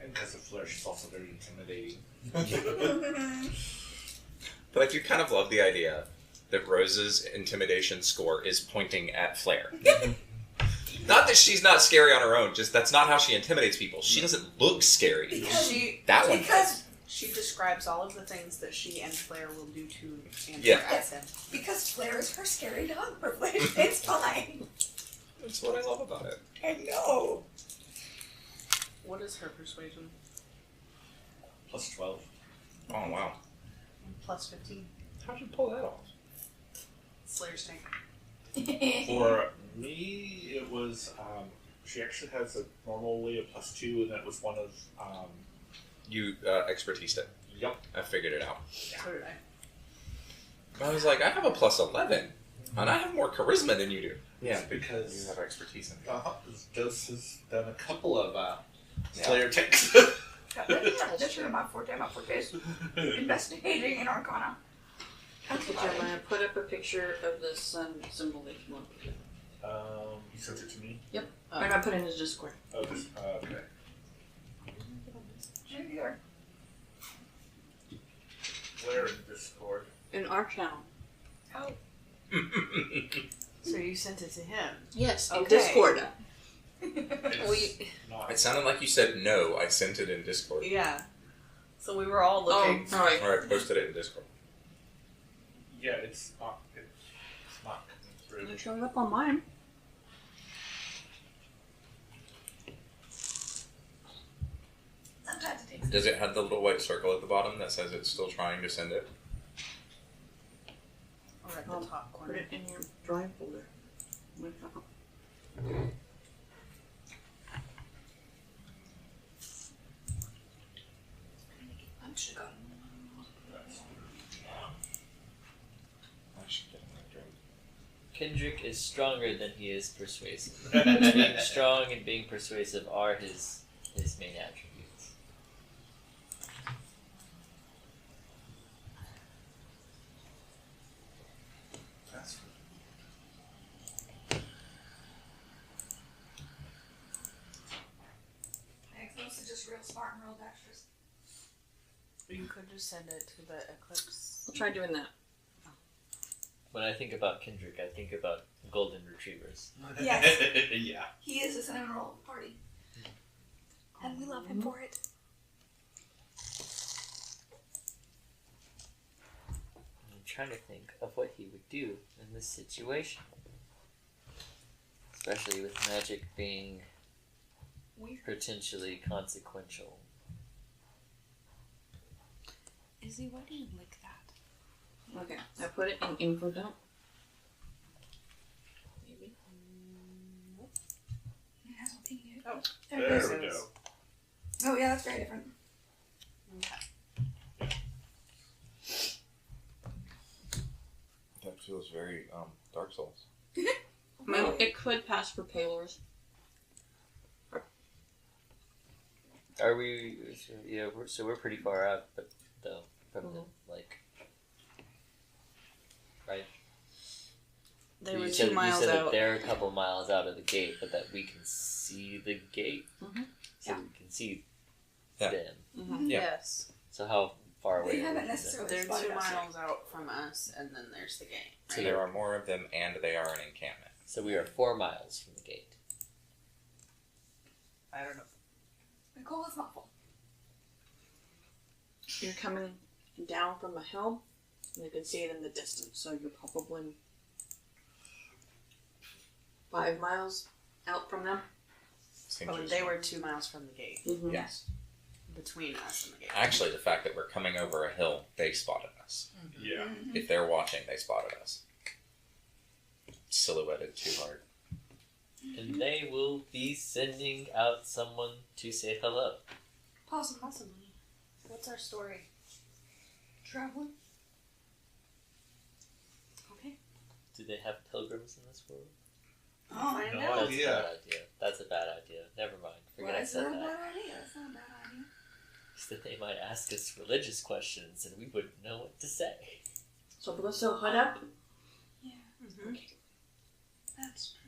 And as a flare, she's also very intimidating.
But I do kind of love the idea that Rose's intimidation score is pointing at Flair. Not that she's not scary on her own, just that's not how she intimidates people. She doesn't look scary.
Because
That one.
She describes all of the things that she and Claire will do to Andrew
Yeah.
as him.
Because Flair is her scary dog privilege. It's fine.
That's what I love about it.
I know.
What is her persuasion?
Plus 12.
Oh, wow.
Plus 15.
How'd you pull that off?
Slayer's tank.
For me, it was, she actually has a normally a plus 2, and that was one of,
You expertised it.
yep.
I figured it out.
So did I.
I was like, I have a plus 11, and I have more charisma than you do.
Yeah,
You
because
have expertise in it.
Dose has done a couple of Slayer takes.
That's really my forte. My forte is investigating in Arcana.
Okay, Jim, I'm gonna put up a picture of the sun symbol if you want.
You sent it to me?
Yep. I'm gonna put it in his Discord.
Oh, just, okay.
Here.
Where in Discord?
In our channel.
Oh.
So you sent it to him?
Yes, in
Okay.
Discord.
It's not.
It sounded like you said no. I sent it in Discord.
Yeah. So we were all looking.
Oh, alright.
Or I posted it in Discord.
Yeah, it's not coming through.
It showed up on mine.
Sometimes it takes.
Does it have the little white circle at the bottom that says it's still trying to send it?
Or at the top
Put
corner.
it in your drive folder.
I should go.
I should get another drink.
Kendrick is stronger than he is persuasive. Being strong and being persuasive are his main attributes.
That's
Eclipse is just real smart and real dexterous.
You could just send it to the Eclipse.
I'll try doing that.
When I think about Kendrick, I think about golden retrievers.
Yes.
Yeah.
He is a cinnamon roll party. And we love him for it.
I'm trying to think of what he would do in this situation. Especially with magic being potentially consequential.
Izzy, why do you lick that?
Okay, I put it in info dump. Maybe.
It has one thing in it.
Oh.
There it
There
is.
we go.
Oh yeah, that's very different.
That feels very Dark Souls.
Well, it could pass for Paylors.
Are we? Yeah, we're pretty far out, but though from the like, right?
They were
you
2 miles
you said
out.
that they're a couple miles out of the gate, but that we can see the gate,
Mhm.
so
Yeah.
we can see
Yeah.
them.
Mm-hmm.
Yeah.
Yes.
So how far away?
They
are
haven't
we from
necessarily
They're
spotted
2
us yet.
miles out from us, and then there's the gate.
So there are more of them, and they are an encampment.
them? So we are 4 miles from the gate.
I don't know.
Nicole is not full.
You're coming down from a hill, and you can see it in the distance, so you're probably 5 miles out from them.
Seems
Oh, they
reasonable.
were 2 miles from the gate.
Mm-hmm.
Yes.
Between us and the gate.
Actually, the fact that we're coming over a hill, they spotted us.
Yeah.
Mm-hmm.
If they're watching, they spotted us. Silhouetted too hard.
And they will be sending out someone to say hello.
Possibly. What's our story?
Traveling.
Okay.
Do they have pilgrims in this world?
Oh,
Find
No
out.
That's
idea.
a bad idea. That's a bad idea. Never mind. Forget
well,
I
that's
said
not a
that.
bad idea. That's not a bad idea.
So that they might ask us religious questions and we wouldn't know what to say.
So let's still hood up.
Yeah.
Mm-hmm.
That's true.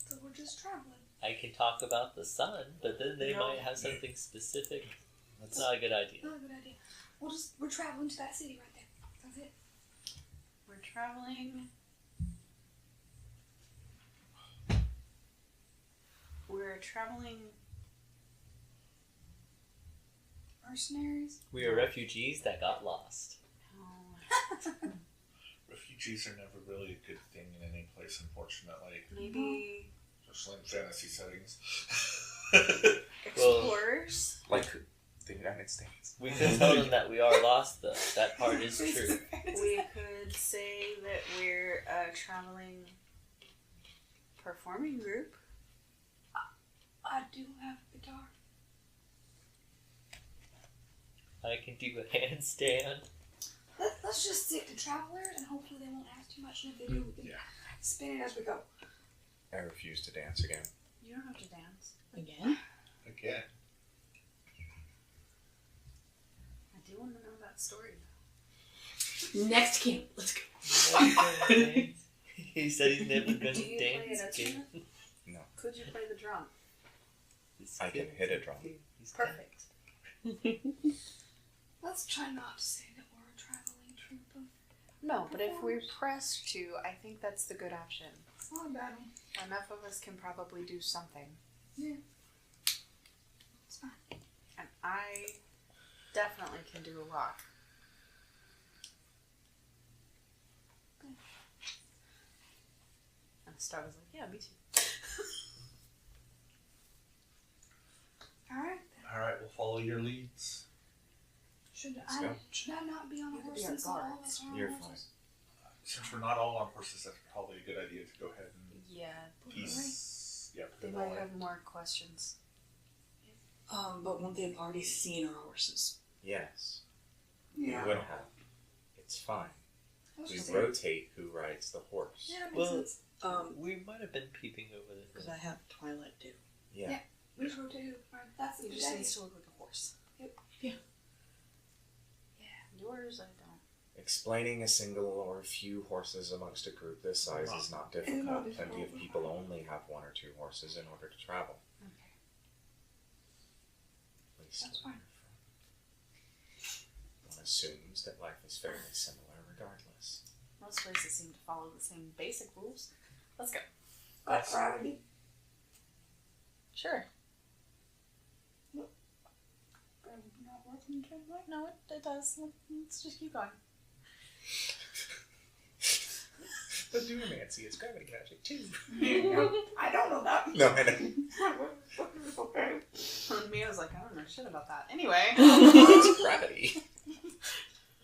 So we're just traveling.
I can talk about the sun, but then they
No.
might have something specific. That's not a good idea.
Not a good idea. We're traveling to that city right there. That's it.
We're traveling. We're traveling.
Mercenaries.
We are refugees that got lost.
Refugees are never really a good thing in any place, unfortunately.
Maybe
Especially in fantasy settings.
explorers.
Like the United States.
We could tell them that we are lost, though. That part is true.
We could say that we're a traveling performing group.
I do have a guitar.
I can do a handstand.
Let's just stick to travelers and hopefully they won't ask too much. And if they do, we can spin it as we go.
I refuse to dance again.
You don't have to dance.
Again?
Again.
I do want to know that story.
Next camp. Let's go.
He said he's never gonna
Do you play
dance
an
again.
instrument?
No.
Could you play the drum?
I can hit a drum.
Perfect.
Let's try not to say that we're a traveling troupe of...
No, but if we're pressed to, I think that's the good option.
It's not a bad one.
Enough of us can probably do something.
Yeah. It's fine.
And I definitely can do a lot. And Star was like, yeah, me too.
Alright.
Alright, we'll follow your leads.
Should
go.
I not be on a
You could
horse
be our
since all of
guards.
us are on
You're
horses?
Since we're not all on horses, that's probably a good idea to go ahead and
Yeah,
piece. Yeah, put
they
them all
might
in.
have more questions.
But won't they have already seen our horses?
Yes.
Yeah.
We would have. It's fine.
I was
We
just saying.
rotate who rides the horse.
Yeah, that makes
Well,
sense.
we might have been peeping over the
Because
hill.
I have Twilight too.
Yeah.
Yeah. We just rotated. Alright, that's
He
the
just
day.
needs to look like a horse.
Yep.
Yeah.
Yours, I don't.
Explaining a single or a few horses amongst a group this size is not
It's
difficult.
not
Plenty of
difficult.
people only have one or two horses in order to travel.
Okay.
At least
That's fine.
one assumes that life is fairly similar regardless.
Most places seem to follow the same basic rules. Let's go.
Got gravity.
Sure.
Gravity not working tonight.
No, it does. Let's just keep going.
But Dunamancy is gravity magic too.
I don't know that.
No, I know.
Okay.
And Mia's like, I don't know shit about that. Anyway.
It's gravity.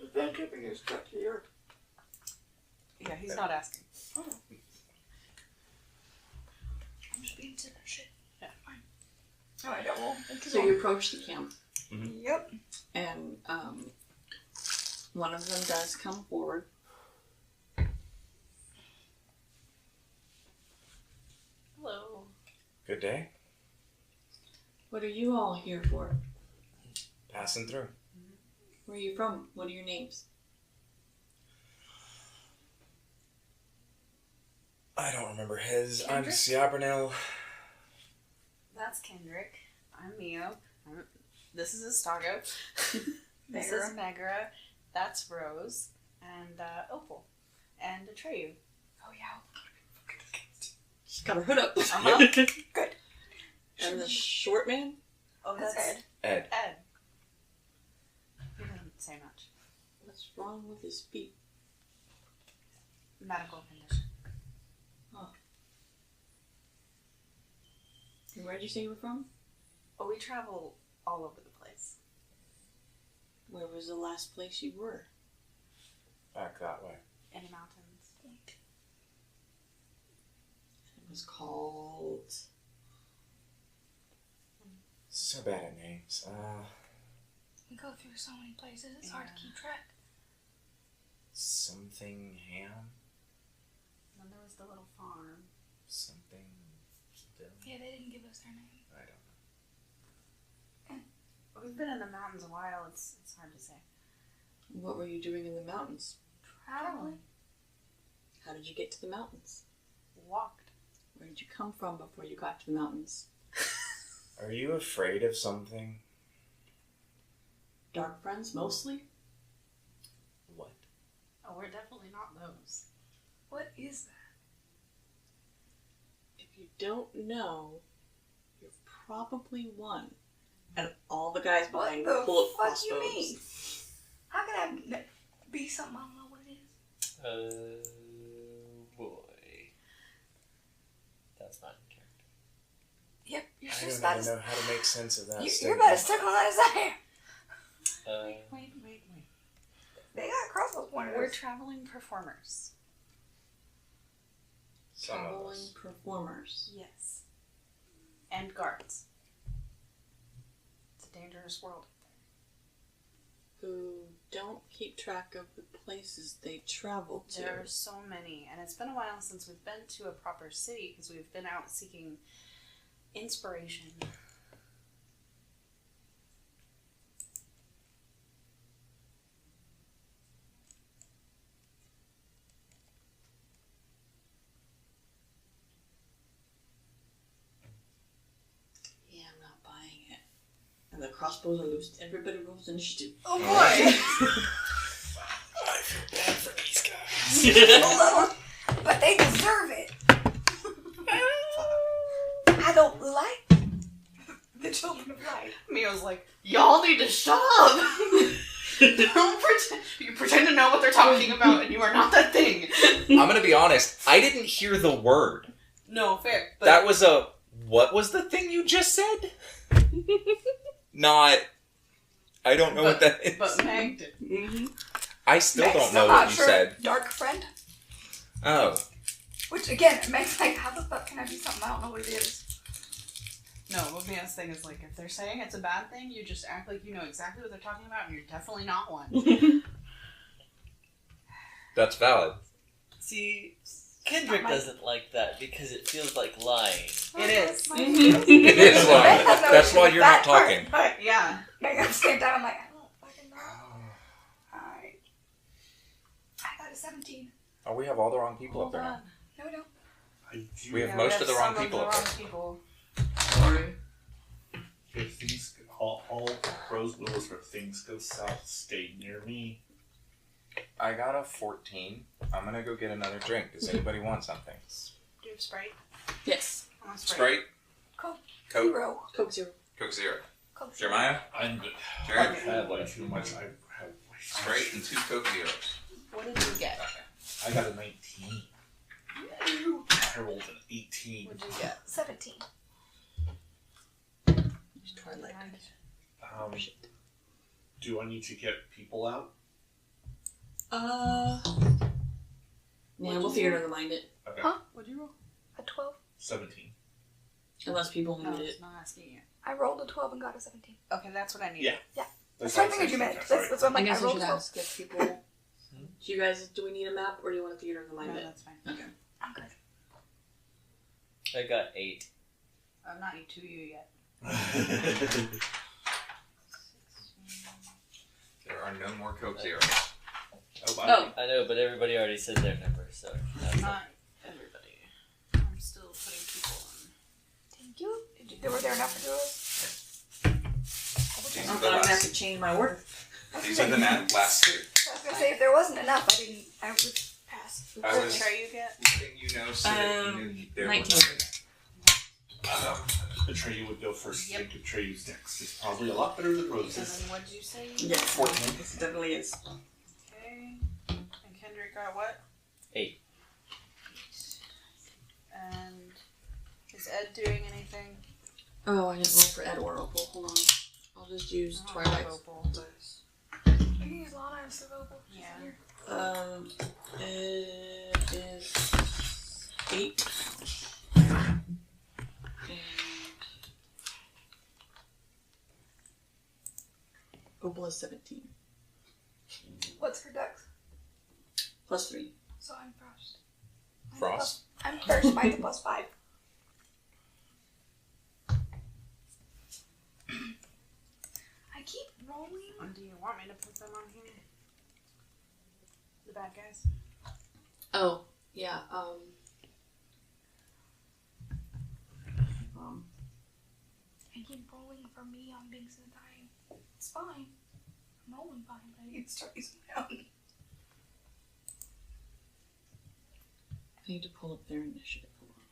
The fan tipping is stuck to the earth.
Yeah, he's not asking.
Oh. I'm just being silly shit.
Yeah.
Fine. Alright, well.
So you approach the camp,
Yep.
and one of them does come forward.
Hello.
Good day.
What are you all here for?
Passing through.
Where are you from? What are your names?
I don't remember his. I'm
Kendrick?
Siabernil.
That's Kendrick. I'm Mio. This is Astago. This
Megara.
is Megara. That's Rose. And Opal. And Atreyu.
Oh, yeah.
She's got her hood up.
Uh-huh.
Good.
And the short man?
Oh,
That's
that's
Ed.
Ed.
Ed. He doesn't say much.
What's wrong with his feet?
Medical condition.
And where did you say you were from?
Oh, we travel all over the place.
Where was the last place you were?
Back that way.
In the mountains.
It was called...
So bad at names.
We go through so many places, it's hard to keep track.
Something ham?
And then there was the little farm.
Something.
Yeah, they didn't give us their name.
I don't know.
We've been in the mountains a while. It's hard to say.
What were you doing in the mountains?
Traveling.
How did you get to the mountains?
Walked.
Where did you come from before you got to the mountains?
Are you afraid of something?
Dark friends, mostly?
What?
Oh, we're definitely not those.
What is that?
If you don't know, you're probably one. And all the guys behind
What the
pull up
fuck
crossbows.
you mean? How can I be something I don't know what it is?
Boy. That's not in character.
Yep, you're
I
just
don't
about
even
as...
know how to make sense of that
You're
statement.
about as stuck on that as I am.
Wait.
They got crossbows pointed at
We're
us.
traveling performers.
Some of
Traveling
us.
performers.
Yes. And guards. It's a dangerous world.
who don't keep track of the places they travel to.
There are so many, and it's been a while since we've been to a proper city because we've been out seeking inspiration.
Yeah, I'm not buying it. And the crossbows are loose. Everybody rolls initiative.
Oh boy!
I feel bad for these guys.
A little, but they deserve it. I don't like the children of light.
Mio's like, y'all need to shut up! Don't pretend. You pretend to know what they're talking about, and you are not that thing.
I'm gonna be honest. I didn't hear the word.
No, fair. But
That was a. What was the thing you just said? Not. I don't know what that is.
But Meg did.
Mm-hmm.
I still
Meg's
don't know
not
what you
sure.
said.
Dark friend.
Oh.
Which again, Meg's like, how the fuck can I do something I don't know what it is?
No, what Mio's thing is like, if they're saying it's a bad thing, you just act like you know exactly what they're talking about, and you're definitely not one.
That's valid.
See, Kendrick doesn't like that because it feels like lying.
It is.
It is lying. That's why you're not talking.
But yeah.
Meg at the same time, I'm like, I don't fucking know. Alright. I got a 17.
Oh, we have all the wrong people up
Hold
there
on.
now.
No, we don't.
We have
Yeah,
most of the wrong
some
people
the
up
wrong
there.
people.
Sorry.
If things all Rose Willis where things go south, stay near me.
I got a 14. I'm gonna go get another drink. Does anybody want something?
Do you have Sprite?
Yes.
I want
Sprite?
Coke.
Coke?
0.
Coke Zero.
Coke Zero.
Coke.
Jeremiah?
I'm good.
Jared?
I have way too much. I have way too
Sprite and 2 Coke Zeros.
What did you get?
I got a 19. I rolled an 18.
What did you get?
17.
Twilight.
Do I need to get people out?
Yeah, we'll figure out to mind it.
Okay.
Huh?
What'd you roll?
A 12.
17.
Unless people
No,
need it.
it's not asking you.
I rolled a 12 and got a 17.
Okay, that's what I need.
Yeah.
That's what I figured you meant. That's what I'm
I
like, I
guess I
rolled
should
12.
ask if people. Do you guys, do we need a map or do you want to figure out to mind
No,
it?
that's fine.
Okay.
I'm good.
I got 8.
I'm not to you yet.
There are no more Coke Zeros.
Oh.
I know, but everybody already said their number, so. That's
Not everybody. I'm still putting people on.
Thank you. Were there enough for us?
These
I'm
are the
gonna have
last.
to change my order.
These are the last 2.
I was gonna say if there wasn't enough, I would pass.
I
What
was
tray you get?
letting you know so that you knew there was
19.
nothing.
Atreyu would go first.
Yep.
I think Atreyu's next is probably a lot better than
And
Rose's.
then what did you say?
Yes.
14.
This definitely is.
Okay. And Kendrick got what?
8.
And is Ed doing anything?
Oh, I didn't roll for Ed or Opal. Hold on. I'll just use
I don't
Twilight.
have Opal.
You can use Lana as the vocal.
Yeah.
It is 8. And Opal is 17.
What's her dex?
Plus 3.
So I'm first.
Frost?
I'm first. Mine's a plus 5. I keep rolling.
Do you want me to put them on here? The bad guys?
Oh, yeah.
I keep rolling for me on being so dying. It's fine. I'm rolling fine, but I need to start using my own.
I need to pull up their initiative. Hold on.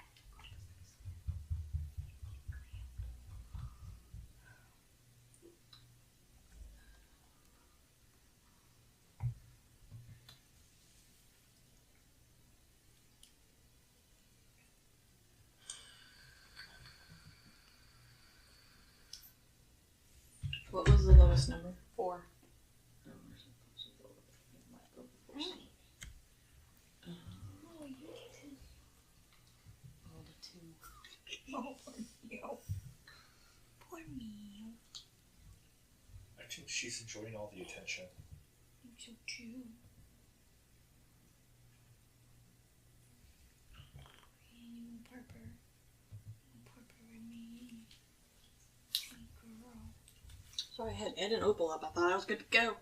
What was the lowest number?
4.
Oh, you didn't.
Rolled a 2.
Oh, poor Meow. Poor Meow.
I think she's enjoying all the attention.
You're so cute.
So I had Ed and Opal up. I thought I was good to go.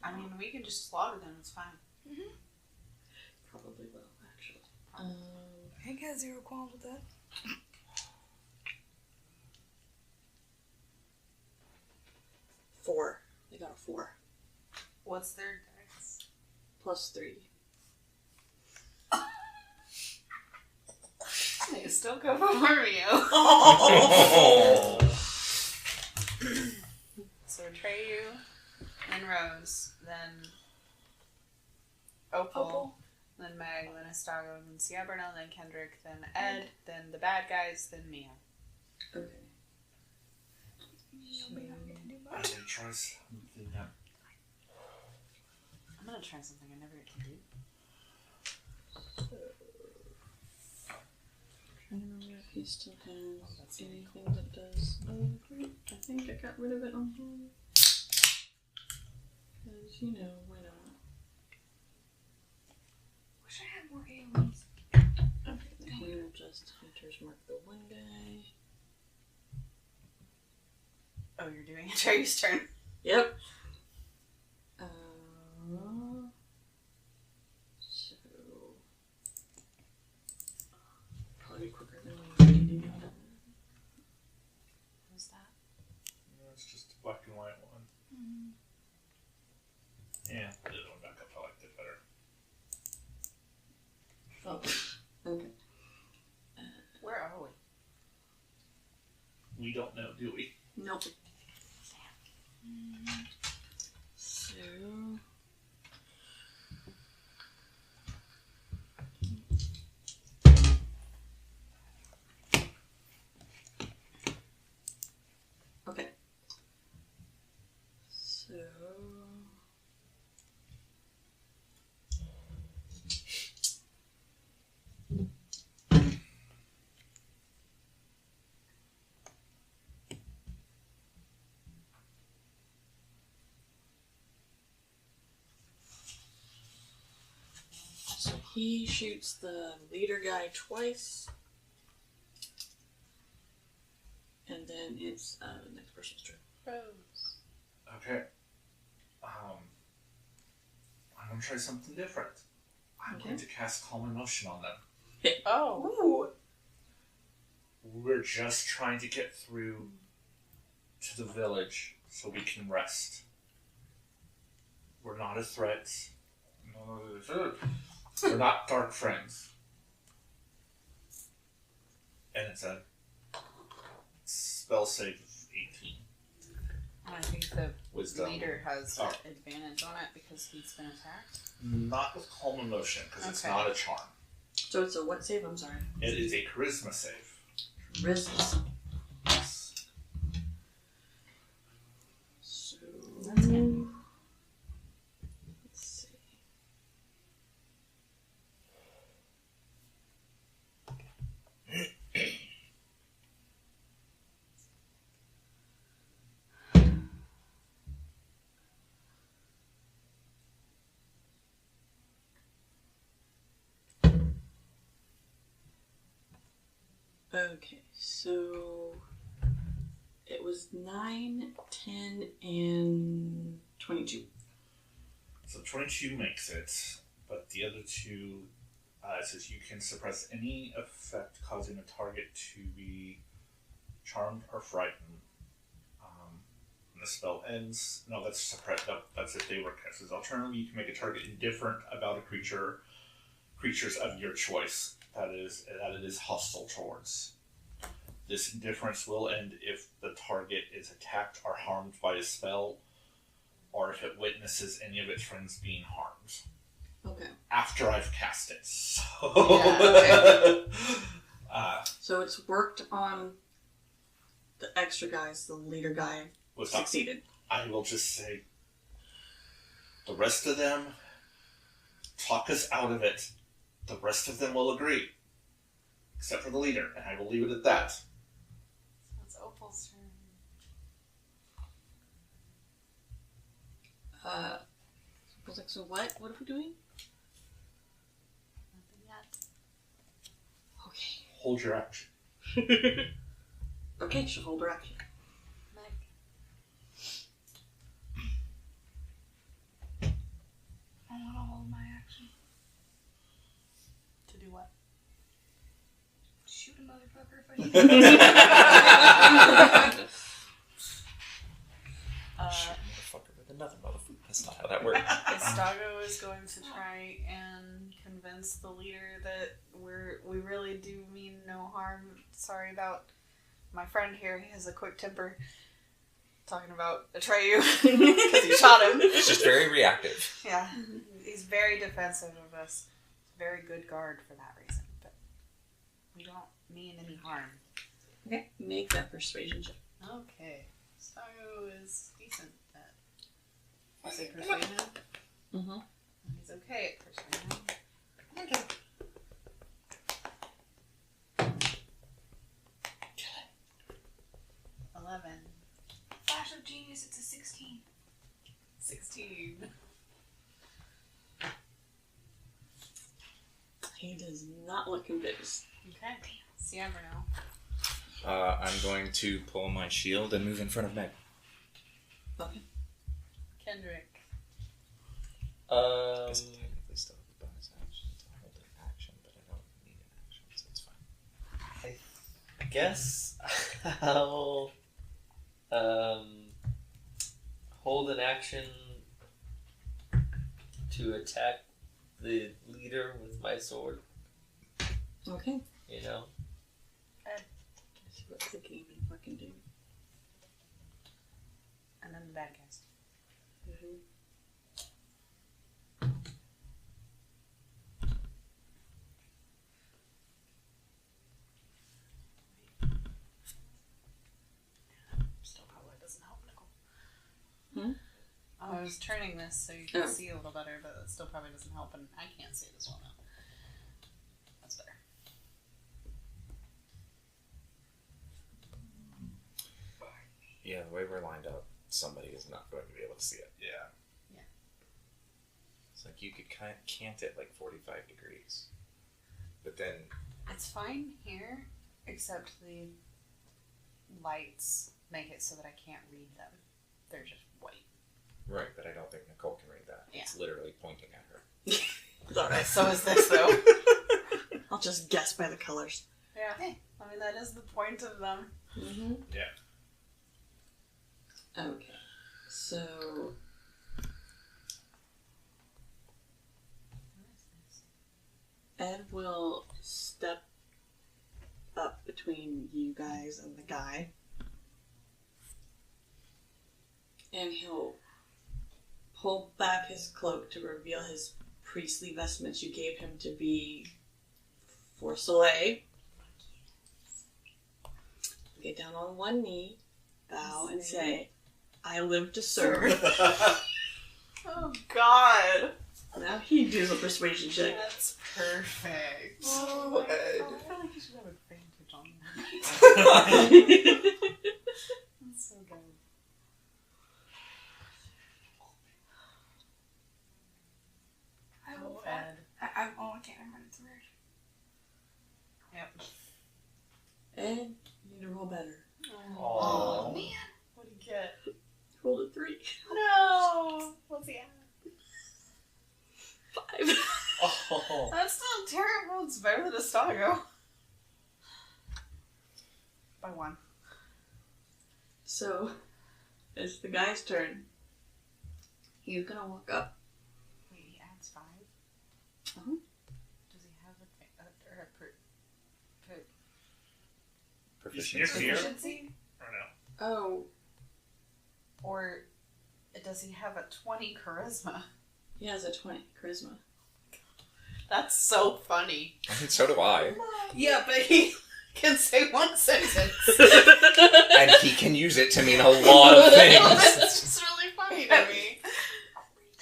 I mean, we can just slaughter them. It's fine.
Probably will, actually.
I ain't got zero qualms with that.
Four. They got a 4.
What's their dex?
+3.
They still go before you.
Oh!
So Treyu, then Rose, then Opal, then Meg, then Estago, then Ciabrino, then Kendrick, then Ed, then the bad guys, then Mia.
Okay.
I'm gonna try something that
I'm gonna try something I never get to do.
I don't remember if he still has anything that does. Oh, great. I think I got rid of it on him. Because, you know, why not?
Wish I had more aliens.
Okay, then he'll just hunters mark the one guy.
Oh, you're doing it. Treyu's turn.
Yep. So probably quicker than we need to do that.
Who's that?
no, it's just a black and white one. Yeah, the other one back up. I liked it better.
Oh, okay.
Where are we?
We don't know, do we?
Nope. So okay. So he shoots the leader guy twice. And then it's the next person's turn.
Rose.
Okay. I'm gonna try something different. I'm going to cast Calm Emotion on them.
Oh.
We're just trying to get through to the village so we can rest. We're not a threat. We're not dark friends. And it's a spell save of 18.
I think the
Wisdom.
leader has
Oh.
advantage on it because he's been attacked.
Not with Calm Emotion, because it's
Okay.
not a charm.
So it's a what save? I'm sorry.
It is a Charisma save.
Resist.
Yes.
So
That's good.
let's see. Okay, so it was 9, 10, and 22.
So 22 makes it, but the other two says you can suppress any effect causing a target to be charmed or frightened. When the spell ends, no, that's suppressed. No, that's if they were cast. As alternatively, you can make a target indifferent about a creatures of your choice that it is hostile towards. This indifference will end if the target is attacked or harmed by a spell, or if it witnesses any of its friends being harmed.
Okay.
After I've cast it. So,
Yeah,
So it's worked on the extra guys, the leader guy
what's up?
succeeded.
I will just say, the rest of them, talk us out of it. The rest of them will agree. Except for the leader, and I will leave it at that.
It's Opal's turn.
So what? What are we doing?
Nothing yet.
Okay.
Hold your action.
Okay, she'll hold her action.
Meg.
I want to hold my action.
To do what?
Shoot a motherfucker if I need to.
Shoot a motherfucker with another motherfucker. That's not how that works.
Istago is going to try and convince the leader that we really do mean no harm. Sorry about my friend here. He has a quick temper. Talking about Atreyu because he shot him.
It's just very reactive.
Yeah, he's very defensive of us. Very good guard for that reason. But we don't mean any harm.
Okay. Make that persuasion check.
Okay, Istago is decent at persuasion.
Mm-hmm.
He's okay at persuasion. 11.
Flash of genius, it's a 16.
16.
He does not look convinced.
Okay. Ciabrino.
I'm going to pull my shield and move in front of Meg.
Okay.
Kendrick.
I guess I technically still have a bonus action to hold an action, but I don't need an action, so it's fine.
I guess I'll hold an action to attack the leader with my sword.
Okay.
You know?
Let's see what they can even fucking do.
And then the bad guys.
Mm-hmm.
Still probably doesn't help, Nicole.
Hmm?
I was turning this so you can
Oh.
see a little better, but it still probably doesn't help, and I can't see it as well now. That's better.
Yeah, the way we're lined up, somebody is not going to be able to see it.
Yeah.
It's like you could cant it like 45 degrees. But then,
It's fine here, except the lights make it so that I can't read them. They're just white.
right, but I don't think Nicole can read that.
Yeah.
It's literally pointing at her.
It's alright.
So is this, though.
I'll just guess by the colors.
Yeah. I mean, that is the point of them.
Mm-hmm.
Yeah.
Okay. So Ed will step up between you guys and the guy. And he'll pull back his cloak to reveal his priestly vestments you gave him to be for Soleil. Get down on one knee, bow, and say, I live to serve.
Oh, God.
Now he does a persuasion check.
That's perfect.
Oh, Ed.
I feel like you should have advantage on that. That's so good.
I will.
Oh, Ed.
I can't remember. It's weird.
Yep.
Ed, you need to roll better.
Oh, man.
What do you get?
Rolled a 3.
No! What's he at?
5.
Oh.
That's still terrible. It's better than a Stago. By 1.
So, it's the guy's turn. He's gonna walk up.
Wait, he adds 5?
Uh-huh.
Does he have
Proficiency.
proficiency?
Or no?
Oh,
Or does he have a 20 charisma?
he has a 20 charisma.
That's so funny.
I mean, so do I.
Yeah, but he can say one sentence.
And he can use it to mean a lot of things.
That's just really funny to me.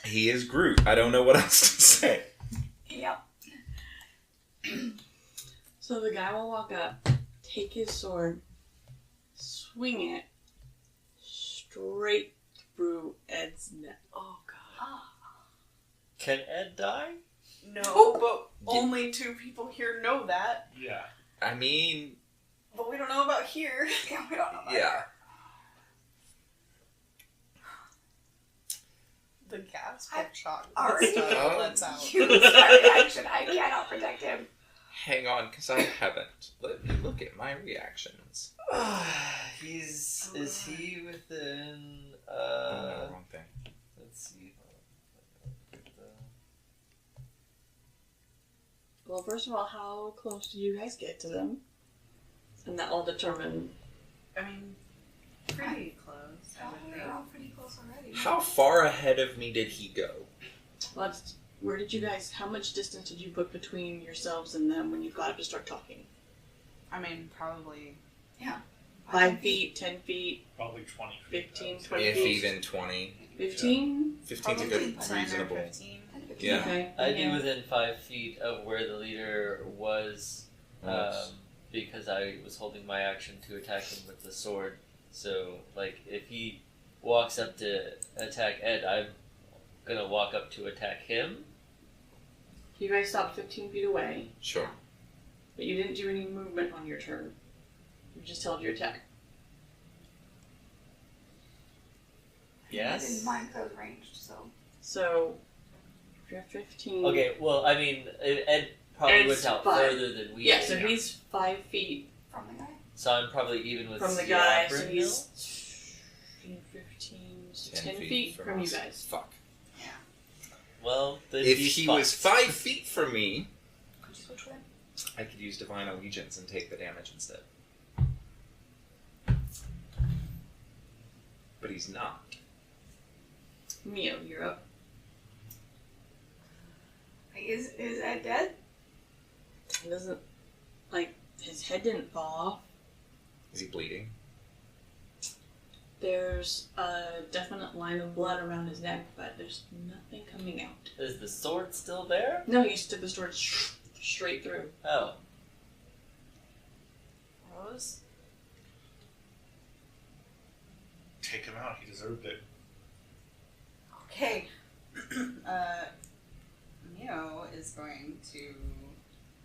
He is Groot. I don't know what else to say.
Yep.
So the guy will walk up, take his sword, swing it straight through Ed's neck.
Oh, God.
Can Ed die?
No, but only 2 people here know that.
Yeah.
I mean,
But we don't know about here.
Yeah, we don't know about
yeah.
The gas
I
shot
already
lets out.
used my reaction. I cannot protect him.
Hang on, because I haven't. Let me look at my reactions.
Is he within,
Oh, no, wrong thing.
let's see.
Well, first of all, how close do you guys get to them? And that will determine.
I mean, pretty close. I would
We're
think.
all pretty close already.
How far ahead of me did he go?
Well, where did you guys? How much distance did you put between yourselves and them when you got up to start talking?
I mean, probably.
5 feet, 10 feet,
Probably 20 feet.
15, 20
If
feet.
even 20.
15?
15's a
Probably
good
10
reasonable.
or 15.
Yeah.
Okay.
I'd be
yeah.
within 5 feet of where the leader was, because I was holding my action to attack him with the sword. So, like, if he walks up to attack Ed, I'm gonna walk up to attack him.
You guys stopped 15 feet away,
Sure.
but you didn't do any movement on your turn. You just held your attack.
I
Yes?
didn't mind because I was ranged, so.
So, if you're 15.
Okay, well, I mean, Ed probably
Ed's
went out
5.
further than we
Yeah,
did.
so he's 5 feet
From the guy?
So I'm probably even with
from the guy, so
Siabrin
he's 15, so 10 feet from you
us.
guys.
Fuck.
now? Well, then
If
he's
he
fucked.
was 5 feet from me,
Could you switch with him?
I could use Divine Allegiance and take the damage instead. But he's not.
Mio, you're up.
Is Ed dead?
He doesn't, like, his head didn't fall off.
Is he bleeding?
There's a definite line of blood around his neck, but there's nothing coming out.
Is the sword still there?
No, he just took the sword straight through.
Oh.
Rose?
Take him out. He deserved it.
Okay. Mio is going to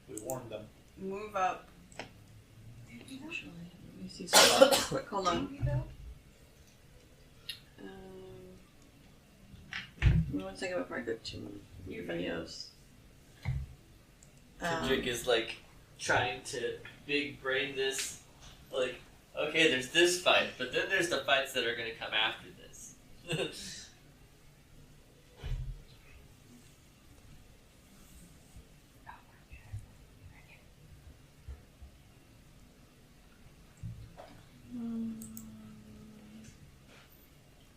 We warned them.
move up.
Actually, let me see something real quick. Hold on. Give me 1 second before I go to your videos.
Kendrick is like trying to big brain this. Like, okay, there's this fight, but then there's the fights that are going to come after this.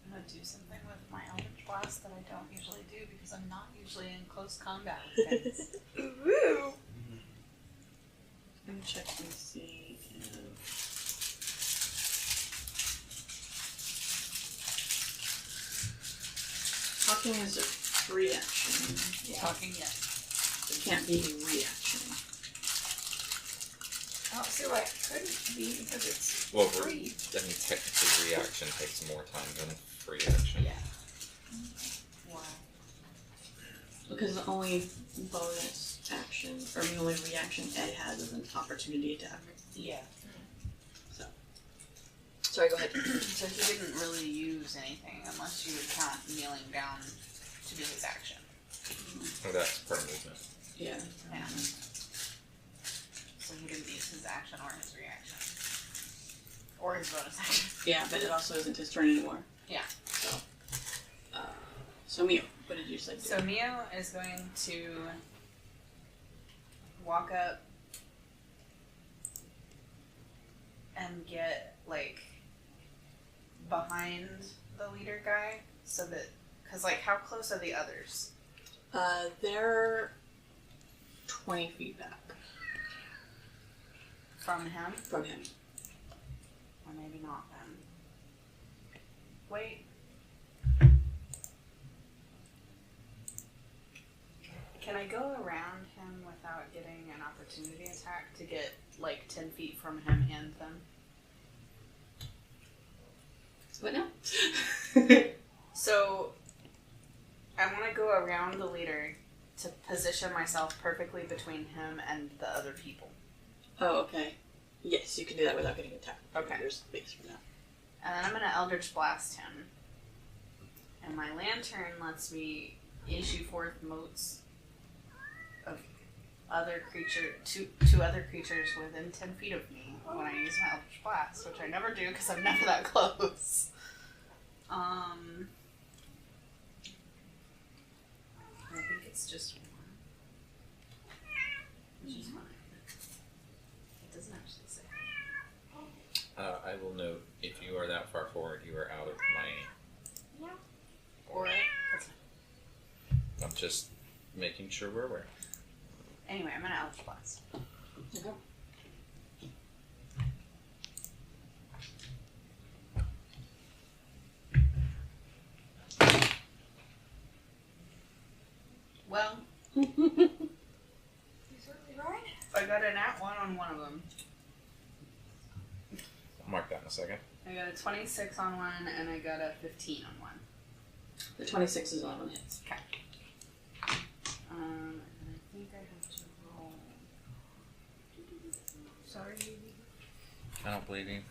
I'm going to do something with my Eldritch Blast that I don't usually do because I'm not usually in close combat with things.
Woo!
Let me check and see if... Talking is a free action.
Talking, yes.
It can't be a reaction.
I don't see why it couldn't be because it's
Well,
free.
I mean, technically, reaction takes more time than free action.
Yeah. Wow.
Because the only bonus action, or the only reaction Ed has is an opportunity attack.
Yeah.
Sorry, go ahead.
So he didn't really use anything unless you would count kneeling down to do his action.
Oh, that's per movement.
Yeah.
Yeah. So he didn't use his action or his reaction. Or his bonus action.
Yeah, but it also isn't his turn anymore.
Yeah.
So Mio, what did you say?
So Mio is going to walk up and get, like, behind the leader guy so that, because, like, how close are the others?
They're 20 feet back
From him?
from him.
Or maybe not then. Wait. Can I go around him without getting an opportunity attack to get, like, 10 feet from him and them?
What now?
So, I want to go around the leader position myself perfectly between him and the other people.
Oh, okay. Yes, you can do that without getting attacked.
Okay.
There's space for that.
And then I'm going to Eldritch Blast him. And my lantern lets me issue forth motes of other creature to other creatures within 10 feet of me when I use my Eldritch Blast, which I never do because I'm never that close. I think it's just one. Which is fine. It doesn't actually say.
I will note, if you are that far forward, you are out of my...
Or that's
I'm just making sure we're aware.
anyway, I'm gonna Eldritch Blast.
Okay.
Well,
You certainly right.
I got a nat 1 on one of them.
I'll mark that in a second.
I got a 26 on one, and I got a 15 on one.
The 26 is on hits.
And I think I have to roll. Sorry.
I don't believe you.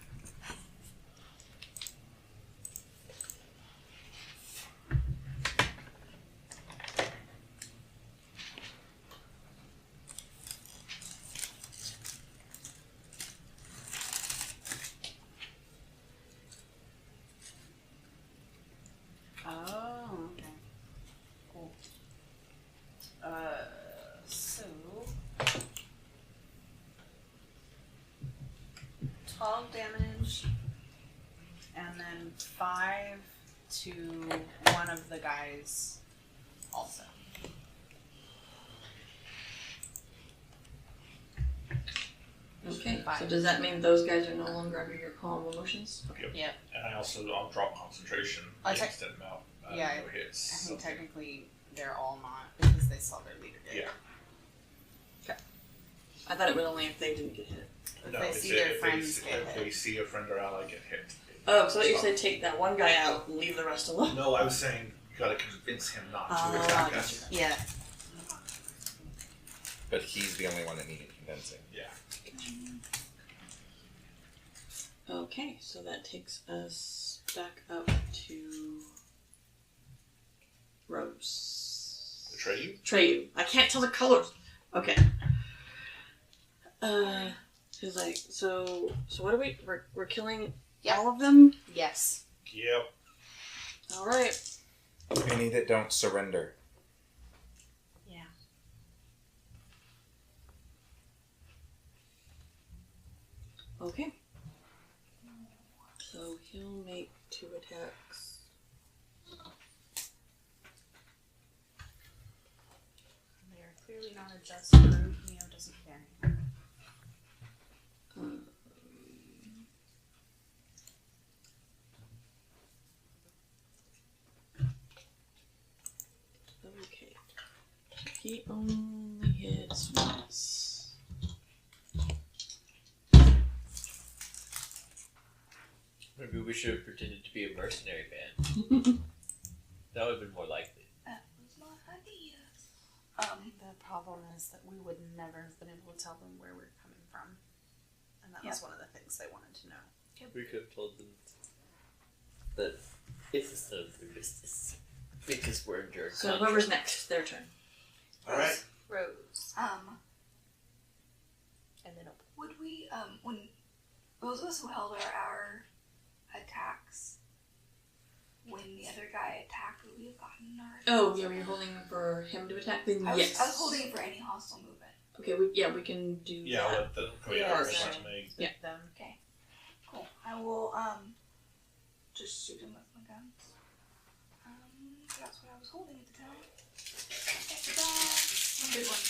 Oh, okay. Cool. So 12 damage, and then 5 to one of the guys also.
Okay, so
5.
does that mean those guys are no longer under your calm emotions?
Yep.
And I'll drop concentration
I
against them out.
Yeah,
No hits.
I
So.
think technically they're all not because they saw their leader get
Yeah.
I thought it would only if they didn't get hit.
If
No,
they
it's
see their
if
friends
they,
get
if
hit.
they see a friend or ally get hit.
Oh, so you said take that one guy out and leave the rest alone.
No, I was saying you gotta convince him not to
Ah,
attack
gotcha.
us.
Yeah.
But he's the only one that needed convincing.
Yeah.
Okay, so that takes us back up to Rose.
Betray you?
Treyu. I can't tell the colors. Okay. He's like, so what are we? We're killing
Yep.
all of them.
Yes.
Yep.
All right.
Any that don't surrender.
Yeah.
Okay. So he'll make 2 attacks.
They are clearly not a just group. Neo doesn't care.
Okay. He only hits once.
Maybe we should have pretended to be a mercenary band. That would have been more likely.
That was my idea.
The problem is that we would never have been able to tell them where we're coming from. And that was one of the things they wanted to know.
We could have told them that it's none of their business. Because we're in your
So
country.
whoever's next, their turn.
Alright.
Rose. And then
Would we, when those of us who held our attacks, when the other guy attacked, would we have gotten our...
Oh, yeah, we're holding for him to attack? Then yes.
I was holding for any hostile movement.
Okay, we can do
Yeah,
that.
I'll let them go
Yeah,
first.
so-
Let me-
Yeah.
them.
Cool. I will, just shoot him with my guns. That's what I was holding at the time. That's a good one.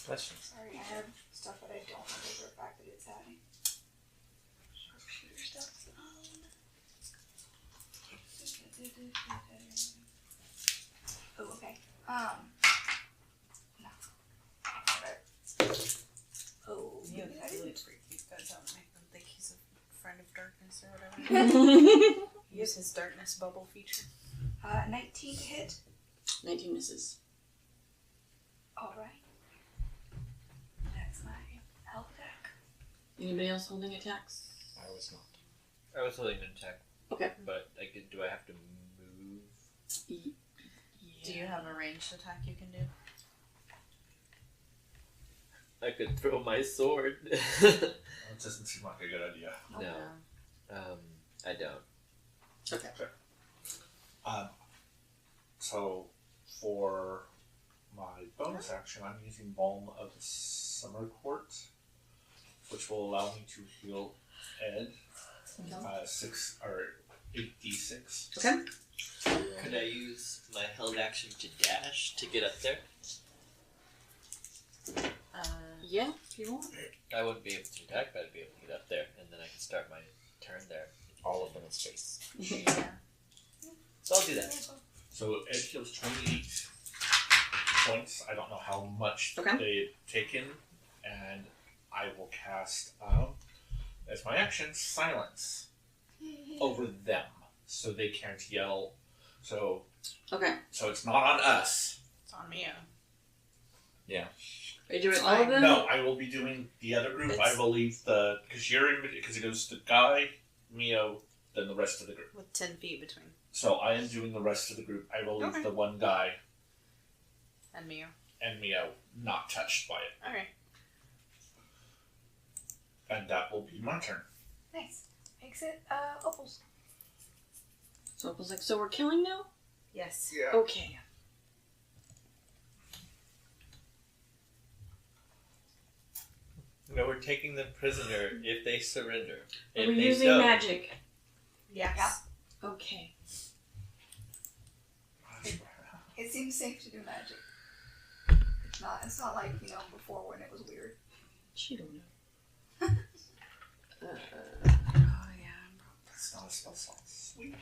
Questions?
Sorry, I have stuff that I don't know for a fact that it's having. Sharpshooter stuff. Oh, okay. No. Oh,
Neo
I
really
didn't.
freak these guys out and make them think he's a friend of darkness. or whatever. Use his darkness bubble feature.
19 to hit.
19 misses.
Alright. That's my health attack.
Anybody else holding attacks?
I was not.
I was holding an attack.
Okay.
But do I have to move?
Do you have a ranged attack you can do?
I could throw my sword.
That doesn't seem like a good idea.
No. I don't.
Okay.
So, for my bonus action, I'm using Balm of the Summer Court, which will allow me to heal Ed 6 or 8d6.
Okay.
Could I use my held action to dash to get up there?
Yeah, if you want.
I wouldn't be able to attack, but I'd be able to get up there, and then I can start my turn there.
All of them in space.
Yeah.
So I'll do that.
So Ed heals 28 points. I don't know how much
Okay.
they've taken, and I will cast, as my action, Silence over them, so they can't yell. So
Okay.
it's not on us.
It's on Mia.
Are you doing all of them?
No, I will be doing the other group. I will leave because it goes to Guy, Mio, then the rest of the group.
With 10 feet between.
So I am doing the rest of the group. I will leave
Okay.
the one guy
And Mia.
and Mio not touched by it.
Alright.
And that will be my turn.
Nice. Makes it Opal's.
So it was like, so we're killing now?
Yes.
Yeah.
Okay.
No, we're taking them prisoner if they surrender.
Are
If
we
they
using
don't,
magic?
Yes.
Okay.
It seems safe to do magic. It's not like, before when it was weird.
She don't know.
Oh, yeah.
That's not a spell slot. Sweet.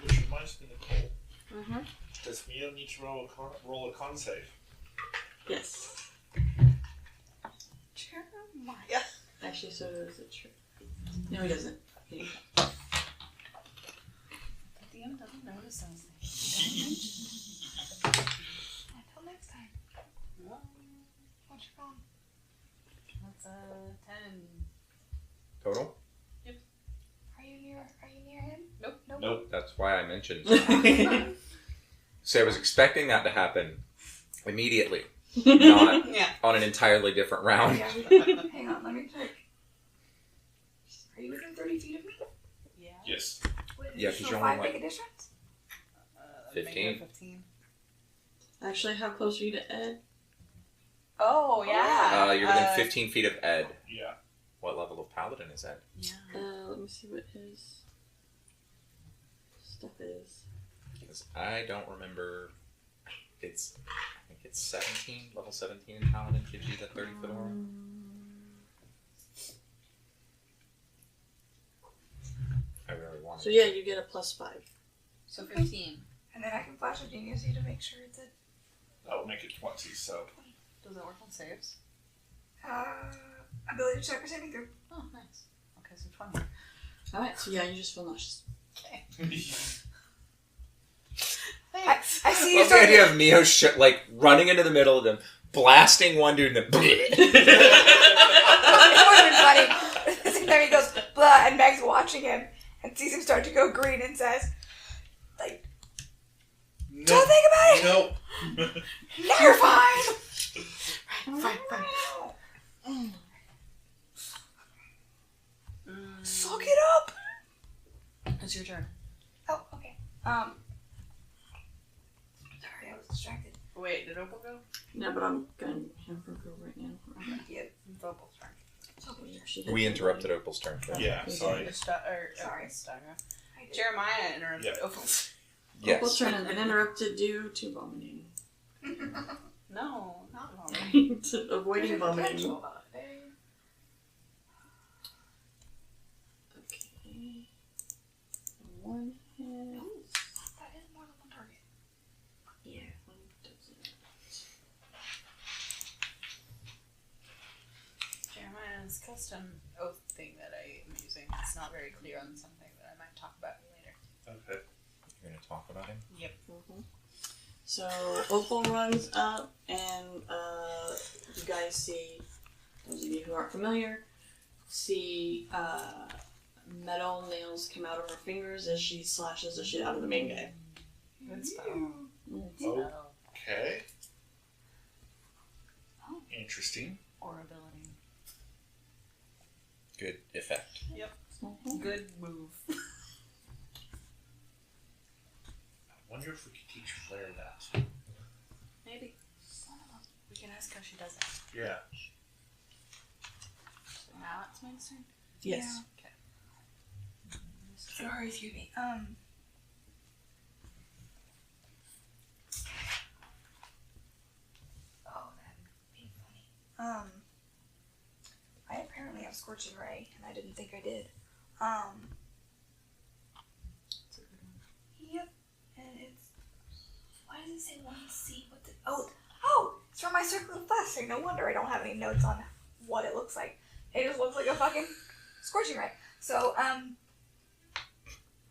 Which reminds me, Nicole,
Mm-hmm.
does Mio need to roll a con save?
Yes.
Jeremiah.
Actually, so does it true. No, he doesn't.
The DM doesn't notice anything.
Until next time.
Well,
What's your phone?
that's 10.
Total?
Are you near him?
Nope.
Nope.
That's why I mentioned. So I was expecting that to happen immediately, not
Yeah.
on an entirely different round.
Yeah. Hang on, let me check. Are you within 30 feet of me?
Yeah.
Yes.
Yeah, 'cause
so
you're
5
only,
make a difference?
15.
15.
Actually, how close are you to Ed?
Oh, yeah.
You're within 15 feet of Ed.
Yeah.
What level of paladin is Ed?
Yeah.
Let me see what his stuff is.
Because I don't remember. I think it's 17, level 17 in paladin gives you the 30-foot aura. I really want
So yeah, you get a +5.
So 15.
And then I can flash a genius you to make sure it's a
That will make it 20, so.
Does it work on saves?
ability check or saving through.
Oh, nice. Okay, so 20.
Alright, so yeah, you just feel nauseous.
I see you
Love the
starting
idea of Mio running into the middle of them, blasting one dude, and then
It would have been funny. And then he goes, blah, and Meg's watching him and sees him start to go green and says, don't think about it!
No.
Now you're fine!
Fine.
Suck it up!
It's your turn.
Oh, okay. Sorry, I was distracted.
Wait, did Opal go?
No, but I'm gonna have her go right now.
Yep.
It's Opal's turn.
we interrupted Opal's turn.
Yeah, sorry.
Sorry. Jeremiah interrupted Opal's.
Yes.
Opal's turn has been interrupted due to vomiting.
No, not vomiting.
To avoiding vomiting.
Potential.
Okay. One hit.
That is more than one target.
Yeah, one does it.
this custom oath thing that I am using, it's not very clear on something that I might talk about later.
Okay.
You're gonna talk about him?
Yep.
So Opal runs up, and you guys see, those of you who aren't familiar, see metal nails come out of her fingers as she slashes the shit out of the main guy.
Good spell.
Okay. Interesting.
Or ability.
Good effect.
Good move.
I wonder if we could teach Claire that.
Maybe. We can ask how she does it.
Yeah.
Now it's my turn.
Yes.
Okay.
Sorry, excuse me. Oh, that'd be funny. I apparently have Scorching Ray, and I didn't think I did. Yep, and it's. Why does it say 1C? What the? Oh! It's from my circle of flashing. No wonder I don't have any notes on what it looks like. It just looks like a fucking Scorching Ray. So,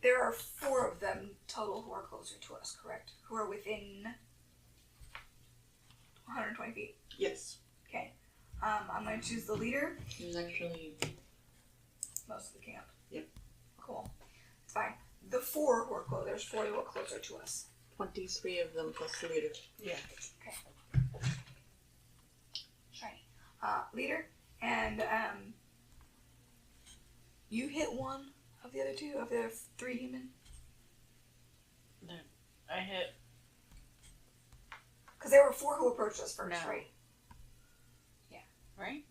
there are 4 of them total who are closer to us, correct? Who are within 120 feet.
Yes.
Okay. I'm going to choose the leader.
There's actually
Most of the camp.
Yep.
Cool. It's fine. The 4 who are close. There's 4 who are closer to us.
23 of them plus the leader.
Yeah.
Okay. Shiny. Leader, and you hit one of the other 2 of the 3 human.
I hit.
Because there were 4 who approached us first,
No.
right?
Right?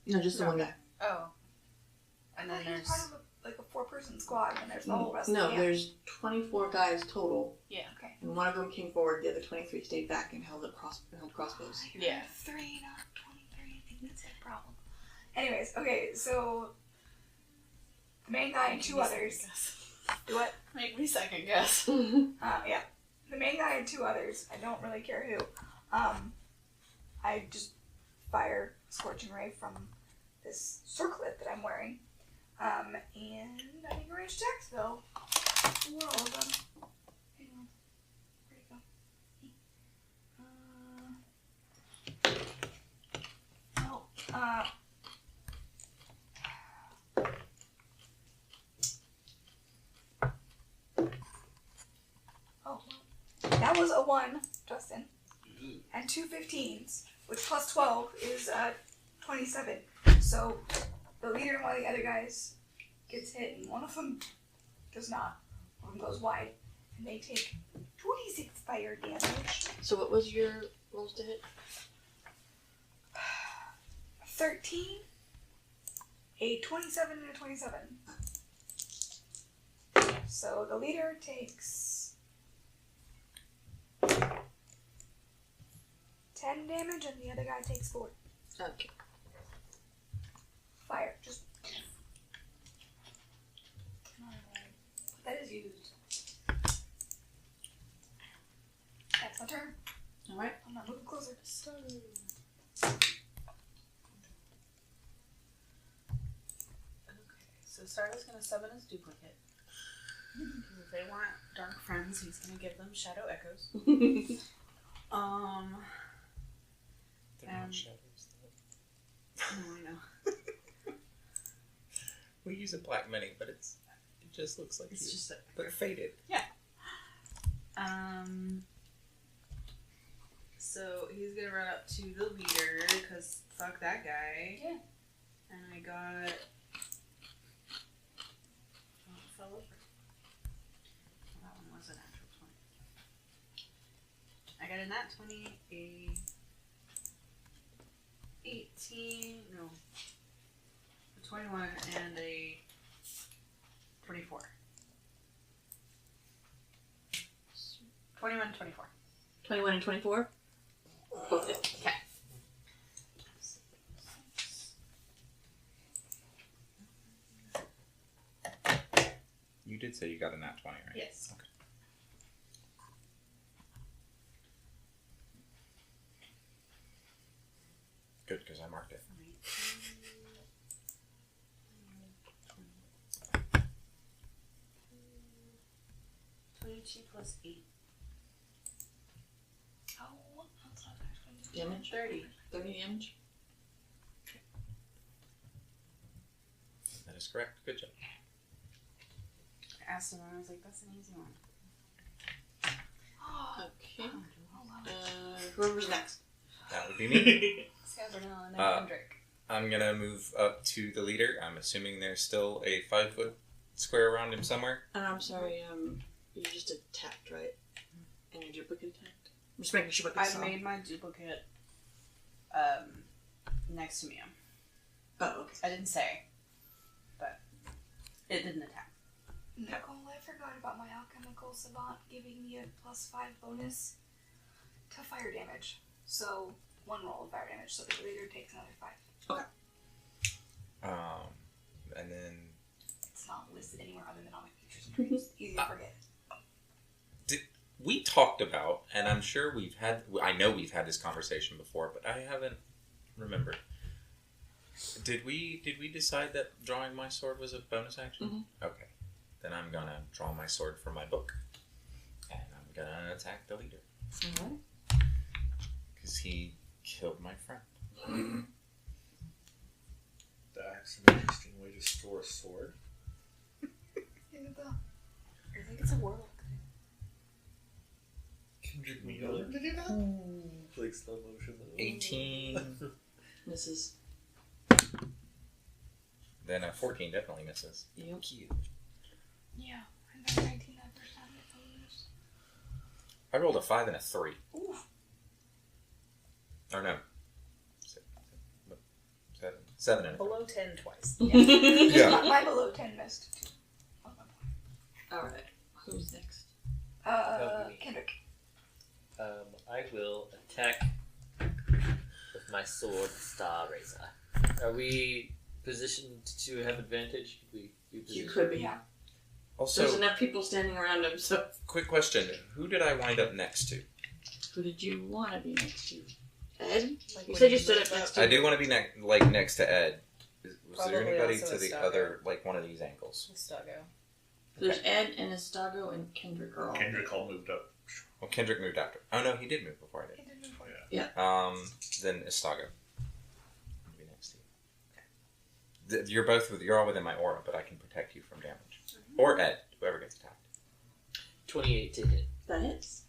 No, just the
No.
one guy.
Oh. And then
I thought he was
there's.
part of a 4-person squad, and there's the whole rest.
No,
of the camp.
there's 24 guys total.
Yeah.
Okay.
And one of them came forward, the other 23 stayed back and held crossbows.
Yeah.
3, not 23. I think that's a problem. Anyways, okay, so the main guy and 2 others. Do what?
Make me second guess.
Yeah. The main guy and 2 others. I don't really care who. I just fire Scorching Ray from this circlet that I'm wearing. And I think range attacks though. For all of them. Hang on. Where'd it go? That was a 1, Justin. And 2 15s, which plus 12 is 27. So the leader and one of the other guys gets hit, and one of them does not. One of them goes wide, and they take 26 fire damage.
So what was your rolls to hit?
13, a 27, and a 27. So the leader takes 10 damage, and the other guy takes 4.
Okay.
Fire, just. That is used. That's my turn.
Alright.
I'm not moving closer.
So Starla's gonna summon his duplicate. If they want dark friends, he's gonna give them shadow echoes.
They're not shadows,
Oh, I know.
We use a black mini, but it just looks like
It's
you.
just
But faded.
So he's gonna run up to the leader, cause fuck that guy.
Yeah.
And I got. Oh, it fell over. That one was an actual 20. I got a nat 20, a 18, no, a 21, and a 24. 21, 24.
21 and 24? Both hit.
Okay.
You did say you got a nat 20, right?
Yes.
Okay. Good, because I marked it.
2d8 plus 8.
Oh, that's not actually
Damage?
30.
30 damage.
That is correct. Good job.
I asked him and I was like, that's an easy one.
Okay.
Oh, wow.
Whoever's next.
That would be me.
Sabrina and then
Uh,
Kendrick.
I'm gonna move up to the leader. I'm assuming there's still a 5-foot square around him somewhere.
And I'm sorry, you just attacked, right? And your duplicate attacked? I'm just making sure what
I
they saw.
made my duplicate next to me.
Oh, okay.
I didn't say, but it didn't attack.
Nicole, I forgot about my alchemical savant giving me a +5 bonus to fire damage. So, 1 roll of fire damage, so the leader takes another 5.
And then
It's not listed anywhere other than on my features and traits. Easy to forget.
we talked about, and I'm sure I know we've had this conversation before, but I haven't remembered. Did we decide that drawing my sword was a bonus action?
Mm-hmm.
Okay. Then I'm gonna draw my sword from my book. And I'm gonna attack the leader.
Alright.
Because he killed my friend.
That's an interesting way to store a sword.
Annabelle.
I think it's a warlock thing.
Kendrick Miller to do that? Like slow motion.
18.
Misses.
Then a 14 definitely misses.
Yep.
Cute.
Yeah, I got 19 that first time.
I rolled a 5 and a 3.
Oof.
Or no. 7 and a 3.
Below 10 twice.
Yeah.
My below 10 missed too. On my point.
Alright. Who's next?
That'll be me.
Kendrick.
I will attack with my sword, Star Razor. Are we positioned to have advantage? Could we be
You
positioned?
could be.
Yeah.
Also,
There's enough people standing around him, so
quick question. Who did I wind up next to?
who did you want to be next to? Ed?
Like
You
when
said you
you
stood
moved
up next
up.
to
I
him.
do want to be next to Ed. Was there
Probably
anybody
also
to the
Estago.
other, like one of these angles?
Stago.
There's Ed and Estago and Kendrick are all.
Kendrick all moved up.
Well, Kendrick moved after. Oh no, he did move before I did.
It didn't move forward.
Then Estago. I'll be next to you. You're all within my aura, but I can protect you from damage. Or Ed, whoever gets attacked.
28 to hit.
That hits.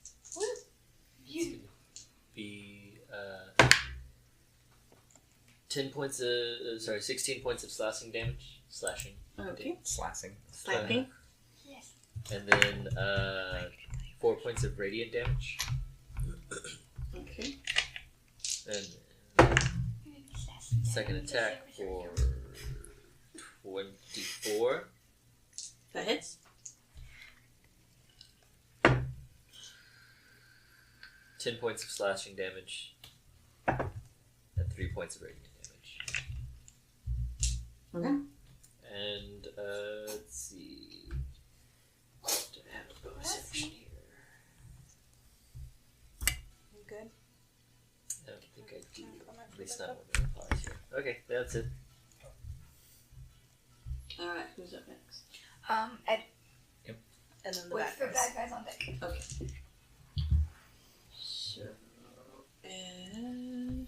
You.
Be 16 points of slashing damage. Slashing.
Okay.
Slashing.
Slapping.
Yes.
And then 4 points of radiant damage.
Okay.
And second attack for 24.
That hits.
10 points of slashing damage. And 3 points of radiant damage.
Okay.
And let's see. Do I have a bonus action here?
You good?
I don't think I do. At least not when it applies here. Okay, that's it.
Alright, who's up next?
Ed,
And then the
with
bad
the
guys.
bad guys on deck.
Okay. So, Ed.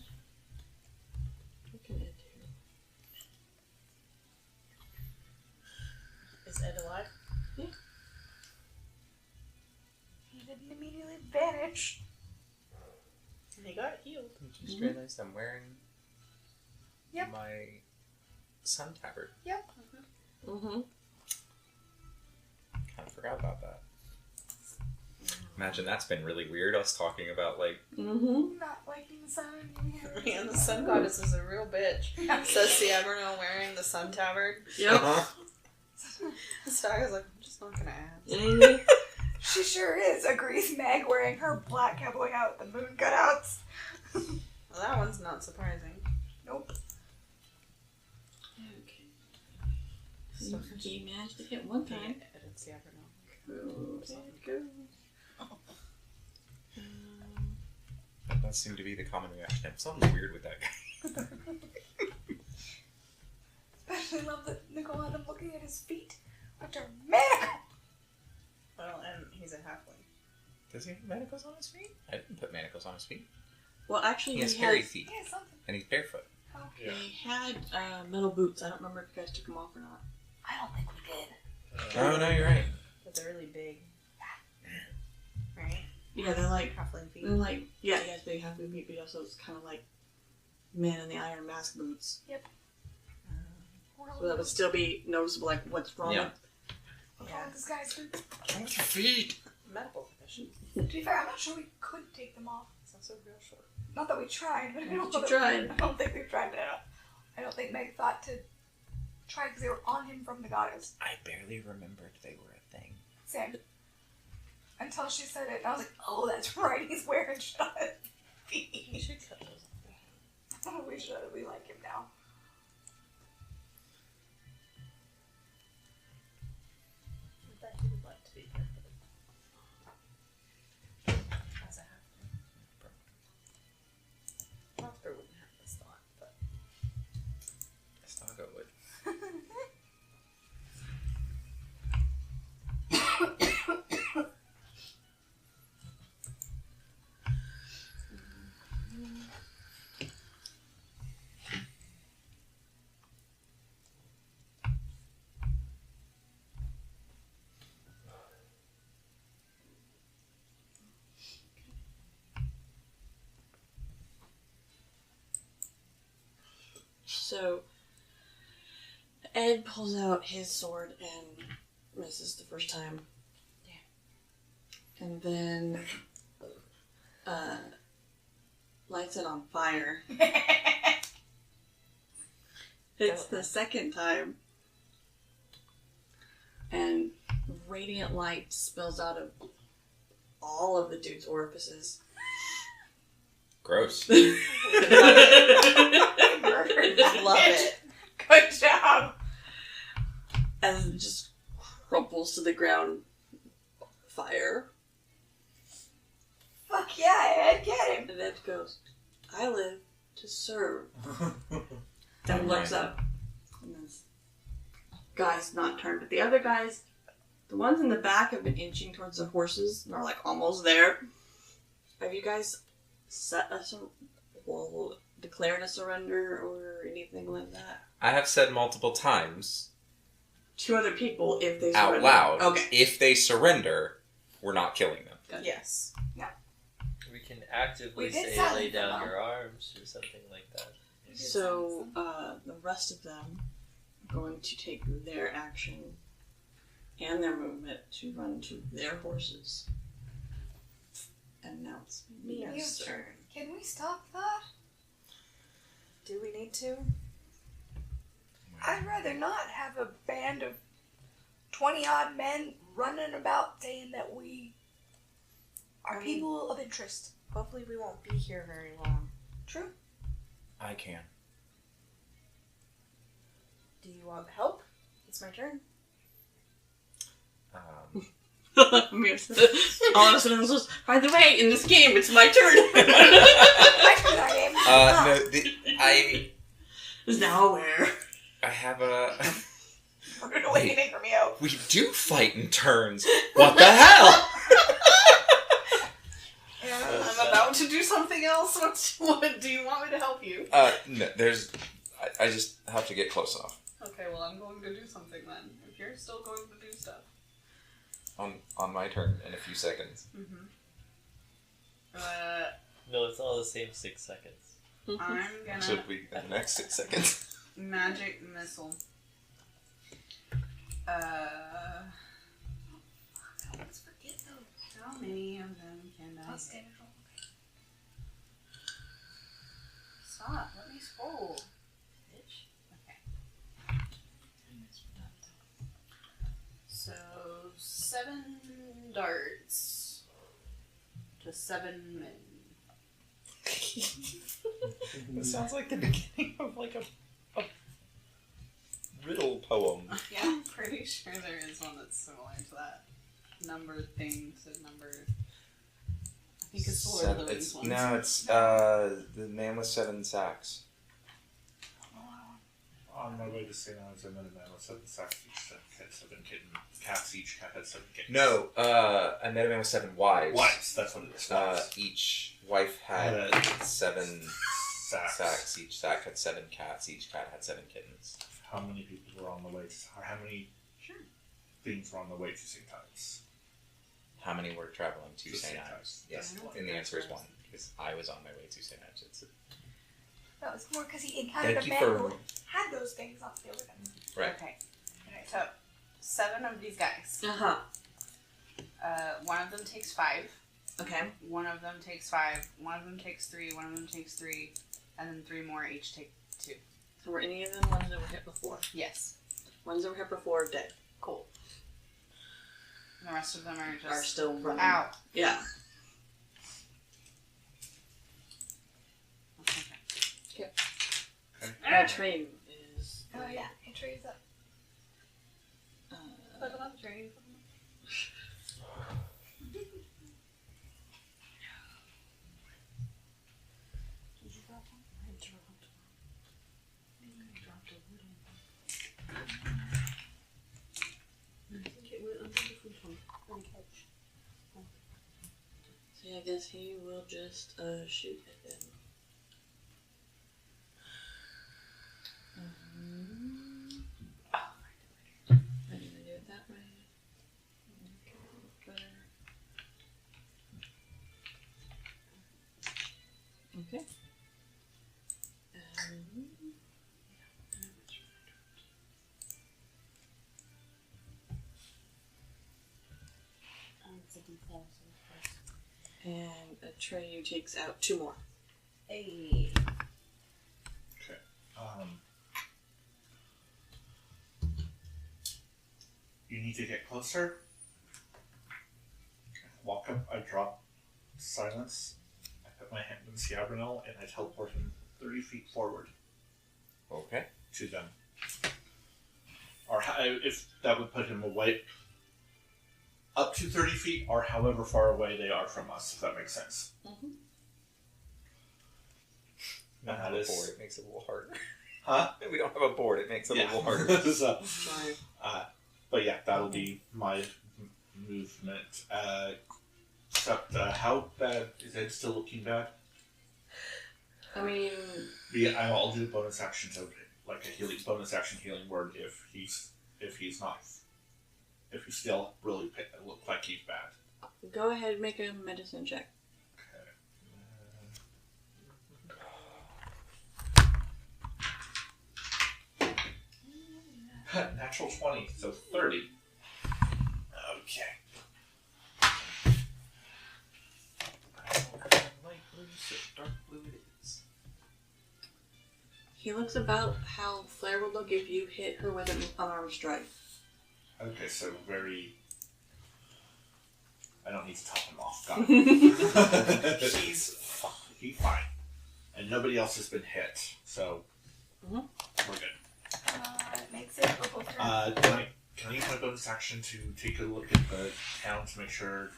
What can Ed do?
Is Ed alive?
He didn't immediately vanish.
And he got healed.
I just realized I'm wearing
Yep.
my sun tabard.
Mm-hmm.
Kind of forgot about that. Imagine that's been really weird. Us talking about like
Mm-hmm.
Not liking the sun.
Man, the sun goddess is a real bitch. Says Ciaberno wearing the sun tabard.
Yep.
Stago's like, I'm just not gonna ask.
Mhm.
She sure is, agrees Meg, wearing her black cowboy out with the moon cutouts.
Well, that one's not surprising.
Nope.
Okay. So he managed to hit one time.
Ed and Ciaberno.
Okay, go.
that seemed to be the common reaction. Something's weird with that guy.
Especially love that Nicole had him looking at his feet, which are magical.
Well, and he's a half
Does he have manacles on his feet? I didn't put manacles on his feet.
Well, actually,
He has
he
hairy
had,
feet,
Yeah, something.
and he's barefoot.
Yeah.
he had metal boots. I don't remember if you guys took them off or not.
I don't think we did.
Oh, no, you're right.
But they're really big. Right?
Yeah, they're like,
Halfling feet.
yeah, he has big half-moon feet, but he also it's kind of like Man in the Iron Mask boots.
Yep.
So that would still be noticeable, like what's wrong
Yeah.
with.
What's wrong with this guy's boots?
What's wrong with your feet?
Medical condition.
To be fair, I'm not sure we could take them off.
Sounds so real short.
Not that we tried, but I don't,
You tried.
I don't think we've tried that. I don't think Meg thought to try because they were on him from the goddess.
I barely remembered they were a thing.
Same. Until she said it, and I was like, oh, that's right, he's wearing shut
You
feet.
should cut those off.
We should. We like him now.
I bet he would like to be perfect. As a halfling. Prosper wouldn't have this thought, but
Estago would.
So Ed pulls out his sword and misses the first time. Yeah. And then lights it on fire. It's the second time. And radiant light spills out of all of the dude's orifices.
Gross.
Love
it. Good job.
As it just crumples to the ground. Fire.
Fuck yeah, Ed, get him.
And Ed goes, I live to serve. Then looks up. And this guy's not turned. But the other guys, the ones in the back have been inching towards the horses and are like almost there. Have you guys declared a surrender or anything like that?
I have said multiple times
To other people if they surrender.
out loud,
Okay.
if they surrender, we're not killing them.
Gotcha.
yes.
We can actively
We did
say
silence
lay down
them.
your arms or something like that.
So, the rest of them are going to take their action and their movement to run to their horses. And now it's Mia's turn.
Can we stop that?
Do we need to?
I'd rather not have a band of 20-odd men running about saying that we are people of interest.
Hopefully we won't be here very long.
True.
I can.
Do you want help? It's my turn.
Mia said, all of a sudden, it's just, by the way, in this game, it's my turn.
My turn, our game.
I
Is now aware.
have a.
Rude awakening from you.
We do fight in turns. What the hell?
I'm about to do something else. What do you want me to help you?
No, there's. I just have to get close enough.
Okay, well I'm going to do something then. If you're still going to do stuff.
On my turn in a few seconds.
Mm-hmm.
No, it's all the same 6 seconds.
I'm gonna
So we in the next 6 seconds.
magic missile.
I always forget those.
How many of them can I
Plus
hit?
damage roll.
Stop, let me scroll. Bitch. Okay. So 7 darts to 7 men.
It sounds like the beginning of like a riddle poem.
Yeah, I'm pretty sure there is one that's similar to that. Number thing to number. I think it's the Lord of the Rings one.
No, it's the man with 7 sacks.
On my way to St. Anne's, I met a man with 7 sacks each. Had 7 kittens. Cats each. Cat had 7 kittens.
No, I met a man with 7 wives.
Wives, that's what it is. Wives.
Each wife had 7
Sacks.
sacks. Each sack had 7 cats. Each cat had 7 kittens.
How many people were on the way to... Or how many things were on the way to St. Anne's?
How many were traveling to
To
St.
St.
Anne's? Yes, and the answer is 1, because I was on my way to St. Anne's.
That was more because he encountered
Thank
a
you
man
for...
who had those things on the field with him.
Right.
Okay. Alright, so 7 of these guys.
Uh-huh.
One of them takes 5.
Okay.
One of them takes 5. One of them takes 3. One of them takes 3. And then 3 more each take 2.
So were any of them ones that were hit before?
Yes.
Ones that were hit before are dead.
Cool. And the rest of them are just
Are still running.
out.
Yeah. Our train is...
Oh yeah, it trays up.
Put it on the train.
Did you drop one? I dropped one. I dropped a little one. I think it went under the food on the couch. So yeah, I guess he will just shoot at them. I didn't do it that way. Okay, better. Okay. And Atreyu takes out 2 more.
Hey.
Okay. You need to get closer. Walk up. I drop silence. I put my hand in Sciabrinel and I teleport him 30 feet forward
Okay.
to them. Or if that would put him away up to 30 feet or however far away they are from us, if that makes sense.
Mm-hmm.
We don't have a board, it makes it a little harder.
Huh?
We don't have a board, it makes it a little harder.
So,
Sorry.
but yeah, that'll be my movement. Except, how bad is it? Still looking bad?
I mean...
Yeah, I'll do bonus action to like a healing bonus action healing word if he's still really look like he's bad.
Go ahead and make a medicine check.
Okay. Natural 20, so 30. Okay.
Light blue, so dark blue it is.
He looks about how Flair would look if you hit her with an unarmed strike.
Okay, so very... I don't need to top him off. Got it. He's fine. And nobody else has been hit, so we're good.
It makes it a little turn.
Can I use my bonus action to take a look at the town to make sure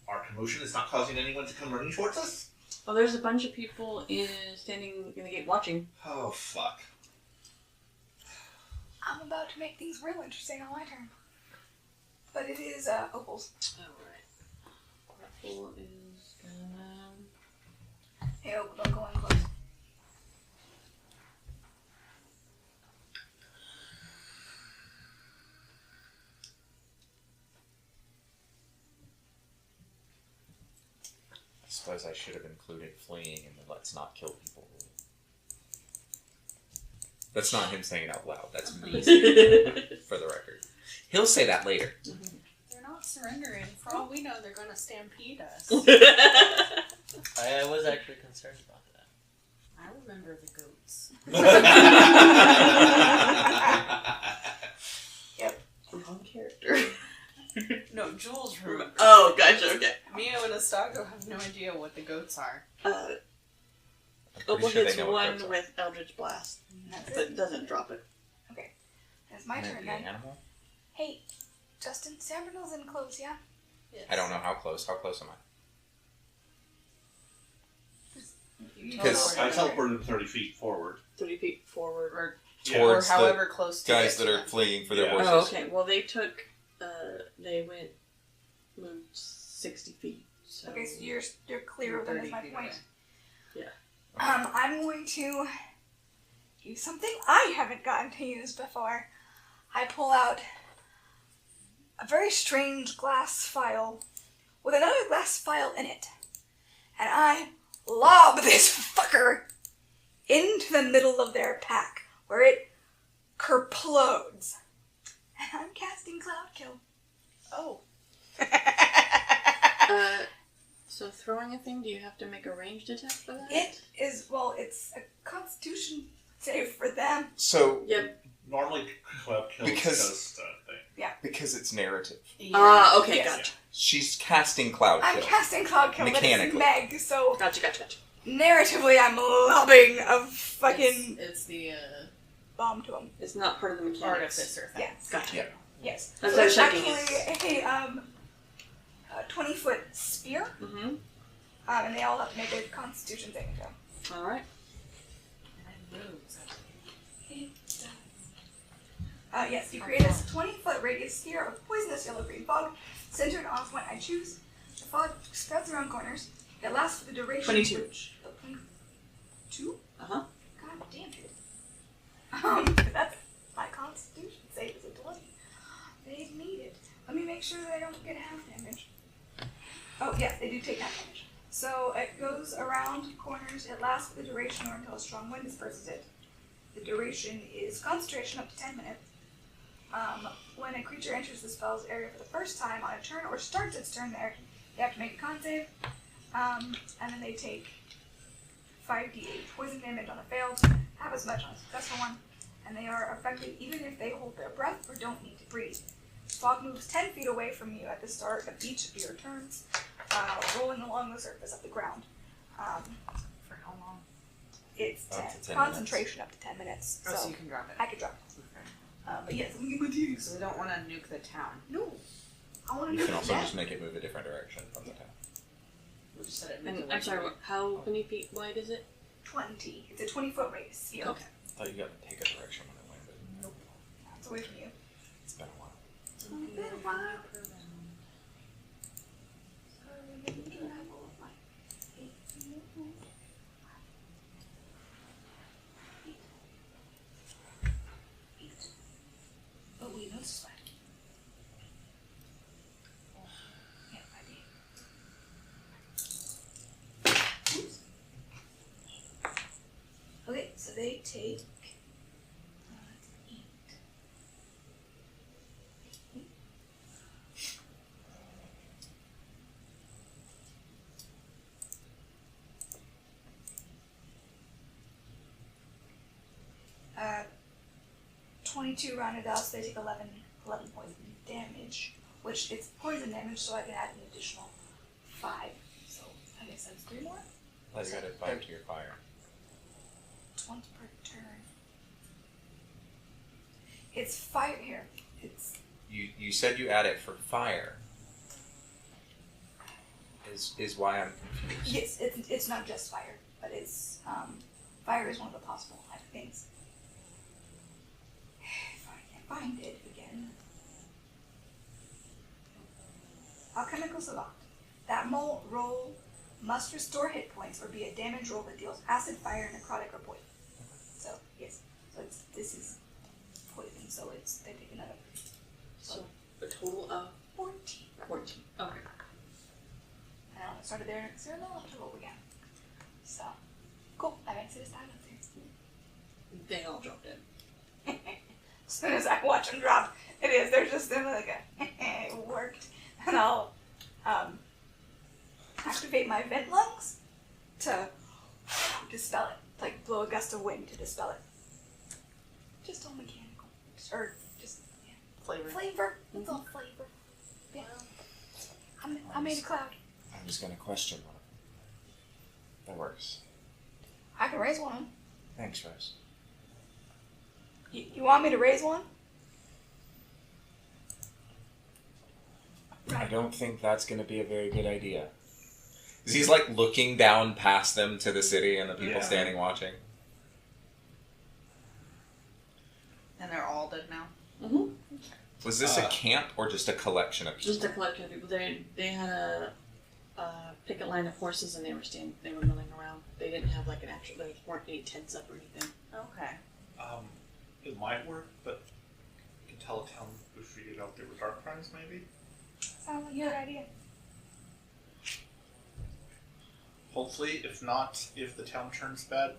our commotion is not causing anyone to come running towards us?
Well, there's a bunch of people standing in the gate watching.
Oh, fuck.
I'm about to make things real interesting on my turn. But it is Opal's.
Alright. Opal is gonna...
Hey, Opal, don't go in close.
I suppose I should have included fleeing in the let's not kill people rule. That's not him saying it out loud, that's me saying it for the record. He'll say that later.
They're not surrendering. For all we know, they're going to stampede us.
I was actually concerned about that.
I remember the goats.
Yep. Wrong character.
No, Jules remembers.
Oh, gotcha, okay.
Mio and Astago have no idea what the goats are.
Opal
sure they
hits
know what
one
those are.
with Eldritch Blast,
That's
but
it.
doesn't drop it.
Okay. That's my
Can it
turn
be an
then.
animal?
Hey, Justin, Sambrinel's in close, yeah?
Yes.
I don't know how close. How close am I?
You
Because
I
teleport
teleported him 30 feet forward.
30 feet forward.
or
towards
or however close to
guys
it.
that are fleeing for their
Yeah.
horses.
Oh, okay. Well, they took. Moved 60 feet. So.
Okay, so you're clear of them, is my
30 feet
point.
away.
I'm going to use something I haven't gotten to use before. I pull out a very strange glass file with another glass file in it. And I lob this fucker into the middle of their pack, where it kerplodes. And I'm casting Cloud Kill.
Oh.
So throwing a thing, do you have to make a ranged attack for that?
It is, well, it's a constitution save for them.
So,
Yep.
Normally, Cloud Kills
Because-
does that thing.
because it's narrative,
Okay,
Yes.
gotcha.
she's casting Cloud
I'm
Kill.
casting Cloud Kill, but it's
Mechanically.
Meg, so
Gotcha.
narratively I'm lobbing a fucking
It's the
bomb to him.
It's not part of the mechanics.
artificer thing.
Yes.
Gotcha.
Yeah.
Yes.
That's
So
what I
it's
was checking.
actually a 20-foot spear,
Mm-hmm.
and they all have to make a constitution saving throw.
Alright.
Yes, you create a 20-foot radius sphere of poisonous yellow-green fog centered on a point I choose. The fog spreads around corners. It lasts for the duration.
22.
Which, 22?
Uh-huh.
God damn it. That's my constitution save is a 20. They need it. Let me make sure that I don't get half damage. Oh, yes, they do take half damage. So it goes around corners. It lasts for the duration or until a strong wind disperses it. The duration is concentration up to 10 minutes. When a creature enters the spell's area for the first time on a turn or starts its turn there, they have to make a con save. And then they take 5d8 poison damage on a failed, half as much on a successful one, and they are affected even if they hold their breath or don't need to breathe. Fog moves 10 feet away from you at the start of each of your turns, rolling along the surface of the ground.
For how long?
It's
Up to 10
concentration up to 10 minutes,
Oh,
so
so you can drop it.
I could drop it.
Okay.
But yes, I'm going to use.
So we don't want to nuke the town.
No, I want to
You
do
can also
that.
just make it move a different direction from the town.
We just said it.
And I'm sorry, how many feet wide is it?
20. It's a 20-foot radius sphere.
Okay.
I thought you got to take a direction when it landed.
Nope. It's away from you.
It's been a while.
It's been a while. Oh, wait, no, it's fine. Yeah, I did. Oops. Okay, so they take. Let's eat. Uh, 22 rounded out, so they take 11 poison damage, which it's poison damage, so I can add an additional 5. So I guess that's 3 more.
I thought you got to 5 to your fire.
It's once per turn. It's fire here. It's
You said you add it for fire. Is why I'm confused.
yes, it's not just fire, but it's fire is one of the possible things. If I can find it again. Alchemical Savant. That roll must restore hit points or be a damage roll that deals acid, fire, necrotic, or poison. So yes, so this is poison. So they take another.
So a total of
14.
14. Okay.
And I started there, so they'll have to roll again. So cool. That makes it a silence here.
They all dropped in.
As soon as I watch them drop, it is. They're just like it worked, and I'll activate my vent lungs to dispel it, like blow a gust of wind to dispel it. Just all mechanical, or just
Flavor.
flavor. It's all flavor. Yeah. I made a cloud.
I was going to question one of them. That works.
I can raise one.
Thanks, Rose.
You want me to raise one?
I don't think that's going to be a very good idea. He's like looking down past them to the city and the people
Yeah.
standing watching.
And they're all dead now?
Mm-hmm.
Was this a camp or just a collection of people?
Just a collection of people. They had a picket line of horses and they were milling around. They didn't have like an actual, there weren't any tents up or anything.
Okay.
It might work, but you can tell a town we figured out there were dark crimes, maybe?
Sounds like a good idea.
Hopefully, if not, if the town turns bad,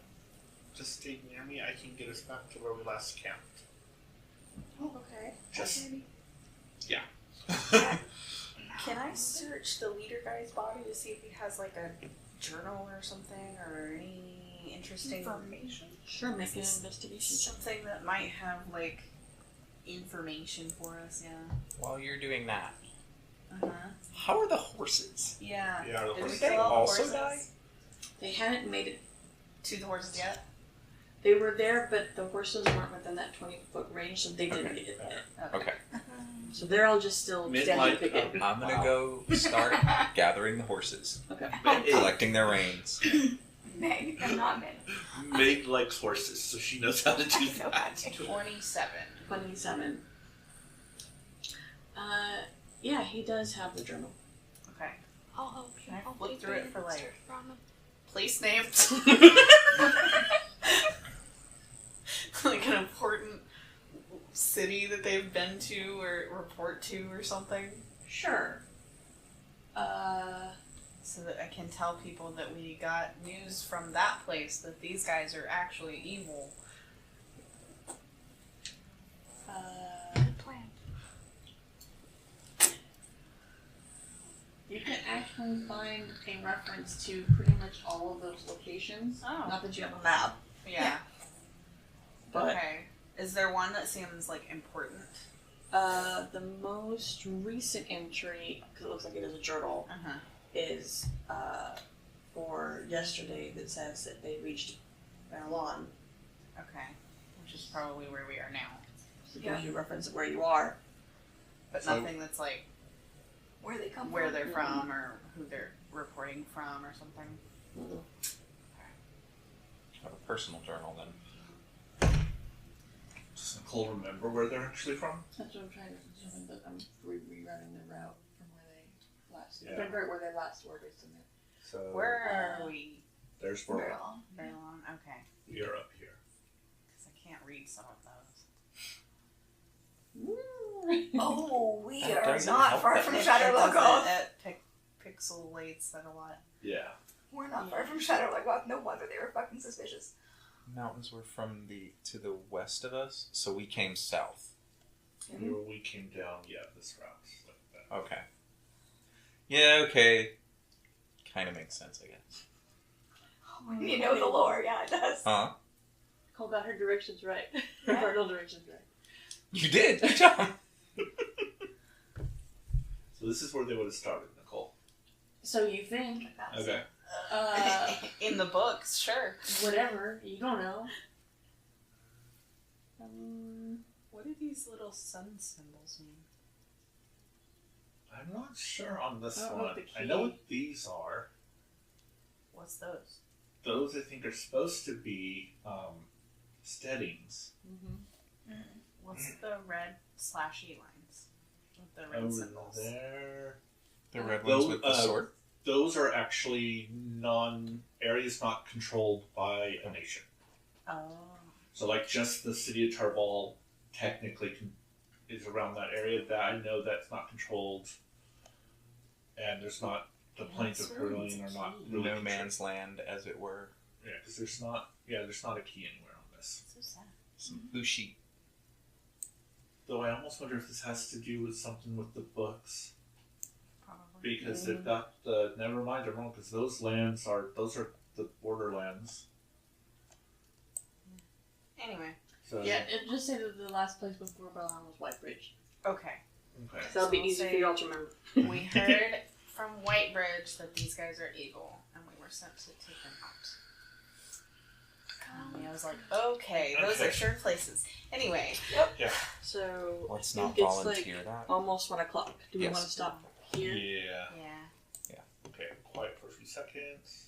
just stay near me. I can get us back to where we last camped.
Oh, okay.
Just-
Maybe.
Yeah.
Can I search the leader guy's body to see if he has like a journal or something or any interesting
Information.
Sure, make an investigation.
something that might have like information for us? Yeah.
While you're doing that,
Uh huh.
how are the horses?
Yeah.
Yeah, the
Did we
horses
kill all the
also
horses?
die?
They hadn't made it.
To the horses yet?
They were there, but the horses weren't within that 20-foot range, so they didn't
Okay.
get it yet.
Okay.
So they're all just still standing
Midnight,
picket.
I'm gonna go start gathering the horses,
Okay.
collecting their reins.
Meg. I'm not Meg.
Meg likes horses, so she knows how to do
No,
that.
27.
27. Yeah, he does have the journal.
Okay.
I'll help you.
Can I
I'll
flip
keep
through it for, like-
search from them.
Place names. Like an important city that they've been to or report to or something.
Sure.
So that I can tell people that we got news from that place that these guys are actually evil.
Good plan.
You can actually find a reference to pretty much all of those locations.
Oh.
Not that you have a map,
Yeah.
but
Okay. Is there one that seems like important?
the most recent entry, because it looks like it is a journal,
Uh-huh.
is for yesterday that says that they reached Marlon.
Okay. Which is probably where we are now.
So it gives you a reference of where you are.
But
So-
nothing that's like
Where they come
where
from.
they're from or who they're reporting from or something.
Have a personal journal then.
Does Nicole remember where they're actually from?
That's what I'm trying to determine, but I'm rerouting the route from where they last.
Yeah.
Remember where they last were based on it.
So
Where are we?
there's where
Very long.
Very long? Okay.
we are up here.
Because I can't read some of those.
Oh, we
That
are
doesn't
not
help
far
that
from
much.
Shadow Lagoth.
It pixelates that a lot.
Yeah.
We're not far from Shadow Lagoth. No wonder they were fucking suspicious.
Mountains were from to the west of us, so we came south.
Where we came down, yeah, this route. Like that.
Okay. Yeah, okay. Kind of makes sense, I guess.
You know the lore, yeah, it does.
Huh?
Cole got her directions right. Her
Yeah.
cardinal directions right.
You did! Good job!
So this is where they would have started, Nicole.
So you think,
Okay.
In the books, sure.
whatever, you don't know.
What do these little sun symbols mean?
I'm not sure on this
I don't know
one.
the
I know
key.
what these are.
What's those?
Those I think are supposed to be steadings.
What's the red slashy lines? With the red
Over
symbols.
there.
The red
Those,
ones with the sword?
Those are actually areas not controlled by a nation.
Oh.
So like just the city of Tarval technically is around that area. That I know that's not controlled, and there's not the plains of Caroline are not really
No
controlled.
man's land, as it were.
Yeah, because there's not a key anywhere on this.
So sad.
Some bushi.
Though I almost wonder if this has to do with something with the books,
Probably.
because they've got the. Never mind, I'm wrong. Because those are the borderlands.
Anyway.
So
Yeah, it just say that the last place before Belhan was Whitebridge.
Okay.
okay.
So that'll be
So we'll
easy for
say-
you all to remember.
We heard from Whitebridge that these guys are evil, and we were sent to take them out. And I was like, okay, those
Okay.
are sure places. Anyway,
So
Let's
I
not
think it's
volunteer
like
that.
almost 1 o'clock. Do we
Yes.
want to stop here?
Yeah.
yeah.
Okay. Quiet for a few seconds.